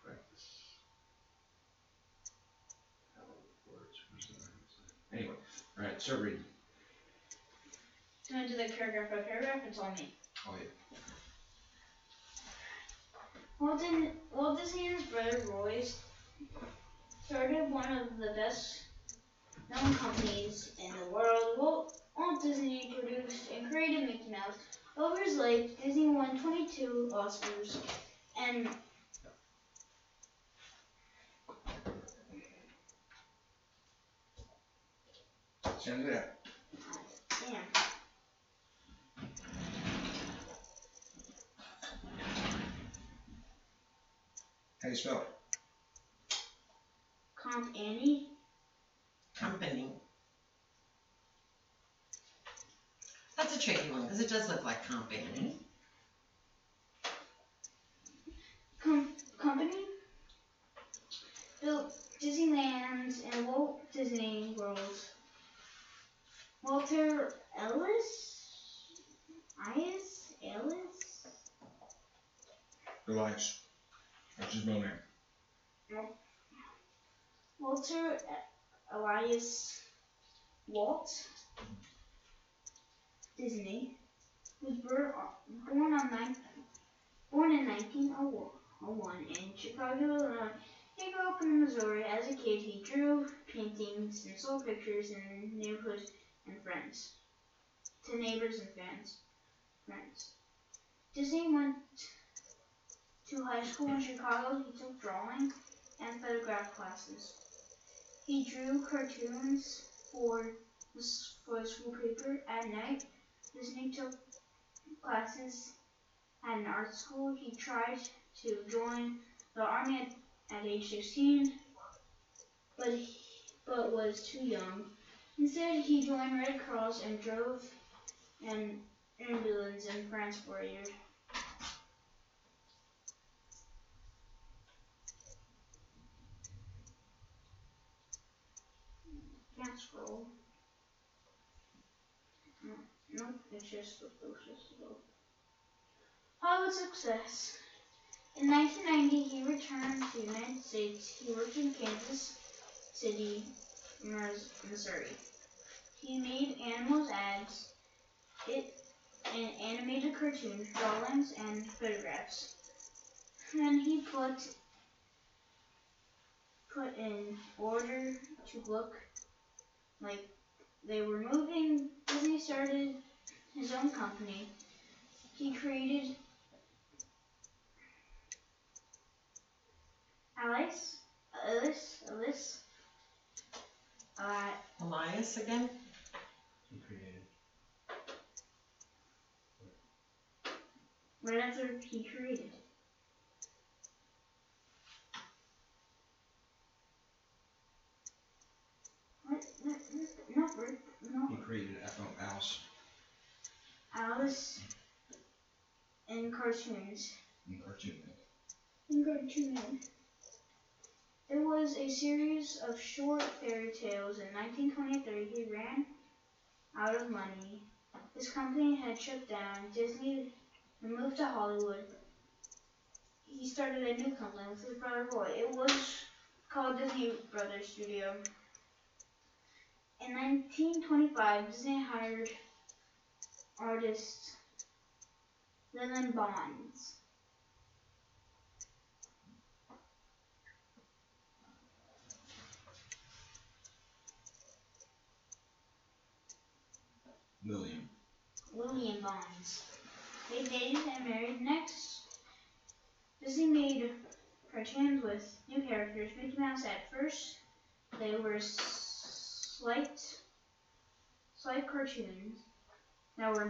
Practice. Words. Anyway, alright, so read. Can I do like paragraph by paragraph? It's on me. Oh, yeah. Walt Disney and his brother Roy started one of the best known companies in the world. Walt Disney produced and created Mickey Mouse. Over his life, Disney won 22 Oscars and Send it out. damn. How do you spell it? Comp Annie. Company. That's a tricky one because it does look like company. Company built Disneyland and Walt Disney World. Walter Ellis? Elias. That's his middle name. No. Walter Elias Walt Disney was born in 1901 in Chicago, Illinois. He grew up in Missouri. As a kid, he drew paintings and sold pictures in neighborhoods and friends. To neighbors and friends. Disney went to high school in Chicago. He took drawing and photograph classes. He drew cartoons for the school paper. At night, Disney took classes at an art school. He tried to join the army at age 16, but was too young. Instead, he joined Red Cross and drove an ambulance in France for a year. Can't scroll. Nope, it's just the closest to go. Hollywood success. In 1990, he returned to the United States. He worked in Kansas City, Missouri. He made animals ads, and animated cartoons, drawings, and photographs. Then he put in order to look like they were moving. Disney started his own company. He created Elias again? He created. Right after he created. Alice in Cartoons. In Cartoon. In Cartoon. It was a series of short fairy tales. In 1923, he ran out of money. His company had shut down. Disney moved to Hollywood. He started a new company with his brother Roy. It was called Disney Brothers Studio. In 1925, Disney hired artist Lillian Bonds. Lillian Bonds. They dated and married. Next, Disney made cartoons with new characters. Mickey Mouse at first, they were slight cartoons that were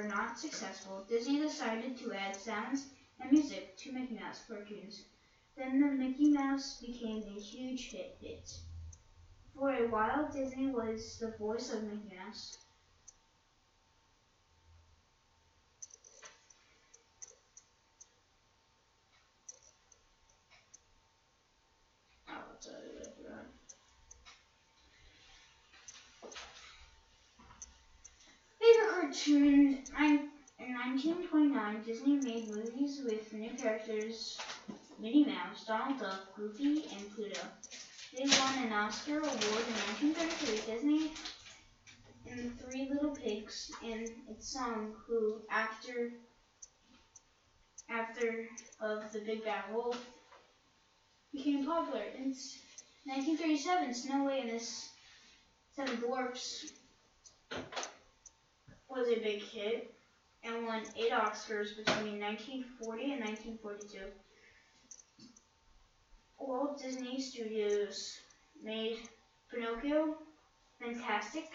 not successful. Disney decided to add sounds and music to Mickey Mouse cartoons. Then the Mickey Mouse became a huge hit. For a while, Disney was the voice of Mickey Mouse. I'll tell you after that. Favorite cartoon. In 1929, Disney made movies with new characters: Minnie Mouse, Donald Duck, Goofy, and Pluto. They won an Oscar award in 1933. Disney and the Three Little Pigs and its song "Who" after of the Big Bad Wolf became popular. In 1937, Snow White and the Seven Dwarfs was a big hit and won 8 Oscars between 1940 and 1942. Walt Disney Studios made Pinocchio, Fantastical,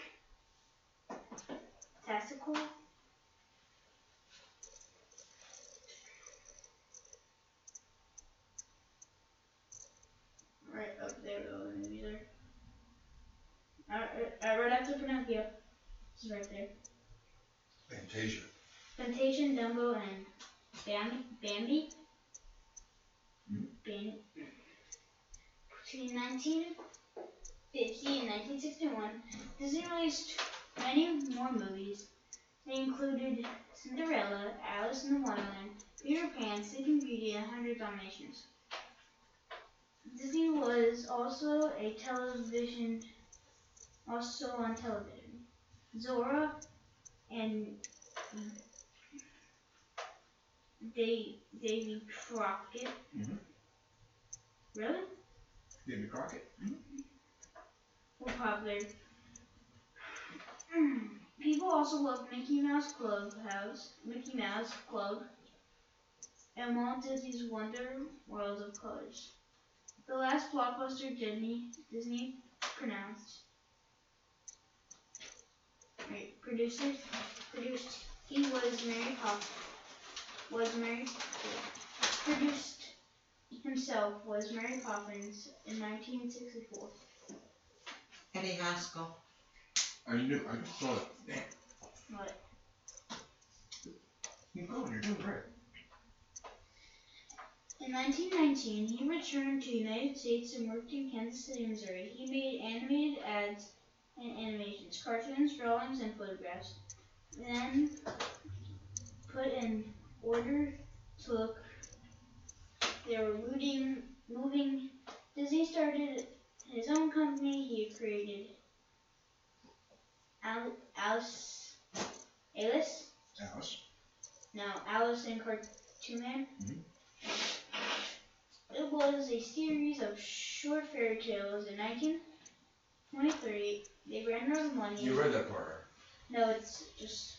right up there, all the movies are. Right after Pinocchio, it's right there. Fantasia, Dumbo, and Bambi. Between 1950 and 1961, Disney released many more movies. They included Cinderella, Alice in Wonderland, Peter Pan, Sleeping Beauty, and 100 Dalmatians. Disney was also on television. Zora and Davy Crockett. Really? Davy Crockett. Were popular. People also loved Mickey Mouse Club, and Walt Disney's Wonder World of Colors. The last blockbuster Disney produced. He was Mary Poppins. Produced himself was Mary Poppins in 1964. Eddie Haskell. I knew. I just saw it. Damn. What? Keep going. You're doing great. In 1919, he returned to the United States and worked in Kansas City, Missouri. He made animated ads and animations, cartoons, drawings, and photographs. Then put an order took. They were moving. Disney started his own company. He created Alice? No, Alice in Cartoon Man. It was a series of short fairy tales. In 1923, they ran out of money. You read that part? No, it's just.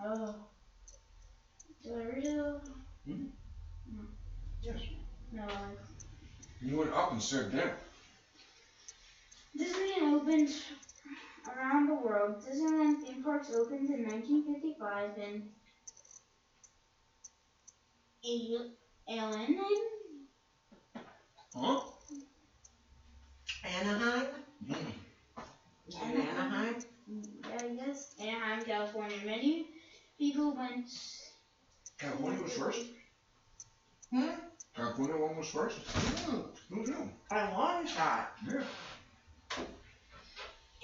Oh. Do I read it all? Mm-hmm. No. Yes. No. You went up and served dinner. Disney opened around the world. Disneyland theme parks opened in 1955 in Ellen. Huh? Anaheim? Anaheim? Yes. Anaheim, California. Many people went. California was first? Hmm? California one was first? Who knew? A long shot. Yeah.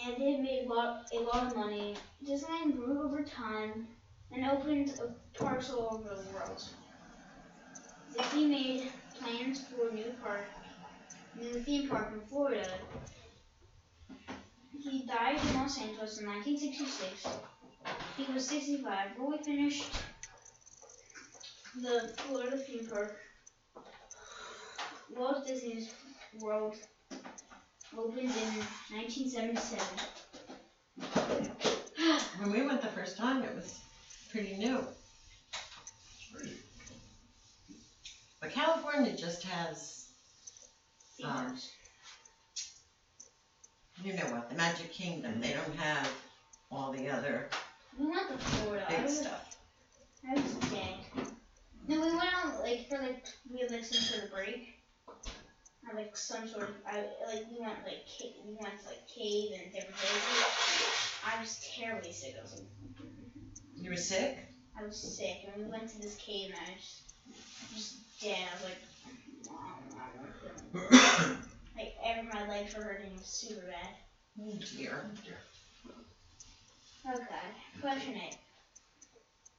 And they made a lot of money. Disneyland grew over time and opened parks all over the world. Disney made plans for a new theme park in Florida. He died in Los Angeles in 1966. He was 65. Roy finished the Florida theme park. Walt Disney's World opened in 1977. When we went the first time, it was pretty new. But California just has, you know what, the Magic Kingdom. They don't have all the other We went to Florida. big stuff. I was dead. No, we went on we had some sort of break. Or some sort of we went to cave and different places. I was terribly sick. You were sick? I was sick, and we went to this cave, and I was just dead. I was like, my legs were hurting super bad. Oh dear. Okay, question 8.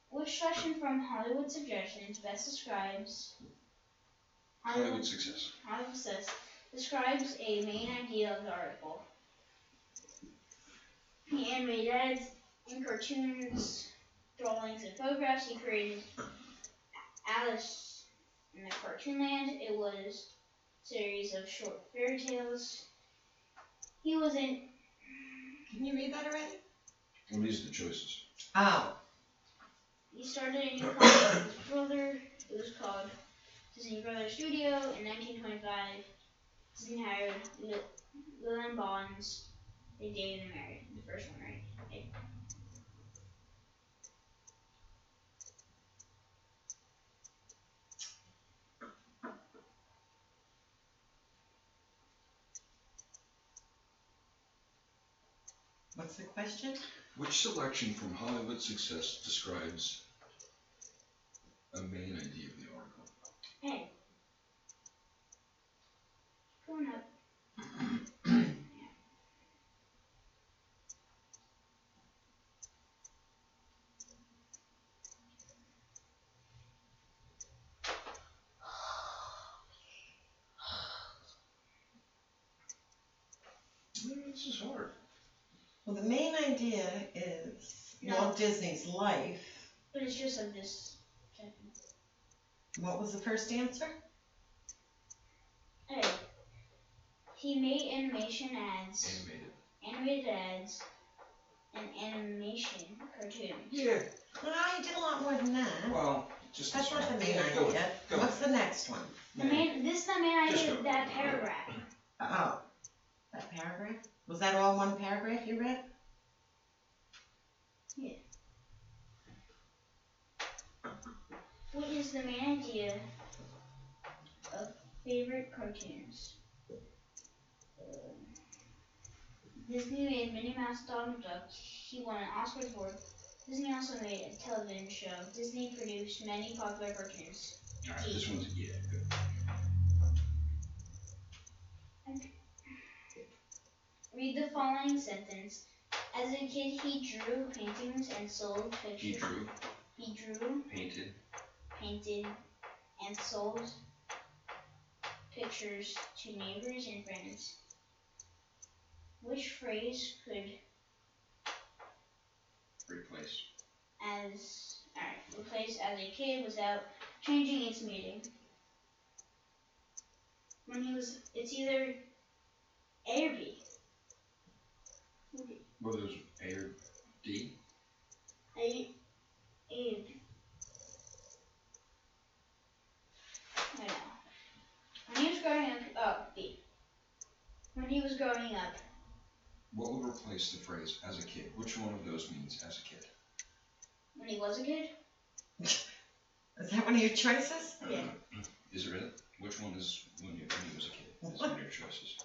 Which section from Hollywood Suggestions best describes Hollywood Success. Hollywood Success describes a main idea of the article? He animated ads in cartoons, drawings, and photographs. He created Alice in the Cartoon Land. It was a series of short fairy tales. He was in. Can you read that already? Well, these are the choices. Oh. He started a new company with his brother. It was called Disney Brothers Studio. In 1925, Disney hired Llewellyn Bonds. They dated and married. The first one, right? Okay. What's the question? Which selection from Hollywood Success describes a main idea of the article? Hey. Going up. This is hard. Well, the main idea is Walt Disney's life. But it's just of this second. What was the first answer? Hey. He made animation ads. Animated ads. And animation cartoons. Yeah. Well, he did a lot more than that. Well, just that's not the main Go idea. Go What's the next one? This is the main idea of that paragraph. Oh. That paragraph? Was that all one paragraph you read? Yeah. What is the main idea of favorite cartoons? Disney made Minnie Mouse, Donald Duck. He won an Oscar for it. Disney also made a television show. Disney produced many popular cartoons. Alright, this one's, yeah, good. Read the following sentence. As a kid, he drew paintings and sold pictures. He drew, painted, and sold pictures to neighbors and friends. Which phrase could replace as a kid without changing its meaning? It's either A or B. What are those, A or D? A or B. I know. When he was growing up, B. When he was growing up. What would replace the phrase as a kid? Which one of those means as a kid? When he was a kid? Is that one of your choices? Yeah. Is it really? Which one is when he was a kid? Is one of your choices?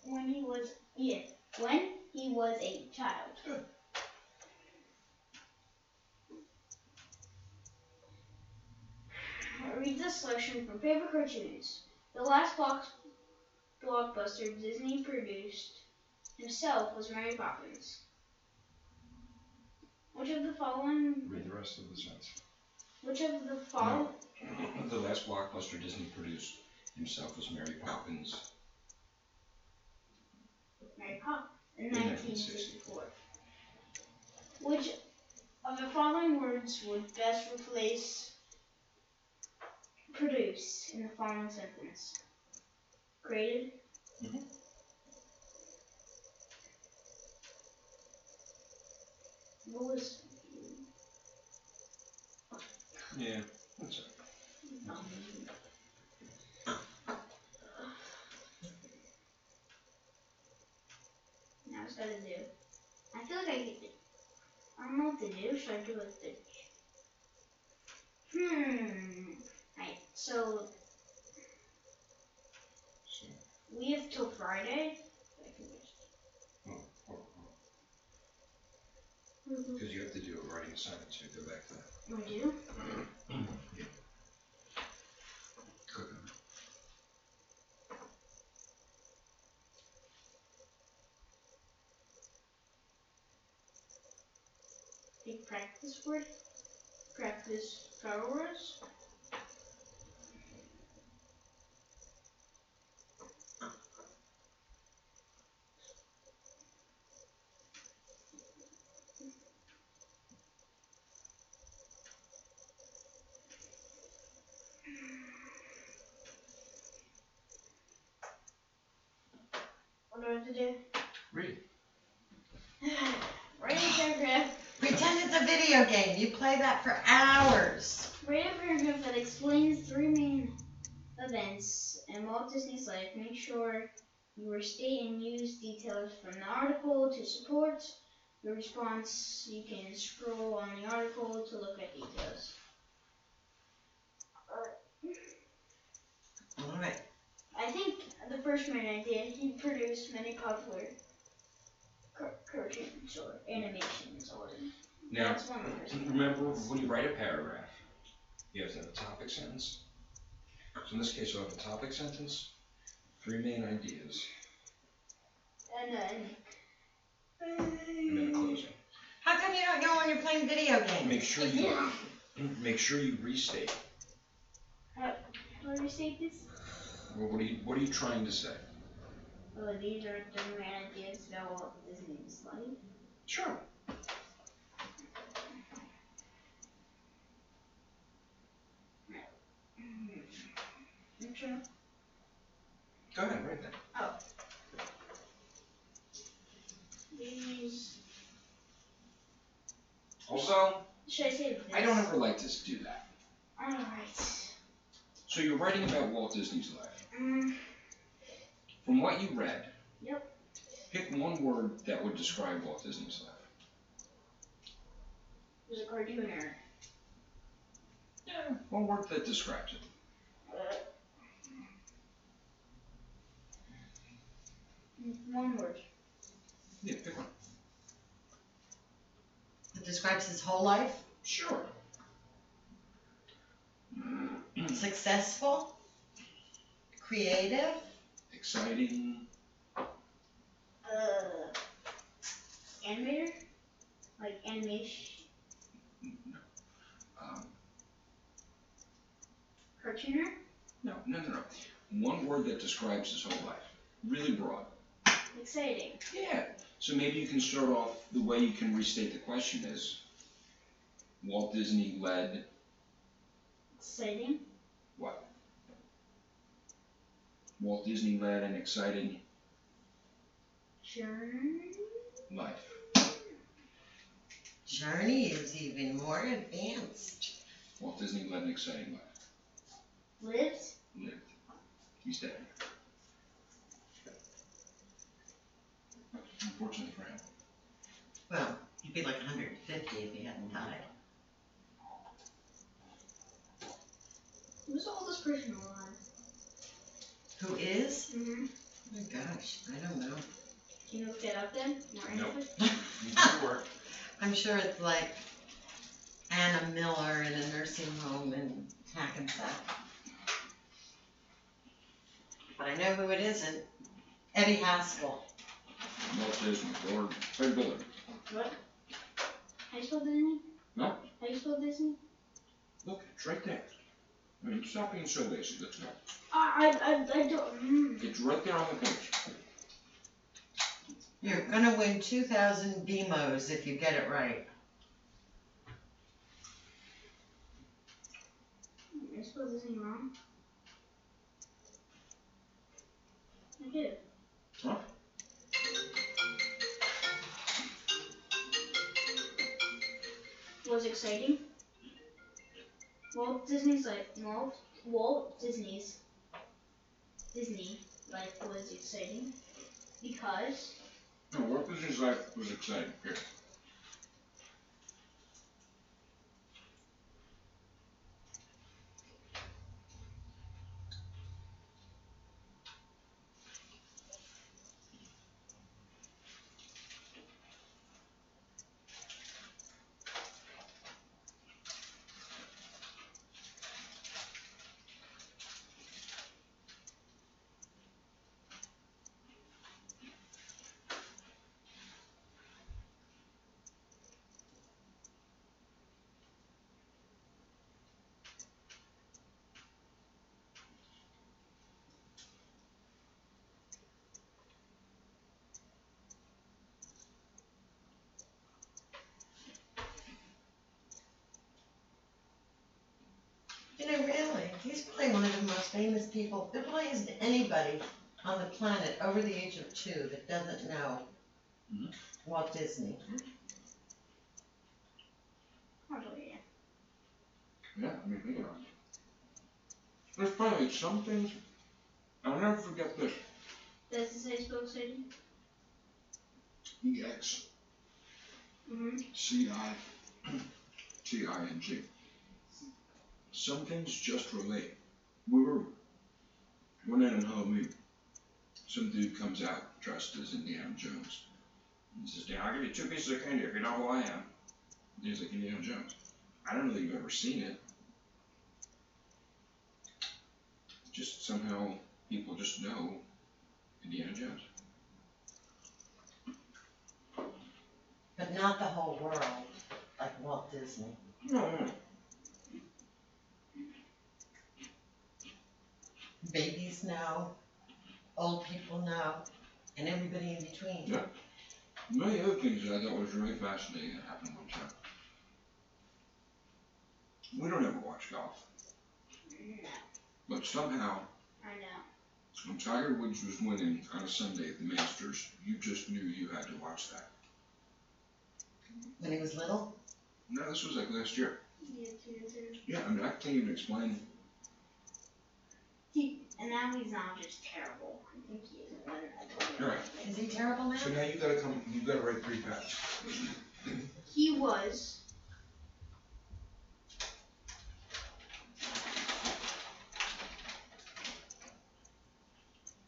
when he was a child. I'll read this selection from favorite cartoons. The last blockbuster Disney produced himself was Mary Poppins. Which of the following? Read the rest of the sentence. Which of the following? No. The last blockbuster Disney produced himself was Mary Poppins. Mary Poppins in 1964. Which of the following words would best replace produce in the following sentence? Created? Mm-hmm. What was? Yeah, that's it. Now I just gotta do. I feel like I don't know what to do. Should I do it? Right. So we have till Friday. Because you have to do a writing assignment, so go back to that. I do? Yeah. Click on it. Big practice word. Practice Star Wars. What do I have to do? Read. Write a paragraph. Pretend it's a video game. You play that for hours. Write a paragraph that explains 3 main events in Walt Disney's life. Make sure you restate and use details from the article to support your response. You can scroll on the article to look at details. Alright. I think the first main idea, he produced many popular cartoons or animations, or Now, that's one of the first. remember, when you write a paragraph, you have to have a topic sentence. So in this case, you'll have a topic sentence, 3 main ideas, And then and then a closing. How come you don't know when you're playing video games? Make sure you restate. how do you say this? Well, what are you trying to say? Oh, these are 3 main ideas about Walt Disney's life. Sure. Intro. Go ahead, write that. Oh. These. Also, Should I say this? I don't ever like to do that. Alright. So you're writing about Walt Disney's life. Mm. From what you read, Yep. pick one word that would describe Walt Disney's life. There's a cartooner. Yeah, one word that describes it. One word. Yeah, pick one. It describes his whole life. Sure. Successful. Creative. Exciting. Animator? Like animation? Cartooner? No. One word that describes his whole life. Really broad. Exciting. Yeah. So maybe you can start off, the way you can restate the question is, Walt Disney led Exciting. what? Walt Disney led an exciting Journey. life. Journey is even more advanced. Walt Disney led an exciting life. Lived. Lived. He's dead. Unfortunately for him. Well, he'd be like 150 if he hadn't died. Who's the oldest person alive? Who is? Mm-hmm. Oh my gosh, I don't know. Can you look that up then? Not Nope. interested? I'm sure it's like Anna Miller in a nursing home in Hackensack. But I know who it isn't. Eddie Haskell. Walt Disney, Lord, hey Billy. What? How you spell Disney? No, How you spell Disney? look, it's right there. I mean, stop being so lazy, let's go. I don't. It's right there on the page. You're gonna win 2,000 BMOs if you get it right. I spelled Disney wrong. I did. Huh? Was exciting. Walt Disney's Disney life was exciting because No, Walt Disney's life was exciting, here. You know, really, he's probably one of the most famous people. There probably isn't anybody on the planet over the age of 2 that doesn't know Walt Disney. probably Yeah, I mean, think about it. There's probably some things, I'll never forget this. Does this say spell exciting? EX. Mm-hmm. CITING. Some things just relate. We were one night on Halloween. Some dude comes out dressed as Indiana Jones. He says, "Dan, I'll give you 2 pieces of candy if you know who I am." And he's like, "Indiana Jones." I don't know that you've ever seen it. Just somehow people just know Indiana Jones. But not the whole world, like Walt Disney. No. Babies know, old people know, and everybody in between. Yeah. Many other things that I thought was really fascinating that happened one time. We don't ever watch golf. No. But somehow, I know. when Tiger Woods was winning on a Sunday at the Masters, you just knew you had to watch that. When he was little? No, this was like last year. Yeah, 2 years ago. Yeah, I mean, I can't even explain. And now he's not just terrible. I think he is one. All right. Is he terrible now? So now you gotta write 3 pads. He was.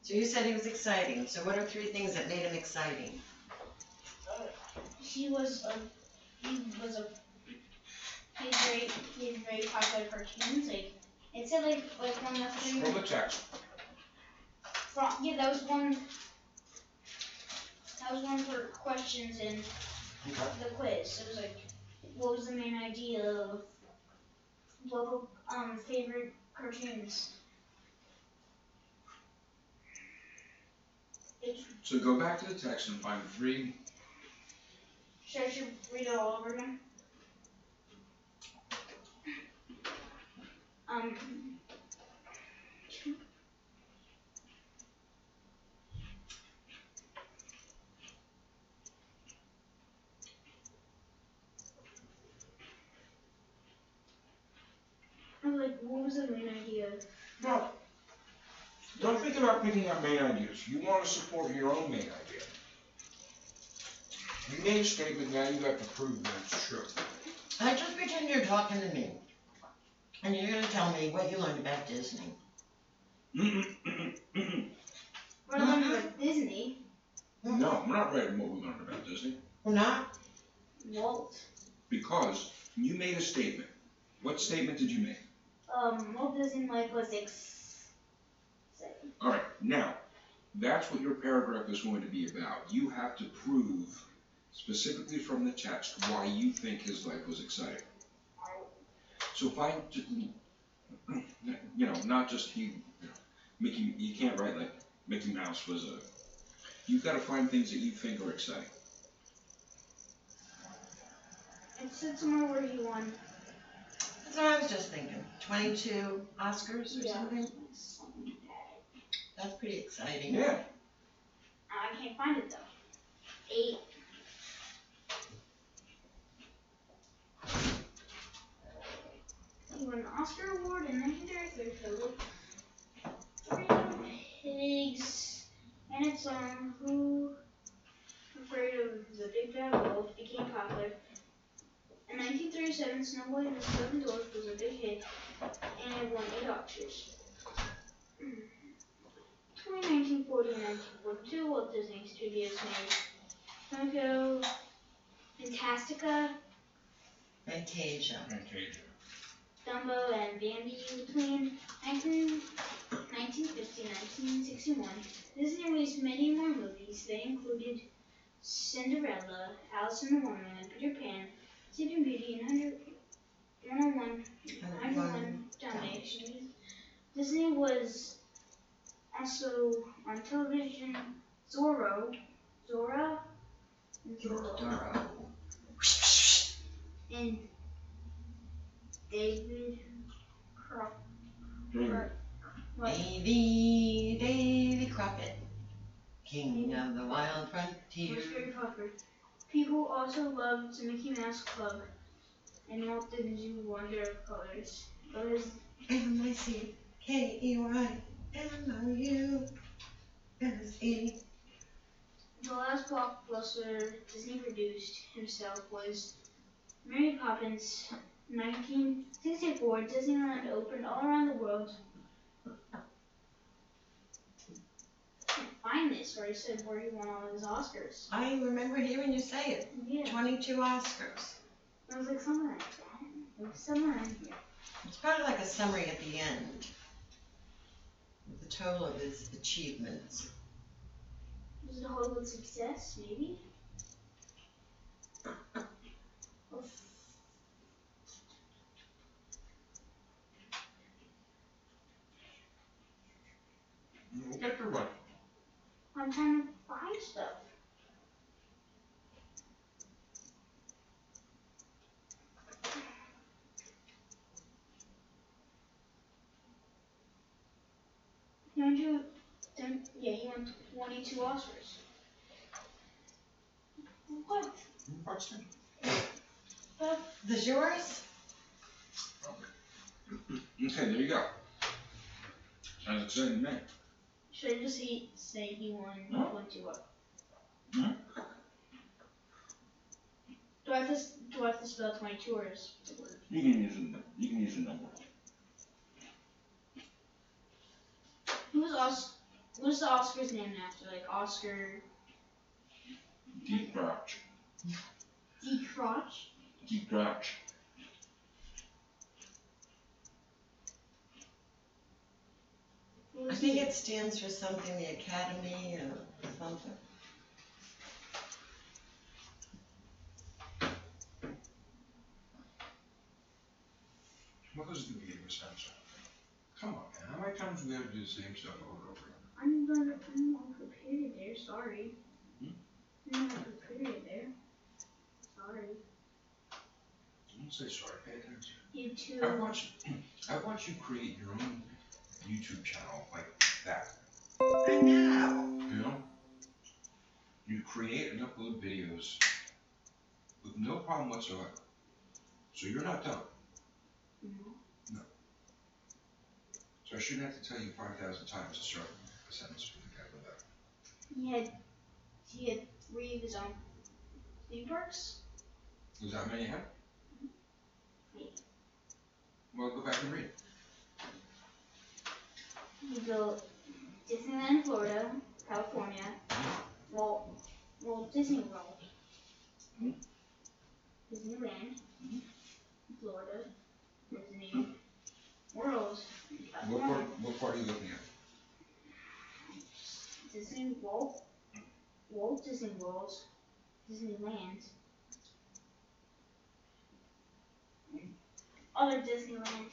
So you said he was exciting. So what are 3 things that made him exciting? He was very popular cartoons. Like it said like one of the things. Scroll the text. Yeah, that was one. That was one for questions in the quiz. It was like, what was the main idea of local favorite cartoons? So go back to the text and find 3. Should I read it all over again? Like, what was the main idea? No. Don't think about picking out main ideas. You want to support your own main idea. You made a statement, now you have to prove that it's true. I just pretend you're talking to me. And you're going to tell me what you learned about Disney. We're learning about Disney. No, we're not writing what we learned about Disney. We're not? Walt. Because you made a statement. What statement did you make? Walt Disney Life was All right, now, that's what your paragraph is going to be about. You have to prove, specifically from the text, why you think his life was exciting. So find, not just Mickey, you can't write like Mickey Mouse was a, you've got to find things that you think are exciting. It said somewhere where he won. That's what I was just thinking. 22 Oscars or something? That's pretty exciting. Yeah. I can't find it though. 8. He won an Oscar award in 1933 for Three Pigs and its song "Who Afraid of the Big Bad Wolf" became popular. In 1937, Snow White and the Seven Dwarfs was a big hit, and it won 8 Oscars. Between 1940 and 1942, Walt Disney Studios made Pinocchio, Fantastica, Fantasia, Dumbo, and Bambi. Between 1950 and 1961, Disney released many more movies. They included Cinderella, Alice in Wonderland, Peter Pan, Sleeping Beauty, and 101 Dalmatians. Disney was also on television Zorro, and David Davy Crockett, King of the Wild Frontier. People also loved the Mickey Mouse Club and Walt Disney Wonder of Colors. M-I-C-K-E-Y-M-O-U-S-E. The last blockbuster Disney produced himself was Mary Poppins. 1964, Disneyland opened all around the world. I can't find this where he said where he won all his Oscars. I remember hearing you say it. Yeah. 22 Oscars. It was like something like that. It was somewhere in here. It's probably like a summary at the end. With the total of his achievements. Was it a Hollywood success, maybe? Get your right. I'm trying to find stuff. Yeah, he won 22 Oscars. What? This yours? Okay, there you go. Sounds exciting to me. Should I just say he won 22 what? Hmm? Do I have to spell 22 or is it word? You can use a number. Who's the Oscars named after? Like Oscar Deep Crouch. D. Crotch? Deep Crouch. I think it stands for something, the Academy or something. What does the video sound like? Come on, man. How many times do we have to do the same stuff over and over again? I'm not prepared there, sorry. I'm not prepared there. Sorry. Don't say sorry, pay attention. You too. I've watched you create your own YouTube channel like that. I know. You know? You create and upload videos with no problem whatsoever. So you're not dumb. No. So I shouldn't have to tell you 5,000 times to start a sentence with a capital F. He had 3 of his own theme parks. Was that how many you had? Yeah. Well, go back and read. We built Disneyland, Florida, California, Walt Disney World, Disneyland, Florida, Disney World, California. What part are you looking at? Walt Disney World, Disneyland, other Disneyland.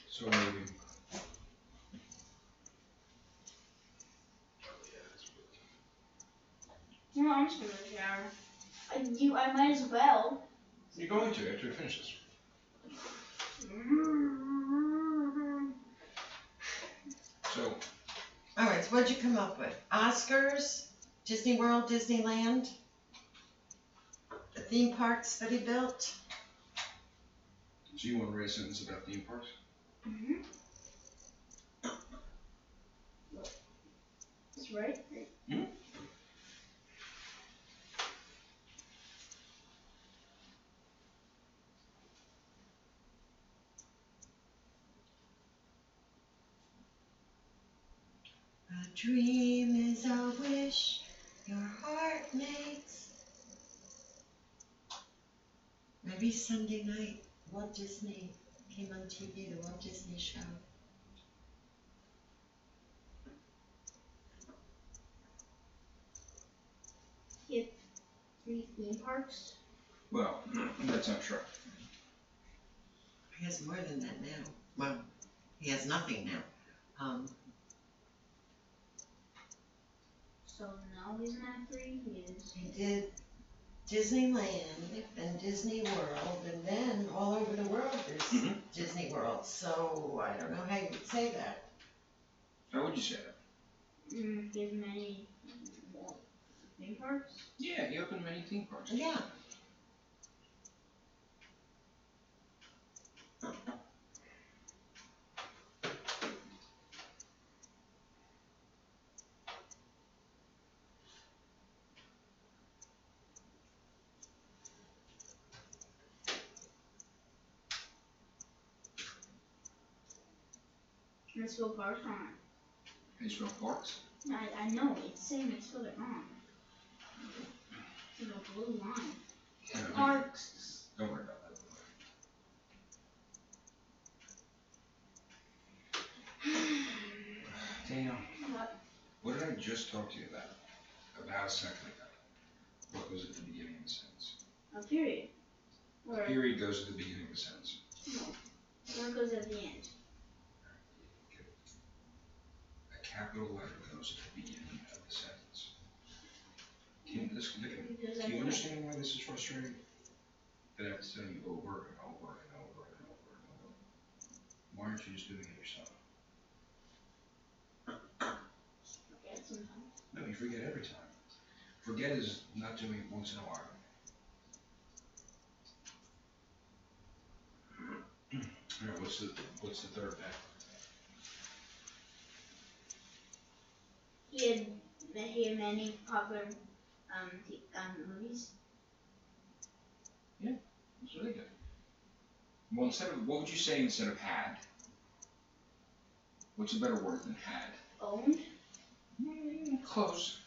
So maybe. No, I'm just gonna shower. I might as well. You're going to after it finishes. So. All right, so what'd you come up with? Oscars, Disney World, Disneyland, the theme parks that he built. So you want to write a sentence about theme parks? Mm-hmm. That's right. Hmm? A dream is a wish your heart makes. Maybe Sunday night, Walt Disney came on TV, the Walt Disney Show. He had 3 theme parks. Well, that's not true. He has more than that now. Well, he has nothing now. So now he's not 3. He did Disneyland and Disney World, and then all over the world is Disney World. So I don't know how you would say that. How would you say that? He has many theme parks. Yeah, he opened many theme parks. Yeah. I spelled parks wrong. You spell parks? I know, it's saying I spelled it wrong. It's a blue line. Yeah, Parks. Don't worry about that. Daniel, what did I just talk to you about? About a second ago. What goes at the beginning of the sentence? A period. A period goes at the beginning of the sentence. No. One goes at the end. A capital letter goes at the beginning of the sentence. Do you understand why this is frustrating? That I have to tell you over and over and over and over and over. Why aren't you just doing it yourself? Forget sometimes. No, you forget every time. Forget is not doing it once in a while. All right, what's the third thing? He had many popular movies. Yeah, that's really good. Well, what would you say instead of had? What's a better word than had? Owned? Close.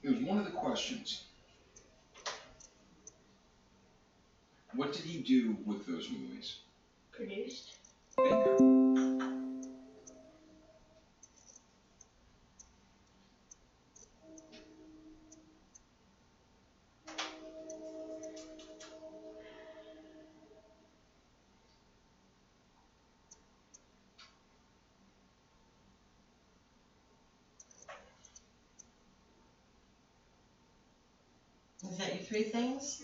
It was one of the questions. What did he do with those movies? Produced. Bingo. Is that your 3 things?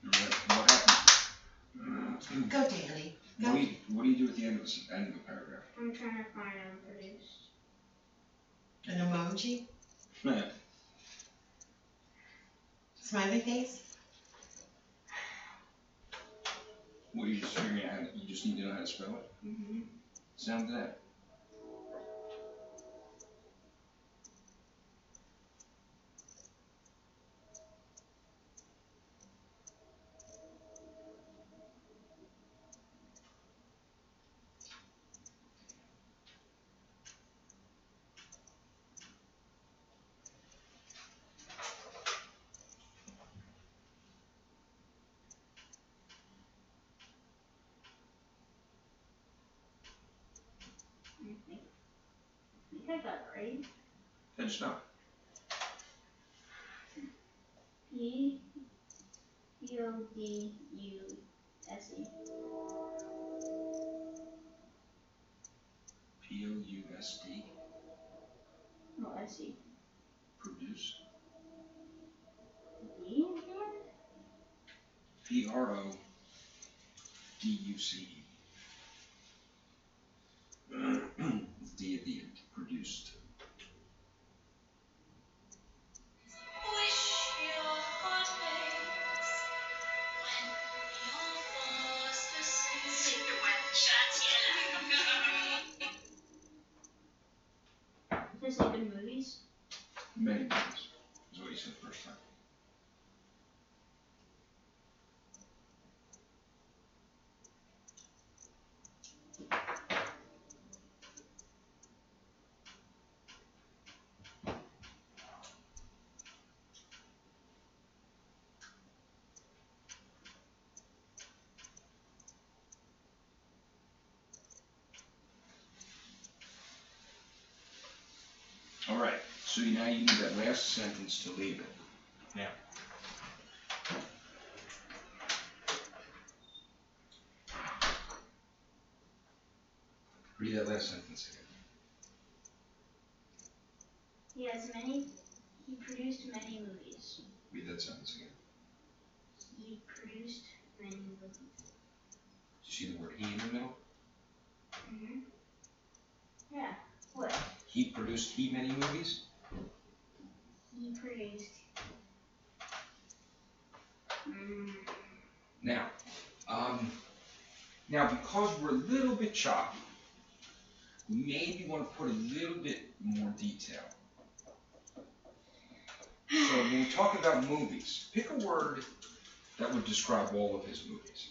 What happened? Go, Danny. Go. What do you do at the end of the paragraph? I'm trying to find produced. An emoji? Smiley face? Well, you just figuring out you just need to know how to spell it? Mm-hmm. Sound that. I got it right. How'd you spell? P-O-D-U-S-E. P-O-U-S-D. No, S-E. Produce. D? P-R-O-D-U-C-E. D at the end. Produced. Is this like in movies? Many movies. Is what you said the first time. All right, so now you need that last sentence to leave it. Now, read that last sentence again. He produced many movies. Read that sentence again. He produced many movies. Do you see the word he in the middle? Mm-hmm. Yeah. What? He produced many movies? He produced. Now, because we're a little bit choppy, we maybe want to put a little bit more detail. So when we talk about movies, pick a word that would describe all of his movies.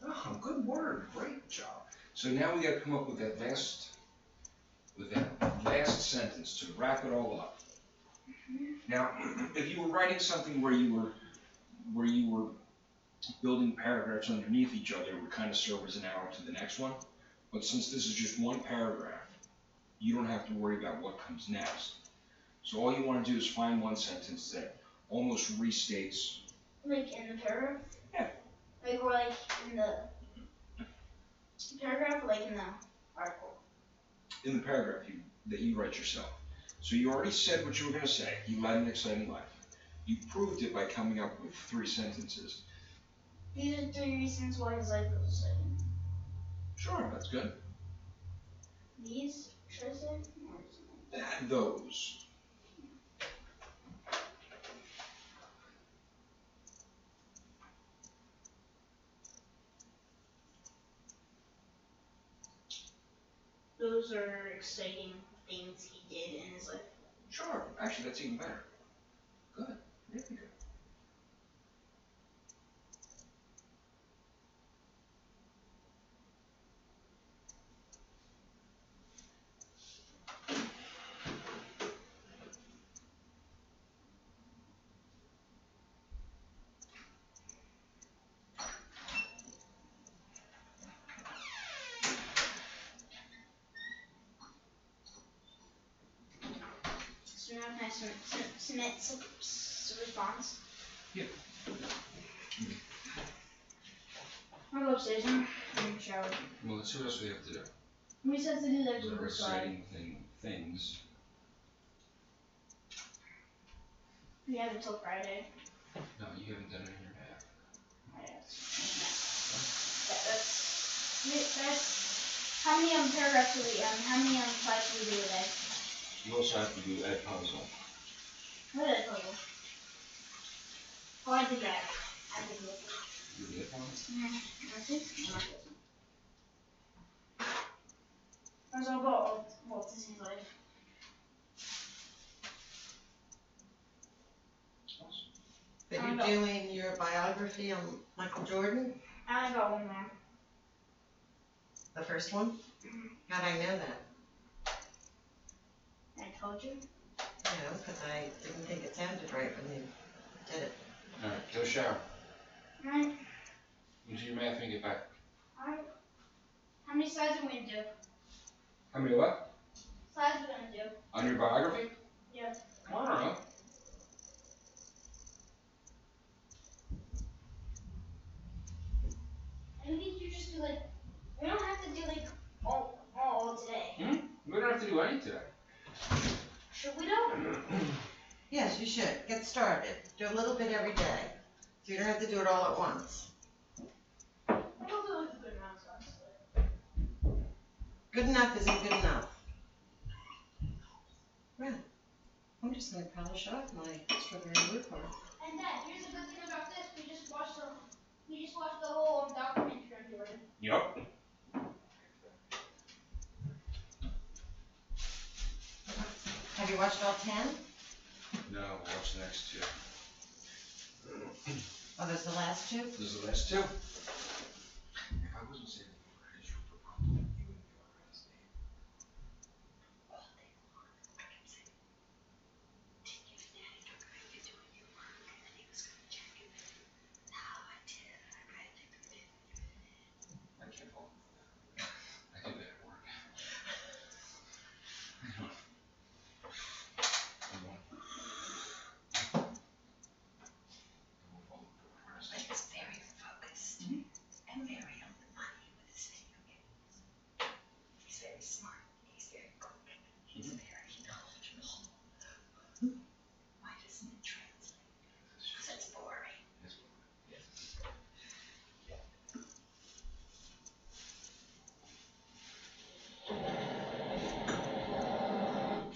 Oh, good word. Great job. So now we got to come up with that last sentence to wrap it all up. Now, if you were writing something where you were building paragraphs underneath each other, it would kind of serve as an arrow to the next one. But since this is just one paragraph, you don't have to worry about what comes next. So all you want to do is find one sentence that almost restates. Like in the paragraph? Yeah. Like or like in the paragraph or like in the article? In the paragraph that you write yourself. So you already said what you were going to say. You led an exciting life. You proved it by coming up with 3 sentences. These are 3 reasons why his life was exciting. Sure, that's good. These? Should I say? Those. Those are exciting things he did in his life. Sure. Actually, that's even better. Good. Really good. So now can I submit some response? Yeah. I'll go upstairs and shower. Well, let's see what else we have to do. We just have to do that What to are the slide. exciting things? We have until Friday. No, you haven't done it in your half. That's how many paragraphs do we how many slides do we do a day? You also have to do Ed Puzzle. What did I tell you? Oh, I did that. I did it. You did Ed Puzzle? Mm-hmm. That's all about Walt Disney's life. But you're doing your biography on Michael Jordan? I only got one more. The first one? How'd I know that? I told you. No, because I didn't think it sounded right when you did it. Alright, go shower. Alright. You do your math when you get back. Alright. How many slides are we gonna do? How many what? Slides we're gonna do? On your biography? Yeah. I don't know. Maybe you just do like, we don't have to do like all today. We don't have to do any today. Should we though? Yes, you should. Get started. Do a little bit every day. So you don't have to do it all at once. I don't feel like a good amount of slides. Good enough isn't good enough. Well, I'm just going to polish off my strawberry wood bar. And Dad, here's the good thing about this. We just watched the whole documentary on Jordan. Yup. Have you watched all 10? No, we'll watch the next two. Oh, there's the last two? This is the last two. If I wasn't saying I can't fall. I do that at work. He's very focused and very on the money with his video games. He's very smart. He's very quick. He's very knowledgeable. Why doesn't it translate? Because it's boring.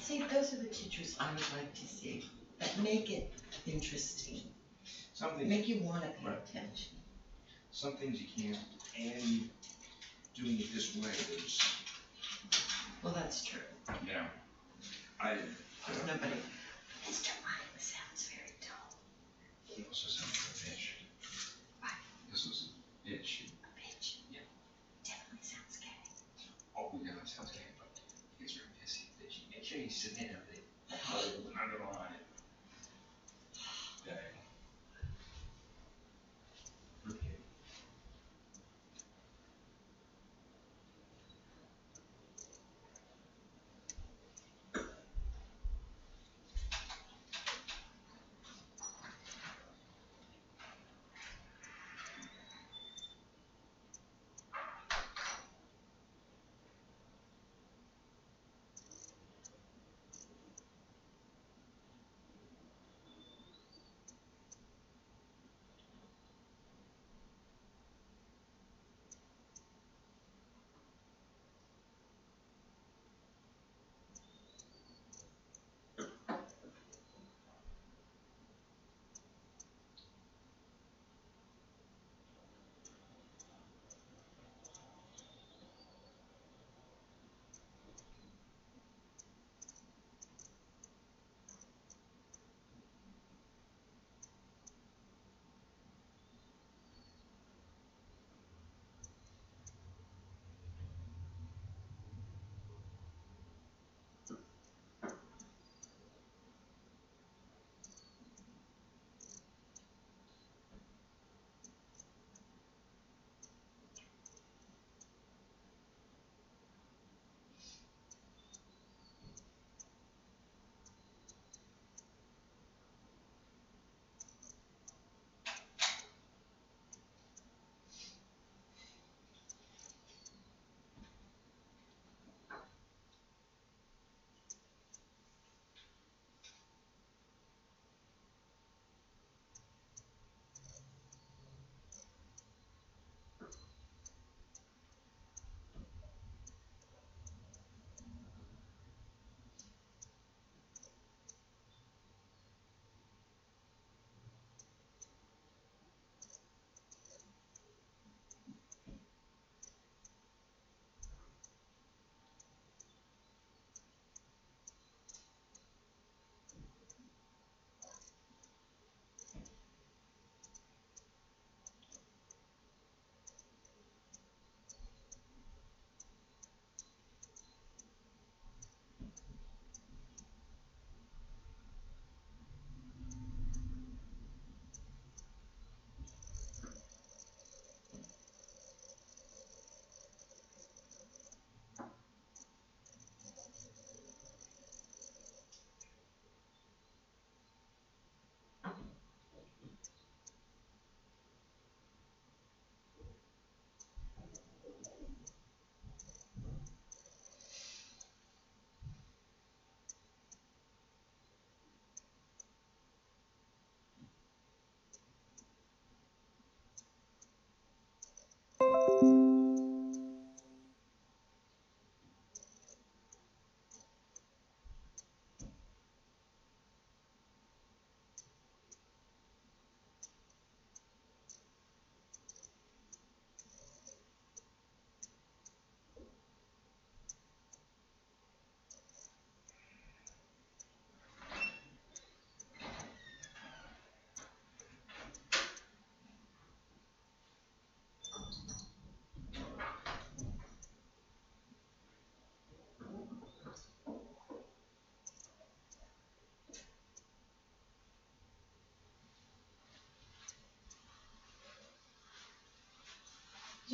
See, those are the teachers I would like to see that make it interesting. Something Make you want to pay attention. Some things you can't, and doing it this way, there's, Well, that's true. you know, There's nobody. Mr. Mime sounds very dull. He also sounds like a bitch. What? This was a bitch. A bitch? Yeah. Definitely sounds gay. Oh, yeah, that sounds gay, but he gets very pissy, bitchy. Make sure you submit everything. I'm not gonna lie. Yeah. Okay.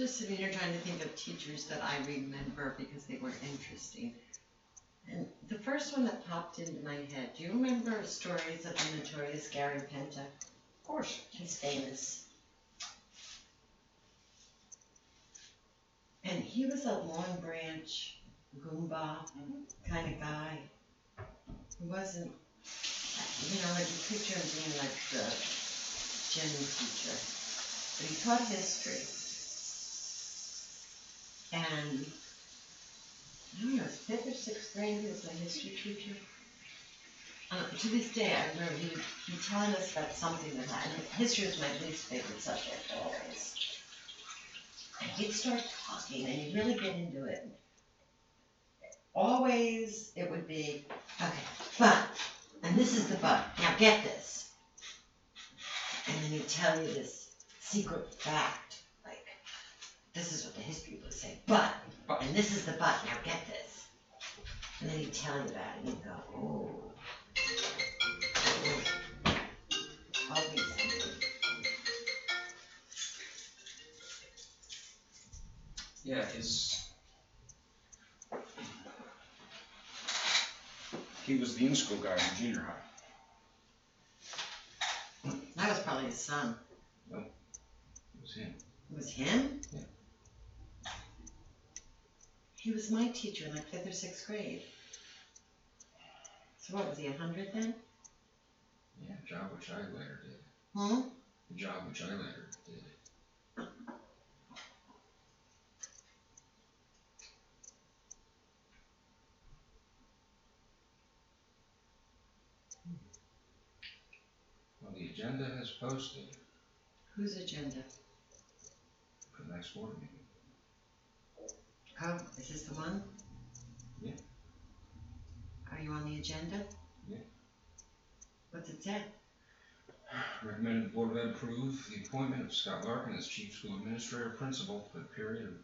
Just sitting here trying to think of teachers that I remember because they were interesting. And the first one that popped into my head, do you remember stories of the notorious Gary Penta? Of course. He's famous. And he was a Long Branch, Goomba kind of guy. He wasn't, like you picture him being like the gym teacher. But he taught history. And I don't know, 5th or 6th grade, he was my history teacher. To this day, I remember he would be telling us about something that happened. History was my least favorite subject, always. And he'd start talking, and he'd really get into it. Always, it would be, okay, but, and this is the but, now get this. And then he'd tell you this secret fact, like, this is what the history books say, but, and this is the but, now get this. And then he'd tell you that, and you'd go, oh. Always something. Yeah, he was the in-school guy in junior high. That was probably his son. Nope. It was him. It was him? Yeah. He was my teacher in like 5th or 6th grade. So what, was he 100 then? Yeah, job which I later did. Hmm? The job which I later did. Well, the agenda has posted Whose agenda? for the next board meeting. Oh, is this the one? Yeah. Are you on the agenda? Yeah. What's it say? Recommended the Board of Ed approve the appointment of Scott Larkin as Chief School Administrator Principal for the period of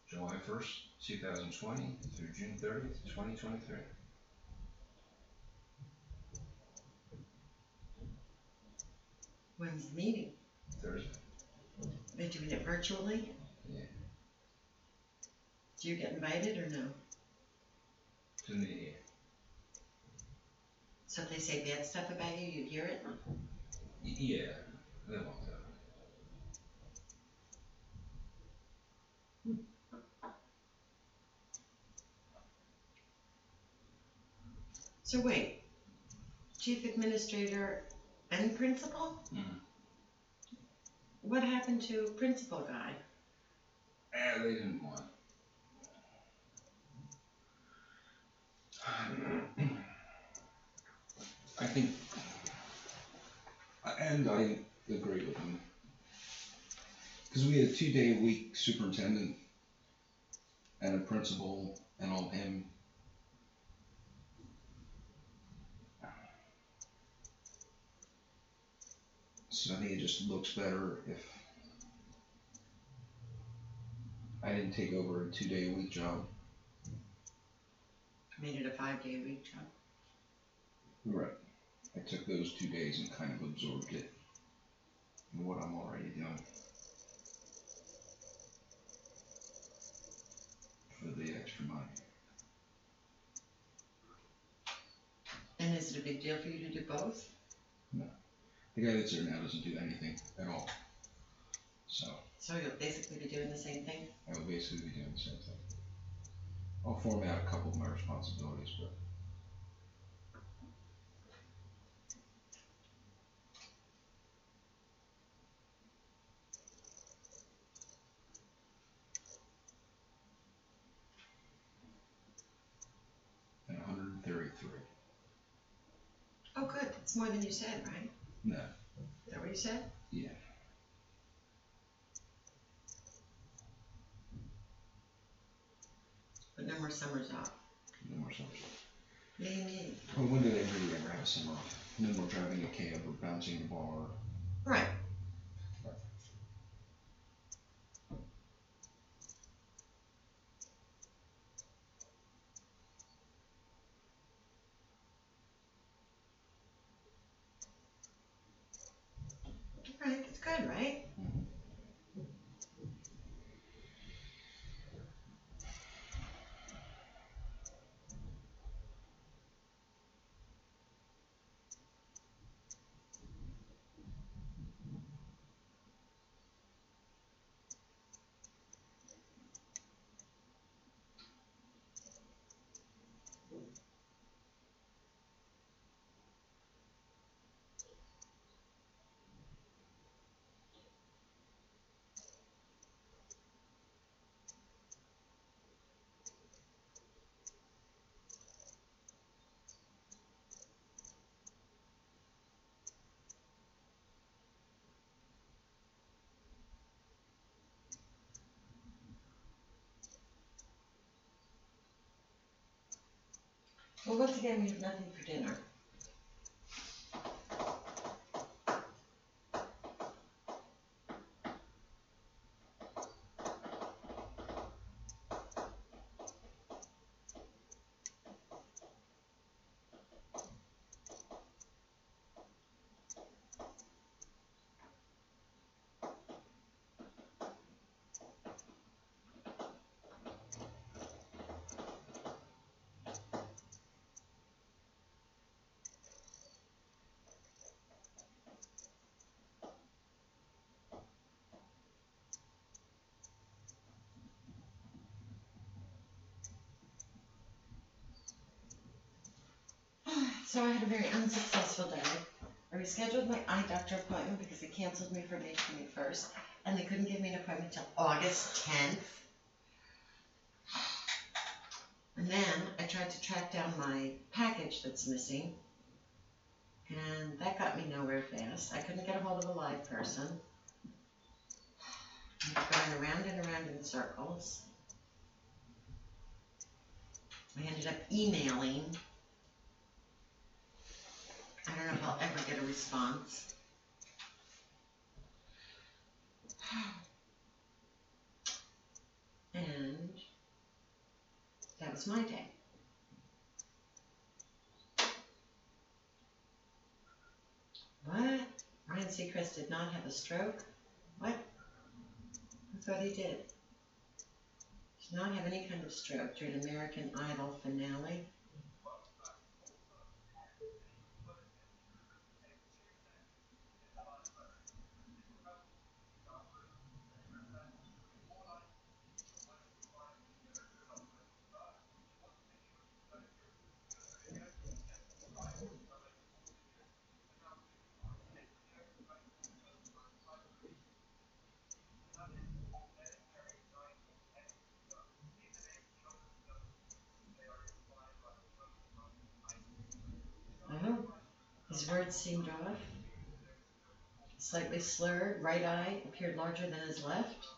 July 1st, 2020 through June 30th, 2023. When's the meeting? Thursday. They're doing it virtually? Yeah. Do you get invited or no? To me, So if they say bad stuff about you, you hear it? yeah, they won't tell. So wait, Chief Administrator and Principal? Mm-hmm. What happened to Principal guy? They didn't want. I think, and I agree with him, because we had a 2-day-a-week superintendent and a principal and all him. So I think it just looks better if I didn't take over a 2-day-a-week job. Made it a 5-day-a-week job. Right. I took those 2 days and kind of absorbed it in what I'm already doing. For the extra money. And is it a big deal for you to do both? No. The guy that's there now doesn't do anything at all. So you'll basically be doing the same thing? I will basically be doing the same thing. I'll format a couple of my responsibilities, but and 133. Oh good, it's more than you said, right? No. Is that what you said? Yeah. But no more summers off. No more summers. Yay. Well, when do they really ever have a summer off? No more driving a cab or bouncing the bar. Right. Right, it's good, right? Well, once again, we have nothing for dinner. So I had a very unsuccessful day. I rescheduled my eye doctor appointment because they canceled me for May 21st, and they couldn't give me an appointment until August 10th. And then I tried to track down my package that's missing, and that got me nowhere fast. I couldn't get a hold of a live person. I was going around and around in circles. I ended up emailing. I don't know if I'll ever get a response. And that was my day. What? Ryan Seacrest did not have a stroke? What? I thought he did. Did not have any kind of stroke during American Idol finale. Oh, his words seemed off. Slightly slurred, right eye appeared larger than his left.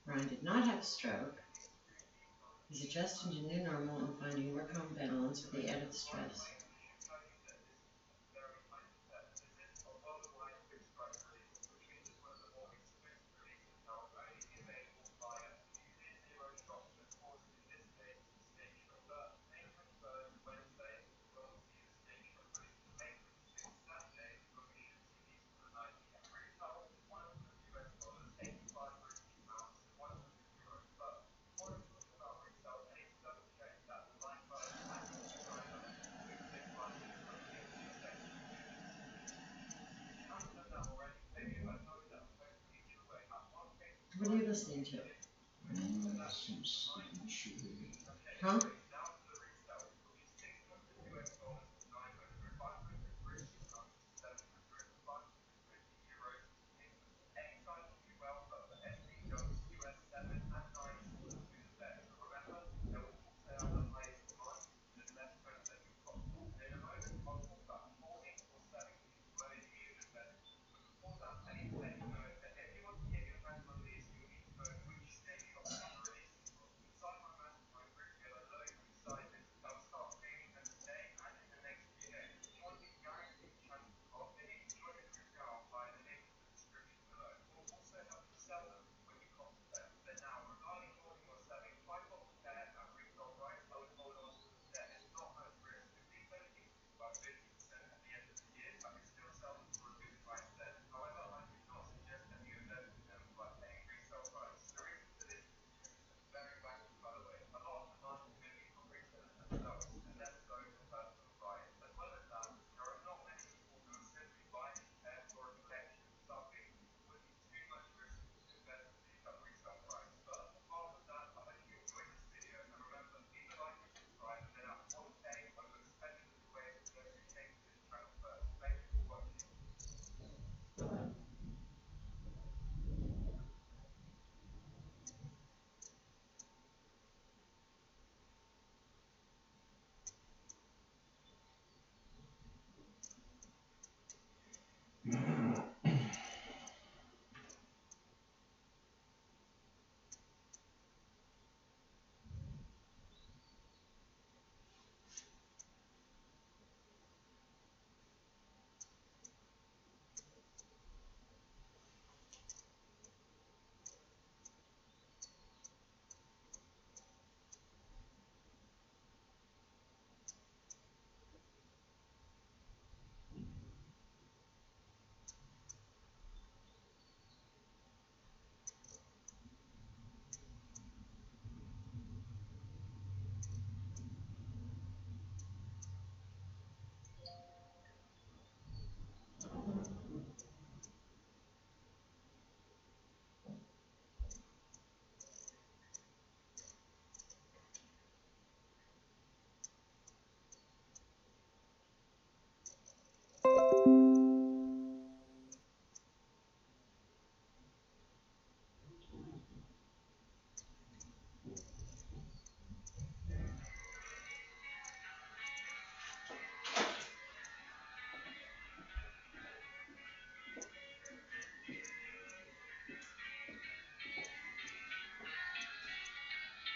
Ryan did not have a stroke. He's adjusting to new normal and finding work-home balance with the added stress. What are you listening to? Huh?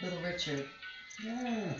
Little Richard. Yeah.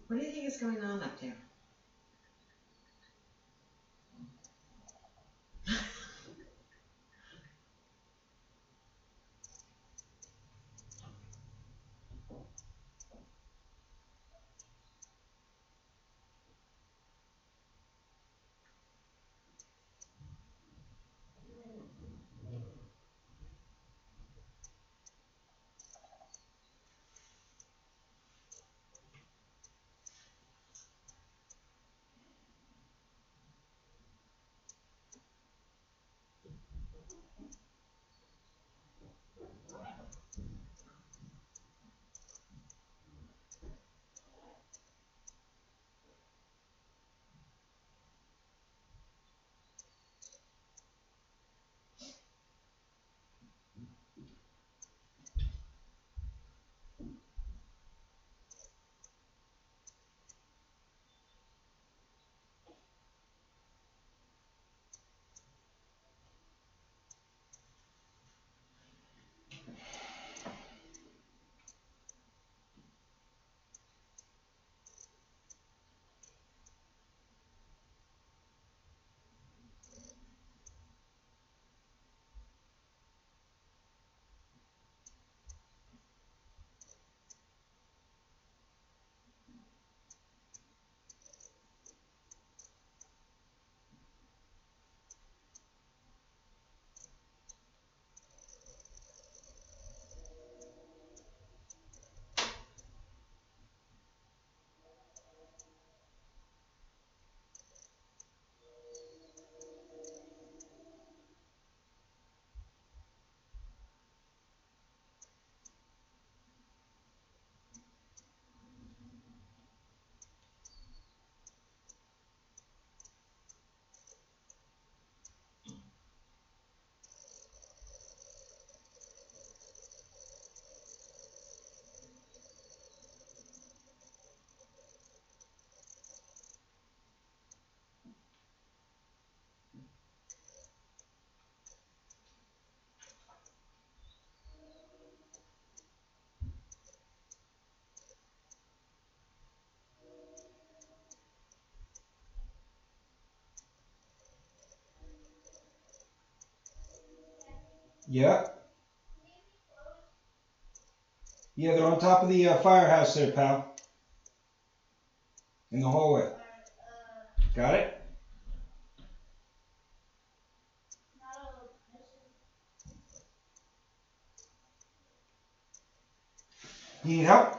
What do you think is going on up there? Yeah. Yeah, they're on top of the firehouse there, pal. In the hallway. Got it? You need help?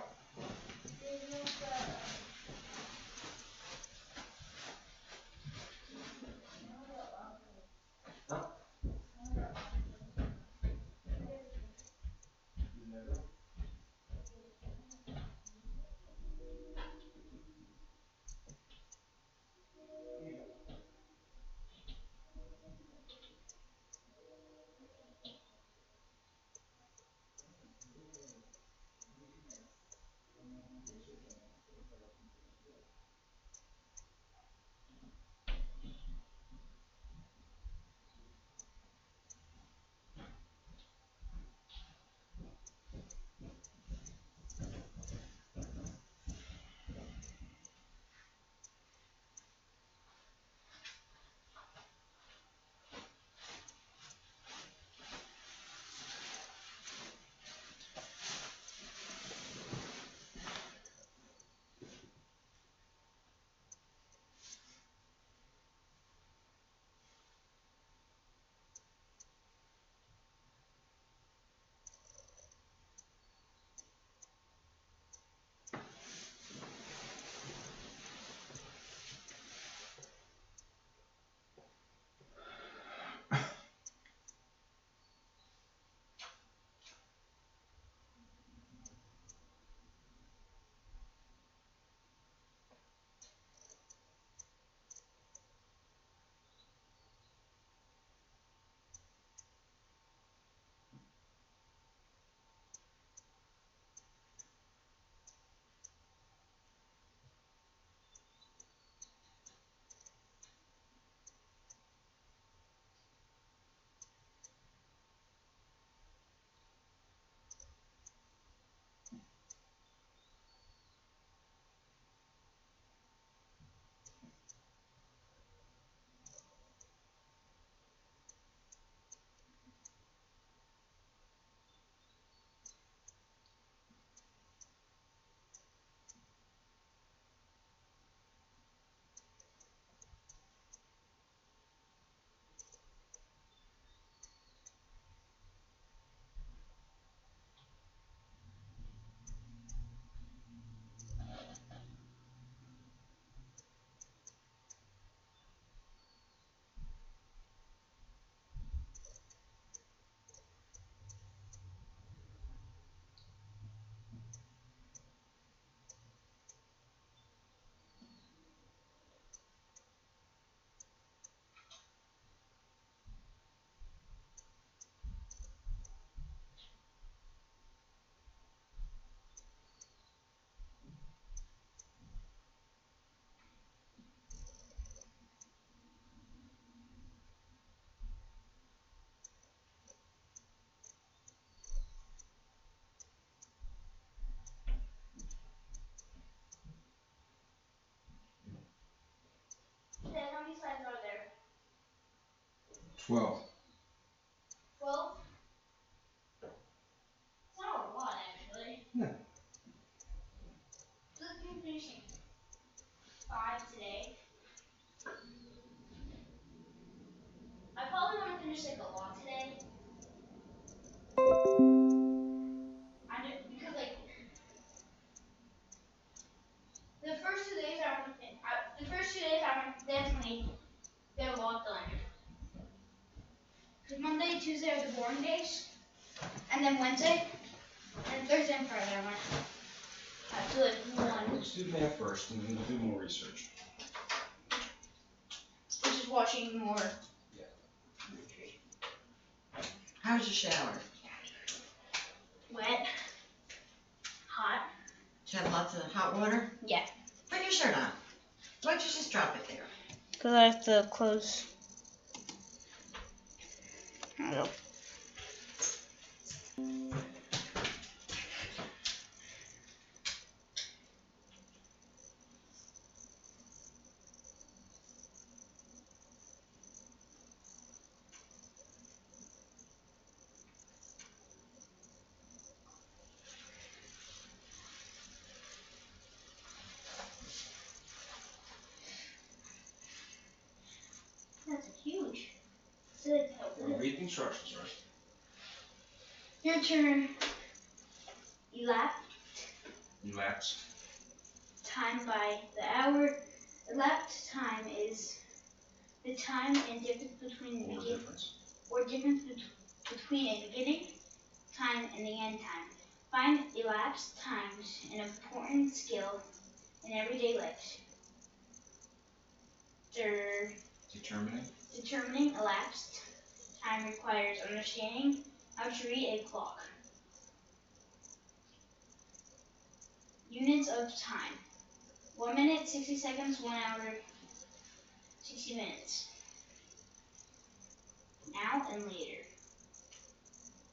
Dad, how many slides are there? 12. 12? It's not a lot, actually. No. Look, I'm finishing 5 today. I probably want to finish like a lot today. I know, because like the first 2 days I want definitely get a lot done. Because Monday and Tuesday are the boring days, and then Wednesday and Thursday and Friday I want to do like one, Let's do math first and then we'll do more research. which is watching more. How's your shower? Wet, hot. Did you have lots of hot water? Yeah. Put your shirt on. Why don't you just drop it there? Because I have to close. There we go. instructions, right? Your turn. Elapsed. Time by the hour. Elapsed time is the time and difference between the beginning between a beginning time and the end time. Find elapsed times, an important skill in everyday life. Determining elapsed time requires understanding how to read a clock. Units of time. 1 minute, 60 seconds, 1 hour, 60 minutes. Now and later.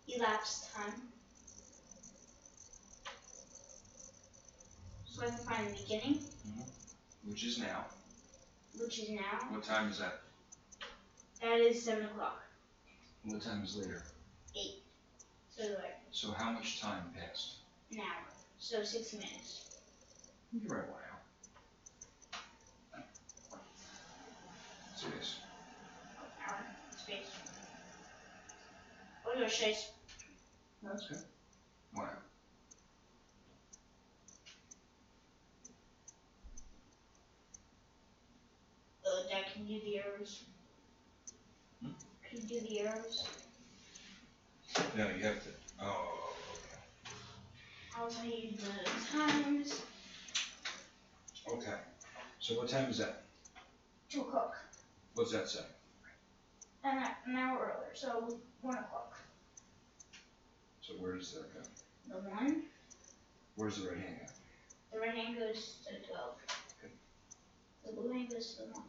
Elapsed time. So I can find the beginning, Which is now. What time is that? That is 7 o'clock. What time is later? 8. So like So how much time passed? an hour. So 60 minutes. You're right, 1 hour. Space. Hour. Space. What do I say? That's good. 1 hour. Dad, can you do the arrows? Can you do the arrows? No, you have to. Oh, okay. I'll tell you the times. Okay. So what time is that? 2 o'clock. What's that say? An hour earlier, so 1 o'clock. So where does that go? The 1. Where's the right hand go? The right hand goes to the 12. Okay. The blue hand goes to the 1.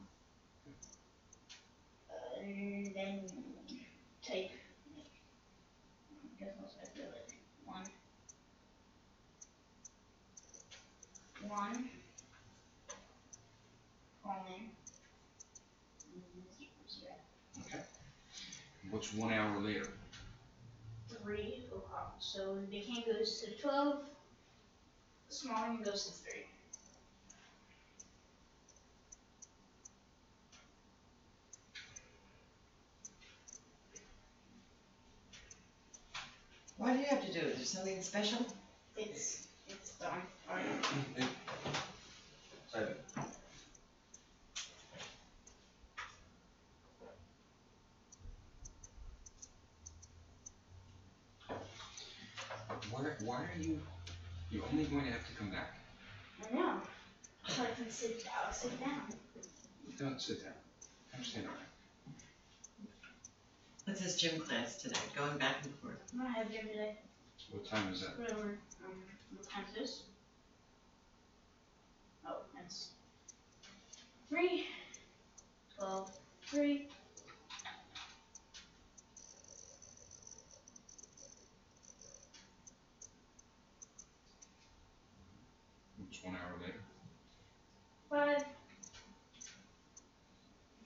And then type. I guess I'll start with it. 1. 1. Colon. Okay. What's 1 hour later? 3 o'clock. So the big hand goes to the 12. The small hand goes to 3. Why do you have to do it? Is there something special? It's done. Type it. Why are you? You're only going to have to come back. I know. So I can sit down. I'll sit down. Don't sit down. Come stand around. What's this gym class today? Going back and forth. I'm gonna have gym today. What time is that? Whatever. What time is this? Oh, that's 3. 12. 3. It's 1 hour later. 5.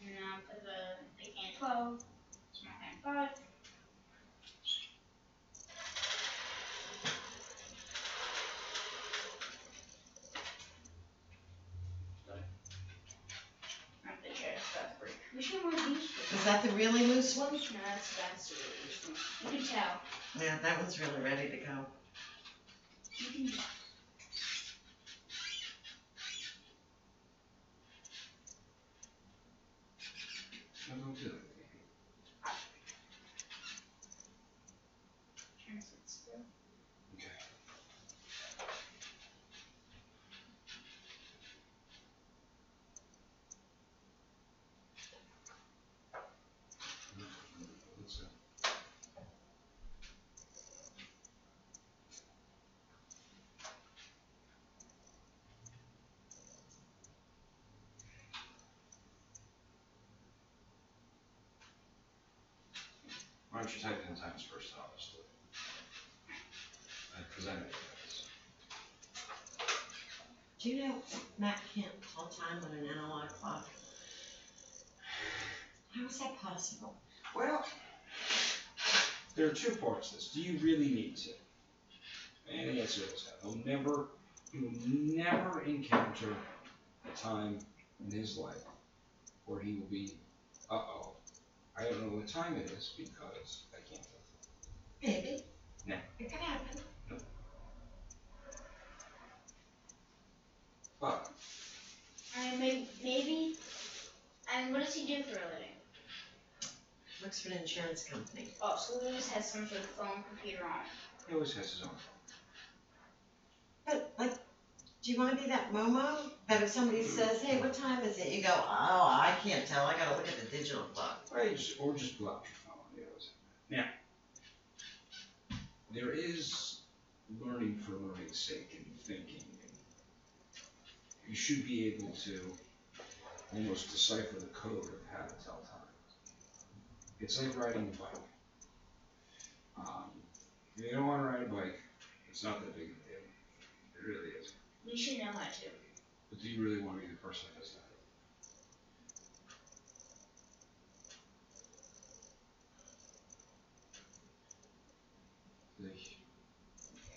And now put the big hand 12. Small hand 5. The chair stuff break. We should more these. Is that the really loose one? No, that's the really loose one. You can tell. Yeah, that one's really ready to go. You can. Don't do it. Trying to sit still. Okay. Let's see. Why don't you type in the times first, honestly? Because I know this. Do you know Matt can't tell time on an analog clock? How is that possible? Well, there are 2 parts to this. Do you really need to? And the answer is no. He will never encounter a time in his life where he will be, uh-oh, I don't know what time it is because I can't tell. Maybe. No. It could happen. But I mean, maybe. And what does he do for a living? Works for an insurance company. Oh, so Lewis has some sort of phone computer on it. he always has his own phone. But, like, do you want to be that Momo? That if somebody says, hey, what time is it? You go, oh, I can't tell. I gotta look at the digital clock. Right, or just pull out your phone. You know, yeah. There is learning for learning's sake and thinking. And you should be able to almost decipher the code of how to tell time. It's like riding a bike. If you don't want to ride a bike, it's not that big of a deal. It really is. We should know how to. But do you really want to be the person that does that?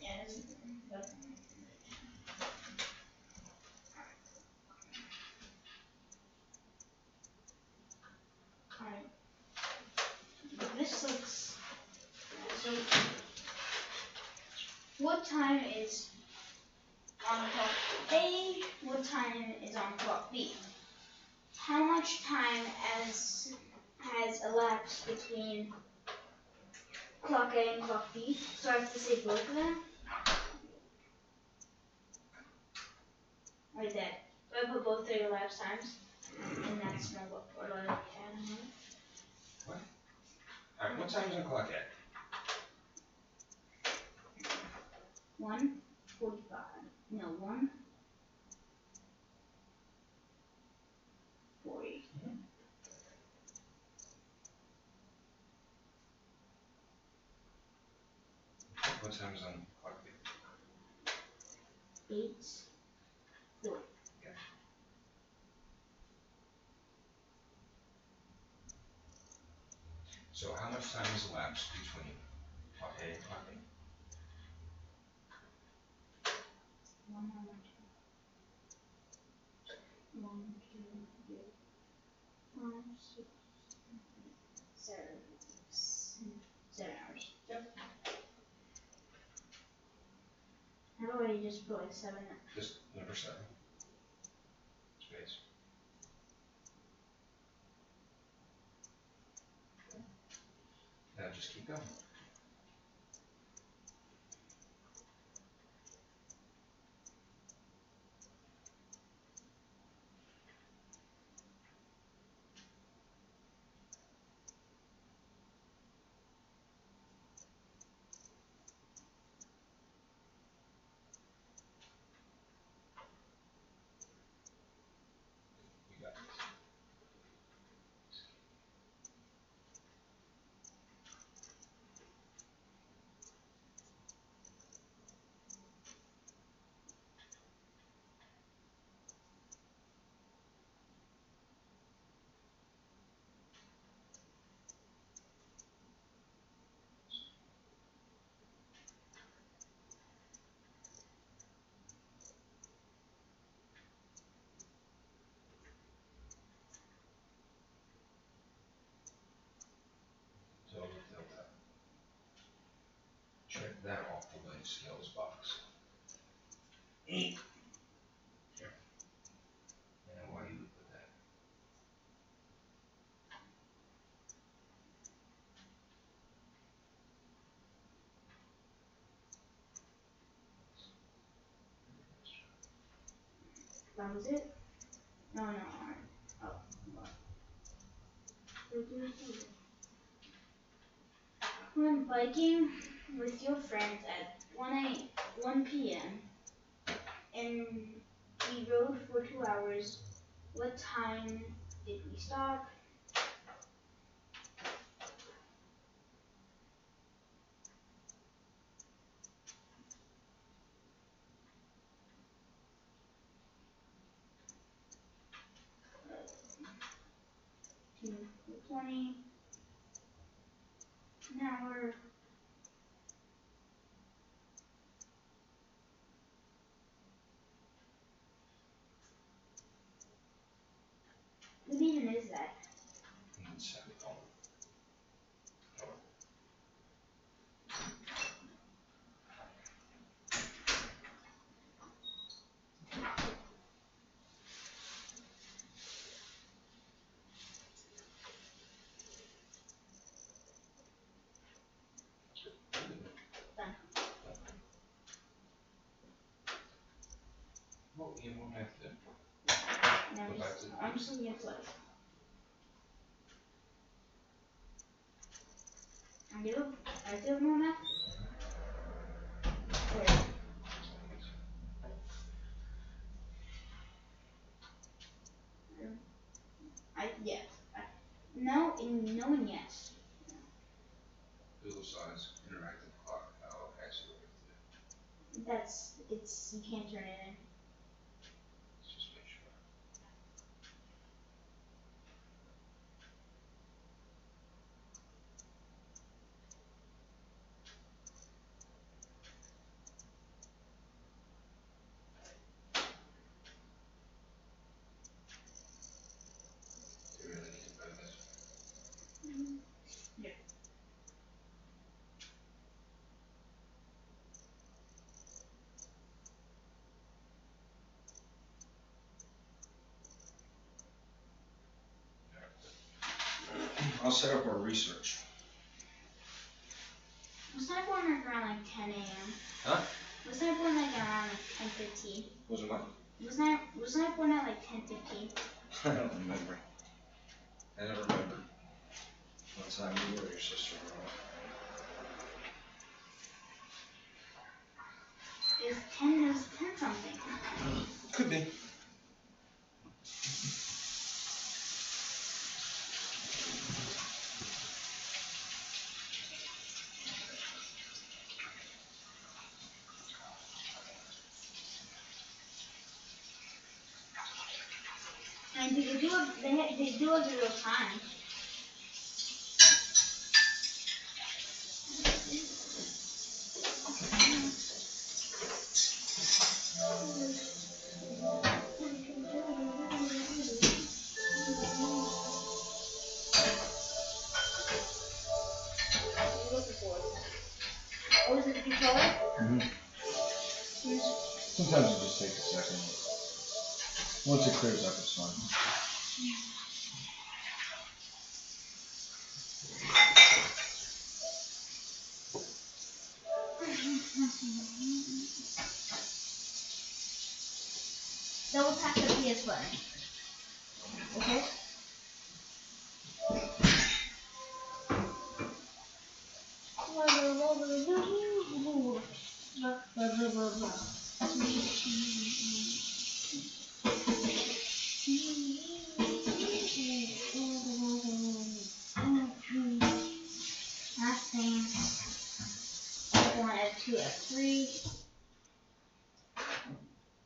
Yeah, but alright. This looks so. What time is on clock A? What time is on clock B? How much time has elapsed between clock A and clock B? So I have to say both of them? Like that. So I put both their elapsed times? And that's my book. Or do I add them? Alright, what time is on clock at? 1:45. No, 1:40. What time is on clock B? 8:40. Okay. So how much time has elapsed between clock A and clock B? 1 hour. 1, 2, 3, 5, 6, 7, 7 hours. Yep. How do I just put like 7? Just number 7. Space. Now just keep going. You got this. Total delta. Check that off the life skills box. 8. Here. And why you would put that? That was it? No, alright. Oh, what? When biking with your friends at 1 p.m. and we rode for 2 hours, what time did we stop? Uh, 20 an hour. What even is that? Semicolon. Yeah, what math then? No, I'm just looking at flip. I do more math. Wait. Yes. No and yes. Google Science, interactive clock, how actually You can't turn it in. let's just make sure. Do you really need to put this? Yeah. I'll set up our research. Wasn't I born like around like 10 a.m.? Huh? Wasn't I born like around like 10:15? Wasn't what? Wasn't I born at like 10:15? I don't remember. I never remember what time you or your sister were on. It was 10 something. Could be. And they do have the real time. Oh, is it the controller? Mm-hmm. Sometimes it just takes a second. Once it clears up, it's fine. Double tap the PS button. Okay? Nothing. F1, F2, F3.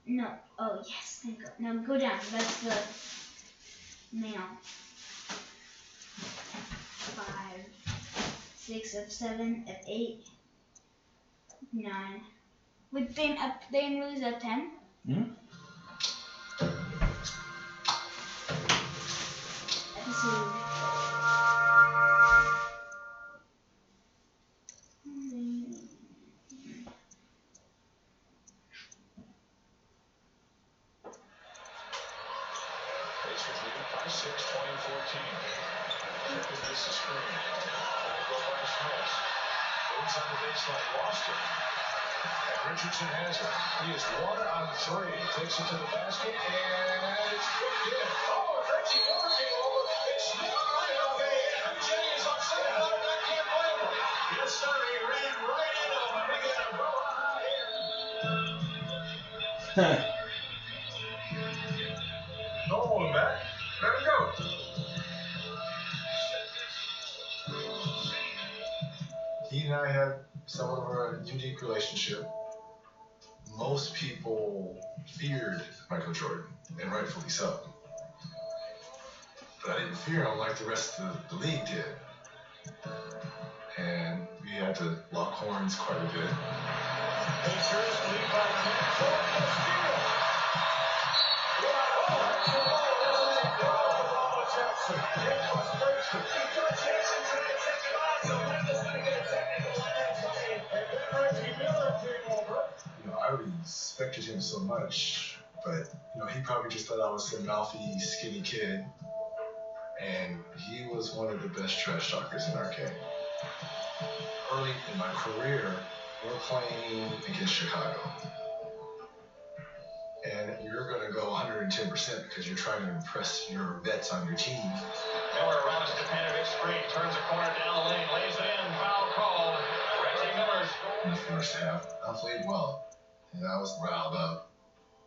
No. Oh, yes. Thank God. No, go down. That's the mail. 5, 6, F7, F8, 9. Wait, they didn't release F10? Hmm? Episode. Pacers lead it by 6, 2014. Second miss the screen. They go by Schmitz. Moves on the baseline, lost it. And Richardson has it. He is 1 on 3. Takes it to the basket, and it's put in. Oh, Reggie Miller came over. It's Smith right off a MJ is upset about it. I can't blame him. Yes, sir. He ran right into him. And we got a go out here. Nolan back. Let him go. He and I had somewhat of a unique relationship. Most people feared Michael Jordan, and rightfully so. But I didn't fear him like the rest of the league did. And we had to lock horns quite a bit. Pacers lead by 10. I respected him so much, but he probably just thought I was some mouthy, skinny kid. And he was one of the best trash talkers in our game. Early in my career, we're playing against Chicago. And you're going 110% because you're trying to impress your vets on your team. Miller around a Stepanovic screen, turns a corner down the lane, lays it in, foul called. Reggie Miller scores. In the first half, I played well, and I was riled up.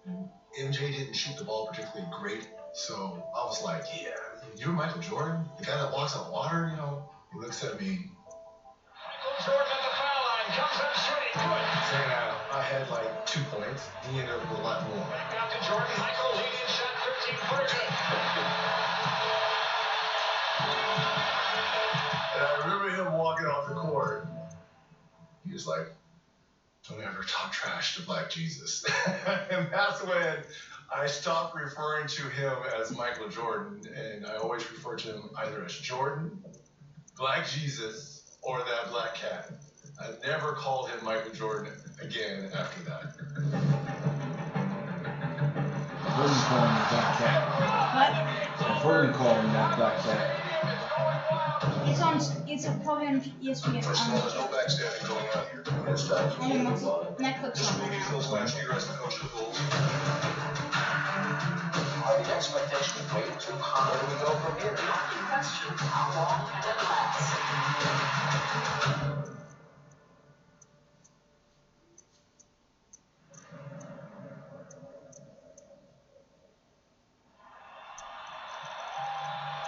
And MJ didn't shoot the ball particularly great, so I was like, yeah, you're Michael Jordan, the guy that walks on water, you know? He looks at me. Michael Jordan at the foul line, comes up shooting, good. Second half, I had like 2 points. He ended up with a lot more. Back out to Jordan, Michael leading shot, 13-footer. And I remember him walking off the court. He was like, don't ever talk trash to Black Jesus. And that's when I stopped referring to him as Michael Jordan, and I always refer to him either as Jordan, Black Jesus, or that black cat. I never called him Michael Jordan again after that. I wouldn't call him the black cat. What? I wouldn't call him that black cat. It's probably on ESPN. First of all, there's no backstabbing going on here. It's time for you to move on. Netflix This on will be right Phil's last year as the coach of the Bulls. Are the expectations way too high? Where do we go from here? The only question, how long can it last?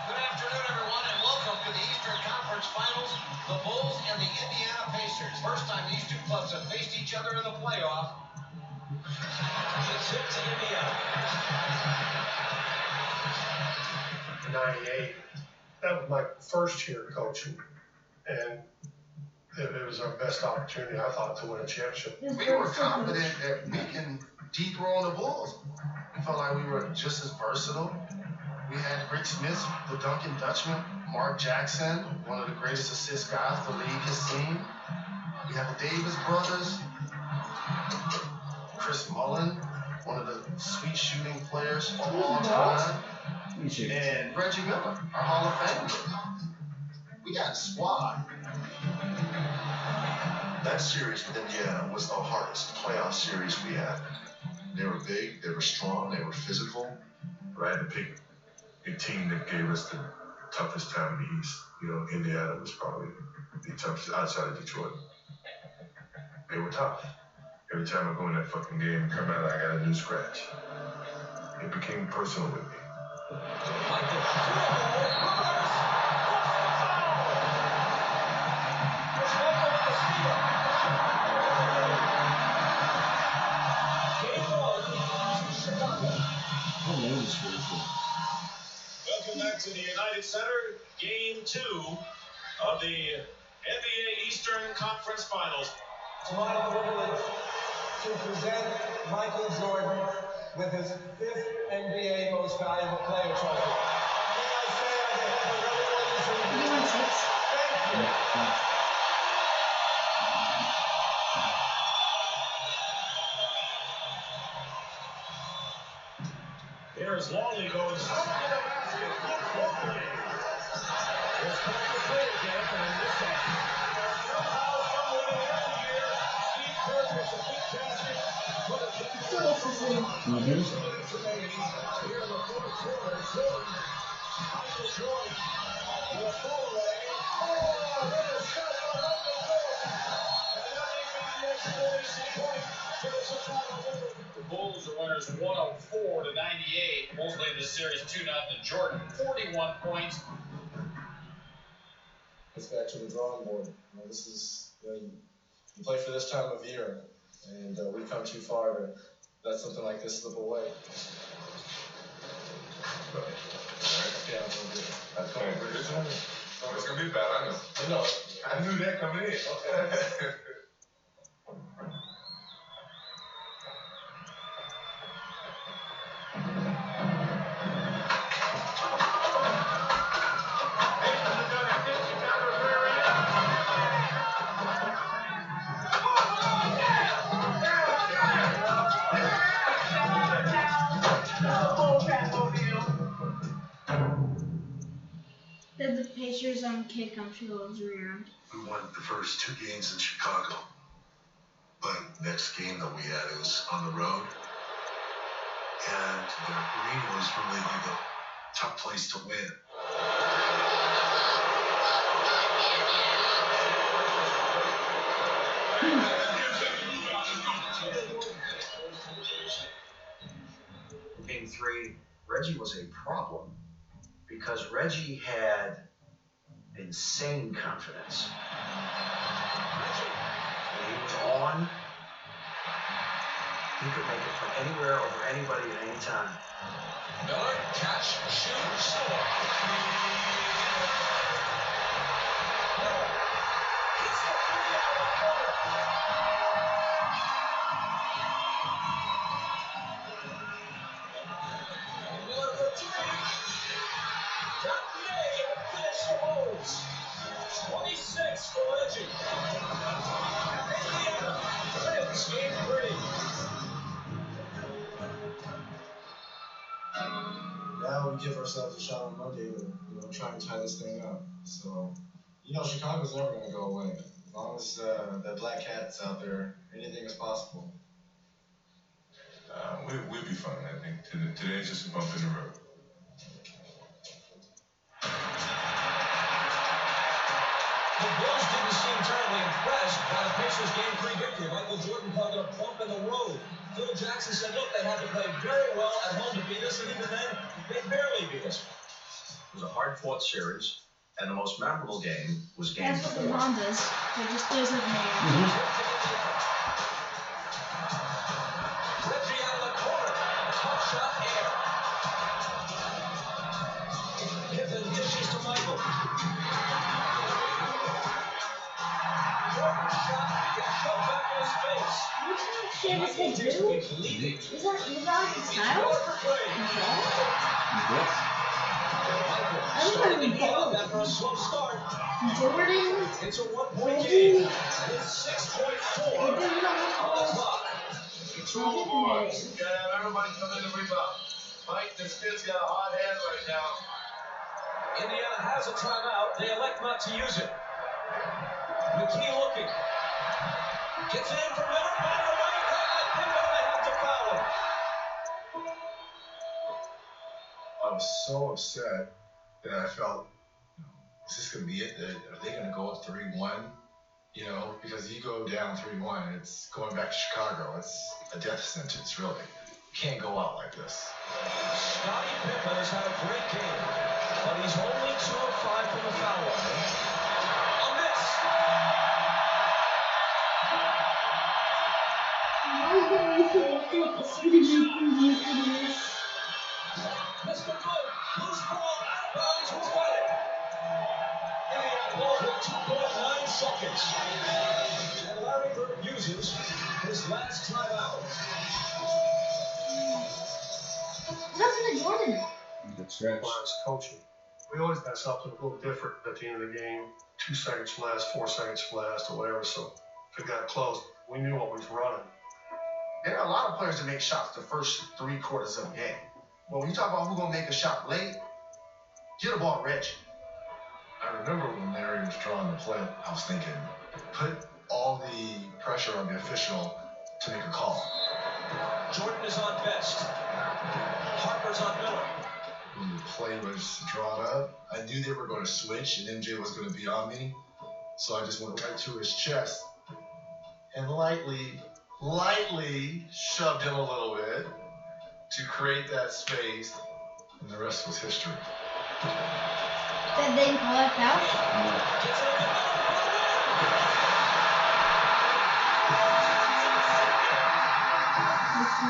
Good afternoon, everyone, and welcome to the Eastern Conference Finals, the Bulls and the Indiana Pacers. First time these two clubs have faced each other in the playoff. It's hit to Indiana. 98. That was my first year coaching, and it was our best opportunity, I thought, to win a championship. We were confident that we can dethrone the Bulls. We felt like we were just as versatile. We had Rick Smith, the Duncan Dutchman, Mark Jackson, one of the greatest assist guys the league has seen. We have the Davis brothers, Chris Mullin, one of the sweet shooting players of all time, and Reggie Miller, our Hall of Famer. We got a squad. That series with Indiana was the hardest playoff series we had. They were big, they were strong, they were physical. But I had to pick a team that gave us the toughest time in the East. You know, Indiana was probably the toughest outside of Detroit. They were tough. Every time I go in that fucking game, come out, I got a new scratch. It became personal with me. Welcome back to the United Center, Game 2 of the NBA Eastern Conference Finals. It's my privilege to present Michael Jordan with his 5th NBA Most Valuable Player trophy. May I say on behalf of everyone in this room, thank you. Here's Longley going straight to the basket. Longley was trying to play again, and in this time, somehow, somewhere around here, Steve Kerr gets a big basket, but it didn't go. Here in the fourth quarter, Jordan, Michael Jordan, with a full away. Oh, what a shot from Michael Jordan! And that may be the explanation point for the Chicago Bulls. The Bulls are winners 104 to 98. Bulls lead the series 2-0. Jordan, 41 points. It's back to the drawing board. You know, this is, you play for this time of year, and we've come too far to let something like this slip away. Yeah, that's going to be good. It's going to be bad, I know. I know. I knew that coming in. Okay. Did the Pacers kick on Phil's rear? We won the first 2 games in Chicago. But next game that we had, it was on the road. And the arena was really like a tough place to win. Game 3, Reggie was a problem because Reggie had insane confidence. When he was on, he could make it from anywhere over anybody at any time. Miller, catch, shoot, score. Miller for 3. Got nailed, finish the holds. 26 for Reggie. Indiana wins game 3. Now we give ourselves a shot on Monday to try and tie this thing up. So, Chicago's never going to go away. As long as that Black Cat's out there, anything is possible. We'll be fine. I think today's just a bump in the road. The Bulls didn't seem terribly impressed by the Pacers' Game 3 victory. Michael Jordan called it a bump in the road. Phil Jackson said, look, they had to play very well at home to beat us, and even then, they barely beat us. It was a hard-fought series, and the most memorable game was Game 4. That's what the mom does. They just throws it in there. Reggie out of the corner. Tough shot, air. Pippen dishes to Michael. Jordan shot, gets shoved back in his face. What kind of shit is he doing? Is that his style? I don't know who bowled. After a slow start, Jordan? it's a 1-point game with 6.4 It didn't on the clock. Gotta have everybody come in and rebound. Mike, this kid's got a hot hand right now. Indiana has a timeout. They elect not to use it. McKee looking. Gets it in for Miller. Right away. Pippen, they have to foul him. I was so upset that I felt, is this going to be it? Are they going to go up 3-1? Because you go down 3-1, it's going back to Chicago. It's a death sentence, really. You can't go out like this. Scottie Pippen has had a great game, but he's only 2 of 5 from the foul line. A miss. Mr. Good, loose ball, out of bounds, who's got it? Indiana ball with 2.9 seconds. And Larry Bird uses his last timeout. What happened to Jordan? When I was coaching, we always had something a little different at the end of the game. 2 seconds less, 4 seconds less, or whatever. So if it got close, we knew what was running. There are a lot of players that make shots the first 3 quarters of the game. Well, when you talk about who's going to make a shot late, get the ball to Reggie. I remember when Larry was drawing the play, I was thinking, put all the pressure on the official to make a call. Jordan is on Best. Harper's on Miller. When the play was drawn up, I knew they were going to switch and MJ was going to be on me. So I just went right to his chest and lightly shoved him a little bit to create that space, and the rest was history. Did they call that foul?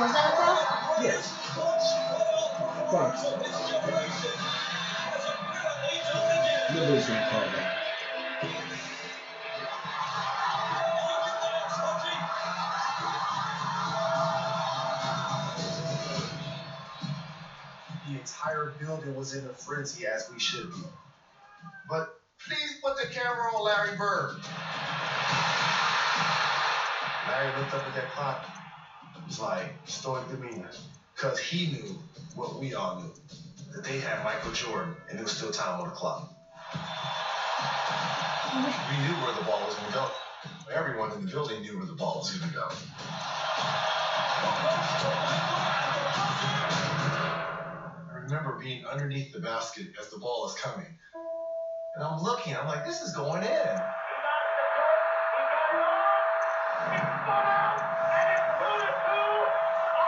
Was that a foul? Yes. Fine. Nobody's going to call that. The entire building was in a frenzy, as we should be. But please put the camera on Larry Bird. Larry looked up at that clock. It was like stoic demeanor. Because he knew what we all knew, that they had Michael Jordan, and there was still time on the clock. We knew where the ball was going to go. Everyone in the building knew where the ball was going to go. I remember being underneath the basket as the ball is coming. And I'm looking, I'm like, this is going in.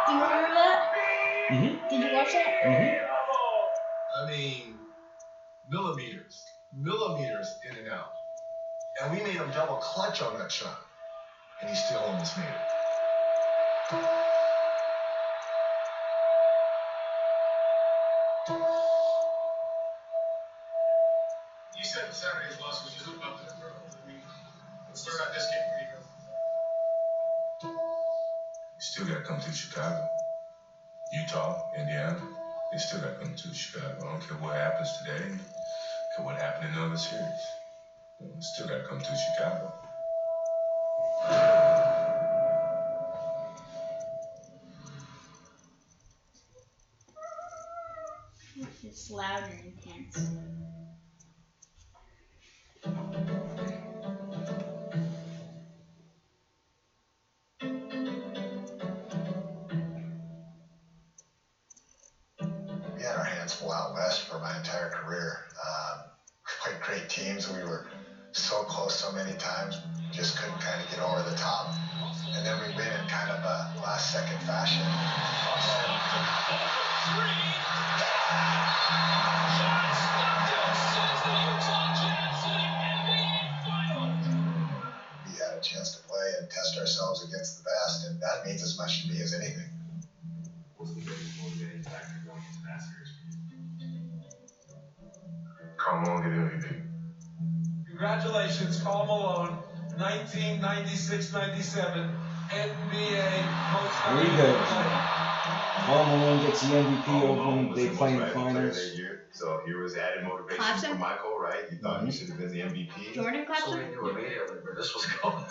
Do you remember that? Mm-hmm. Did you watch that? I mean, millimeters in and out. And we made him double clutch on that shot. And he still almost made it. You said Saturday's loss was just about to grow. I mean, let's start out this game. Where do you go? You still got to come to Chicago. Utah, Indiana, they still got to come to Chicago. I don't care what happens today. I don't care what happened in other series. You still got to come to Chicago. It's loud and intense. We had our hands full out west for my entire career. Quite great teams. We were so close so many times, just couldn't kind of get over the top. And then we win in kind of a last-second fashion. We had a chance to play and test ourselves against the best, and that means as much to me as anything. What's the biggest motivating factor going into that series for you? Karl Malone get MVP. Congratulations, Karl Malone, 1996-97 NBA Most There you go. Karl Malone gets the MVP over when they play in the finals. So here was added motivation Clapton? for Michael, right? You thought you should have been the MVP. Jordan So we Clarkson? knew immediately where this was going.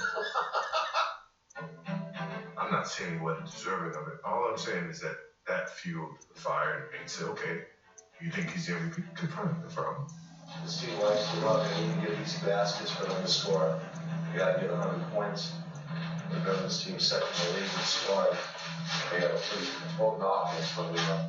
I'm not saying he wasn't deserving of it. All I'm saying is that fueled the fire and made say, okay, you think he's the MVP? Confirm him. This team likes to run and you can get easy baskets for them to score. You gotta get 100 points. Remember, this team's second in the league in scoring. They have a pretty potent offense when we run.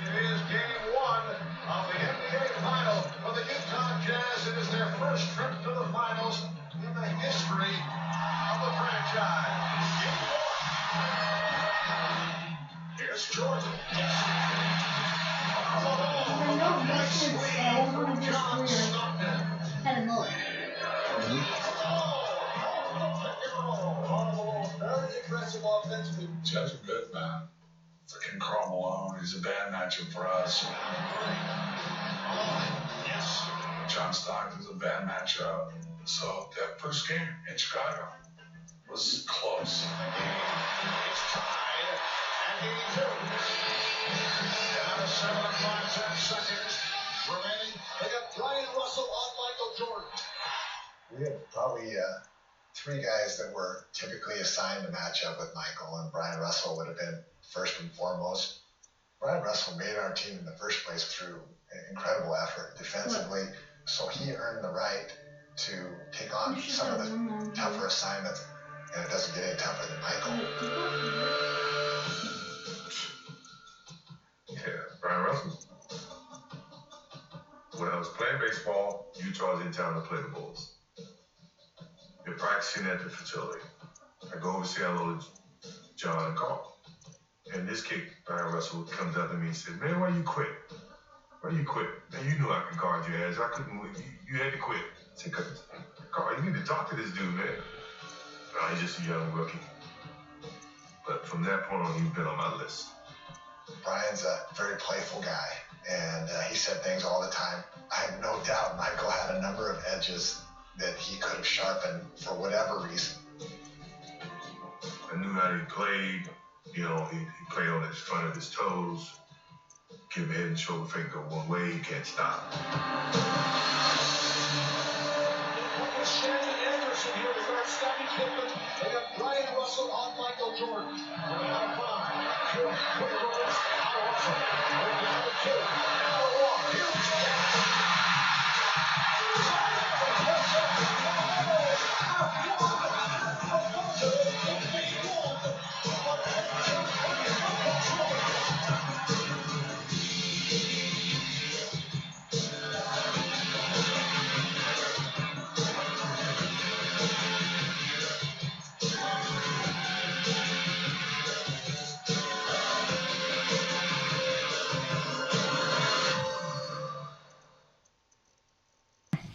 It is game one of the NBA final for the Utah Jazz. It is their first trip to the finals in the history of the franchise. Game one. Here's Jordan. Had a mullet. Very aggressive offensively. Jazz are good, man. Freaking Karl Malone, he's a bad matchup for us. Yes. John Stockton's a bad matchup. So that first game in Chicago was close. The game is tied at 82. Down to 7 o'clock, 10 seconds remaining. They got Brian Russell on Michael Jordan. We had probably 3 guys that were typically assigned to match up with Michael, and Brian Russell would have been first and foremost. Brian Russell made our team in the first place through incredible effort defensively, so he earned the right to take on some of the tougher assignments, and it doesn't get any tougher than Michael. Yeah, Brian Russell. When I was playing baseball, Utah was in town to play the Bulls. They're practicing at the facility. I go over to say hello to John and Carl. And this kid, Brian Russell, comes up to me and says, man, why you quit? Why you quit? Man, you knew I could guard your ass. I couldn't win. You had to quit. I said, Carl, you need to talk to this dude, man. No, he's just a young rookie. But from that point on, he's been on my list. Brian's a very playful guy, and he said things all the time. I have no doubt Michael had a number of edges that he could have sharpened for whatever reason. I knew how he played. You know, he played on his front of his toes. Give him head and shoulder fake go one way, he can't stop. With Shannon Anderson here to guard Scottie Pippen. They got Brian Russell on Michael Jordan. Out of 5. Quick rolls. Out of Russell. Down to 2. Out of 1. Here's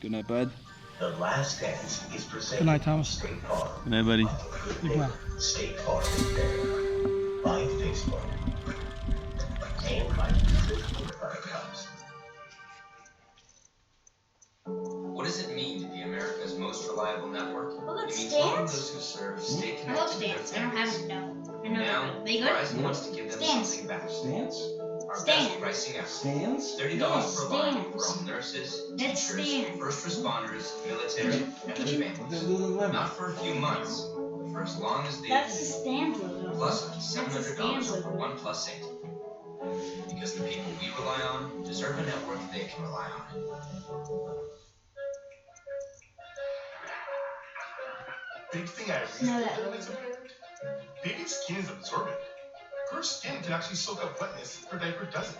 Good night, bud. The Last Dance is presented Good night, Thomas. State Farm. Good night, buddy. Good night. State Farm is there. By Facebook. And by Reese's Peanut Butter Cups. What does it mean to be America's most reliable network? Look at It means helping Stans. those who serve stay I love connected to Stans. their I don't have families. them though. I know Now, they're good. They good? Verizon wants to give them Stans. something back. Stance? Our Stans. best pricing ever. Stands? $30 Yes, per line Stans. for all nurses, That's teachers, Stans. first responders, military, and their families. Not for a few months, but for as long as they That's the Stans logo. plus That's the $700 Stans over logo. one plus eight. Because the people we rely on deserve a network they can rely on. Big thing I No, recently that learned was- as a parent, baby skin is absorbent. Her skin can actually soak up wetness if her diaper doesn't.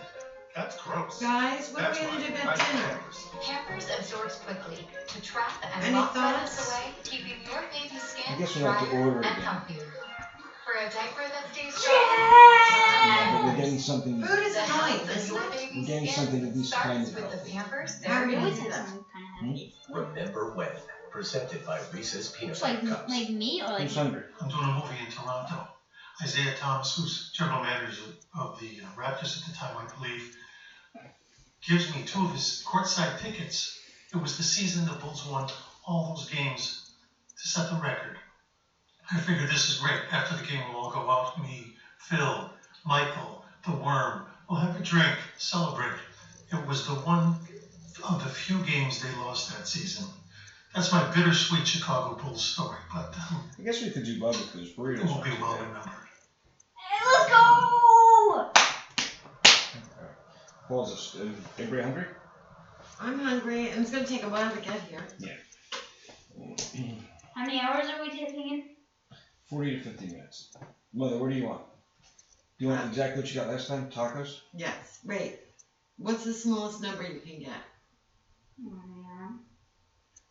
That's gross. Guys, what are That's we gonna why do I about use dinner? Pampers. Pampers absorbs quickly to trap and Any lock wetness thoughts? away, keeping your baby's I skin guess we'll have to drier order and again. healthier. For a diaper that stays Yeah, but we're getting something. Food is the nice, health of isn't your it? We're baby's getting skin something at least kind starts of with the healthy. Pampers. How are we They're gonna Always do had that? some kind of heavy. Remember When. Presented by Reese's Peanut It's Butter like Cups. me or like Who's hungry? I'm doing a movie in Toronto. Isaiah Thomas, who's general manager of the Raptors at the time, I believe, gives me 2 of his courtside tickets. It was the season the Bulls won all those games to set the record. I figured this is great. After the game, we'll all go out, me, Phil, Michael, the Worm. We'll have a drink, celebrate. It was the one of the few games they lost that season. That's my bittersweet Chicago Bulls story, but I guess we could do barbecues. Burritos. it will be aren't too well bad. remembered. Hey, let's go! Paul's just, everybody hungry? I'm hungry, and it's gonna take a while to get here. Yeah. How many hours are we taking in? 40 to 50 minutes. Mother, what do you want? Do you want exactly what you got last time? Tacos? Yes. Wait. What's the smallest number you can get?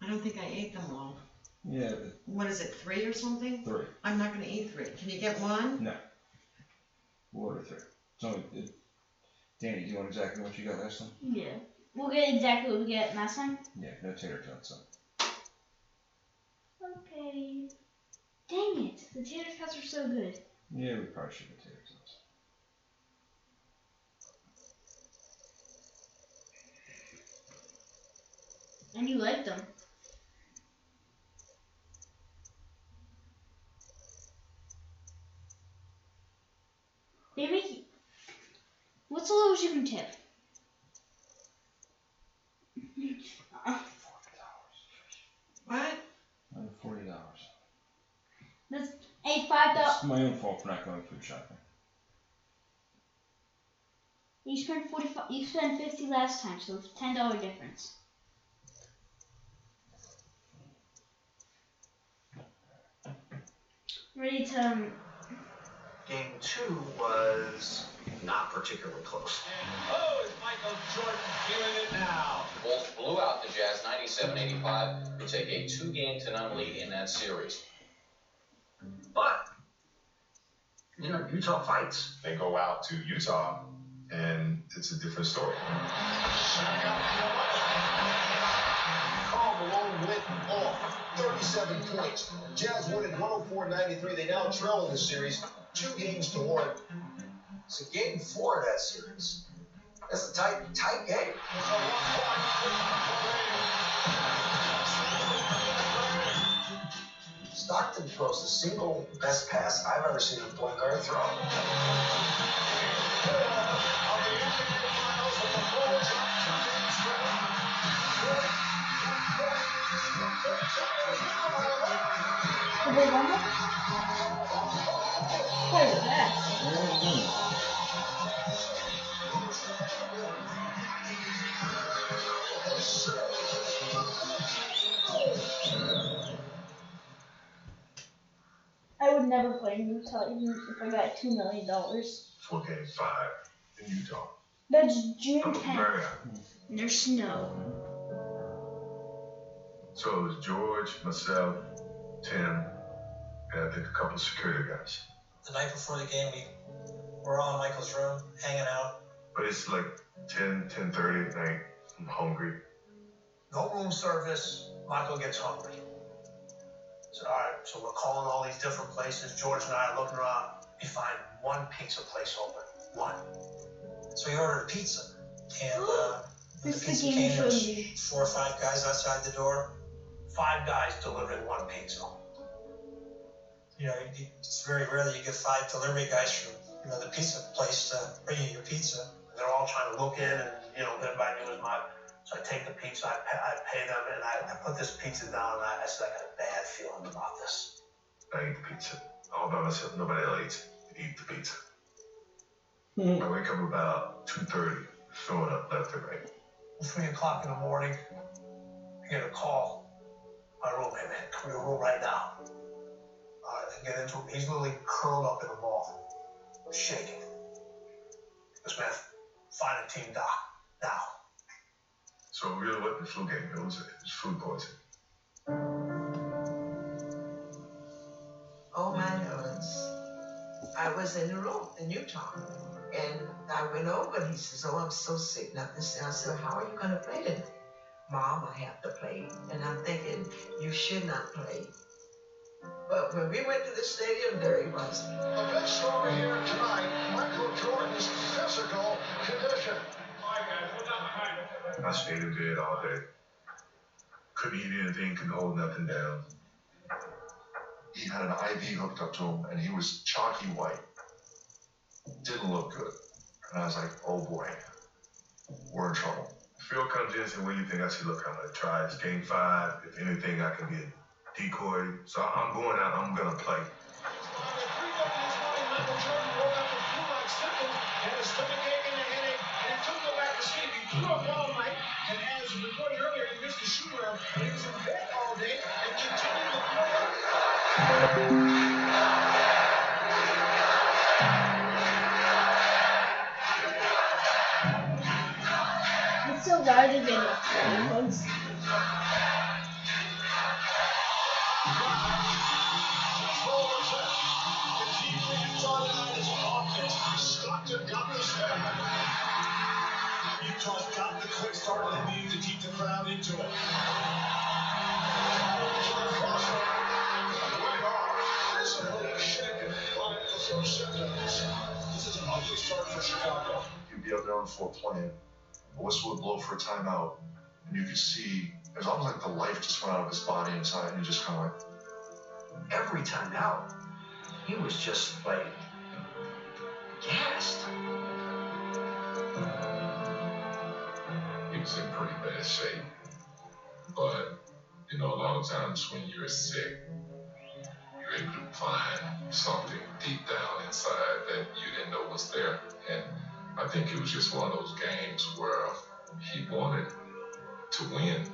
I don't think I ate them all. Yeah, but What is it, 3 or something? 3. I'm not gonna eat 3. Can you get 1? No. We'll order 3. So, Danny, do you want exactly what you got last time? Yeah. We'll get exactly what we get last time. Yeah, no tater tots. Okay. Dang it. The tater tots are so good. Yeah, we probably should get tater tots. And you like them. Baby, what's the lowest you can tip? What? $40. That's a $5. It's my own fault for not going food shopping. You spent 45. You spent 50 last time, so it's $10 difference. Ready to. Game 2 was not particularly close. Oh, is Michael Jordan feeling it now? The Bulls blew out the Jazz 97-85 to take a 2-game-to-none lead in that series. But, Utah fights. They go out to Utah, and it's a different story. Karl Malone went off. 37 points. Jazz won at 104-93. They now trail in this series 2-1. So game 4 of that series, that's a tight game. Stockton throws the single best pass I've ever seen a point guard throw. The big one? What is that? I would never play in Utah even if I got $2 million. For game 5 in Utah. That's June I'm 10th. very happy. And there's snow. So it was George, myself, Tim, and I think a couple of security guys. The night before the game, we were all in Michael's room, hanging out. But it's like 10:30 at night. I'm hungry. No room service. Michael gets hungry. So, all right, so we're calling all these different places. George and I are looking around. We find one pizza place open. One. So we ordered a pizza. And when the pizza came, there was 4 or 5 guys outside the door. 5 guys delivering one pizza. You know, it's very rare that you get 5 delivery guys from, you know, the pizza place to bring you your pizza. They're all trying to look in and, you know, everybody knew it was mine. So I take the pizza, I pay them, and I put this pizza down, and I said, I got a bad feeling about this. I eat the pizza. All by myself. Nobody else eats. Eat the pizza. I wake up about 2:30, throwing up left and right. 3 o'clock in the morning, I get a call. My roommate, man, come to your room right now. I get into him. He's literally curled up in a ball, shaking. This man, find a team doc now. So it really wasn't the flu game. It was food poisoning. Oh my heavens. I was in the room in Utah. And I went over and he says, oh, I'm so sick. Nothing. I said, how are you going to play today? Mom, I have to play. And I'm thinking, you should not play. But when we went to the stadium, there he was. The big story here tonight, Michael Jordan's physical condition. I stayed in bed all day. Couldn't eat anything, couldn't hold nothing down. He had an IV hooked up to him, and he was chalky white. Didn't look good. And I was like, oh boy, we're in trouble. Phil comes in and said, what do you think? I said, look, I'm going to try. It's game 5. If anything, I can be a decoy. So I'm going out, I'm going to play. As reported earlier, he missed the shoot around, and he was in bed all day and continued to play. It's so hard to get it. Utah's got the quick start they need to keep the crowd into it. Visibly shaken by the first symptoms. This is an ugly start for Chicago. He'd be out there on the floor playing. A whistle would blow for a timeout, and you could see it was almost like the life just went out of his body inside, and he just kind of like. Every timeout, he was just like gassed. He was in pretty bad shape. But, you know, a lot of times when you're sick, you're able to find something deep down inside that you didn't know was there. And I think it was just one of those games where he wanted to win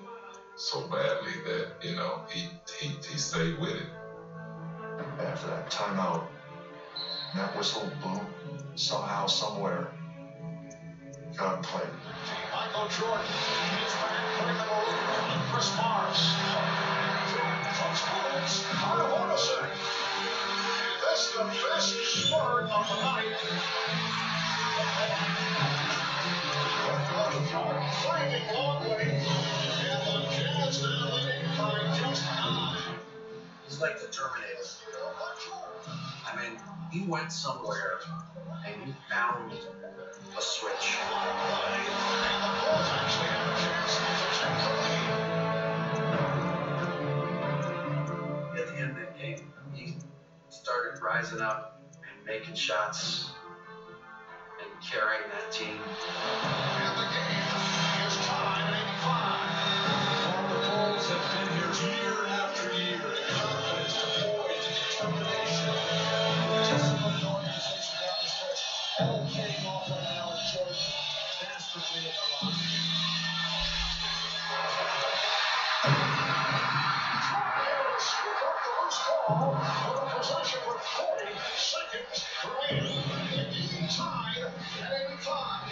so badly that, you know, he stayed with it. After that timeout, that whistle blew somehow, somewhere. Got him playing. Michael Jordan is back putting them over Chris Morris. From Sports, I want to say, that's the best spurt of the night. Michael Jordan flaming long way, and the Jazz now leading by just 9. He's like the Terminator. I mean, he went somewhere and he found a switch. At the end of that game, he started rising up and making shots and carrying that team. And the game is tied at 85. The Bulls have been here year after year. Confidence, poise, determination. Disciplined organization down the stretch. All paying off right now in Jordan. Masterfully at the line. Scoop up the loose ball for the possession with 40 seconds remaining. The game tied at 85.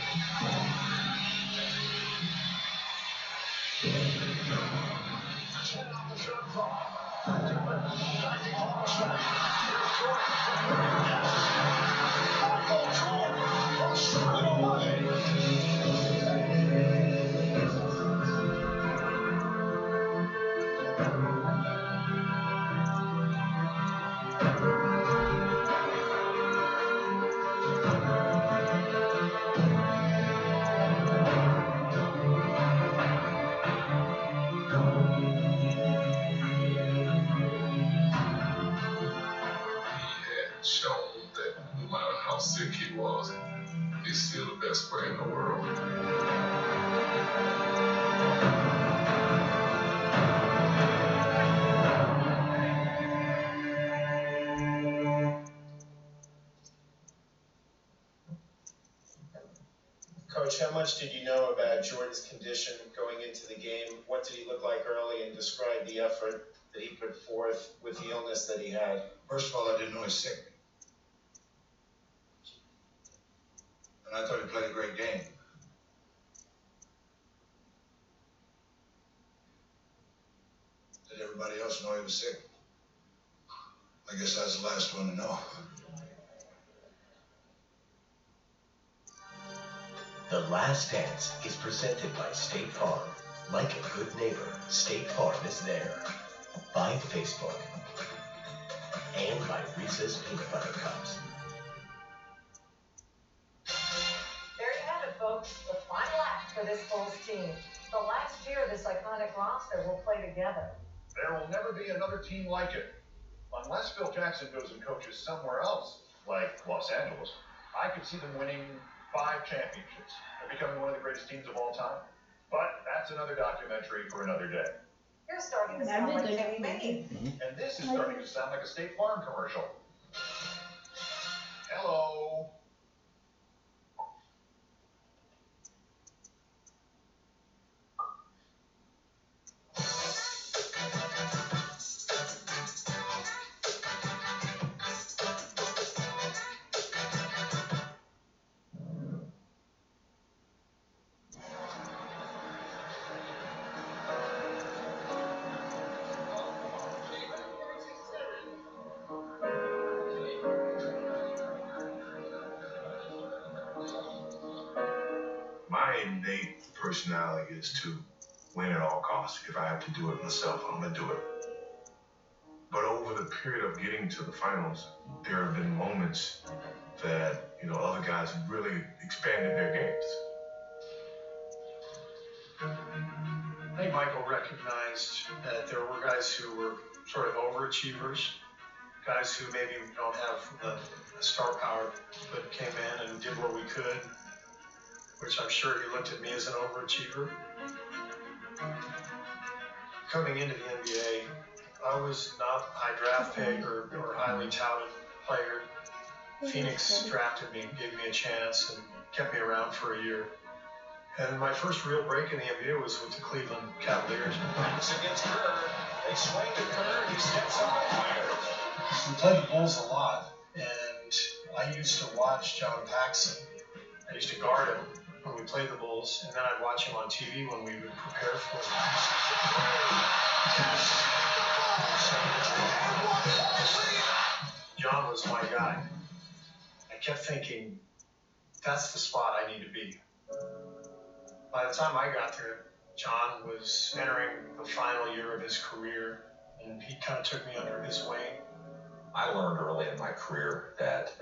he's still the best player in the world. Coach, how much did you know about Jordan's condition going into the game? What did he look like early, and describe the effort that he put forth with the illness that he had? First of all, I didn't know he was sick. And I thought he played a great game. Did everybody else know he was sick? I guess I was the last one to know. The Last Dance is presented by State Farm. Like a good neighbor, State Farm is there. By Facebook. And by Reese's Peanut Butter Cups. There you have it, folks. The final act for this Bulls team. The last year this iconic roster will play together. There will never be another team like it. Unless Phil Jackson goes and coaches somewhere else, like Los Angeles, I could see them winning 5 championships and becoming one of the greatest teams of all time. But that's another documentary for another day. You're starting to sound like Kenny Mayne. And this is starting to sound like a State Farm commercial. Hello. My innate personality is to win at all costs. If I have to do it myself, I'm gonna do it. But over the period of getting to the finals, there have been moments that, other guys have really expanded their games. I think Michael recognized that there were guys who were sort of overachievers, guys who maybe don't have the star power, but came in and did what we could, which I'm sure he looked at me as an overachiever. Coming into the NBA, I was not a high draft pick or highly touted player. Phoenix drafted me, gave me a chance, and kept me around for a year. And my first real break in the NBA was with the Cleveland Cavaliers. Pass against Kerr. They swing to Kerr. He steps up and fires. We played the Bulls a lot, and I used to watch John Paxson. I used to guard him when we played the Bulls, and then I'd watch him on TV when we would prepare for him. John was my guy. I kept thinking, that's the spot I need to be. By the time I got there, John was entering the final year of his career, and he kind of took me under his wing. I learned early in my career that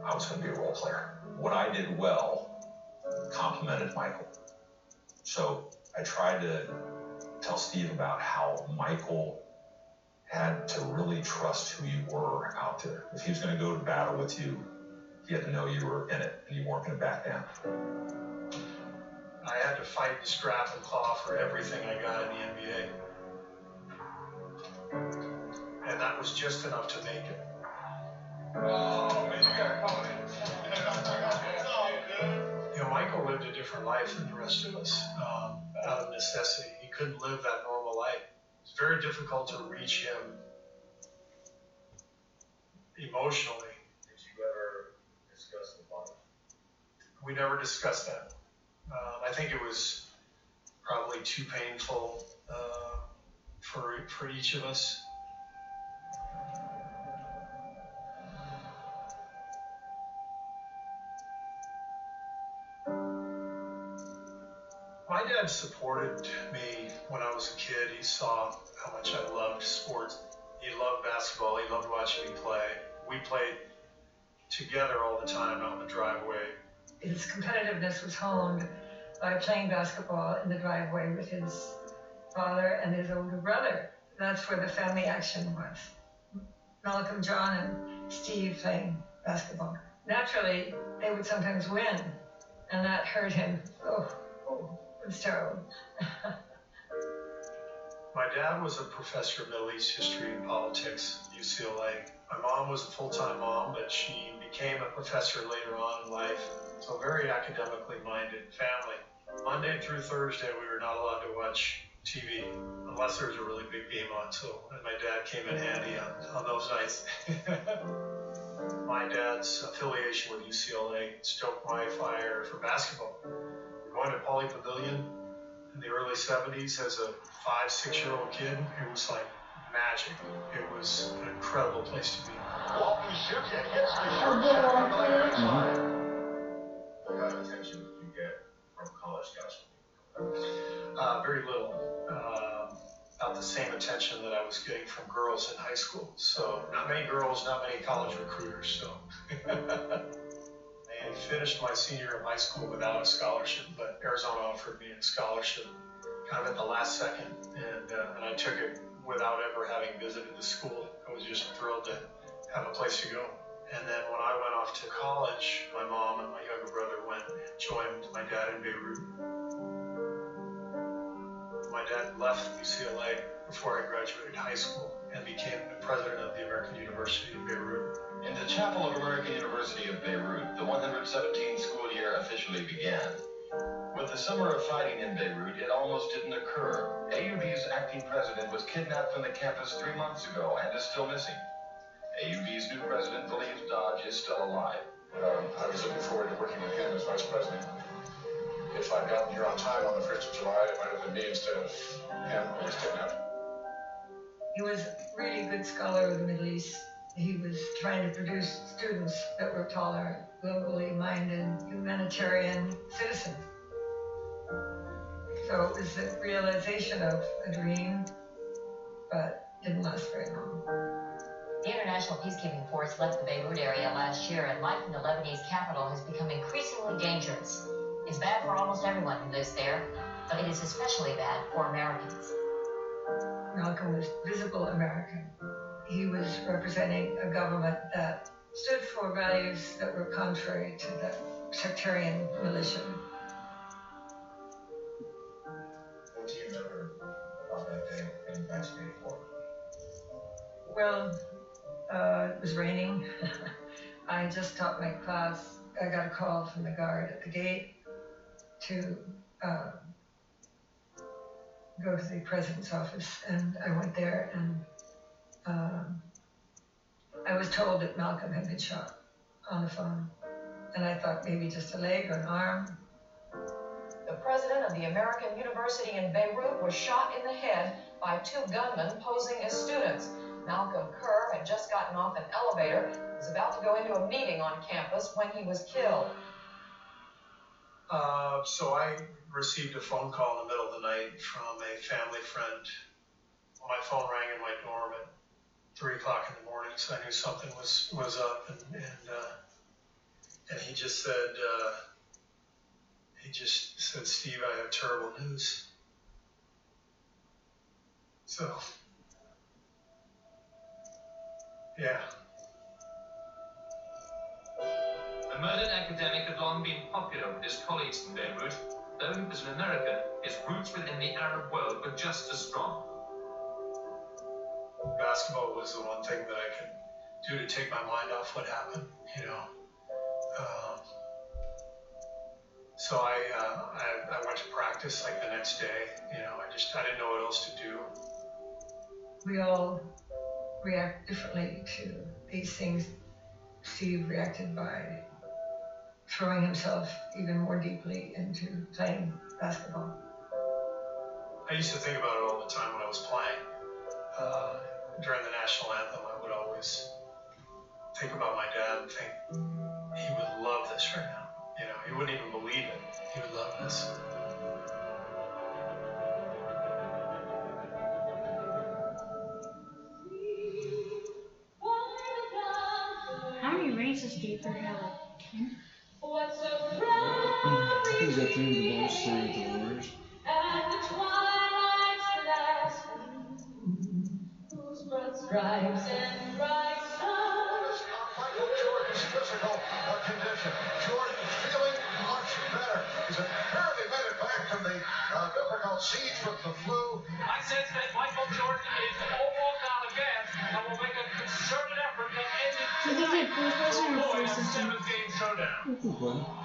I was going to be a role player. What I did well complimented Michael. So I tried to tell Steve about how Michael had to really trust who you were out there. If he was going to go to battle with you, he had to know you were in it and you weren't going to back down. I had to fight and scrap and claw for everything I got in the NBA. And that was just enough to make it. Oh, man, you got caught in. Michael lived a different life than the rest of us, out of necessity. He couldn't live that normal life. It's very difficult to reach him emotionally. Did you ever discuss the bond? We never discussed that. I think it was probably too painful for each of us. My dad supported me when I was a kid. He saw how much I loved sports. He loved basketball. He loved watching me play. We played together all the time out in the driveway. His competitiveness was honed by playing basketball in the driveway with his father and his older brother. That's where the family action was. Malcolm, John, and Steve playing basketball. Naturally, they would sometimes win, And that hurt him. Oh, it was terrible. My dad was a professor of Middle East history and politics at UCLA. My mom was a full-time mom, but she became a professor later on in life. So very academically minded family. Monday through Thursday, we were not allowed to watch TV unless there was a really big game on. So and my dad came in handy on those nights. My dad's affiliation with UCLA stoked my fire for basketball. Going to Pauley Pavilion in the early 70s as a 5-6-year-old kid, it was like magic. It was an incredible place to be. Walton shoots and hits the short shot from the left side. What kind of attention did you get from college scouts? Very little. About the same attention that I was getting from girls in high school. So not many girls, not many college recruiters. So I finished my senior year of high school without a scholarship, but Arizona offered me a scholarship kind of at the last second, and I took it without ever having visited the school. I was just thrilled to have a place to go. And then when I went off to college, my mom and my younger brother went and joined my dad in Beirut. My dad left UCLA before I graduated high school and became the president of the American University in Beirut. In the chapel of American University of Beirut, the 117 school year officially began. With the summer of fighting in Beirut, it almost didn't occur. AUB's acting president was kidnapped from the campus 3 months ago and is still missing. AUB's new president believes Dodge is still alive. I was looking forward to working with him as vice president. If I'd gotten here on time on the 1st of July, it might have been me instead of him who was kidnapped. He was a really good scholar of the Middle East. He was trying to produce students that were tolerant, globally minded, humanitarian citizens. So it was the realization of a dream, but didn't last very long. The International Peacekeeping Force left the Beirut area last year, and life in the Lebanese capital has become increasingly dangerous. It's bad for almost everyone who lives there, but it is especially bad for Americans. Malcolm was visible American. He was representing a government that stood for values that were contrary to the sectarian militia. What do you remember about that day in 1984? Well, it was raining. I just taught my class. I got a call from the guard at the gate to go to the president's office, and I went there, and I was told that Malcolm had been shot on the phone, and I thought maybe just a leg or an arm. The president of the American University in Beirut was shot in the head by 2 gunmen posing as students. Malcolm Kerr had just gotten off an elevator, was about to go into a meeting on campus when he was killed. So I received a phone call in the middle of the night from a family friend. My phone rang in my dorm at 3 o'clock in the morning, so I knew something was up. And he just said, Steve, I have terrible news. So, yeah. The murdered academic had long been popular with his colleagues in Beirut, though as an American, his roots within the Arab world were just as strong. Basketball was the one thing that I could do to take my mind off what happened, you know. So I went to practice like the next day, you know. I didn't know what else to do. We all react differently to these things. Steve reacted by throwing himself even more deeply into playing basketball. I used to think about it all the time when I was playing. During the national anthem, I would always think about my dad and think, he would love this right now. You know, he wouldn't even believe it. He would love this. How many races do you think have? 10? He's got 3 of the balls, 3 of the Warriors. Stripes and bright stars. Michael Jordan's physical condition. Jordan feeling much better. Siege with the flu. I sense that Michael Jordan is almost out of gas and will make a concerted effort to end it So this is first person or avoid a first person? 7-game showdown.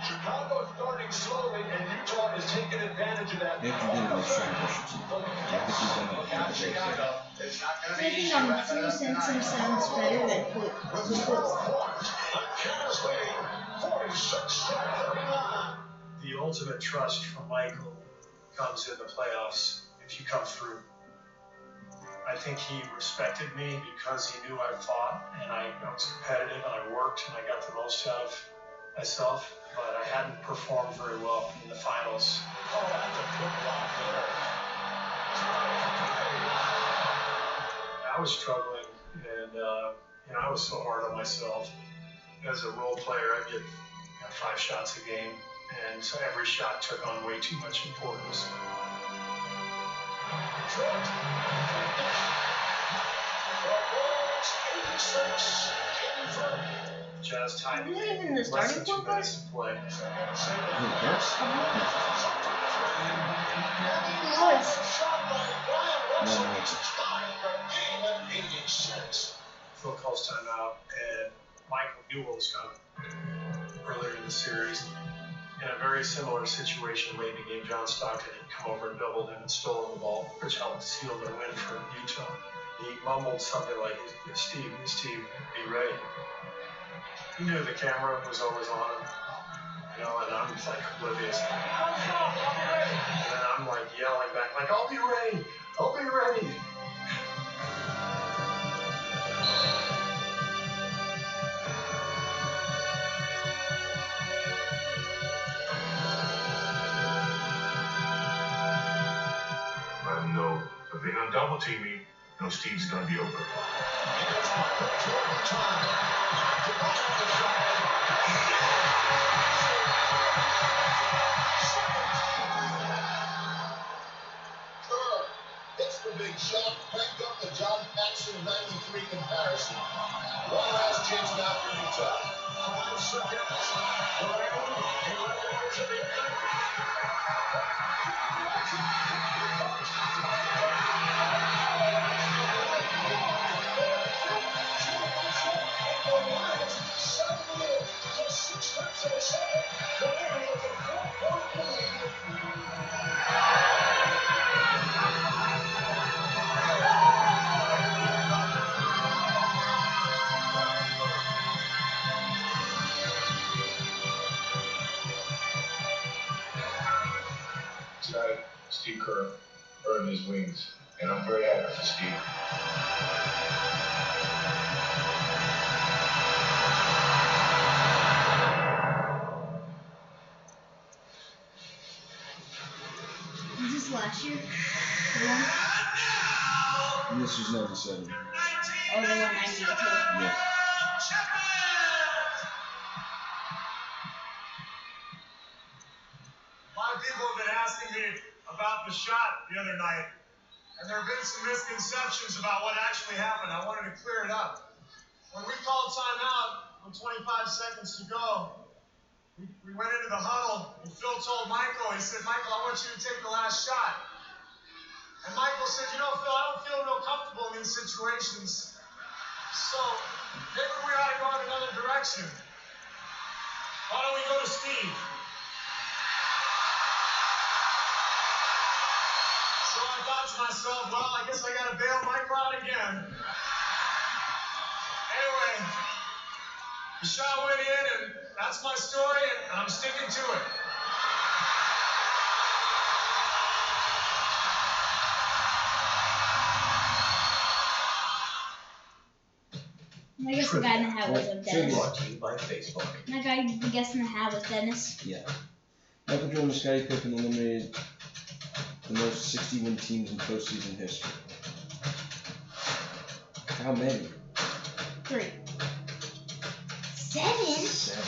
Chicago starting slowly, and Utah is taking advantage of that. They have to do this championship. Look out, Chicago. It's not going to I be think easy. on True Sensing sounds better than Quick. The ultimate trust from Michael comes in the playoffs if you come through. I think he respected me because he knew I fought and I was competitive and I worked and I got the most out of myself, but I hadn't performed very well in the finals. Oh, that's a good block there. I was struggling and I was so hard on myself. As a role player, I'd get 5 shots a game, and so every shot took on way too much importance. Jazz tied Isn't it even the starting point guard? play. Phil calls timeout, and Michael knew what was coming earlier in the series. In a very similar situation late in the game, John Stockton had come over and doubled him and stolen the ball, which helped seal the win for Utah. He mumbled something like, Steve, be ready. He knew the camera was always on him, and I'm like oblivious. And then I'm like yelling back, like, I'll be ready. Let him know if they're gonna double team me, no Steve's gonna be open. Hits the big shot, cranked up the John Paxson 93 comparison. One last chance now for Utah. 5 seconds. Tonight, Steve Kerr earned his wings, and I'm very happy for Steve. Was this last year? The one? And this was 97. Oh, the 192. Yeah. A lot of people have been asking me about the shot the other night, and there have been some misconceptions about what actually happened. I wanted to clear it up. When we called timeout with 25 seconds to go, we went into the huddle, and Phil told Michael, he said, Michael, I want you to take the last shot. And Michael said, Phil, I don't feel real comfortable in these situations, so maybe we ought to go in another direction. Why don't we go to Steve? So I thought to myself, well, I guess I gotta bail Michael out again. Anyway, the shot went in, and that's my story, and I'm sticking to it. I guess the guy in the hat was Dennis. Brought to you by Facebook. That guy, I guess, in the hat was Dennis. Yeah. Michael Jordan and Scottie Pippen eliminated the most 61 teams in postseason history. How many? 3. 7? 7.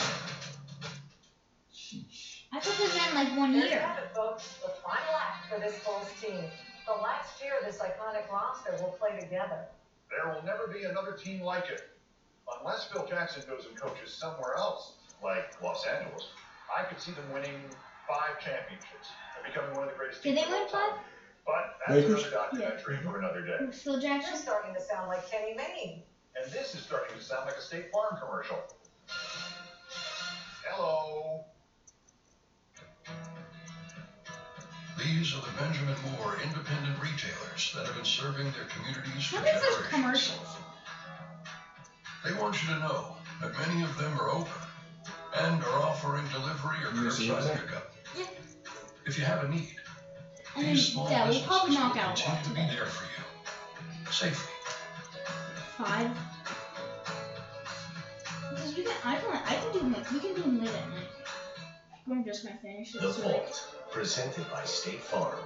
I thought they meant like 1 There you year. have it, folks. The final act for this Bulls team. The last year this iconic roster will play together. There will never be another team like it. Unless Phil Jackson goes and coaches somewhere else, like Los Angeles. I could see them winning 5 championships and becoming one of the greatest Did teams they of win all 5? time. But that's another documentary for another day. Phil Jackson? You're starting to sound like Kenny Mayne. And this is starting to sound like a State Farm commercial. Hello. These are the Benjamin Moore independent retailers that have been serving their communities for How many such generations. commercials? They want you to know that many of them are open and are offering delivery or curbside pickup. Yeah. If you have a need, And these small yeah, we'll businesses probably will knock out continue one to be today. there for you, safely. 5. Because we can do them late at night. Or just my finish. The Vault, presented by State Farm.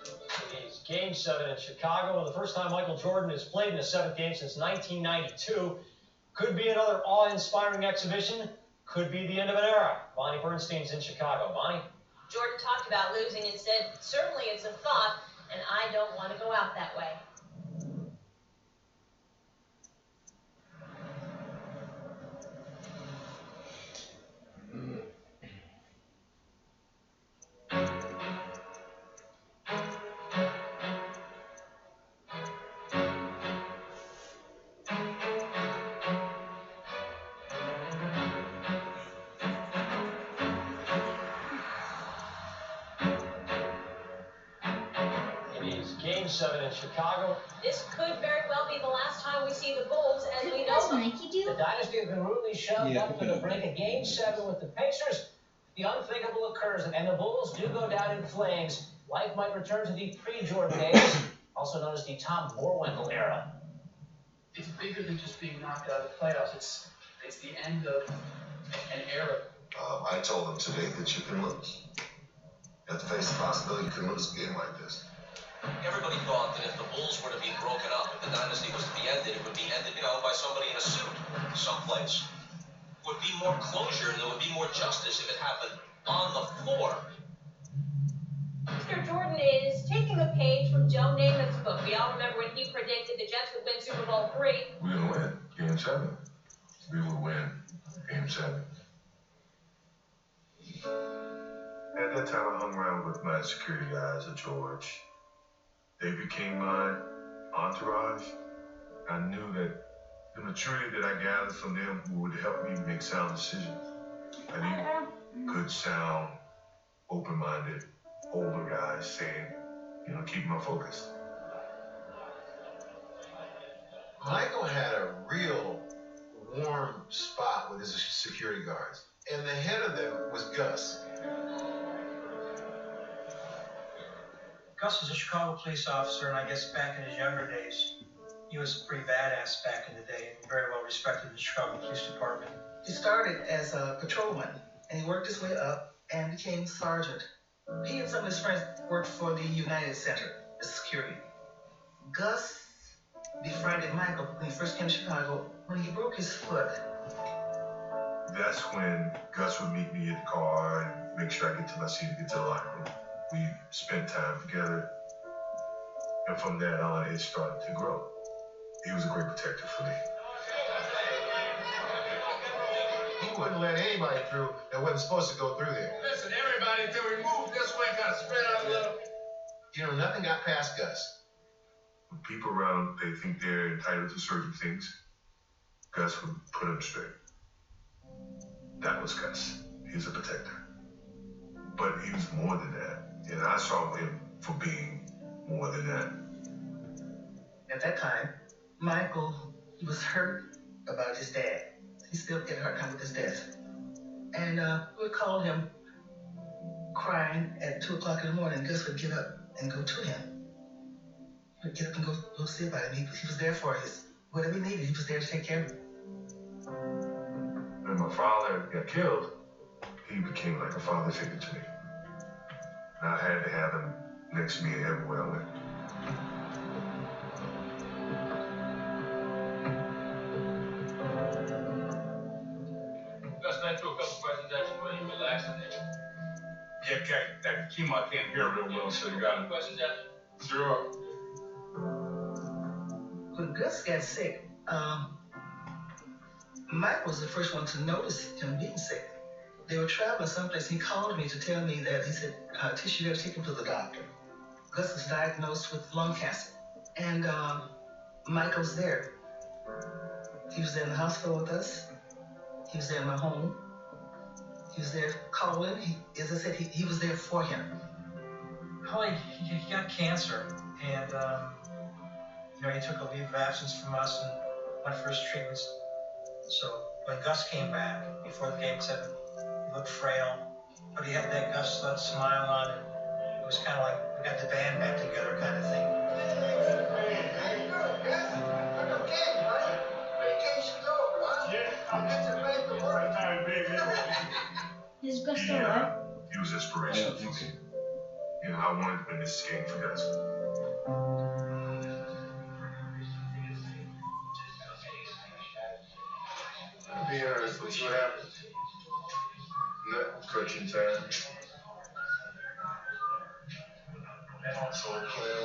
It is Game 7 in Chicago, and the first time Michael Jordan has played in a 7th game since 1992. Could be another awe-inspiring exhibition. Could be the end of an era. Bonnie Bernstein's in Chicago. Bonnie? Jordan talked about losing and said, certainly it's a thought, and I don't want to go out that way. It is Game 7 in Chicago. This could very well be the last time we see the Bulls as we know them. The dynasty has been rudely shoved up to the brink of Game 7 with the Pacers. The unthinkable occurs, and the Bulls do go down in flames. Life might return to the pre-Jordan days, also known as the Tom Borwinkel era. It's bigger than just being knocked out of the playoffs. It's the end of an era. I told them today that you can lose. You have to face the possibility you can lose a game like this. Everybody thought that if the Bulls were to be broken up, if the dynasty was to be ended, it would be ended, by somebody in a suit someplace. There would be more closure and there would be more justice if it happened on the floor. Mr. Jordan is taking a page from Joe Namath's book. We all remember when he predicted the Jets would win Super Bowl III. We're going to win Game 7. We will win Game 7. At that time, I hung around with my security guys at George. They became my entourage. I knew that the maturity that I gathered from them would help me make sound decisions. I need good, sound, open-minded, older guys saying, keep my focus. Michael had a real warm spot with his security guards, and the head of them was Gus. Gus was a Chicago police officer, and I guess back in his younger days, he was pretty badass back in the day, and very well respected in the Chicago Police Department. He started as a patrolman, and he worked his way up and became sergeant. He and some of his friends worked for the United Center, the security. Gus befriended Michael when he first came to Chicago when he broke his foot. That's when Gus would meet me at the car and make sure I get to my seat to get to the locker room. We spent time together, and from that on, it started to grow. He was a great protector for me. He wouldn't let anybody through that wasn't supposed to go through there. Listen, everybody, until we move this way, kind of spread out a little. Nothing got past Gus. When people around, they think they're entitled to certain things, Gus would put them straight. That was Gus. He was a protector. But he was more than that. And I saw him for being more than that. At that time, Michael, he was hurt about his dad. He still get a hard time with his death. And we would call him crying at 2 o'clock in the morning. Gus would get up and go to him. He would get up and go see about him. He was there for his, whatever he needed, he was there to take care of him. When my father got killed, he became like a father figure to me. And I had to have him next to me everywhere I went. Gus, I threw a couple questions at you when you relaxed in there. Yeah, that Kima can't hear real well, so you got it. Questions at you? Sure. When Gus got sick, Mike was the first one to notice him being sick. they were traveling someplace. He called me to tell me that he said, Tish, you better take him to the doctor. Gus was diagnosed with lung cancer. And Michael's there. He was there in the hospital with us. He was there in my home. He was there calling. As I said, he was there for him. Well, he got cancer, and he took a leave of absence from us and went for his treatments. So when Gus came back before the game 7, he looked frail, but he had that Gus smile on it. It was kind of like we got the band back together kind of thing. Is Gus still alive? He was inspirational for me. I wanted to win this game for Gus. I'll be honest, let's see what happens. Nut coaching time. So player,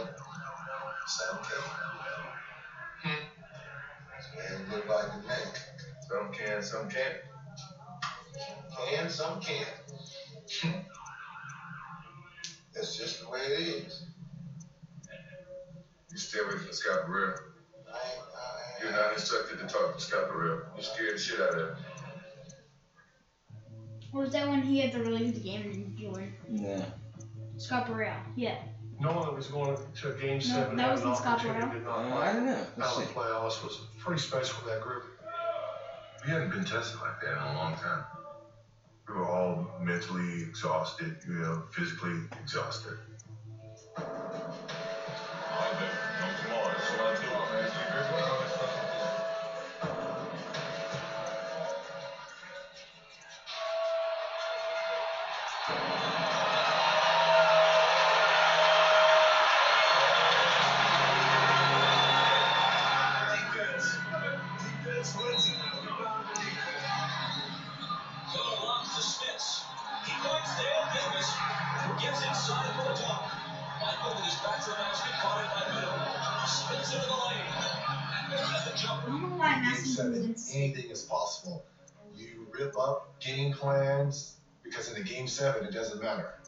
Sam Kelly. And look like the man. Some can, some can't. Can, some can't. That's just the way it is. You stay away from Scott Burrell. You're not instructed to talk to Scott Burrell. You scared the shit out of him. Or was that when he had to release the game and join? Yeah. Scott Burrell, yeah. No one that was going to a game 7 that had wasn't an Scott opportunity Burrell. to not play. I don't know. Let's Out of see. the playoffs was pretty special for that group. We hadn't been tested like that in a long time. We were all mentally exhausted, physically exhausted. Anything is possible. You rip up game plans because in the game 7 it doesn't matter.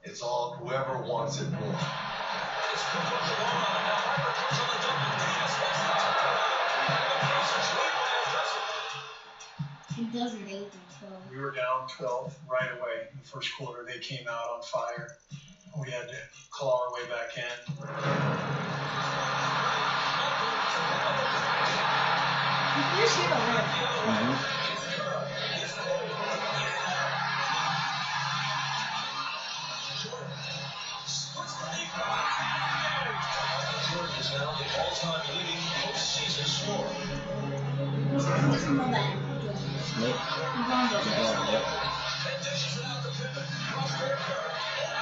It's all whoever wants it more. It doesn't 8 and 12. We were down 12 right away in the first quarter. They came out on fire. We had to claw our way back in. You just hear the riff. Jordan is now the all-time leading postseason scorer. Who's the know that? Nope. LeBron doesn't. Yep.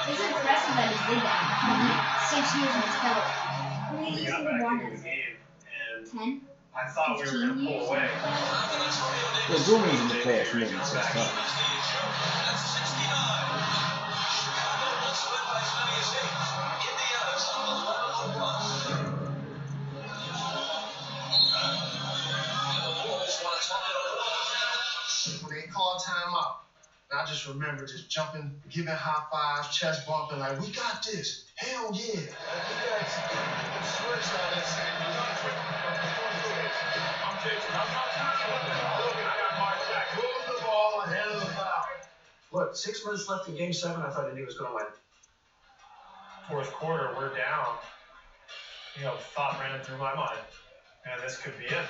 It's impressive that he did that. 6 years in his belt. How many years did LeBron have? 10? I thought we were going to pull away. Yeah, Jordan's in the playoffs more than 6 times. When they call timeout, I just remember just jumping, giving high fives, chest bumping, like, we got this. Hell yeah. You guys switch on this. I'm taking. I'm not looking. I got my back. Move the ball ahead of the foul. Look, 6 minutes left in game 7. I thought Indy was going to win. Fourth quarter, we're down. Thought ran through my mind. Man, this could be it.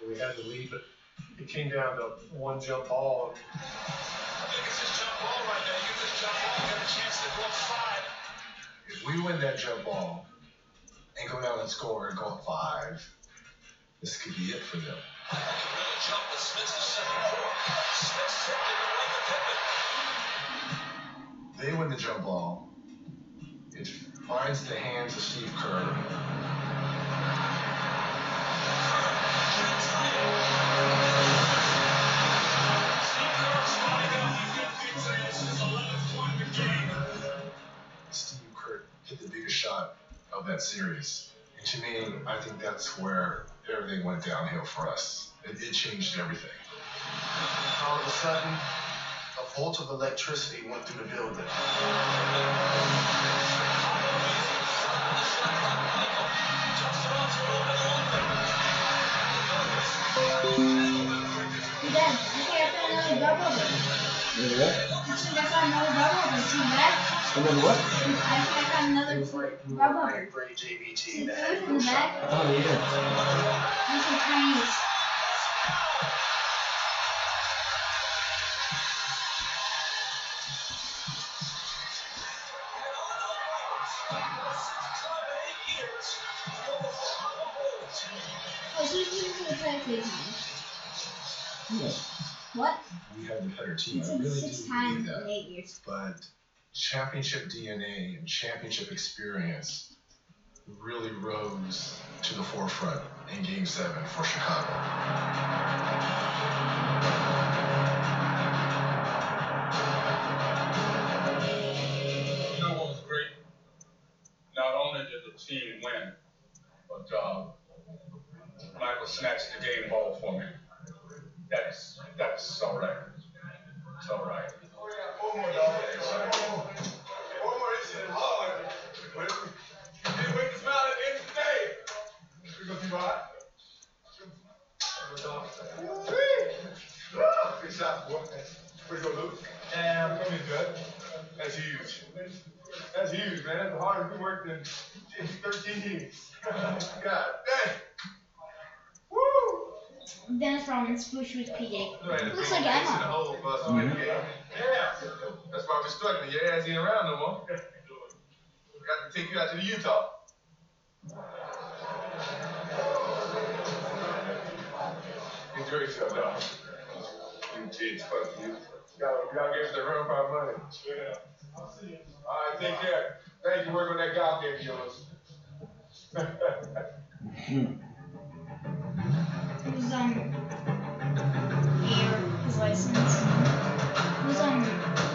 We had the lead, but it came down to one jump ball. If we win that jump ball and go down and score and go up 5, this could be it for them. They win the jump ball. It finds the hands of Steve Kerr. Steve Kerr hit the biggest shot of that series. And to me, I think that's where everything went downhill for us. It changed everything. All of a sudden, a bolt of electricity went through the building. Dad, I think I found another bubble. Another what? I think I found another bubble. See that? Another what? I think I found another bubble. Great JBT. See the food in the back? Oh, yeah. These are Chinese. Oh, so who's going to play with Yeah. What? We had the better team. It's I like really 6 do times believe in that. 8 years. But championship DNA and championship experience really rose to the forefront in Game 7 for Chicago. You know what was great? Not only did the team win, but Michael snatched the game ball for me. That's all right. It's all right. One more, dog. One more. This shit is hard. But you didn't wait to smile at the end of the day. We're going to be right. Good shot, boy. Way to go, Luke. Damn, coming good. That's huge. That's huge, man. That's the hardest we worked in 13 years. God dang. Woo! Dennis Rodman spoosh with PJ. Looks like Yeah. Emma. That's why we're struggling. Your ass ain't around no more. Got to take you out to the Utah. Enjoy yourself, dog. You kids, fuck you. Gotta give us the run for our money. Yeah. All right, take care. Thank you. Work on that golf game of yours. It was air, his license. It was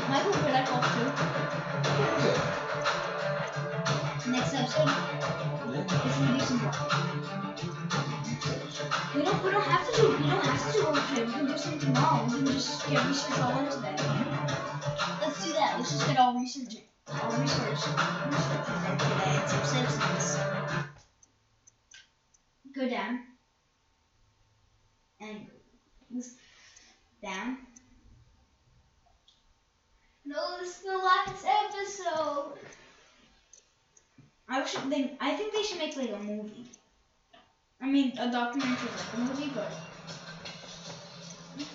Michael Redekov too. Next episode, if we do some more. We don't have to do overtime. We can do something tomorrow. We can just get research all in today. Let's do that. Let's just get all research in today. It's some Simpsons. Go down. And this down. No, this is the last episode. I think they should make like a movie. I mean, a documentary like a movie, but.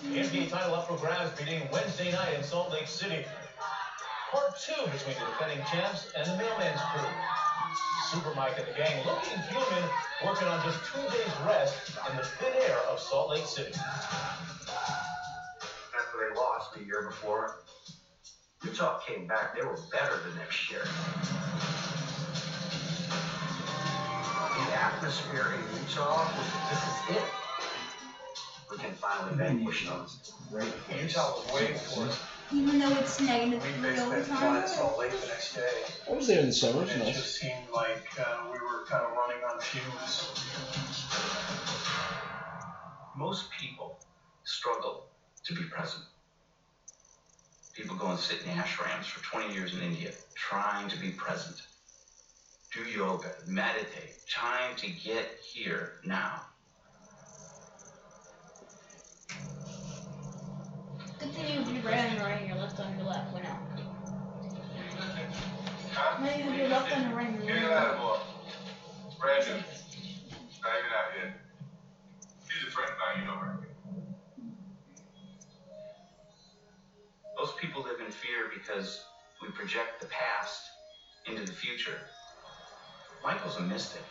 The NBA title up for grabs beginning Wednesday night in Salt Lake City. Part 2 between the defending champs and the Mailman's crew. Super Mike and the gang looking human, working on just 2 days rest in the thin air of Salt Lake City. After they lost the year before, Utah came back. They were better the next year. The atmosphere in Utah was, this is it. We can finally vanquish them. Utah was waiting for us. Even though it's negative We 3 all the basically time. flying Salt Lake the next day. I was there in the summer. And It's it nice. just seemed like we were kind of running on fumes. Most people struggle to be present. People go and sit in ashrams for 20 years in India, trying to be present. Do yoga, meditate, trying to get here now. Good thing you have your right on your right and your left on your left. Why not? No, you have your left on your right and your Get it left. out of boy. Brand new. Not even out yet. She's a friend now, you know her. Most people live in fear because we project the past into the future. Michael's a mystic.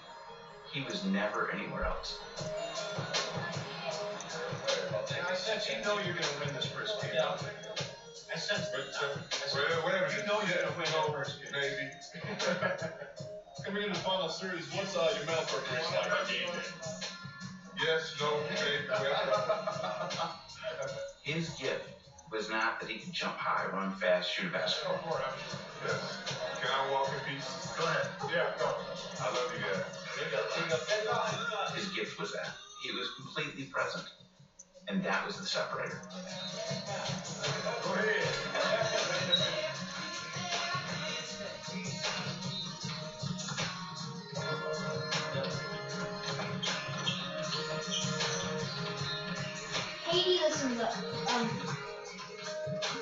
He was never anywhere else. I sense you know you're going to win this first game. Yeah. I sense that. Whatever. You know you're going to win the first game. Maybe. Coming into the final series, what's your mental preparation like on game day? Yes, no, maybe. His gift was not that he could jump high, run fast, shoot a basketball. Yes. Can I walk in peace? Go ahead. Yeah, go. I love you guys. His gift was that. He was completely present. And that was the separator. Go ahead. Katie listens to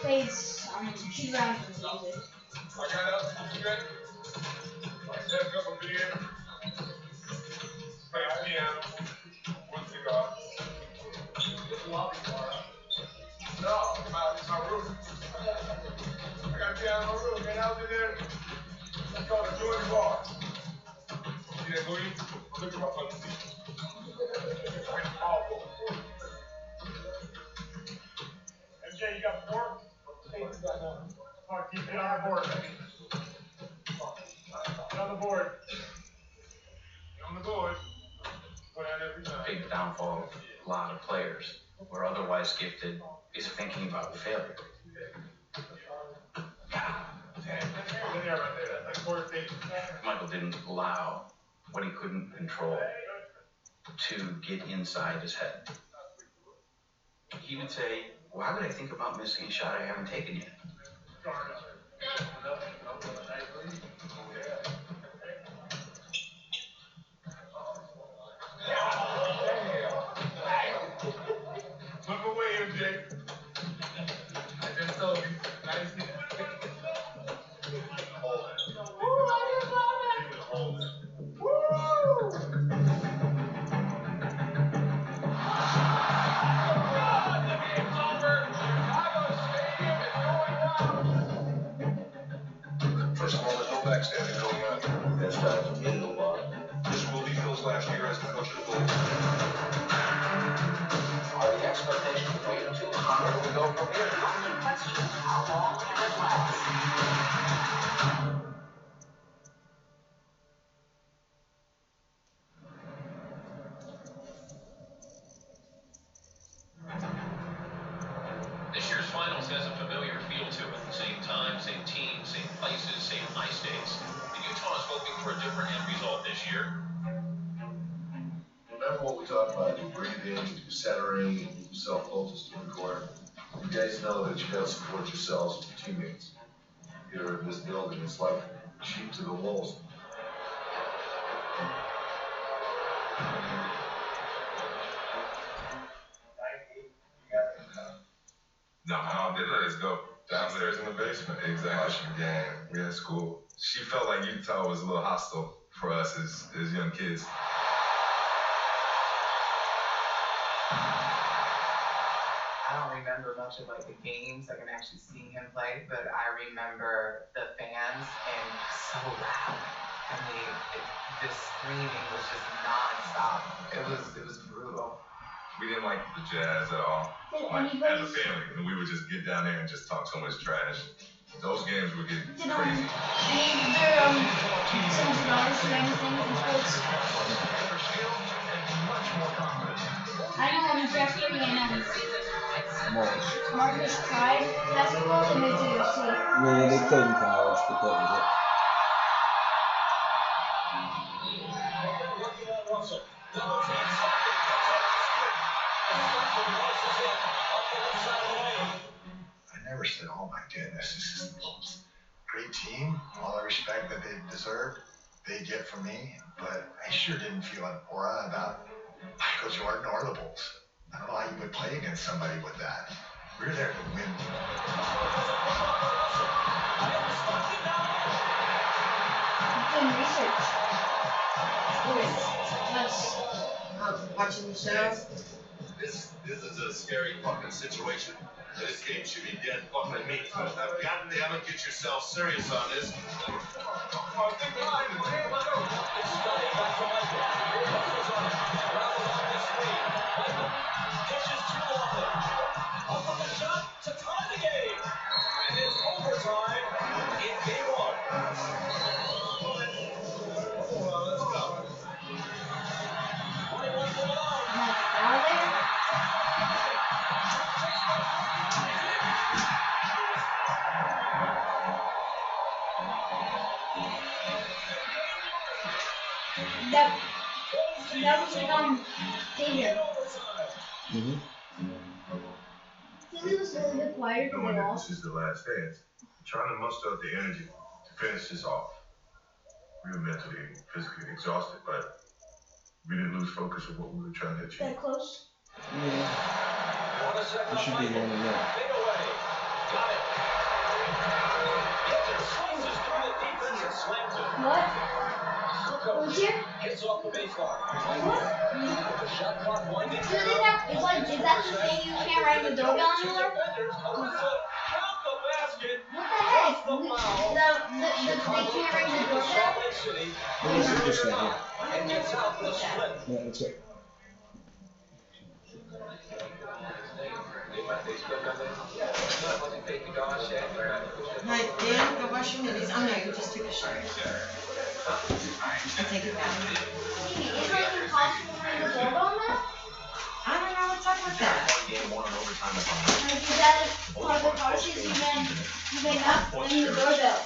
plays shoot around music. I got up. You ready? Step up a beer. Play a piano. One cigar. It's a lobby bar. No, it's my room. I got a piano in my room, man. I was in there. It's called a Jordan bar. See that booty? Look him up on the seat. It's powerful. MJ, you got the board? Come on, keep it on the board. Get on the board. Get on the board. Go down every time. Big downfall of a lot of players who are otherwise gifted is thinking about failure. Michael didn't allow what he couldn't control to get inside his head. He would say, why would I think about missing a shot I haven't taken yet? Look away, MJ. I just told you. Nice. Hold it. Hold it. First of all, there's no backstabbing going on. That's time for me to move on. This will be Phil's last year as the coach of the Bulls. Are the expectations for you too high? Where do we go from here? Only question, how long can it last? This year's finals has a familiar feel to it. Same time, same team, same places, same high stakes. And Utah is hoping for a different end result this year. Remember what we talked about? You breathe in, you center in, you keep yourself closest to the court. You guys know that you gotta support yourselves and your teammates. Here in this building, it's like sheep to the wolves. No, I did let us go. Downstairs in the basement, exactly. Watching the game. Yeah, it's cool. She felt like Utah was a little hostile for us as young kids. I don't remember much of like the games, like I'm actually seeing him play, but I remember the fans and so loud. I mean, the screaming was just nonstop. It was brutal. We didn't like the Jazz at all. Like, as a family, and we would just get down there and just talk so much trash. Those games would get crazy. Any of their sons or daughters do anything in sports? I know Jeffrey and Marcus tried basketball and moved to UFC. Yeah, they played in college, but that was it. I never said, oh my goodness, this is a great team, all the respect that they deserve, they get from me, but I sure didn't feel an aura about Michael Jordan or the Bulls. I don't know how you would play against somebody with that. We were there to win. Doing research. Watching the show. This is a scary fucking situation. This game should be dead fucking meat. I've gotten down and get yourself serious on this. Dishes too often. Up on the shot to tie the game. And it's overtime in game one. Well, let's go. 21 for the line. that was David. Philly was a little bit quieter because they Knowing that lost. this is the last dance, trying to muster up the energy to finish this off. We were mentally and physically exhausted, but we didn't lose focus of what we were trying to achieve. That close? You should be more than that. What? Who's here? Gets off the baseline. What? Is that the thing you can't ring the doorbell anymore? What the heck? They can't ring the doorbell? What is it just right here? No, that's it. Right, Dan, go wash your middies. Oh no, you just took a shower. I take it back. Is it impossible to ring the doorbell now? I don't know what's up with that. Like, is that part of the policies you may not ring the doorbell?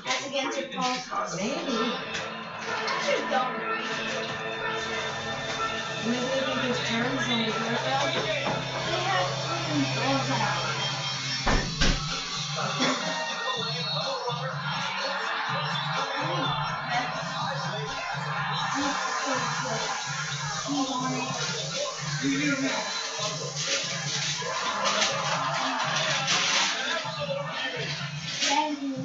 That's against your policy. Maybe. That's just dumb. Maybe they think there's germs on the doorbell. They have freaking doors now. Thank you.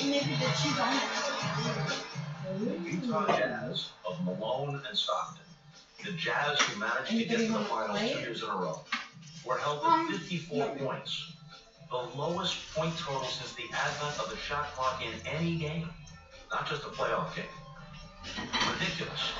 Maybe the cheese on it. Utah Jazz of Malone and Stockton. The Jazz who managed to get to the finals 2 years in a row were held to 54 points. The lowest point total since the advent of the shot clock in any game. Not just a playoff game. Ridiculous.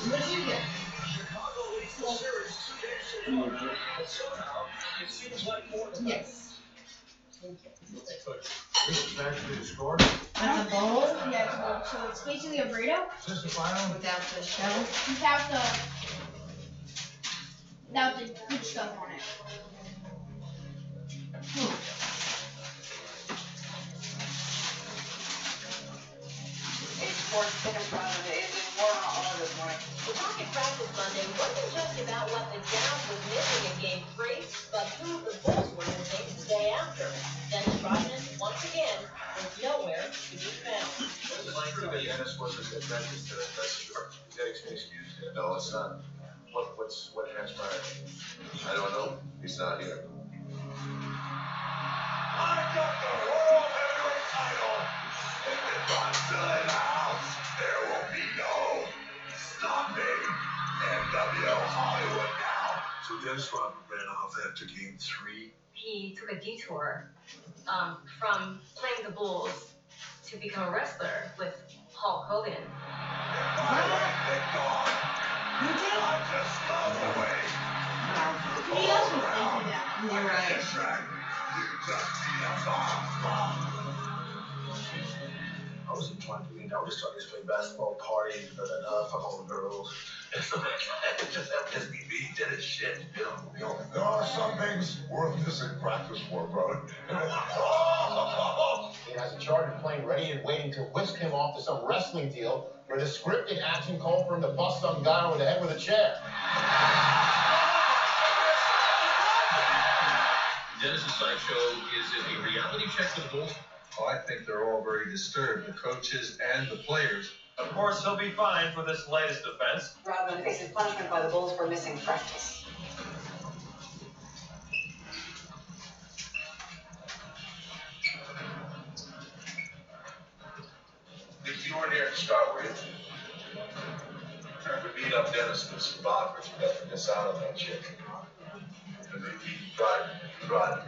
What did you get? Yes. This is actually the score. That's a bowl? Yeah, it's a bowl. So it's basically a burrito Is this the final? Without the shell? without the good stuff on it. It's sports chicken Fridays, and we're on order this morning. The talk at practice Monday wasn't just about what the Jazz was missing in Game 3, but who the Bulls were missing the day after. Dennis Rodman, once again, was nowhere to be found. It's true that Dennis wasn't at practice today, that's true. Is that an excuse? No, it's not. What transpired? I don't know. He's not here. I got the World Heavyweight title. If it runs still in the house, there will be no stopping NWO Hollywood now. So Dennis Rodman ran off after Game 3. He took a detour from playing the Bulls to become a wrestler with Hulk Hogan. My life been gone. You did? I just love the way. He else was thinking that. You're right. You just need a bomb. I wasn't trying to lead. I was just trying to play basketball, party, fuck all the girls. And so it just be me, Dennis shit, you know. There are some things worth missing practice for, brother. He has a charge of playing ready and waiting to whisk him off to some wrestling deal where the scripted action called for him to bust some guy over the head with a chair. Dennis's sideshow, is it a reality check for the Bulls? Oh, I think they're all very disturbed, the coaches and the players. Of course, he'll be fined for this latest offense. Rodman faces punishment by the Bulls for missing practice. If you weren't here to start with, trying to beat up Dennis with some vodka, you got to miss out on that chick. He brought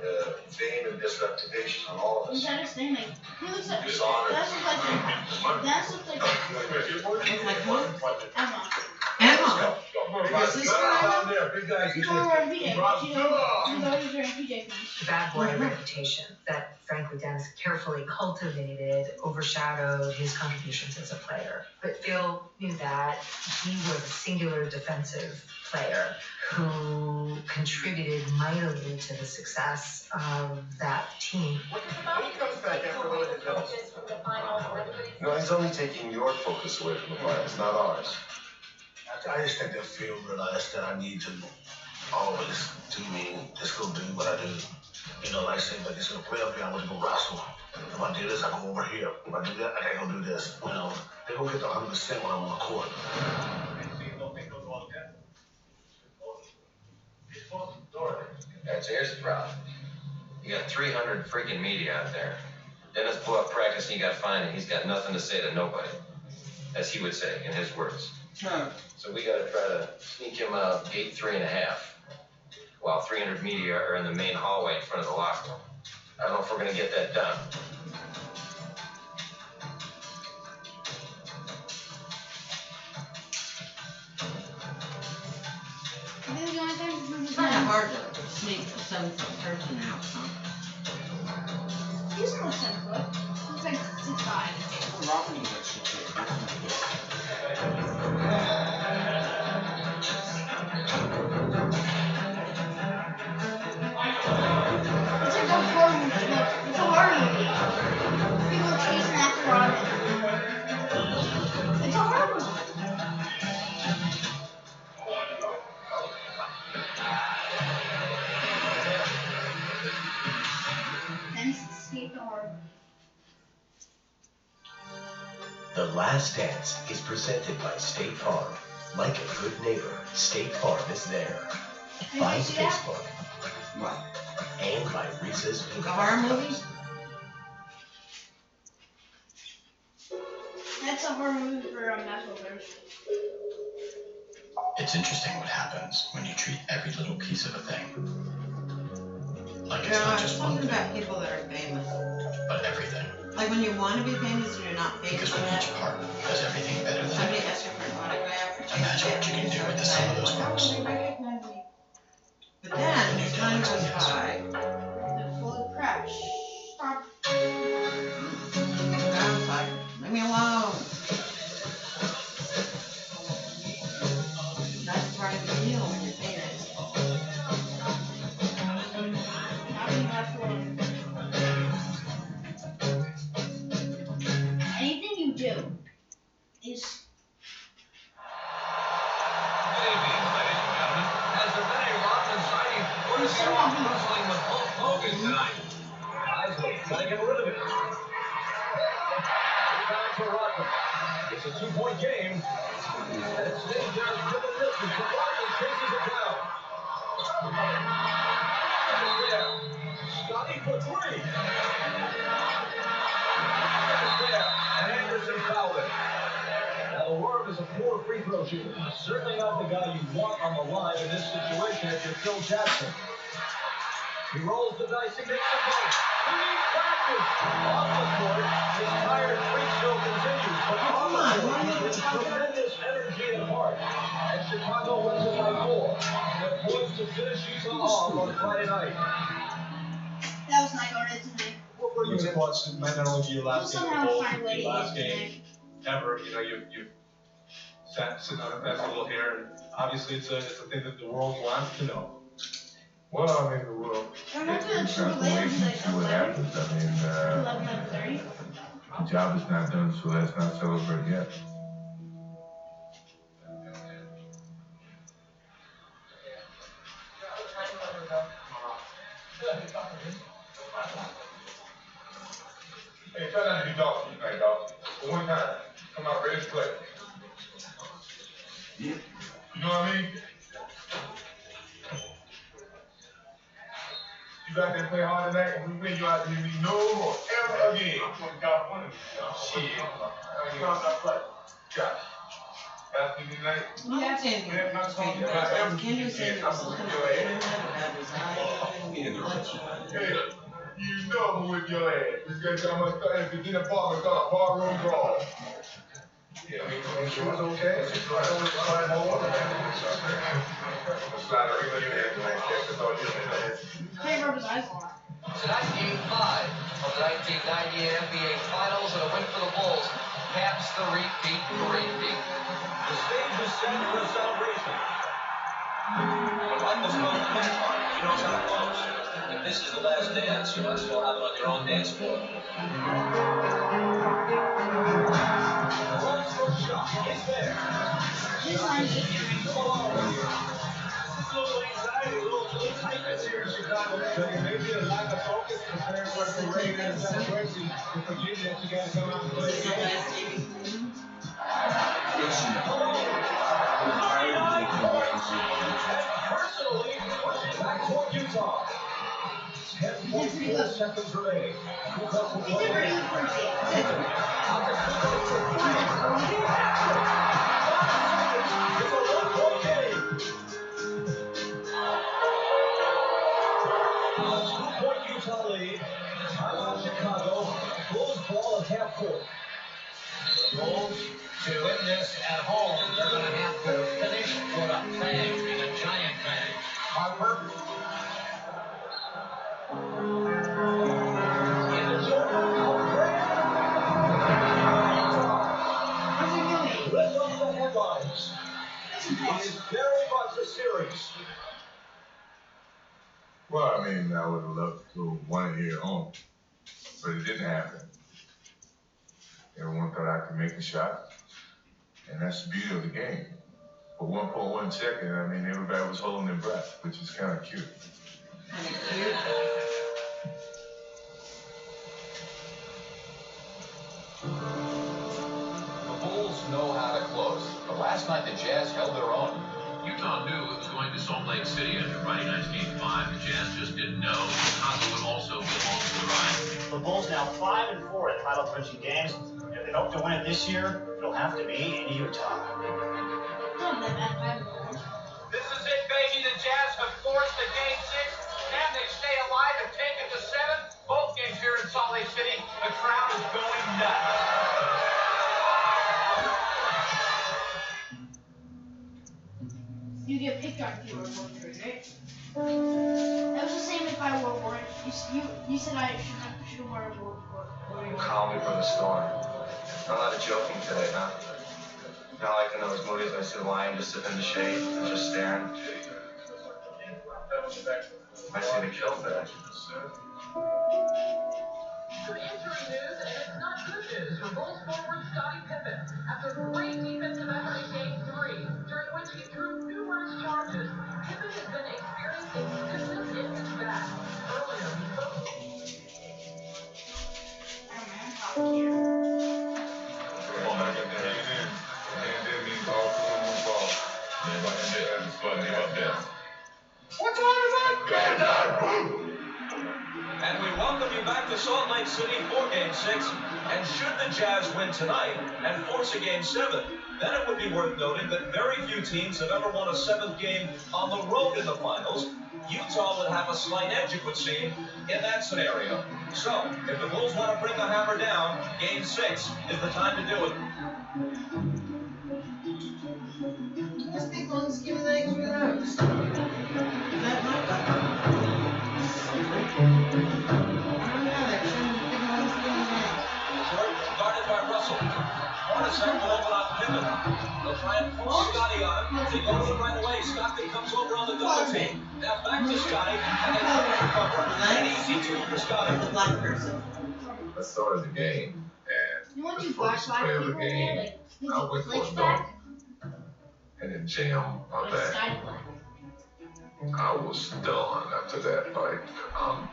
fame and disreputation on all of us. He's at his thing, like, he looks like, Dishonor. Dennis looks like Emma. Emma. Is this down there, big guys. He's all wearing PJ. He's always wearing PJ things. The bad boy reputation that, frankly, Dennis carefully cultivated overshadowed his contributions as a player. But Phil knew that he was a singular defensive player who contributed mightily to the success of that team. He comes back after a little bit. No, he's only taking your focus away from the finals, not ours. I just think that Phil realized that I need to always do me, just go do what I do. You know, like say, like it's gonna play up here, I want to go wrestle. If I do this, I go over here. If I do that, I can't go do this. You know, they don't get the 100% when I'm on the court. Alright, so here's the problem. You got 300 freaking media out there. Dennis blew up practice and he got fined and he's got nothing to say to nobody. As he would say, in his words. So we gotta try to sneak him out gate 3.5 while 300 media are in the main hallway in front of the locker room. I don't know if we're gonna get that done. It's kind of hard to sneak a 7-foot person out, huh? He's almost 10 foot. He's like 6'5". Robin was actually It's like a horror movie. It's a horror movie. People chasing after Robin. It's a horror movie. Then escape the horror movie. The Last Dance is presented by State Farm. Like a good neighbor, State Farm is there. By Facebook. And by Reese's Peanut The horror Butter movie? Cups. That's a horror movie for National Thursday. It's interesting what happens when you treat every little piece of a thing like it's Yeah, not it's just one something thing, about people that are famous. but everything. Like when you want to be famous and you're not famous Because when yet. each part does everything better than Somebody everything, asks you for an autograph or imagine what you can do with the sum of those parts. But then, as time goes by, The full crash. Stop. I'm like, leave me alone. That's part of the deal when you're famous. Anything you do is As the Benny Rodman sighting, we're still wrestling with Hulk Hogan tonight. Guys, trying to get rid of it. Time for Rodman. It's a 2-point game. And it's stayed there for the distance. So Rodman chases it down. And there. Scotty for 3. And there. And Anderson fouled it. Now, the Worm is a poor free throw shooter. Certainly not the guy you want on the line in this situation if you're Phil Jackson. He rolls the dice and makes a play. He needs practice. Off the court, his tired freak show continues. But on the court, with tremendous energy and heart. And Chicago wins it by 4. They're poised to finish Utah off on Friday night. that was not going to tonight. What do you think? It might not only be your last game of the Bulls, Find a way to your last get game ever. You know, you've sitting on a pedestal here, and obviously it's a thing that the world wants to know. Well, I mean, the world. I'm not gonna It's not chill the way later, to like see what 11. happens. I mean, 11:30. the job is not done, so let's not celebrate yet. Hey, try not to be dog tonight, dog. For one time, come out ready to play. You know what I mean? You go out there and play hard tonight, and we win, you out there to be no more, ever again. I'm from California. Shit. Josh. After tonight? I'm not saying you're straight to that. Kendra said it was something on the internet about his eye and what you Hey, you know I'm with your ass. This guy got my stuff at the dinner party called Barroom Brawl. Yeah, she was okay. She's trying to find more water. Hey, rub his eyes. Tonight, Game 5 of the 1998 NBA Finals, and a win for the Bulls caps the repeat. The stage is set for a celebration. When Michael's close the finish line, he knows how to close. If this is the last dance, you might as well have it on your own dance floor. Rolls for shot. It's there. A little anxiety, a little tightness here in Chicago. So you may be a lack of focus compared to what's the rain and celebration. You forget that you got to come out and play the game. Personally, back toward Utah. 10.4 seconds remaining. It's a 1-point game. A 2-point Utah lead. Timeout Chicago. Bulls ball at half court. The Bulls, to win this at home, they're going to have to finish with a bang, a giant bang. Harper. Let's off the headlines. It is very much a series. Well, I mean, I would have loved to won it here at home, but it didn't happen. Everyone thought I could make the shot, and that's the beauty of the game. For 1.1 second, I mean, everybody was holding their breath, which is kind of cute. The Bulls know how to close, but last night the Jazz held their own. Utah knew it was going to Salt Lake City after Friday night's Game 5. The Jazz just didn't know Chicago would also be along for the ride. The Bulls now 5-4 in title-clinching games. If they hope to win it this year, it'll have to be in Utah. This is it, baby. The Jazz have forced the Game 6. Can they stay alive and take it to 7? Both games here in Salt Lake City. The crowd is going nuts. You get picked on if you were born through, right? That was the same if I were born. You said I should have worn a Call me from the storm. Not a lot of joking today, huh? Not like in those movies I see the lion just sitting in the shade, just staring. I see the kill flash. Some injury news, and it's not good news for Bulls forward Scottie Pippen. After a great defensive effort in Game 3, during which he threw numerous charges, Pippen has been experiencing stiffness in his back. Earlier, he spoke. What time is it? And we welcome you back to Salt Lake City for Game 6. And should the Jazz win tonight and force a Game 7, then it would be worth noting that very few teams have ever won a 7th game on the road in the finals. Utah would have a slight edge, it would seem, in that scenario. So, if the Bulls want to bring the hammer down, Game 6 is the time to do it. Let's take one, let's give it the extra roast. That might be. Guarded by Russell. Hornacek will open up Pippen. They'll try and pull Scottie on him. They go to him right away. Stockton comes over on the double team. Now back to Scottie, and they come to cover. An easy two for Scottie. The black person. I started the game, and the first play of the game, I went for a dunk, and it jammed my back. I was done after that. Like, I'm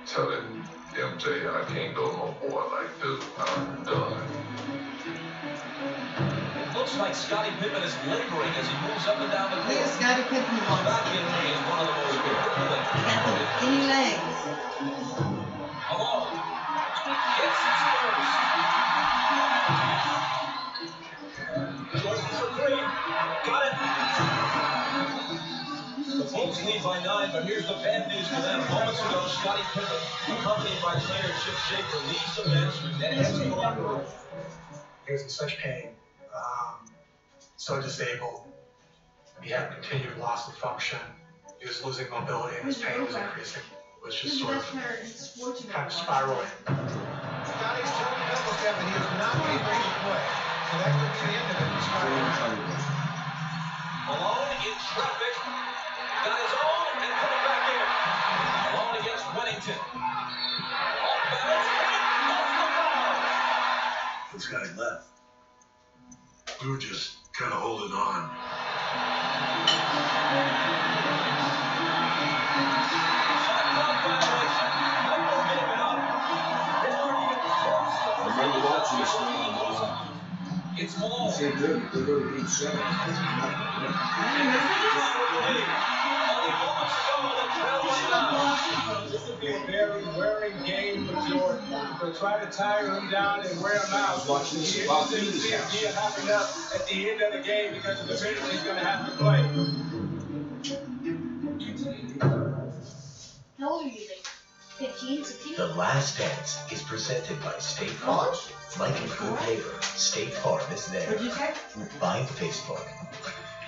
telling MJ I can't go no more. Like, dude, I'm done. It looks like Scottie Pippen is laboring as he moves up and down the court. Scottie Pippen wants back injury is one of the most important things. Any legs. Alone. Hits his first. Jordan for 3. Bulls lead by 9, but here's the bad news for them. Moments ago, Scottie Pippen, accompanied by trainer Chip Schaefer, leaves the bench and heads to the locker room. He was in such pain, so disabled. He had continued loss of function. He was losing mobility and his pain was increasing. It was just sort of kind of spiraling. Scotty's telling the medical staff that he is not able to play. So that could be the end of it. Alone in traffic, got his own and put it back in. Alone against Wennington. Off balance, off the ball. This guy left. We were just kind of holding on. I remember watching this one. It's Malone. They're going to beat 7. This would be a very wearing game for Jordan. They'll try to tire him down and wear him out. Watching this He'll be happy up at the end of the game because of the minutes he's going to have to play. How old are you, like 15, 16? The Last Dance is presented by State Farm. Like a good neighbor, State Farm is there. What'd you say? By Facebook.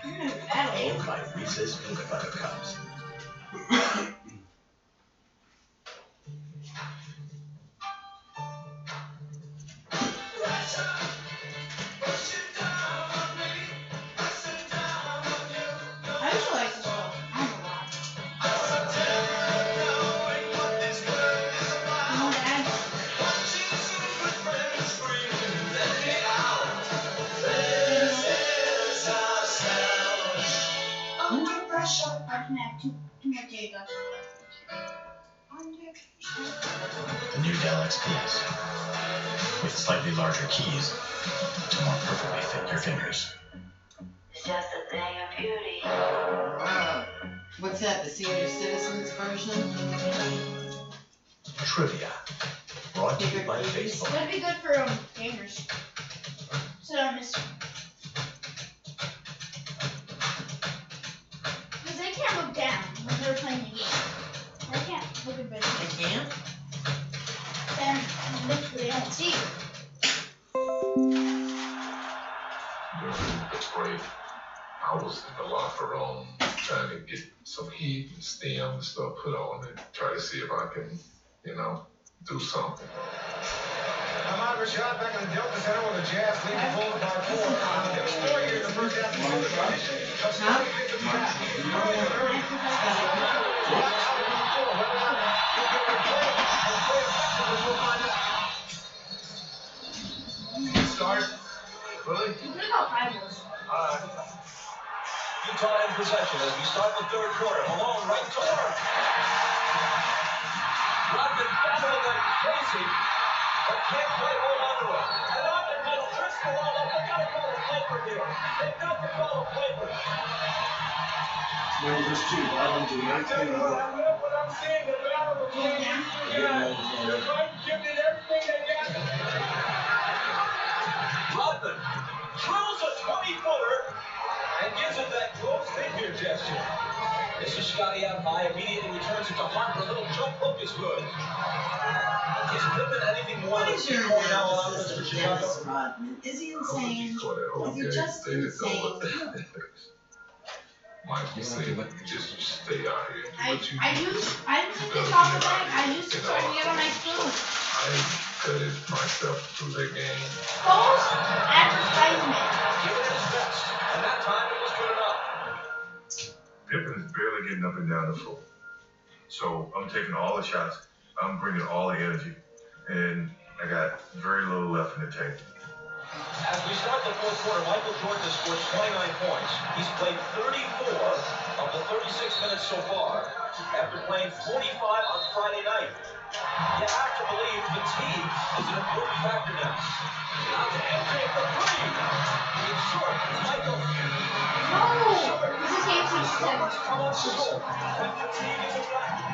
You're not that old. And by Reese's Peanut Butter Cups. I just like this one. I don't know why. You know that? Under pressure. I can have two more days left. Under pressure. The new Dell XPs. With slightly larger keys to more perfectly fit your fingers. It's just a thing of beauty. What's that, the senior citizens version? Trivia. Brought to you by Facebook. That'd be good for gamers. Sit on this. Because they can't look down when they're playing the game. They can't look at video. They can't? Then they don't see you. During the break, I was in the locker room trying to get some heat and steam and stuff put on and try to see if I can, do something. Ahmad Rashad back in the Delta Center with the Jazz lead the Bulls by 4. There was 4 here in the first half of the Start? Really? Utah in possession as we start the third quarter. Malone right to work. Rodman battling like crazy, but can't quite hold on to it. And Rodman just tricks the ball up. They've got to call a play for here. They've got to call a play for here. Numbers 2, Rodman doing everything. What I'm seeing, the battle between these two guys. They're right, giving it everything they got. Rodman drills a 20-footer and gives it that close finger gesture. This is Scotty out high, immediately returns it to Harper. A little jump hook is good. Is Pippen anything more than 6 point now on offense for Chicago? Rodman. Is he insane? Is he just insane? Michael said, just stay out here. I didn't think to talk about it. I used to try to get on my spoon. I cut it myself through that game. False advertisement. Giving it his best, and that time it was good enough. Pippen's barely getting up and down the floor. So I'm taking all the shots. I'm bringing all the energy. And I got very little left in the tank. As we start the fourth quarter, Michael Jordan has scored 29 points. He's played 34 of the 36 minutes so far, after playing 45 on Friday night. You have to believe fatigue is an important factor now. Out to MJ for three. It's short. Michael. No! This is game 7. When fatigue is a factor.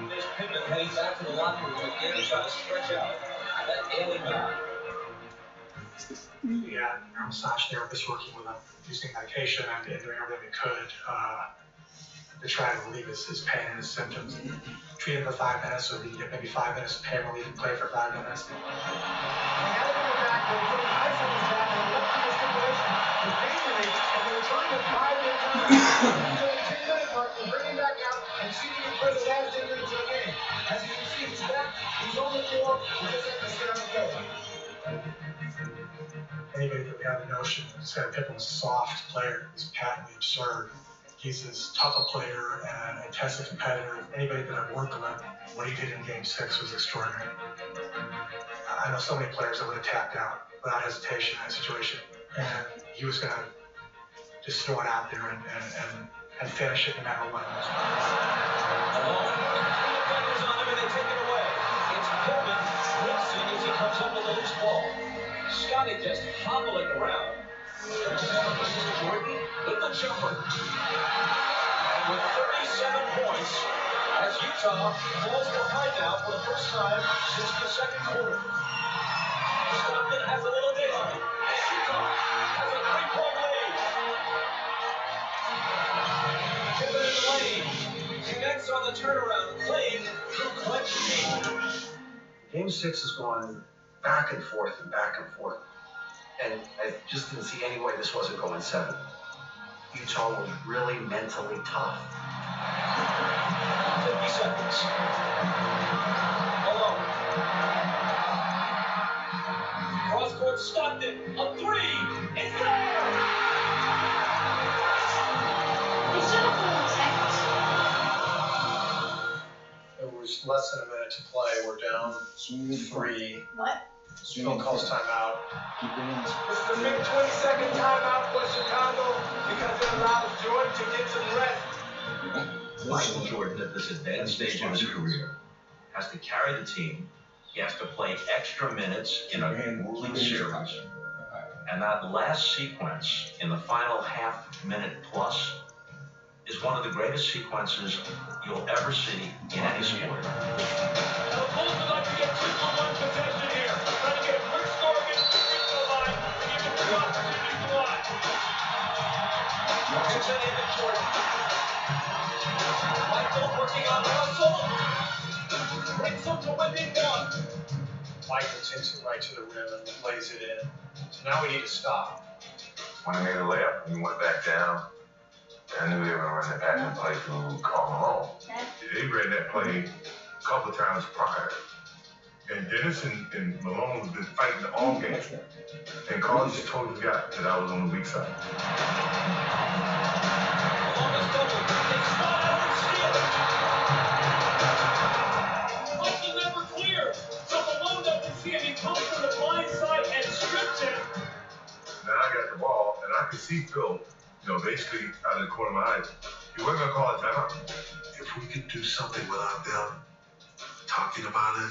There's Pippen heading back to the locker room again to try to stretch out that ailing back. Yeah, our massage therapist working with him, using medication and doing everything we could. to try to relieve his pain and his symptoms. Treat him for 5 minutes, so he can get maybe 5 minutes of pain relief and play for 5 minutes. They had to go back, they were putting ice on his back, and they left him in stipulation with pain relief, and they were trying to buy the time. Until the 10-minute mark, they bring him back out and see if he can play the last 10 minutes of the game. As you can see, he's back, he's on the floor, he just has to stay on the floor. Anybody that we have the notion that Scottie Pippen was a soft player is patently absurd. He's as tough a player and an intensive competitor. Anybody that I've worked with, what he did in Game 6 was extraordinary. I know so many players that would have tapped out without hesitation in that situation. And he was going to just throw it out there and finish it no matter what. Defenders on him and they take it away. It's Pippen racing as he comes up with the loose ball. Scottie just hobbling around. Jordan with the jumper. And with 37 points, as Utah falls behind now for the first time since the second quarter. Stockton has a little daylight, and Utah has a 3-point lead. Pippen in the lane. Connects on the turnaround, played through clutch deep. Game 6 is going back and forth and back and forth. And I just didn't see any way this wasn't going 7. Utah was really mentally tough. 50 seconds. Alone. Cross court Stockton. A 3. It's there! They should have 4 seconds. It was less than a minute to play. We're down 3. What? Phil calls timeout. This is a big 20-second timeout for Chicago because it allows Jordan to get some rest. Michael Jordan, at this advanced stage of his career, has to carry the team. He has to play extra minutes in a grueling series. And that last sequence in the final half-minute plus is one of the greatest sequences you'll ever see in any sport. The Bulls would like to get 2-for-1 possession here. Trying to get a quick score against the free throw line to give them 2 opportunities to line. Jorgensen into Jordan. Michael working on Russell. Brings him to within 1. Michael takes it right to the rim and lays it in. So now we need to stop. When I made a layup, we went back down. I knew they were going to run that pattern play through Karl Malone. They ran that play a couple of times prior. And Dennis and Malone have been fighting all game. And Karl just totally forgot that I was on the weak side. Michael never cleared, so Malone doesn't see him. He comes from the blind side and strips him. Now I got the ball, and I could see Phil, basically out of the corner of my eye. He wasn't going to call a timeout. If we could do something without them talking about it,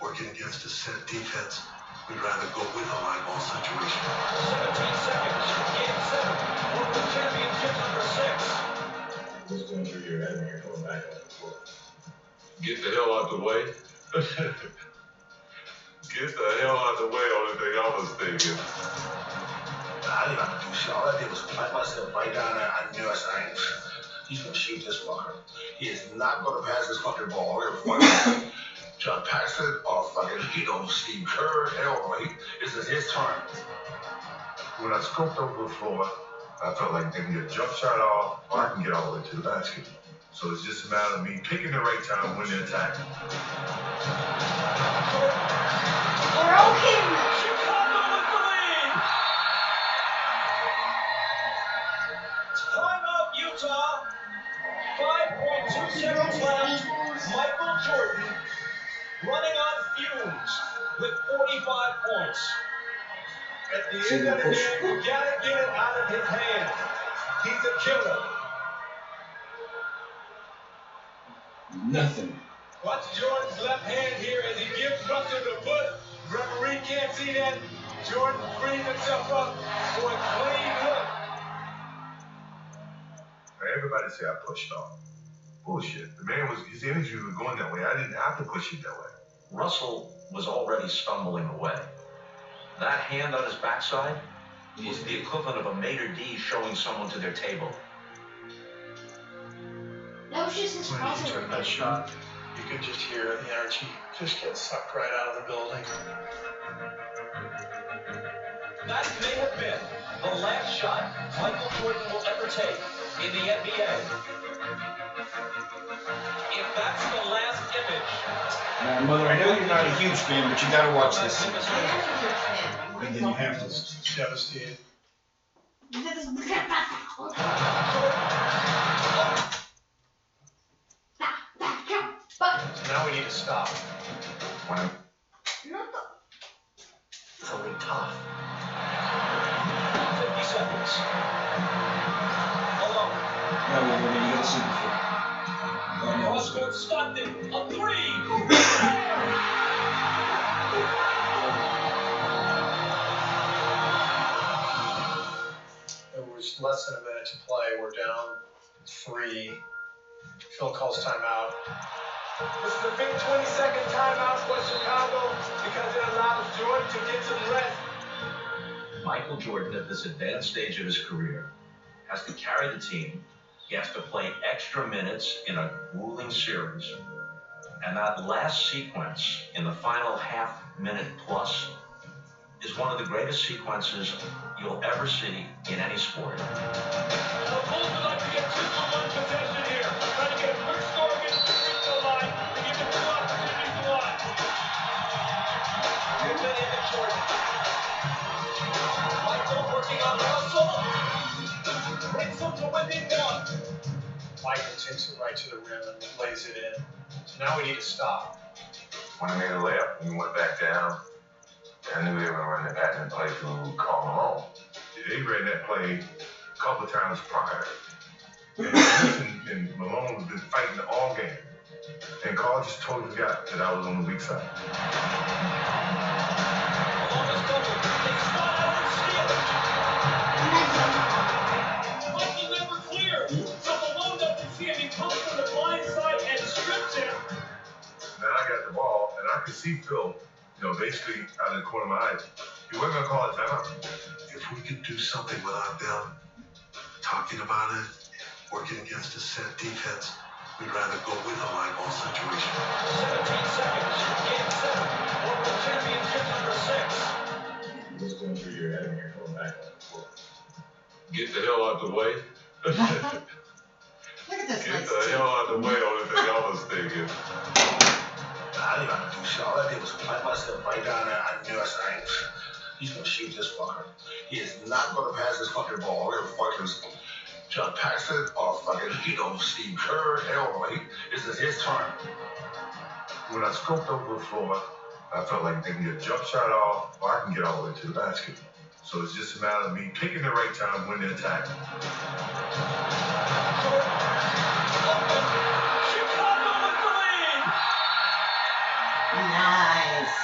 working against a set defense, we'd rather go with a line ball situation. 17 seconds. Game 7. World Championship number 6. What's going through your head when you're coming back on the court? Get the hell out the way. Get the hell out the way, only thing I was thinking. I didn't have to do shit. All I did was plant myself right down there. I knew I said, he's gonna shoot this fucker. He is not gonna pass this fucking ball. John Paxson or fucking, Steve Kerr. Hell, this is his turn. When I scoped over the floor, I felt like I can get a jump shot off, or I can get all the way to the basket. So it's just a matter of me picking the right time when to attack. Broken! Chicago with the lead! Timeout, Utah. 5.2 seconds left. Michael Jordan running on fumes with 45 points. At the end of the game, you gotta get it out of his hand. He's a killer. Nothing. Watch Jordan's left hand here as he gives Russell the foot. Referee can't see that. Jordan frees himself up for a clean look. Everybody say I pushed off. Bullshit. The man his energy was going that way. I didn't have to push it that way. Russell was already stumbling away. That hand on his backside is the equivalent of a maitre d' showing someone to their table. That was just his When he took that shot, you could just hear the energy just get sucked right out of the building. That may have been the last shot Michael Jordan will ever take in the NBA. If that's the last image. Now, Mother, I know you're not a huge fan, but you gotta watch this. And then you have to. It's devastated. So now we need to stop. It's only tough. 50 seconds. Alone. No, you gotta see before. Crosscourt Stockton, a three. There was less than a minute to play. We're down 3. Phil calls timeout. This is a big 20-second timeout for Chicago because it allows Jordan to get some rest. Michael Jordan, at this advanced stage of his career, has to carry the team. He has to play extra minutes in a grueling series. And that last sequence in the final half minute plus is one of the greatest sequences you'll ever see in any sport. The Bulls would like to get 2-for-1 possession here. Trying to get a quick score against the free throw line to give them 2 opportunities to watch. Pippen into Jordan. Michael working on Russell. Brings him to within 1. Michael takes it right to the rim and lays it in. So now we need to stop. When I made a layup and we went back down, I knew they were going to run the pattern play through Karl Malone. They ran that play a couple of times prior. And Malone has been fighting all game. And Karl just totally forgot that I was on the weak side. Malone is doubled. They spot out and steal it. Michael never cleared. So Malone doesn't see him. He comes from the blind side and strips him. Now I got the ball, and I could see Phil, basically out of the corner of my eye. He wasn't going to call a timeout. If we could do something without them talking about it, working against a set defense, we'd rather go with a line ball situation. 17 seconds. Game 7. World Championship number 6. What's going through your head when you're coming back on the floor? Get the hell out the way. Look at this. Get the hell out the way, only thing I was thinking. I didn't have to do shit. All I did was plant myself right down there. I knew I said, he's gonna shoot this fucker. He is not gonna pass this fucking ball. Whatever fucking John Paxson or fucking, Steve Kerr. Hell no. This is his turn. When I scoped over the floor, I felt like they can get a jump shot off, or I can get all the way to the basket. So it's just a matter of me picking the right time when to attack. Nice.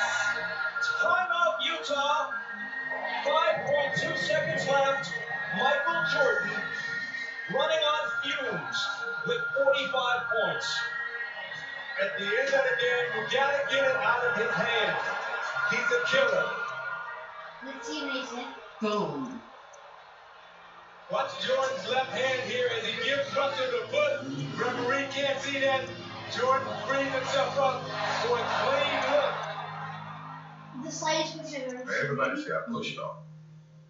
Timeout, Utah. 5.2 seconds left. Michael Jordan running on fumes with 45 points. At the end of the game, you gotta get it out of his hands. He's a killer. Let's see what he said. Boom. Watch Jordan's left hand here as he gives Russell the foot. Referee can't see that. Jordan frees himself up for a clean look. The slightest push I've ever seen. Everybody say I pushed off.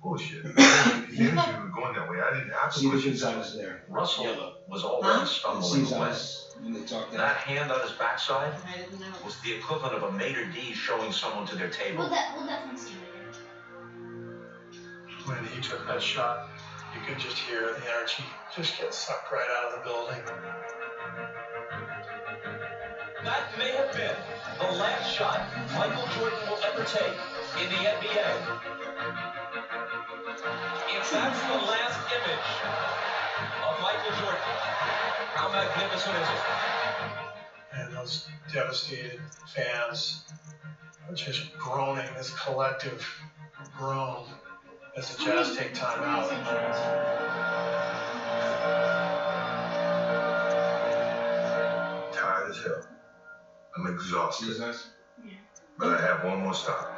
Bullshit. His energy was going that way. I didn't have to See push the it. good eyes there. Russell was already stumbling See away. eyes when they talk That hand on his backside I didn't know. was the equivalent of a maitre d' showing someone to their table. We'll definitely see later. When he took that shot, you could just hear the energy just get sucked right out of the building. That may have been the last shot Michael Jordan will ever take in the NBA. If that's the last image of Michael Jordan, how magnificent is it? And those devastated fans are just groaning, this collective groan as the Jazz take time out. Tired as hell. I'm exhausted. nice. But I have one more stop.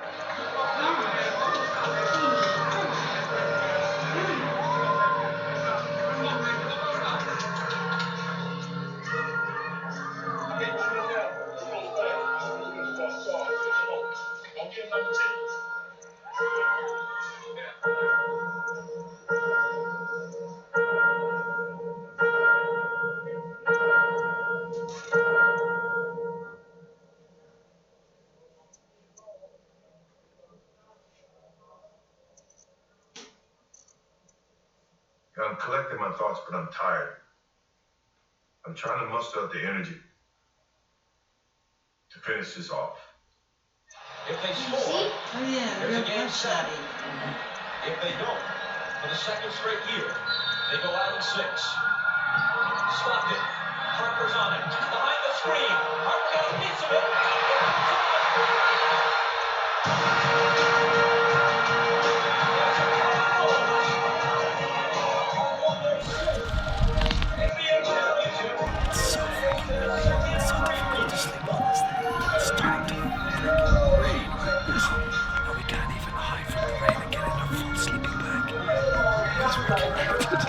I'm collecting my thoughts, but I'm tired. I'm trying to muster up the energy to finish this off. If they score, there's a game set. If they don't, for the second straight year, they go out in 6. Stockton. Harper's on it. Behind the screen. Harper got a piece of it. It's so difficult to sleep on this thing. It's starting to freaking rain. And we can't even hide from the rain and get in our full sleeping bag. Because we're connected.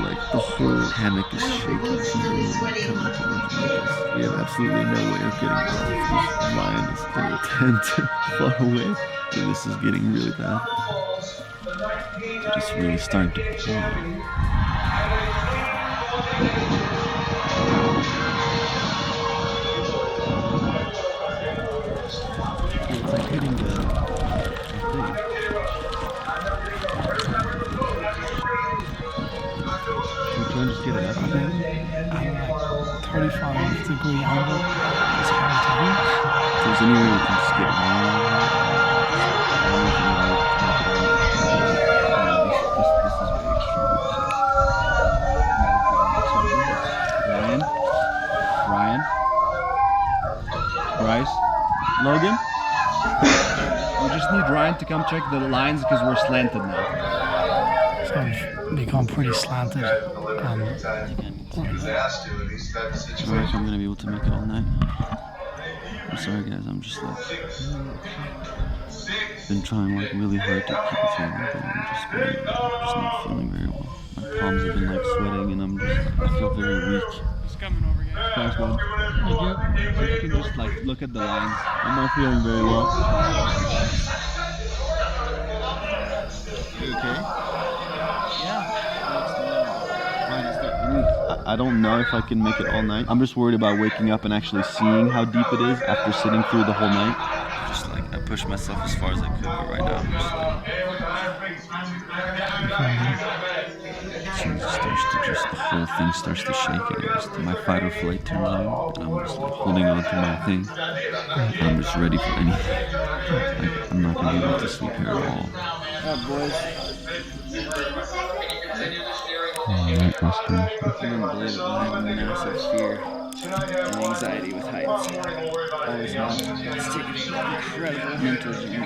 Like the whole hammock is shaking. We have absolutely no way of getting off. This lion is in a tent far away. So this is getting really bad. It's really starting to pour. It's like hitting the thing. Can you just get it up again? I'm like 35-degree angle. It's hard to reach. So there's any way we can just get around? Ryan? Bryce? Logan? We just need Ryan to come check the lines because we're slanted now. So we've become pretty slanted. I don't know if I'm gonna be able to make it all night. I'm sorry guys, I'm just like been trying like really hard to keep it together, but I'm just not feeling very well. My palms have been like sweating and I feel very weak. It's coming over, guys. Thanks, bud. Thank you. If you can just like look at the lines. I'm not feeling very well. You okay? Yeah. I don't know if I can make it all night. I'm just worried about waking up and actually seeing how deep it is after sitting through the whole night. Just like, I pushed myself as far as I could, but right now I'm just like... the whole thing starts to shake and my fight or flight turns on. And I'm just like holding on to my thing. I'm just ready for anything. Like, I'm not going to be able to sleep here at all. Yeah, boys. Alright, restoration. I couldn't believe it, I have a massive fear and anxiety with heights. Always have. It's taken an incredible mental journey to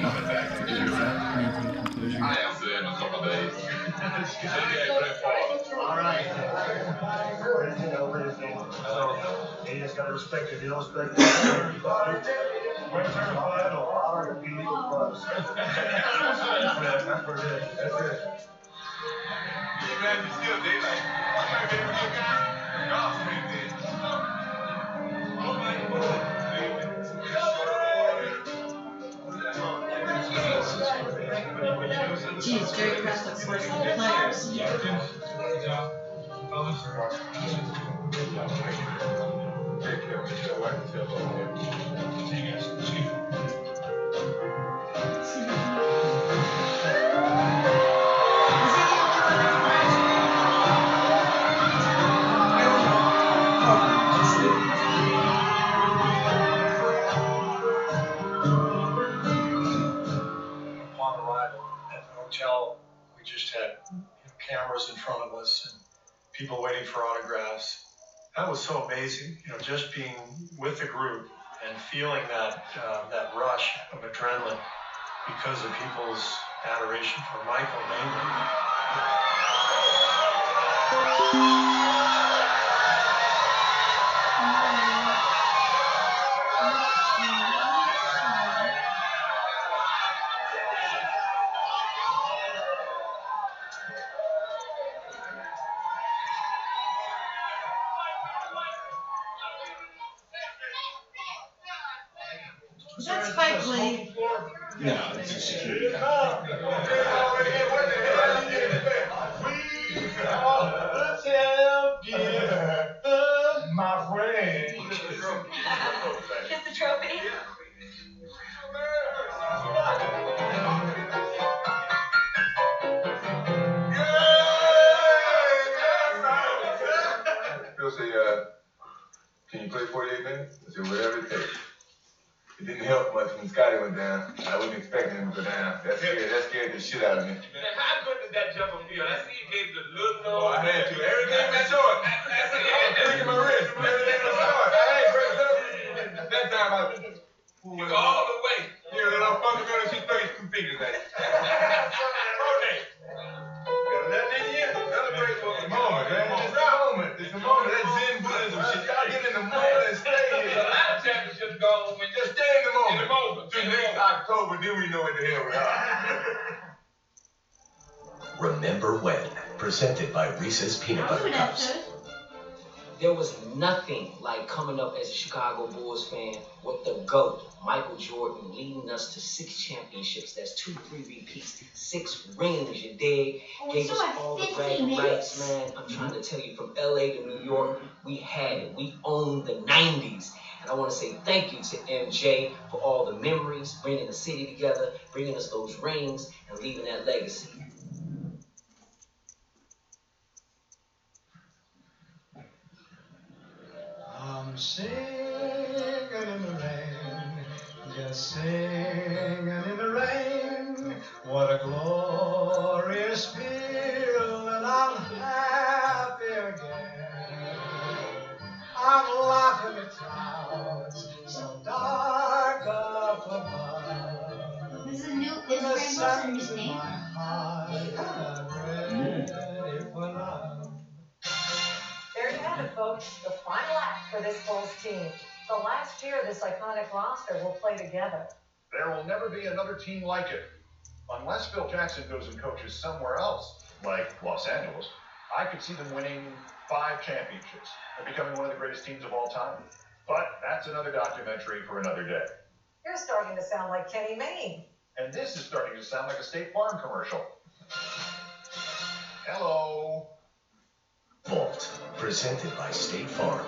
get to that amazing conclusion. Alright. So, you just gotta respect it. If you don't respect it, where's our final? That's where it is. That's it. Man, you still daylight. You might be able to get a guy. Golf ain't dead. Geez, very impressive first of the players. Upon arrival at the hotel, we just had cameras in front of us and people waiting for autographs. That was so amazing, just being with the group and feeling that that rush of adrenaline because of people's adoration for Michael mainly. Is that Spike Lee? No, it's a security guy. My friend. Get the trophy. It didn't help much when Scotty went down. I wasn't expecting him to go down. That scared the shit out of me. Man, how good did that jumper feel? I see you gave the look though. Oh, I had to. Everything was short. I was breaking my wrist. Everything was short. I ain't breaking up. That time you go all the way. You know, that old funky girl, she throws 2 fingers at you. Okay. Got nothing in you. Celebrate for the moment, man. It's a moment. It's a moment. That Zen Buddhism shit. Y'all get in the moment and stay here. A lot of championships go when just stay in the moment. In the moment. Till next October, then we know what the hell we are. Remember When, presented by Reese's Peanut Butter Cups. There was nothing like coming up as a Chicago Bulls fan with the GOAT, Michael Jordan, leading us to 6 championships. That's 2, 3 repeats, 6 rings, you dig? Gave us all the bragging rights, man. I'm trying to tell you, from LA to New York, we had it. We owned the 90s. And I want to say thank you to MJ for all the memories, bringing the city together, bringing us those rings, and leaving that legacy. I'm singing in the rain, just singing in the rain. What a glorious feeling, I'm happy again. I'm laughing at clouds so dark up above. This is new. Is The sun's in name? my heart, and I'm ready for love. There you have it, folks. The final act for this Bulls team. The last year this iconic roster will play together. There will never be another team like it. Unless Phil Jackson goes and coaches somewhere else, like Los Angeles, I could see them winning 5 championships and becoming one of the greatest teams of all time. But that's another documentary for another day. You're starting to sound like Kenny Mayne. And this is starting to sound like a State Farm commercial. Hello. Vault, presented by State Farm.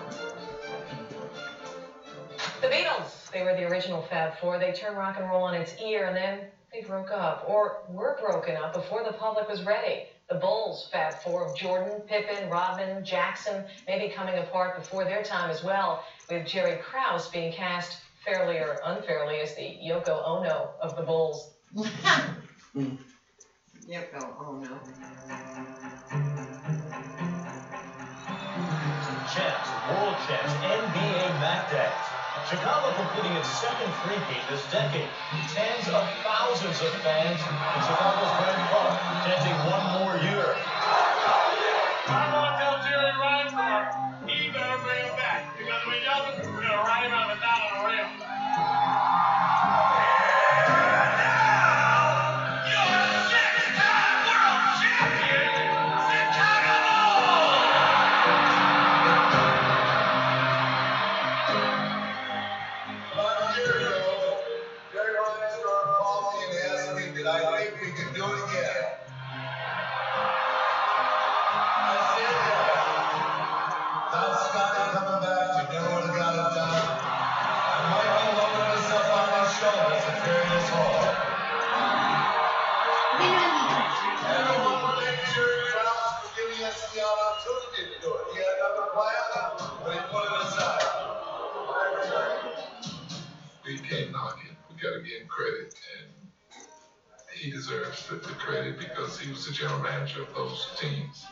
The Beatles, they were the original Fab Four. They turned rock and roll on its ear, and then they broke up, or were broken up before the public was ready. The Bulls, Fab Four of Jordan, Pippen, Rodman, Jackson, maybe coming apart before their time as well, with Jerry Krause being cast fairly or unfairly as the Yoko Ono of the Bulls. Yoko Ono. Champs, world champs, NBA MAC dads. Chicago completing its 2nd three-peat this decade. Tens of thousands of fans in Chicago's Grand Park chanting one more year. I'm gonna tell Jerry Reinsdorf, he better bring him back. Because if he doesn't, we're gonna write him out of down on the rim. We can't knock him. We got to give him credit, and he deserves the credit because he was the general manager of those teams.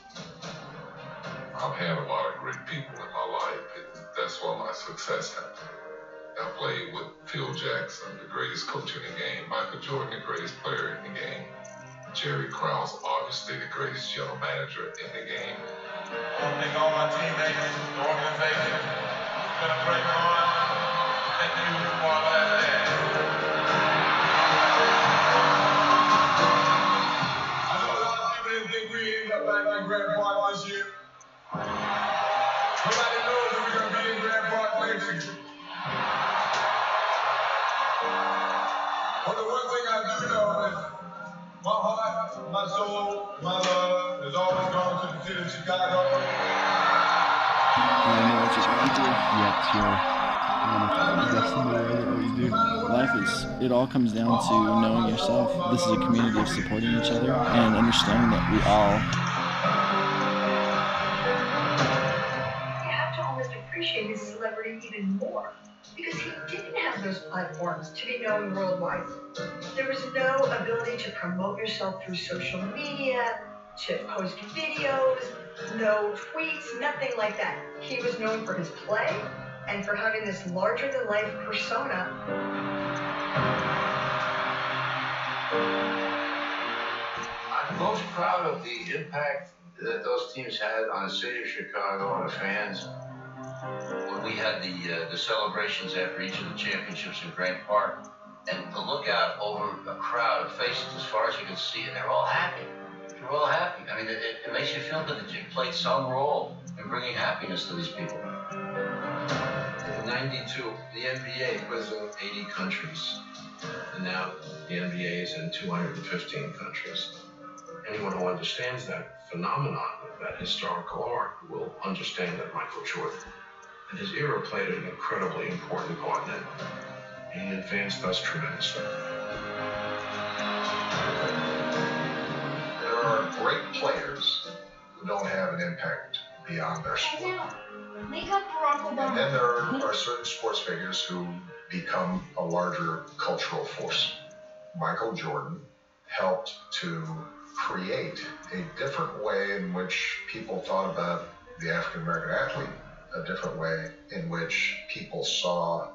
I've had a lot of great people in my life, and that's why my success happened. I played with Phil Jackson, the greatest coach in the game, Michael Jordan, the greatest player in the game, Jerry Krause, obviously the greatest general manager in the game. I want to thank all my teammates, the organization. It's been a great run. Thank you for our last dance. I know a lot of people didn't think we ended up back in Grand Park this year. Nobody knows that we're going to be in Grand Park next year. But the one thing I do know is my heart, my soul, my love has always gone to the city of Chicago. I know what you're going to do. Yep, sure. That's the way that what you do. Life it all comes down to knowing yourself. This is a community of supporting each other and understanding that we all. You have to almost appreciate his celebrity even more, because he didn't have the those platforms to be known worldwide. There was no ability to promote yourself through social media, to post videos, no tweets, nothing like that. He was known for his play and for having this larger-than-life persona. I'm most proud of the impact that those teams had on the city of Chicago, on the fans. When we had the celebrations after each of the championships in Grant Park, and to look out over a crowd of faces as far as you can see, and they're all happy. They're all happy. I mean, it makes you feel good that you played some role in bringing happiness to these people. In '92, the NBA was in 80 countries, and now the NBA is in 215 countries. Anyone who understands that phenomenon, that historical arc, will understand that Michael Jordan and his era played an incredibly important part in it. He advanced us tremendously. There are great players who don't have an impact beyond their sport. Make up Barack Obama. And then there are certain sports figures who become a larger cultural force. Michael Jordan helped to create a different way in which people thought about the African American athlete, a different way in which people saw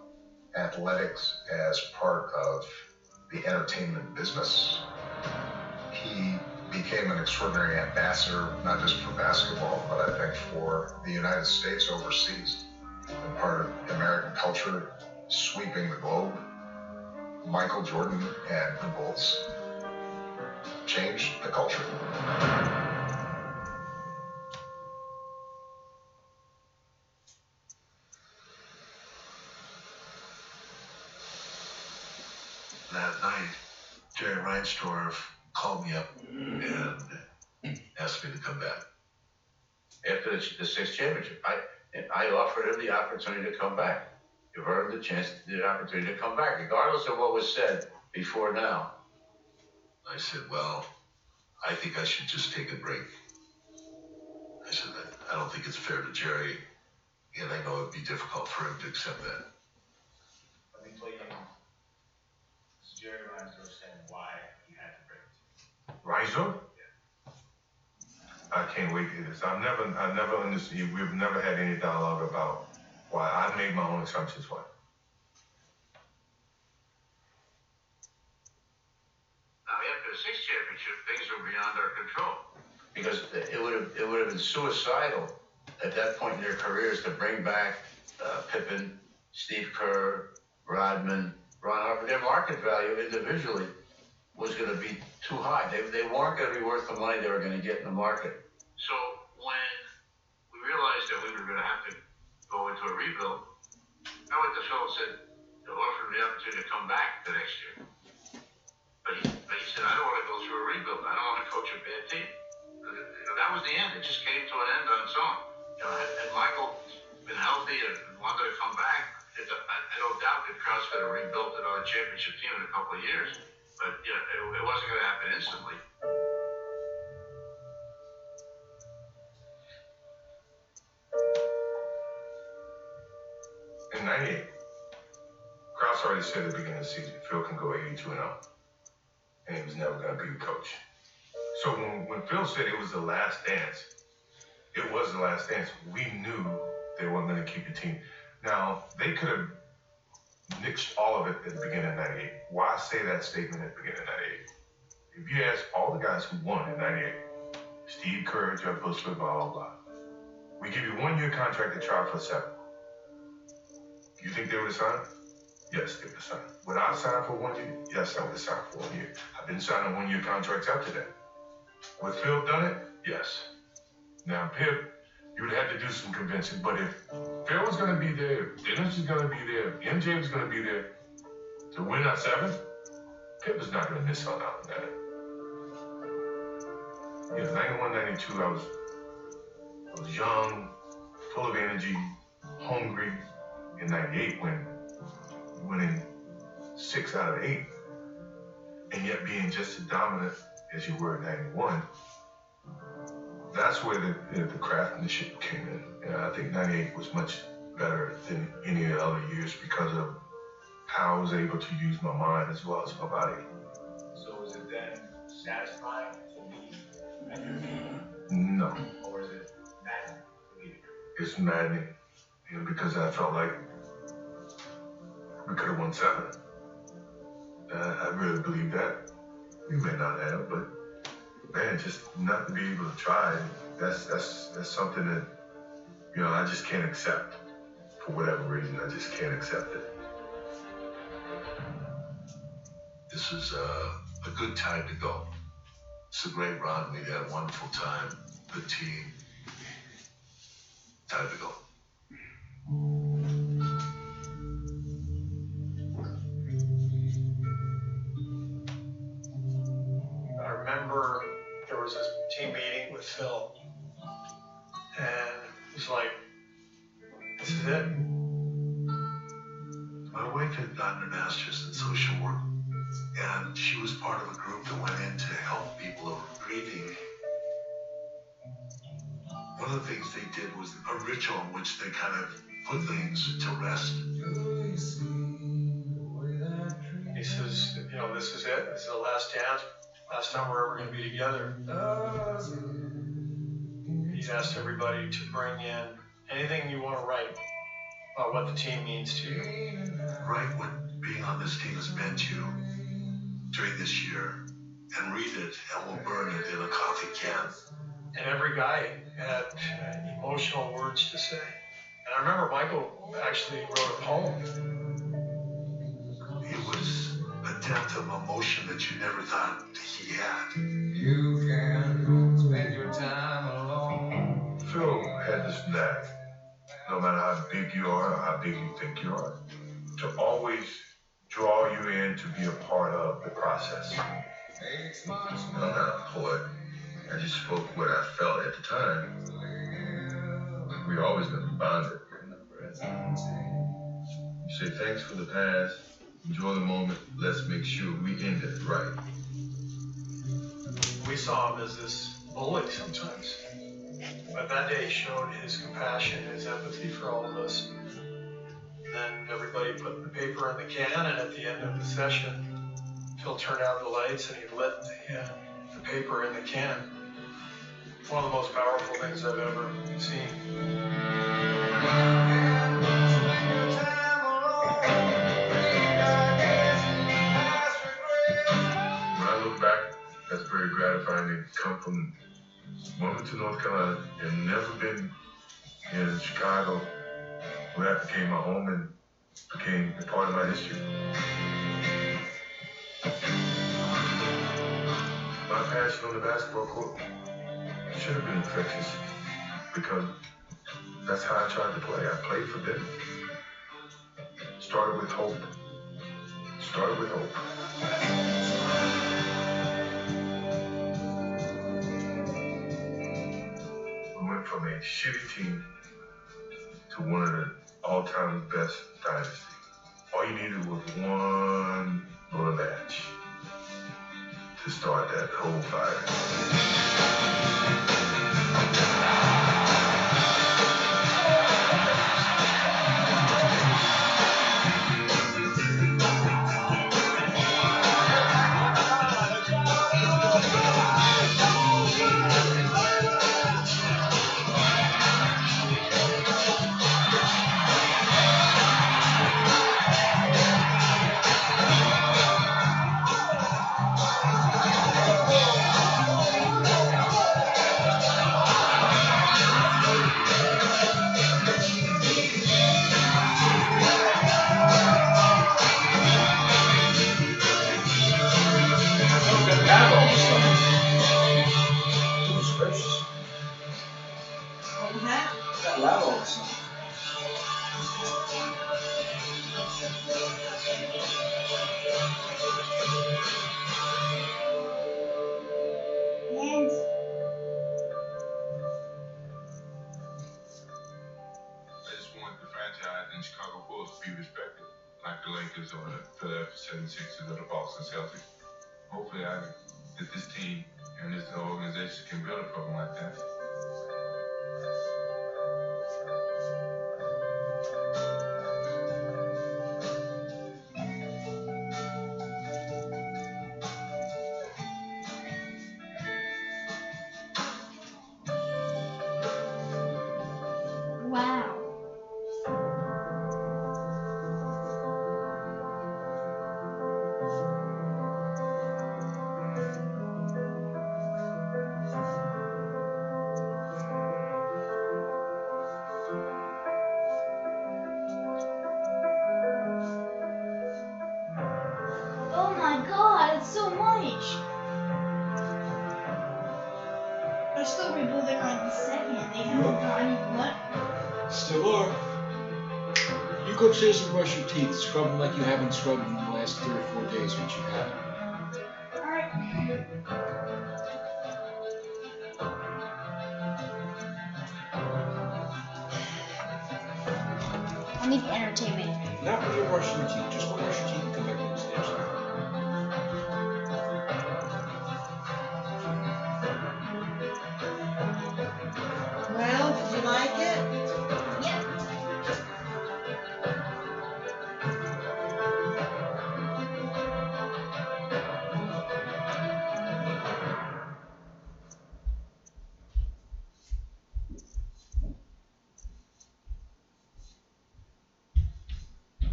athletics as part of the entertainment business. He became an extraordinary ambassador, not just for basketball, but I think for the United States overseas, and part of American culture sweeping the globe. Michael Jordan and the Bulls changed the culture. That night, Jerry Reinsdorf called me up and asked me to come back. After the sixth championship, I offered him the opportunity to come back. Give him the chance, the opportunity to come back, regardless of what was said before now. I said, well, I think I should just take a break. I said, I don't think it's fair to Jerry, and I know it'd be difficult for him to accept that. Let me play you. This is Jerry Reinsdorf saying why he had to break. Reinsdorf? I can't wait to hear this. I've never understood. We've never had any dialogue about why. I made my own assumptions why. Now, after the sixth championship, things were beyond our control. Because it would have been suicidal at that point in their careers to bring back Pippen, Steve Kerr, Rodman, Ron Harper. Their market value individually was going to be too high. They weren't going to be worth the money they were going to get in the market. So when we realized that we were going to have to go into a rebuild, I went to Phil and said, they'll offer me the opportunity to come back the next year. But he said, I don't want to go through a rebuild. I don't want to coach a bad team. That was the end. It just came to an end on its own. Had Michael been healthy and wanted to come back, I don't doubt that Krause could have rebuilt another championship team in a couple of years. But it wasn't going to happen instantly. In '98, Krause already said at the beginning of the season, Phil can go 82-0, and he was never going to be the coach. So when Phil said it was the last dance, it was the last dance. We knew they weren't going to keep the team. Now, they could have nixed all of it at the beginning of '98. Why say that statement at the beginning of '98? If you ask all the guys who won in '98, Steve Kerr, Jeff Bushler, blah, blah, blah, we give you 1 year contract to try for 7. You think they would have signed? Yes, they would have signed. Would I sign for 1 year? Yes, I would have signed for 1 year. I've been signing 1 year contracts after that. Would Phil done it? Yes. Now, Pip, you would have to do some convincing, but if Phil was going to be there, if Dennis was going to be there, if MJ was going to be there to win that 7, Pip is not going to miss out on that. Yeah, 91, 92, I was young, full of energy, hungry. In '98, when winning 6 out of 8, and yet being just as dominant as you were in '91, that's where the craftsmanship came in. And I think '98 was much better than any of the other years because of how I was able to use my mind as well as my body. So is it then satisfying to be at your feet? No, Or is it maddening to leave? it's maddening, because I felt like we could have won 7. I really believe that. We may not have, but man, just not to be able to try, that's something that, I just can't accept. For whatever reason, I just can't accept it. This is a good time to go. It's a great run. We had a wonderful time. Good team. Time to go. I remember there was this team meeting with Phil, and it was like, this is it. My wife had gotten her master's in social work, and she was part of a group that went in to help people who were grieving. One of the things they did was a ritual in which they kind of put things to rest. He says, this is it. This is the last dance. Last time we're ever going to be together. He's asked everybody to bring in anything you want to write about what the team means to you. Write what being on this team has meant to you during this year, and read it, and we'll burn it in a coffee can. And every guy had emotional words to say. And I remember Michael actually wrote a poem. It was a depth of emotion that you never thought he had. You can spend your time alone. Phil had this knack, no matter how big you are or how big you think you are, to always draw you in to be a part of the process. I'm not a poet. I just spoke what I felt at the time. We always gonna be bonded. You say thanks for the past, enjoy the moment, let's make sure we end it right. We saw him as this bully sometimes. But that day showed his compassion, his empathy for all of us. And then everybody put the paper in the can, and at the end of the session, Phil turned out the lights and he lit the paper in the can. One of the most powerful things I've ever seen. When I look back, that's very gratifying to come from Wilmington, North Carolina, and never been in Chicago, where that became my home and became a part of my history. My passion on the basketball court should have been infectious, because that's how I tried to play. I played for them. Started with hope. We went from a shitty team to one of the all-time best dynasties. All you needed was one little match to start that whole fire. Chicago Bulls be respected, like the Lakers or the Philadelphia 76ers or the Boston Celtics. Hopefully, that this team and this organization can build a program like that. Oh my god, it's so much. They're still rebuilding like the second. They haven't got any what? Still are. You go upstairs and brush your teeth. Scrub them like you haven't scrubbed them in the last 3 or 4 days, which you haven't. Alright. I need entertainment. Not when you're brushing your teeth. Just go brush your teeth and come back upstairs. Well, did you like it? Yep.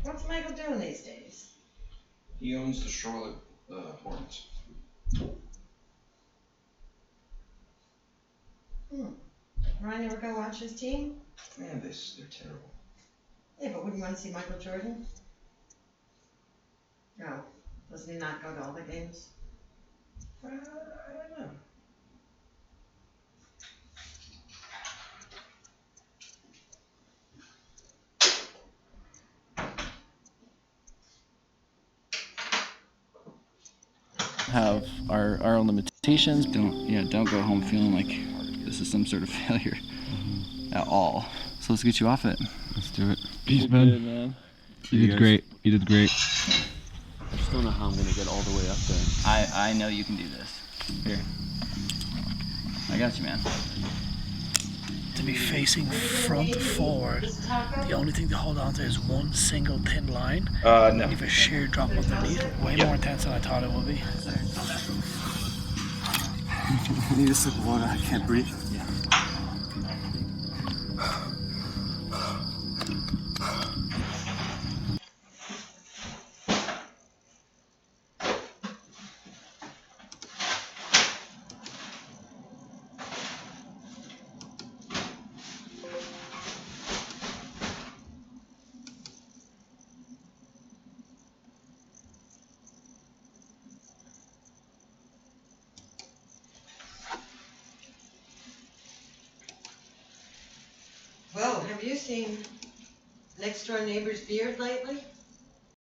What's Michael doing these days? He owns the Charlotte Hornets. Ryan ever go watch his team? Man, they're terrible. Yeah, but wouldn't you want to see Michael Jordan? No. Doesn't he not go to all the games? I don't know. Have our limitations. Don't go home feeling like this is some sort of failure at all. So let's get you off it. Let's do it. Peace, man. You did great. You did great. I just don't know how I'm gonna get all the way up there. I know you can do this. Here. I got you, man. To be facing front forward, the only thing to hold on to is one single thin line. No. You have a sheer drop underneath. Way more intense than I thought it would be. I need a sip of water. I can't breathe. Yeah. Well, have you seen next door neighbor's beard lately?